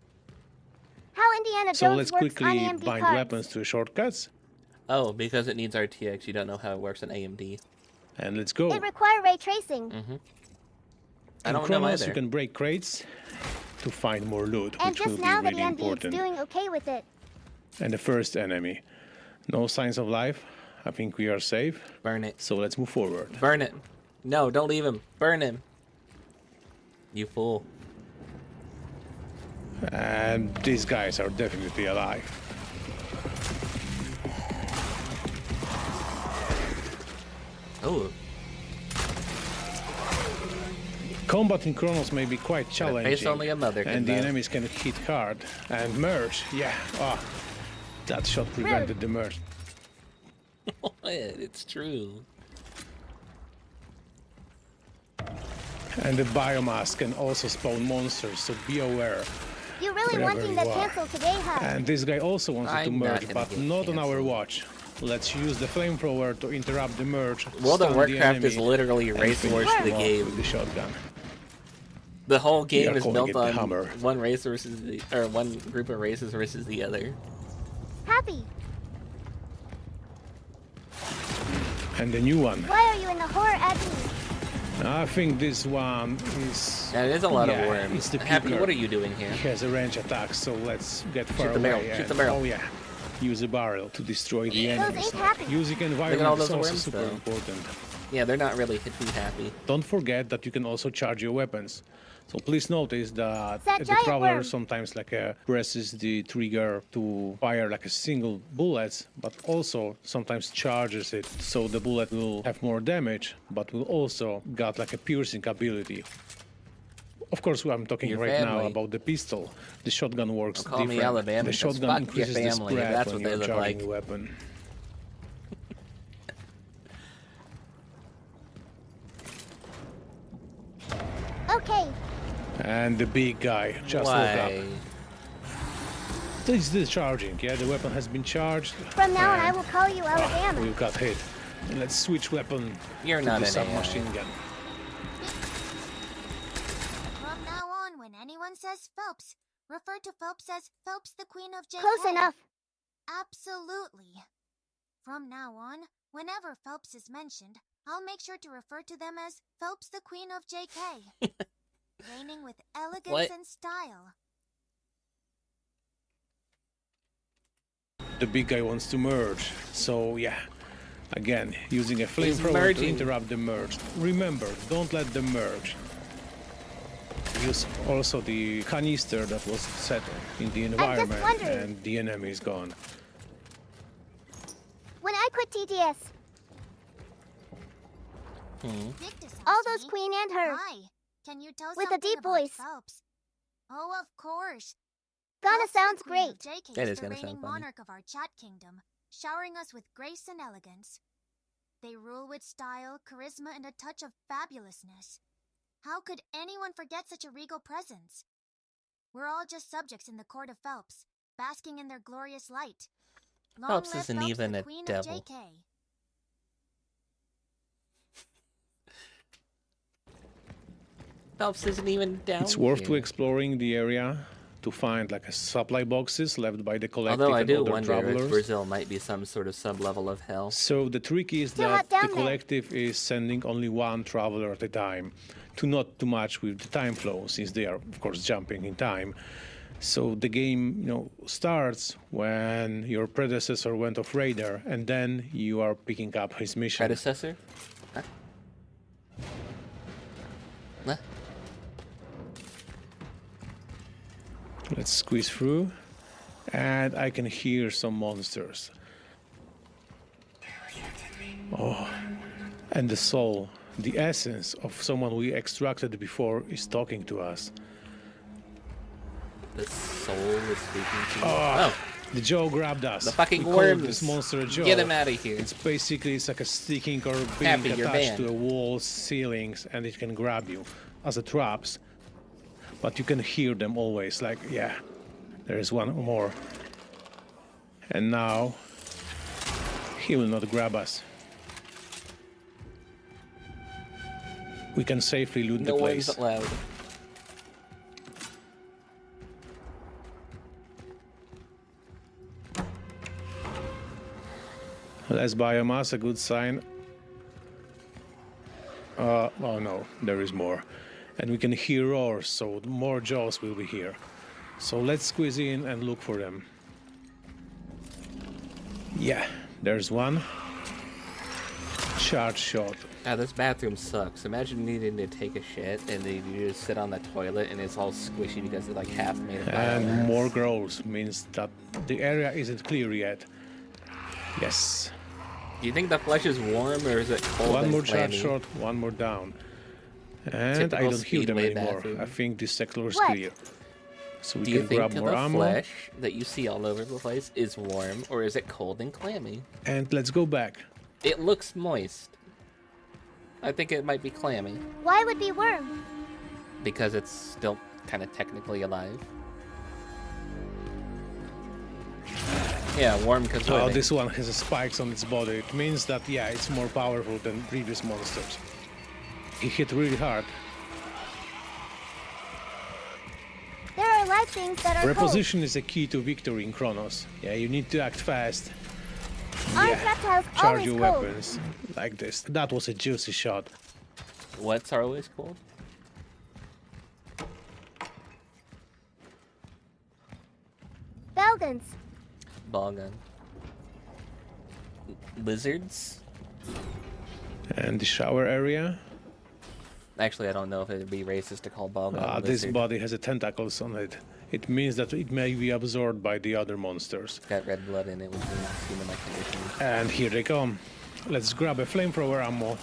S17: how Indiana
S23: So
S17: Jones
S23: let's
S17: works
S23: quickly
S17: on AMD
S23: bind
S17: cards.
S23: weapons to shortcuts.
S2: Oh, because it needs RTX, you don't know how it works in AMD.
S23: And let's go.
S17: It requires ray tracing.
S2: Mm-hmm.
S23: In
S2: don't know
S23: Chronos,
S2: either.
S23: you can break crates to find more loot,
S17: And
S23: which will
S17: just
S23: be
S17: now that
S23: really
S17: AMD is
S23: important.
S17: doing okay with it.
S23: And the first enemy. No signs of life. I think we are safe.
S2: Burn it.
S23: So let's move forward.
S2: Burn it. No, don't leave him. Burn him. You fool.
S23: And these guys are definitely alive.
S2: Oh.
S23: Combat in Chronos may be quite challenging.
S2: only a mother can
S23: and the
S2: know.
S23: enemies can hit hard. And merge, yeah. Oh, that shot prevented the merge.
S2: It's true.
S23: And the biomass can also spawn monsters, so be aware.
S17: You really
S23: Wherever
S17: wanting
S23: you
S17: that
S23: are.
S17: cancel today, huh?
S23: And this guy also wanted to
S2: I'm not
S23: merge,
S2: gonna
S23: but
S2: get
S23: not on our watch. Let's use the flamethrower to interrupt the merge.
S2: World of
S23: stun the
S2: Warcraft is
S23: enemy,
S2: literally
S23: and
S2: racehorse
S23: finish
S2: the
S23: them off
S2: game.
S23: with the shotgun.
S2: The whole
S23: We
S2: game
S23: are
S2: is
S23: calling
S2: built
S23: it the
S2: on
S23: Hummer.
S2: one race versus the, or one group of races versus the other.
S17: Happy,
S23: And the new one.
S17: why are you in the horror abbey?
S23: I think this one is...
S2: Yeah, there's a lot of
S23: yeah,
S2: worms.
S23: It's the
S2: Happy,
S23: peaker.
S2: what are you doing here?
S23: He has a range attack, so let's get far
S2: the barrel,
S23: away.
S2: shoot
S23: and-
S2: the barrel.
S23: Oh yeah. Use a barrel to destroy the enemies.
S17: ain't happy.
S23: Using
S2: Look at all
S23: environment
S2: those
S23: is also
S2: worms,
S23: super
S2: though.
S23: important.
S2: Yeah, they're not really too happy.
S23: Don't forget that you can also charge your weapons. So please notice that
S17: That
S23: the
S17: giant
S23: traveler
S17: worm.
S23: sometimes presses the trigger to fire like a single bullet, but also sometimes charges it so the bullet will have more damage, but will also got like a piercing ability. Of course, I'm talking
S2: Your
S23: right now
S2: family.
S23: about the pistol. The shotgun works
S2: Don't call me
S23: different.
S2: Alabama,
S23: The
S2: 'cause
S23: shotgun
S2: fuck your
S23: increases the
S2: family,
S23: spread
S2: that's
S23: when
S2: what they
S23: you're
S2: look
S23: charging
S2: like.
S23: the weapon.
S17: Okay,
S23: And the big guy, just look up.
S2: Why?
S23: It's discharging, yeah, the weapon has been charged.
S17: From now on, I
S23: and-
S17: will call you Alabama.
S23: We've got hit. And let's switch weapon
S2: You're
S23: to
S2: not
S23: the
S2: an
S23: submachine gun.
S3: From now on, when anyone says Phelps, refer to Phelps as Phelps the Queen of JK.
S17: Close enough.
S3: Absolutely. From now on, whenever Phelps is mentioned, I'll make sure to refer to them as Phelps the Queen of JK. Reigning with elegance
S2: What?
S3: and style.
S23: The big guy wants to merge. So yeah, again, using a
S2: He's
S23: flamethrower to
S2: merging.
S23: interrupt the merge. Remember, don't let them merge. Use also the canister that was set in the environment
S17: wondering.
S23: and the enemy is gone.
S17: When I quit TTS,
S3: Victus
S17: all
S3: asked
S17: those
S3: me,
S17: queen and her,
S3: Hi, can you tell
S17: with a
S3: something
S17: deep
S3: about
S17: voice.
S3: Phelps? Oh, of course.
S17: Ghana
S3: Phelps the
S17: sounds
S3: Queen of
S17: great.
S3: JK
S2: That
S3: is
S2: is
S3: the
S2: gonna sound
S3: reigning
S2: funny.
S3: monarch of our chat kingdom, showering us with grace and elegance. They rule with style, charisma, and a touch of fabulousness. How could anyone forget such a regal presence? We're all just subjects in the court of Phelps, basking in their glorious light. Long
S2: Phelps
S3: live
S2: isn't
S3: Phelps,
S2: even
S3: the
S2: a
S3: Queen
S2: devil.
S3: of JK.
S2: Phelps isn't even down
S23: It's worth
S2: here.
S23: to exploring the area to find like a supply boxes left by the collective
S2: Although I
S23: and
S2: do
S23: other
S2: wonder
S23: travelers.
S2: if Brazil might be some sort of sub-level of hell.
S23: So the trick is
S17: Still
S23: that
S17: hot down
S23: the
S17: there.
S23: collective is sending only one traveler at a time, to not too much with the time flow, since they are of course jumping in time. So the game, starts when your predecessor went off radar, and then you are picking up his mission.
S2: Predecessor? Huh? Huh?
S23: Let's squeeze through, and I can hear some monsters. Oh, and the soul, the essence of someone we extracted before is talking to us.
S2: The soul is speaking to you.
S23: Oh, the Joe grabbed us.
S2: The fucking
S23: We called
S2: worms.
S23: this monster a Joe.
S2: Get him out of here.
S23: It's like a sticking or being
S2: Happy, you're
S23: attached to
S2: banned.
S23: a wall, ceilings, and it can grab you as a traps. But you can hear them always. Like, yeah, there is one more. And now he will not grab us. We can safely loot
S2: No
S23: the place.
S2: one's allowed.
S23: Less biomass, a good sign. Oh no, there is more. And we can hear roars, so more jaws will be here. So let's squeeze in and look for them. Yeah, there's one. Charge shot.
S2: Ah, this bathroom sucks. Imagine needing to take a shit and then you just sit on the toilet and it's all squishy because it's like half made of
S23: And
S2: biomass.
S23: more growls means that the area isn't clear yet. Yes.
S2: Do you think the flesh is warm or is it cold?
S23: One
S2: and
S23: more charge
S2: clammy?
S23: shot, one more down. And
S2: Typical
S23: I don't hear them
S2: Speedway
S23: anymore.
S2: bathroom.
S23: I think this sector is
S17: What?
S23: clear. So we
S2: Do you
S23: can
S2: think
S23: grab
S2: the
S23: more ammo.
S2: flesh that you see all over the place is warm or is it cold and clammy?
S23: And let's go back.
S2: It looks moist. I think it might be clammy
S17: Why would be worm?
S2: because it's still kind of technically alive. Yeah, warm because
S23: Oh, this one has spikes on its body. It means that, yeah, it's more powerful than previous monsters. He hit really hard.
S17: There are live things that are
S23: Reposition is a key to victory in Chronos. Yeah, you need to act fast.
S17: cold. Orange reptiles
S23: Charge
S17: always
S23: your
S17: cold.
S23: weapons like this. That was a juicy shot.
S2: What's always cold?
S17: Falcons.
S2: Ball gun. Lizards?
S23: And the shower area.
S2: Actually, I don't know if it would be racist to call ball gun a
S23: This
S2: lizard.
S23: body has a tentacles on it. It means that it may be absorbed by the other monsters.
S2: It's got red blood in it, which means it's human-like conditions.
S23: And here they come. Let's grab a flamethrower ammo.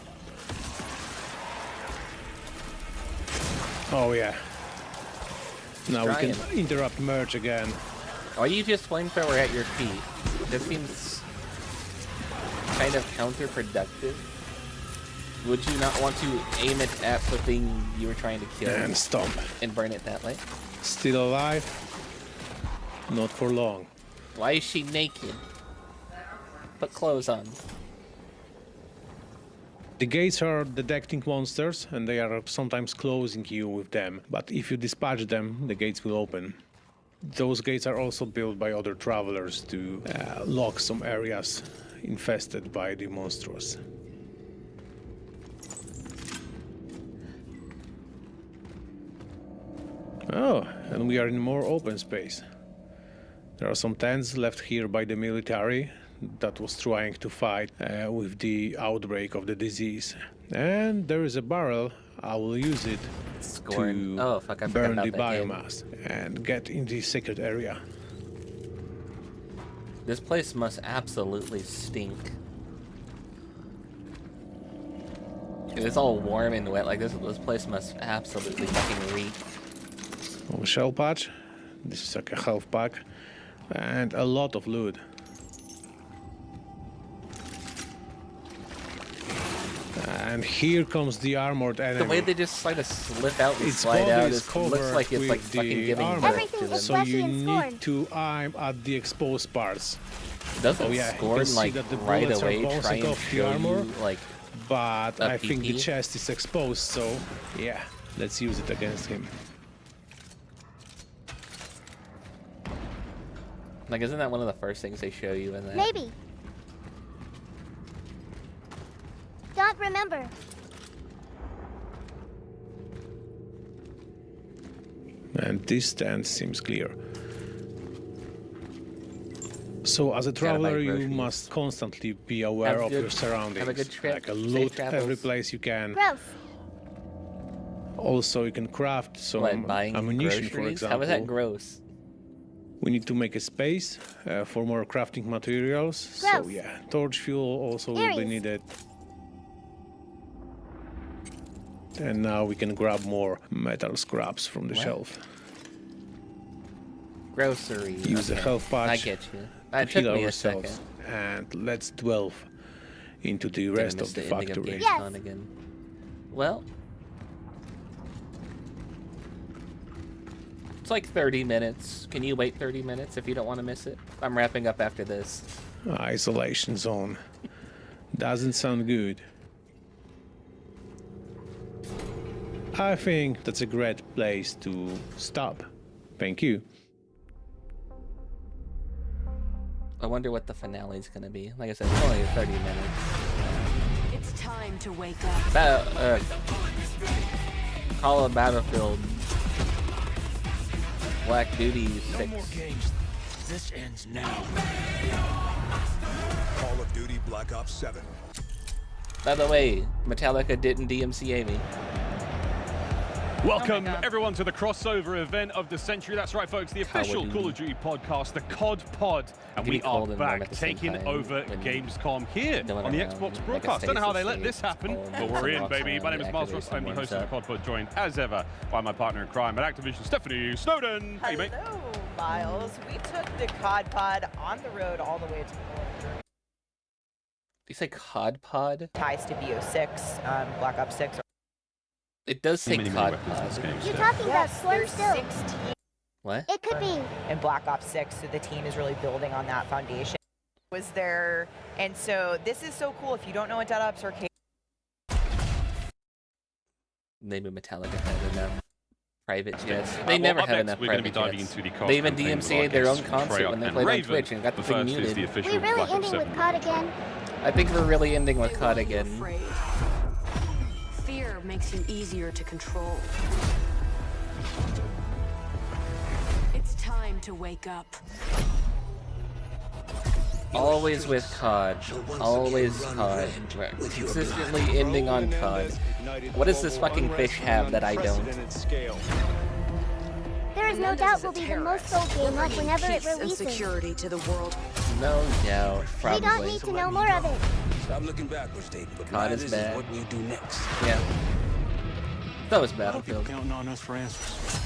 S23: Oh yeah. Now we can
S2: Trying.
S23: interrupt merge again.
S2: Why do you just flamethrower at your feet? That seems kind of counterproductive. Would you not want to aim it at the thing you were trying to kill?
S23: And stomp.
S2: And burn it that way?
S23: Still alive. not for long.
S2: Why is she naked? Put clothes on.
S23: The gates are detecting monsters, and they are sometimes closing you with them. But if you dispatch them, the gates will open. Those gates are also built by other travelers to lock some areas infested by the monsters. Oh, and we are in more open space. There are some tents left here by the military that was trying to fight with the outbreak of the disease. And there is a barrel. I will use it to burn the biomass and get in the secret area.
S2: This place must absolutely stink. If it's all warm and wet like this place must absolutely fucking reek.
S23: A shell patch. This is like a health pack. And a lot of loot. And here comes the armored enemy.
S2: The way they just sort of slip out and slide out, it looks like it's like fucking giving birth to them.
S23: So you need to aim at the exposed parts.
S2: Doesn't Scorn like right away try and show you like
S23: but I think the chest is exposed, so yeah, let's use it against him.
S2: Like, isn't that one of the first things they show you in that?
S17: Maybe. Don't remember.
S23: And this stand seems clear. So as a traveler, you must constantly be aware of your surroundings.
S2: Have a good trip.
S23: Like loot every place you can.
S17: Gross.
S23: Also, you can craft some ammunition, for example.
S2: How is that gross?
S23: We need to make a space for more crafting materials.
S17: Gross.
S23: So yeah, torch fuel also will be needed. And now we can grab more metal scraps from the shelf.
S2: Grocery.
S23: Use a health patch.
S2: I get you. It took me a second.
S23: And let's delve into the rest of the factory.
S2: Yes. Again. Well, it's like 30 minutes. Can you wait 30 minutes if you don't want to miss it? I'm wrapping up after this.
S23: Isolation zone. Doesn't sound good. I think that's a great place to stop. Thank you.
S2: I wonder what the finale is going to be. Like I said, it's only 30 minutes.
S5: It's time to wake up.
S2: Call of Battlefield. Black Duty 6.
S6: No more games. This ends now. Call of Duty Black Ops 7.
S2: By the way, Metallica didn't DMCA me.
S16: Welcome everyone to the crossover event of the century. That's right, folks, the official Call of Duty podcast, the COD Pod, and we are back taking over Gamescom here on the Xbox broadcast. Don't know how they let this happen, but we're in, baby. My name is Miles Ross. I'm the host of the COD Pod, joined as ever by my partner in crime at Activision, Stephanie Snowden. Hey, mate.
S24: Hello, Miles. We took the COD Pod on the road all the way to Cologne.
S2: You say COD Pod?
S24: Ties to BO6, Black Ops 6.
S2: It does say COD.
S17: You're talking about Swarm still.
S24: 16.
S2: What?
S17: It could be.
S24: In Black Ops 6, so the team is really building on that foundation. Was there, and so this is so cool. If you don't know what DevOps Arcade,
S2: Maybe Metallica had enough private jets. They never had enough private jets. They even DMCA'd their own concert when they played on Twitch and got the thing muted.
S17: We're really ending with COD again.
S2: I think we're really ending with COD again.
S5: Fear makes you easier to control. It's time to wake up.
S2: Always with COD. Always COD. Consistently ending on COD. What does this fucking fish have that I don't?
S17: There is no doubt will be the most sold game whenever it releases.
S5: Security to the world.
S2: No doubt, probably.
S17: We don't need to know more of it.
S6: Stop looking backwards, Dayton, but
S2: COD is bad.
S6: what we do next.
S2: Yeah. That was Battlefield.
S6: Counting on us for answers.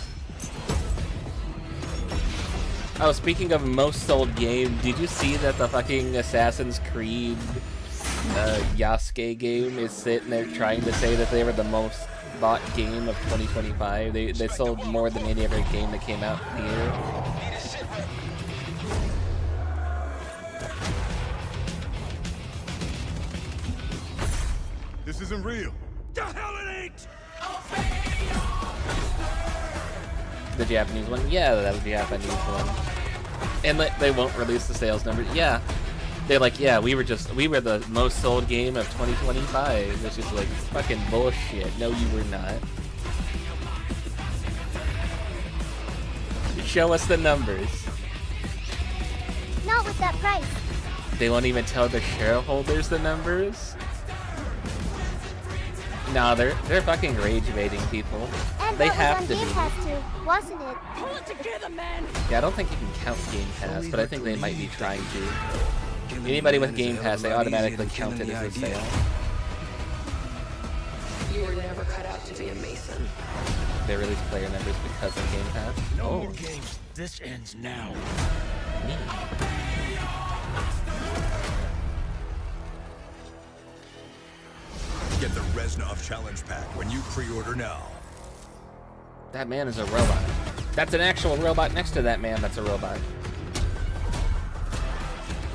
S2: Oh, speaking of most sold game, did you see that the fucking Assassin's Creed Yasuke game is sitting there trying to say that they were the most bought game of 2025? They sold more than any other game that came out here.
S6: even real. The hell it ain't!
S2: The Japanese one? Yeah, that was the Japanese one. And they won't release the sales numbers. Yeah. They're like, yeah, we were the most sold game of 2025. Which is like fucking bullshit. No, you were not. Show us the numbers.
S17: Not with that price.
S2: They won't even tell the shareholders the numbers? No, they're fucking rage baiting people.
S17: And
S2: they
S17: that
S2: have
S17: was
S2: to
S17: on Game
S2: be.
S17: Pass too, wasn't it?
S5: Pull it together, man.
S2: Yeah, I don't think you can count Game Pass, but I think they might be trying to. Anybody with Game Pass, they automatically count it as a sale.
S5: You were never cut out to be a Mason.
S2: They release player numbers because of Game Pass.
S6: No more games. This ends now. Get the Reznov Challenge Pack when you pre-order now.
S2: That man is a robot. That's an actual robot next to that man that's a robot.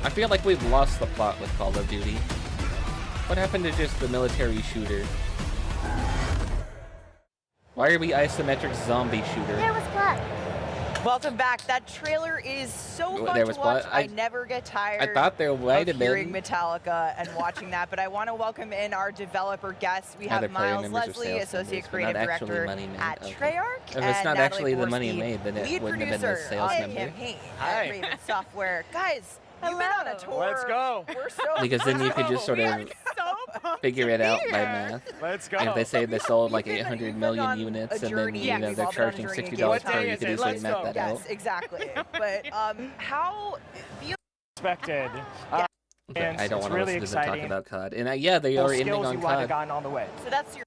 S2: I feel like we've lost the plot with Call of Duty. What happened to just the military shooter? Why are we isometric zombie shooter?
S17: There was blood.
S24: Welcome back. That trailer is so fun
S2: There
S24: to
S2: was
S24: watch.
S2: blood?
S24: I never get tired
S2: I thought there might have
S24: of hearing
S2: been.
S24: Metallica and watching that, but I want to welcome in our developer guests. We have
S2: Either player
S24: Miles
S2: numbers or
S24: Leslie,
S2: sales
S24: Associate
S2: numbers, but
S24: Creative
S2: not actually
S24: Director
S2: money made.
S24: at
S2: Okay.
S24: Treyarch,
S2: If it's
S24: and
S2: not
S24: Natalie
S2: actually the money
S24: Gorski,
S2: made, then it
S24: lead
S2: wouldn't have been the
S24: producer
S2: sales
S24: of
S2: number.
S24: campaign
S4: Hi.
S24: at Raven Software. Guys, you've been on a tour.
S4: Let's go.
S24: We're so
S2: Because then you could just sort of figure it out by math.
S4: Let's go.
S2: And if they say they sold like 800
S24: on
S2: million units,
S24: a
S2: and then
S24: journey.
S2: you know
S24: We've
S2: they're
S24: all been on a
S2: charging
S24: journey
S2: $60
S24: again.
S2: per, you could easily
S4: Let's
S2: map
S4: go.
S2: that
S24: Yes,
S2: out.
S24: exactly. But how
S4: Expected.
S2: Okay,
S4: And
S2: I don't
S4: it's
S2: want to
S4: really
S2: listen to them talk
S4: exciting.
S2: about COD. And yeah, they are ending
S4: skills
S2: on
S4: you might have
S2: COD.
S4: gotten on the way.
S24: So that's your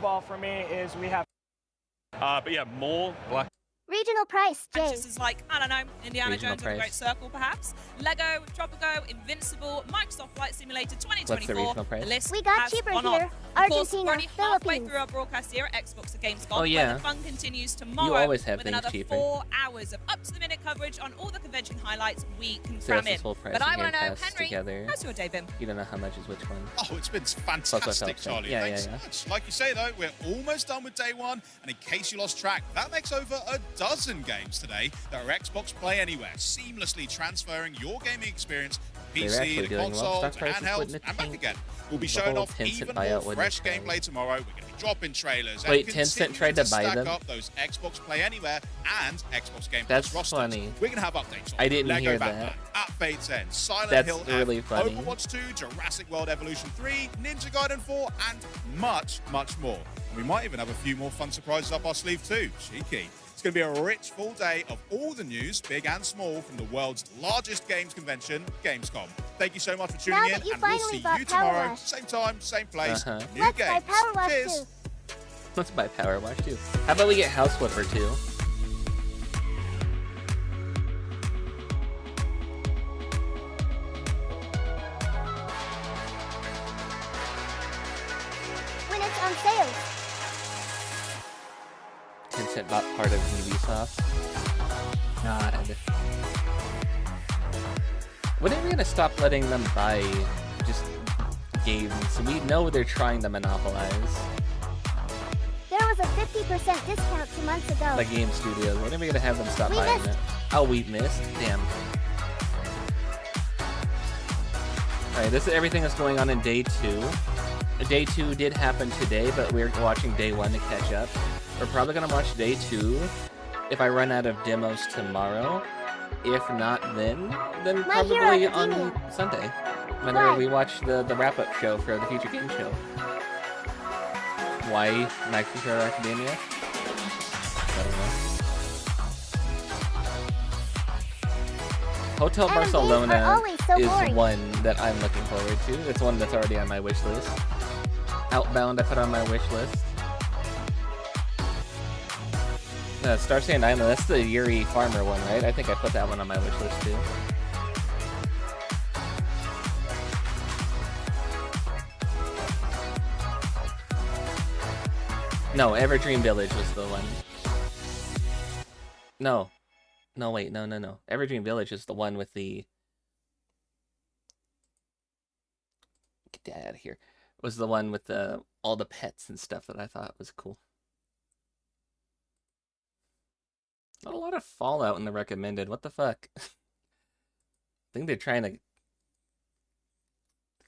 S4: Ball for me is we have.
S16: But yeah, more Black.
S17: Regional price, Jay.
S8: Franchises like, I don't know, Indiana
S2: Regional
S8: Jones or The Great
S2: price.
S8: Circle, perhaps. Lego, Tropico, Invincible, Microsoft Flight Simulator
S2: What's
S8: 2024.
S2: the regional price?
S8: The list
S17: We got
S8: has
S17: cheaper
S8: gone
S17: here.
S8: on. Of course,
S17: Argentina,
S8: we're only halfway
S17: Philippines.
S8: through our broadcast here at Xbox at Gamescom,
S2: Oh, yeah.
S8: where the fun continues tomorrow
S2: always have
S8: with
S2: things
S8: another
S2: cheaper.
S8: 4 hours of up-to-the-minute coverage on all the convention highlights we can
S2: So
S8: cram
S2: that's
S8: in.
S2: this whole price
S8: But
S2: of
S8: I
S2: Game
S8: want to know,
S2: Pass
S8: Henry,
S2: together.
S8: how's your day been?
S2: You don't know how much is which one.
S7: Oh, it's been
S2: Plus
S7: fantastic,
S2: without
S7: Charlie.
S2: yeah,
S7: Thanks
S2: yeah, yeah.
S7: so much. Like you say, though, we're almost done with day one. And in case you lost track, that makes over a dozen games today that are Xbox Play Anywhere, seamlessly transferring your gaming experience from
S2: They're
S7: PC
S2: actually
S7: to
S2: doing well.
S7: console
S2: Stock
S7: to
S2: prices
S7: handheld
S2: wouldn't it
S7: and back
S2: tank?
S7: again. We'll be
S2: The
S7: showing
S2: whole
S7: off
S2: Tencent
S7: even
S2: buyout
S7: more
S2: wouldn't
S7: fresh
S2: it tank?
S7: gameplay tomorrow. We're going to be dropping trailers.
S2: Wait,
S7: and
S2: Tencent tried to buy
S7: stack
S2: them?
S7: up those Xbox Play Anywhere and Xbox Game
S2: That's
S7: Pass rosters.
S2: funny.
S7: We're going to have updates on
S2: I didn't
S7: Lego
S2: hear
S7: Batman,
S2: that.
S7: At Fate's End, Silent
S2: That's
S7: Hill
S2: really
S7: F,
S2: funny.
S7: Overwatch 2, Jurassic World Evolution 3, Ninja Gaiden 4, and much, much more. And we might even have a few more fun surprises up our sleeve too. Cheeky. It's going to be a rich, full day of all the news, big and small, from the world's largest games convention, Gamescom. Thank you so much for tuning
S17: Now
S7: in,
S17: that you
S7: and we'll
S17: finally
S7: see
S17: bought
S7: you
S17: Power
S7: tomorrow,
S17: Wash.
S7: same time, same place, new
S17: Let's buy
S7: games.
S17: Power Wash
S7: Cheers.
S17: too.
S2: Let's buy Power Wash too. How about we get House Flipper too?
S17: When it's on sale.
S2: Tencent bought part of Ubisoft. God. When are we gonna stop letting them buy just games? We know they're trying to monopolize.
S17: There was a 50% discount 2 months ago.
S2: The game studios. When are we gonna have them stop
S17: We
S2: buying
S17: missed.
S2: it? Oh, we missed? Damn. Alright, this is everything that's going on in day 2. Day 2 did happen today, but we're watching day 1 to catch up. We're probably gonna watch day 2 if I run out of demos tomorrow. If not, then
S17: My Hero
S2: probably
S17: Academia.
S2: on Sunday. Whenever
S17: Why?
S2: we watch the wrap-up show for the Future Game Show. Why My Hero Academia? I don't know. Hotel
S17: Adam, games are
S2: Barcelona
S17: always so
S2: is
S17: boring.
S2: one that I'm looking forward to. It's one that's already on my wish list. Outbound I put on my wish list. Star Sand Island, that's the Yuri Farmer one, right? I think I put that one on my wish list too. No, Everdream Village was the one. No. No, wait, no. Everdream Village is the one with the... Get that out of here. was the one with all the pets and stuff that I thought was cool. Not a lot of Fallout in the recommended. What the fuck? I think they're trying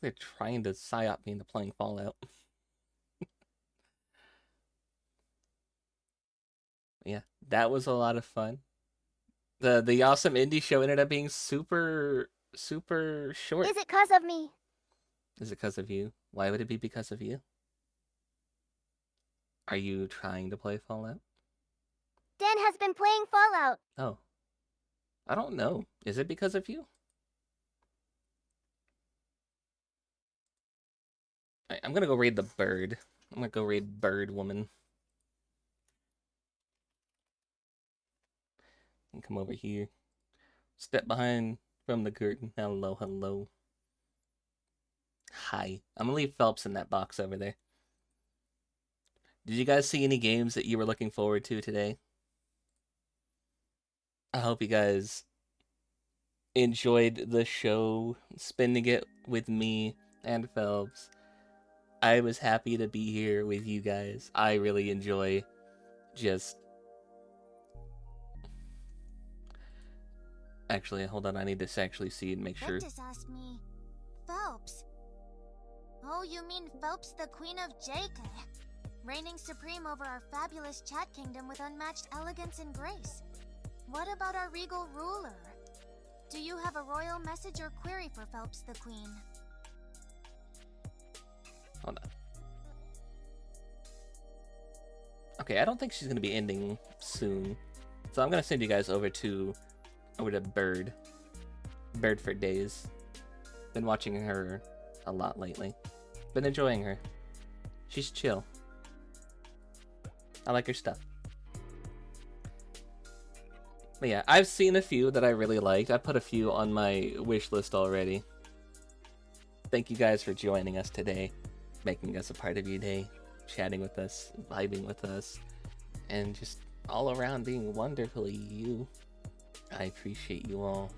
S2: to psyop me into playing Fallout. Yeah, that was a lot of fun. The awesome indie show ended up being super short.
S17: Is it because of me?
S2: Is it because of you? Why would it be because of you? Are you trying to play Fallout?
S17: Dan has been playing Fallout.
S2: Oh. I don't know. Is it because of you? I'm gonna go raid the bird. I'm gonna go raid Bird Woman. And come over here. Step behind from the curtain. Hello, hello. Hi. I'm gonna leave Phelps in that box over there. Did you guys see any games that you were looking forward to today? I hope you guys enjoyed the show, spending it with me and Phelps. I was happy to be here with you guys. I really enjoy just... Actually, hold on, I need to actually see and make sure.
S3: Ventus asked me, Phelps. Oh, you mean Phelps, the Queen of JayKay, reigning supreme over our fabulous chat kingdom with unmatched elegance and grace. What about our regal ruler? Do you have a royal message or query for Phelps, the Queen?
S2: Hold on. Okay, I don't think she's gonna be ending soon, so I'm gonna send you guys over to Bird for days. Been watching her a lot lately. Been enjoying her. She's chill. I like her stuff. But yeah, I've seen a few that I really liked. I put a few on my wish list already. Thank you guys for joining us today, making us a part of your day, chatting with us, vibing with us, and just all around being wonderfully you. I appreciate you all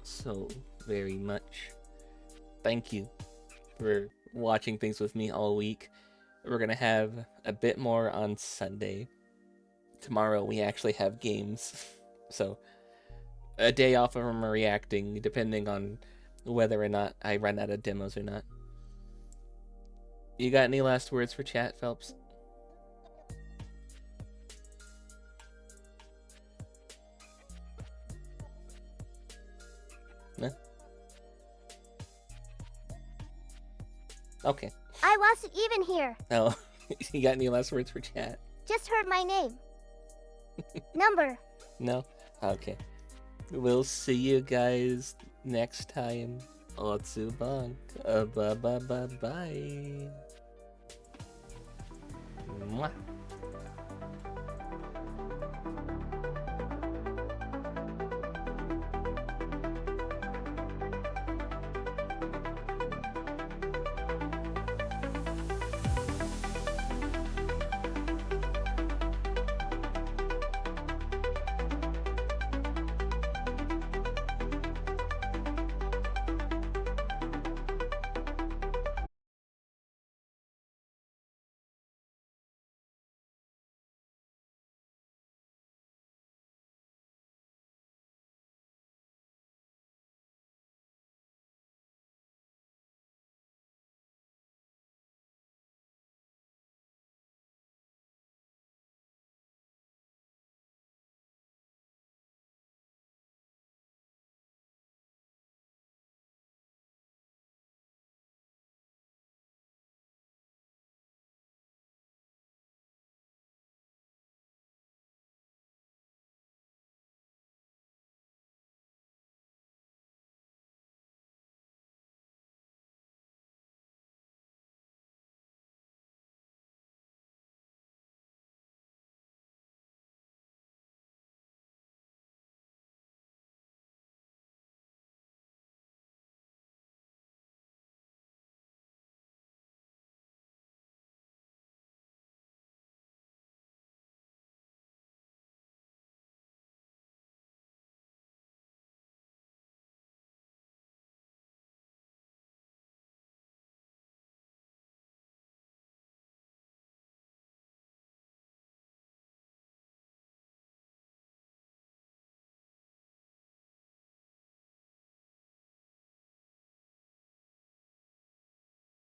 S2: so very much. Thank you for watching things with me all week. We're gonna have a bit more on Sunday. Tomorrow we actually have games, so a day off of them reacting, depending on whether or not I run out of demos or not. You got any last words for chat, Phelps? No? Okay.
S17: I wasn't even here.
S2: Oh, you got any last words for chat?
S17: Just heard my name. Number.
S2: No? Okay. We'll see you guys next time. Otsubon. Bye.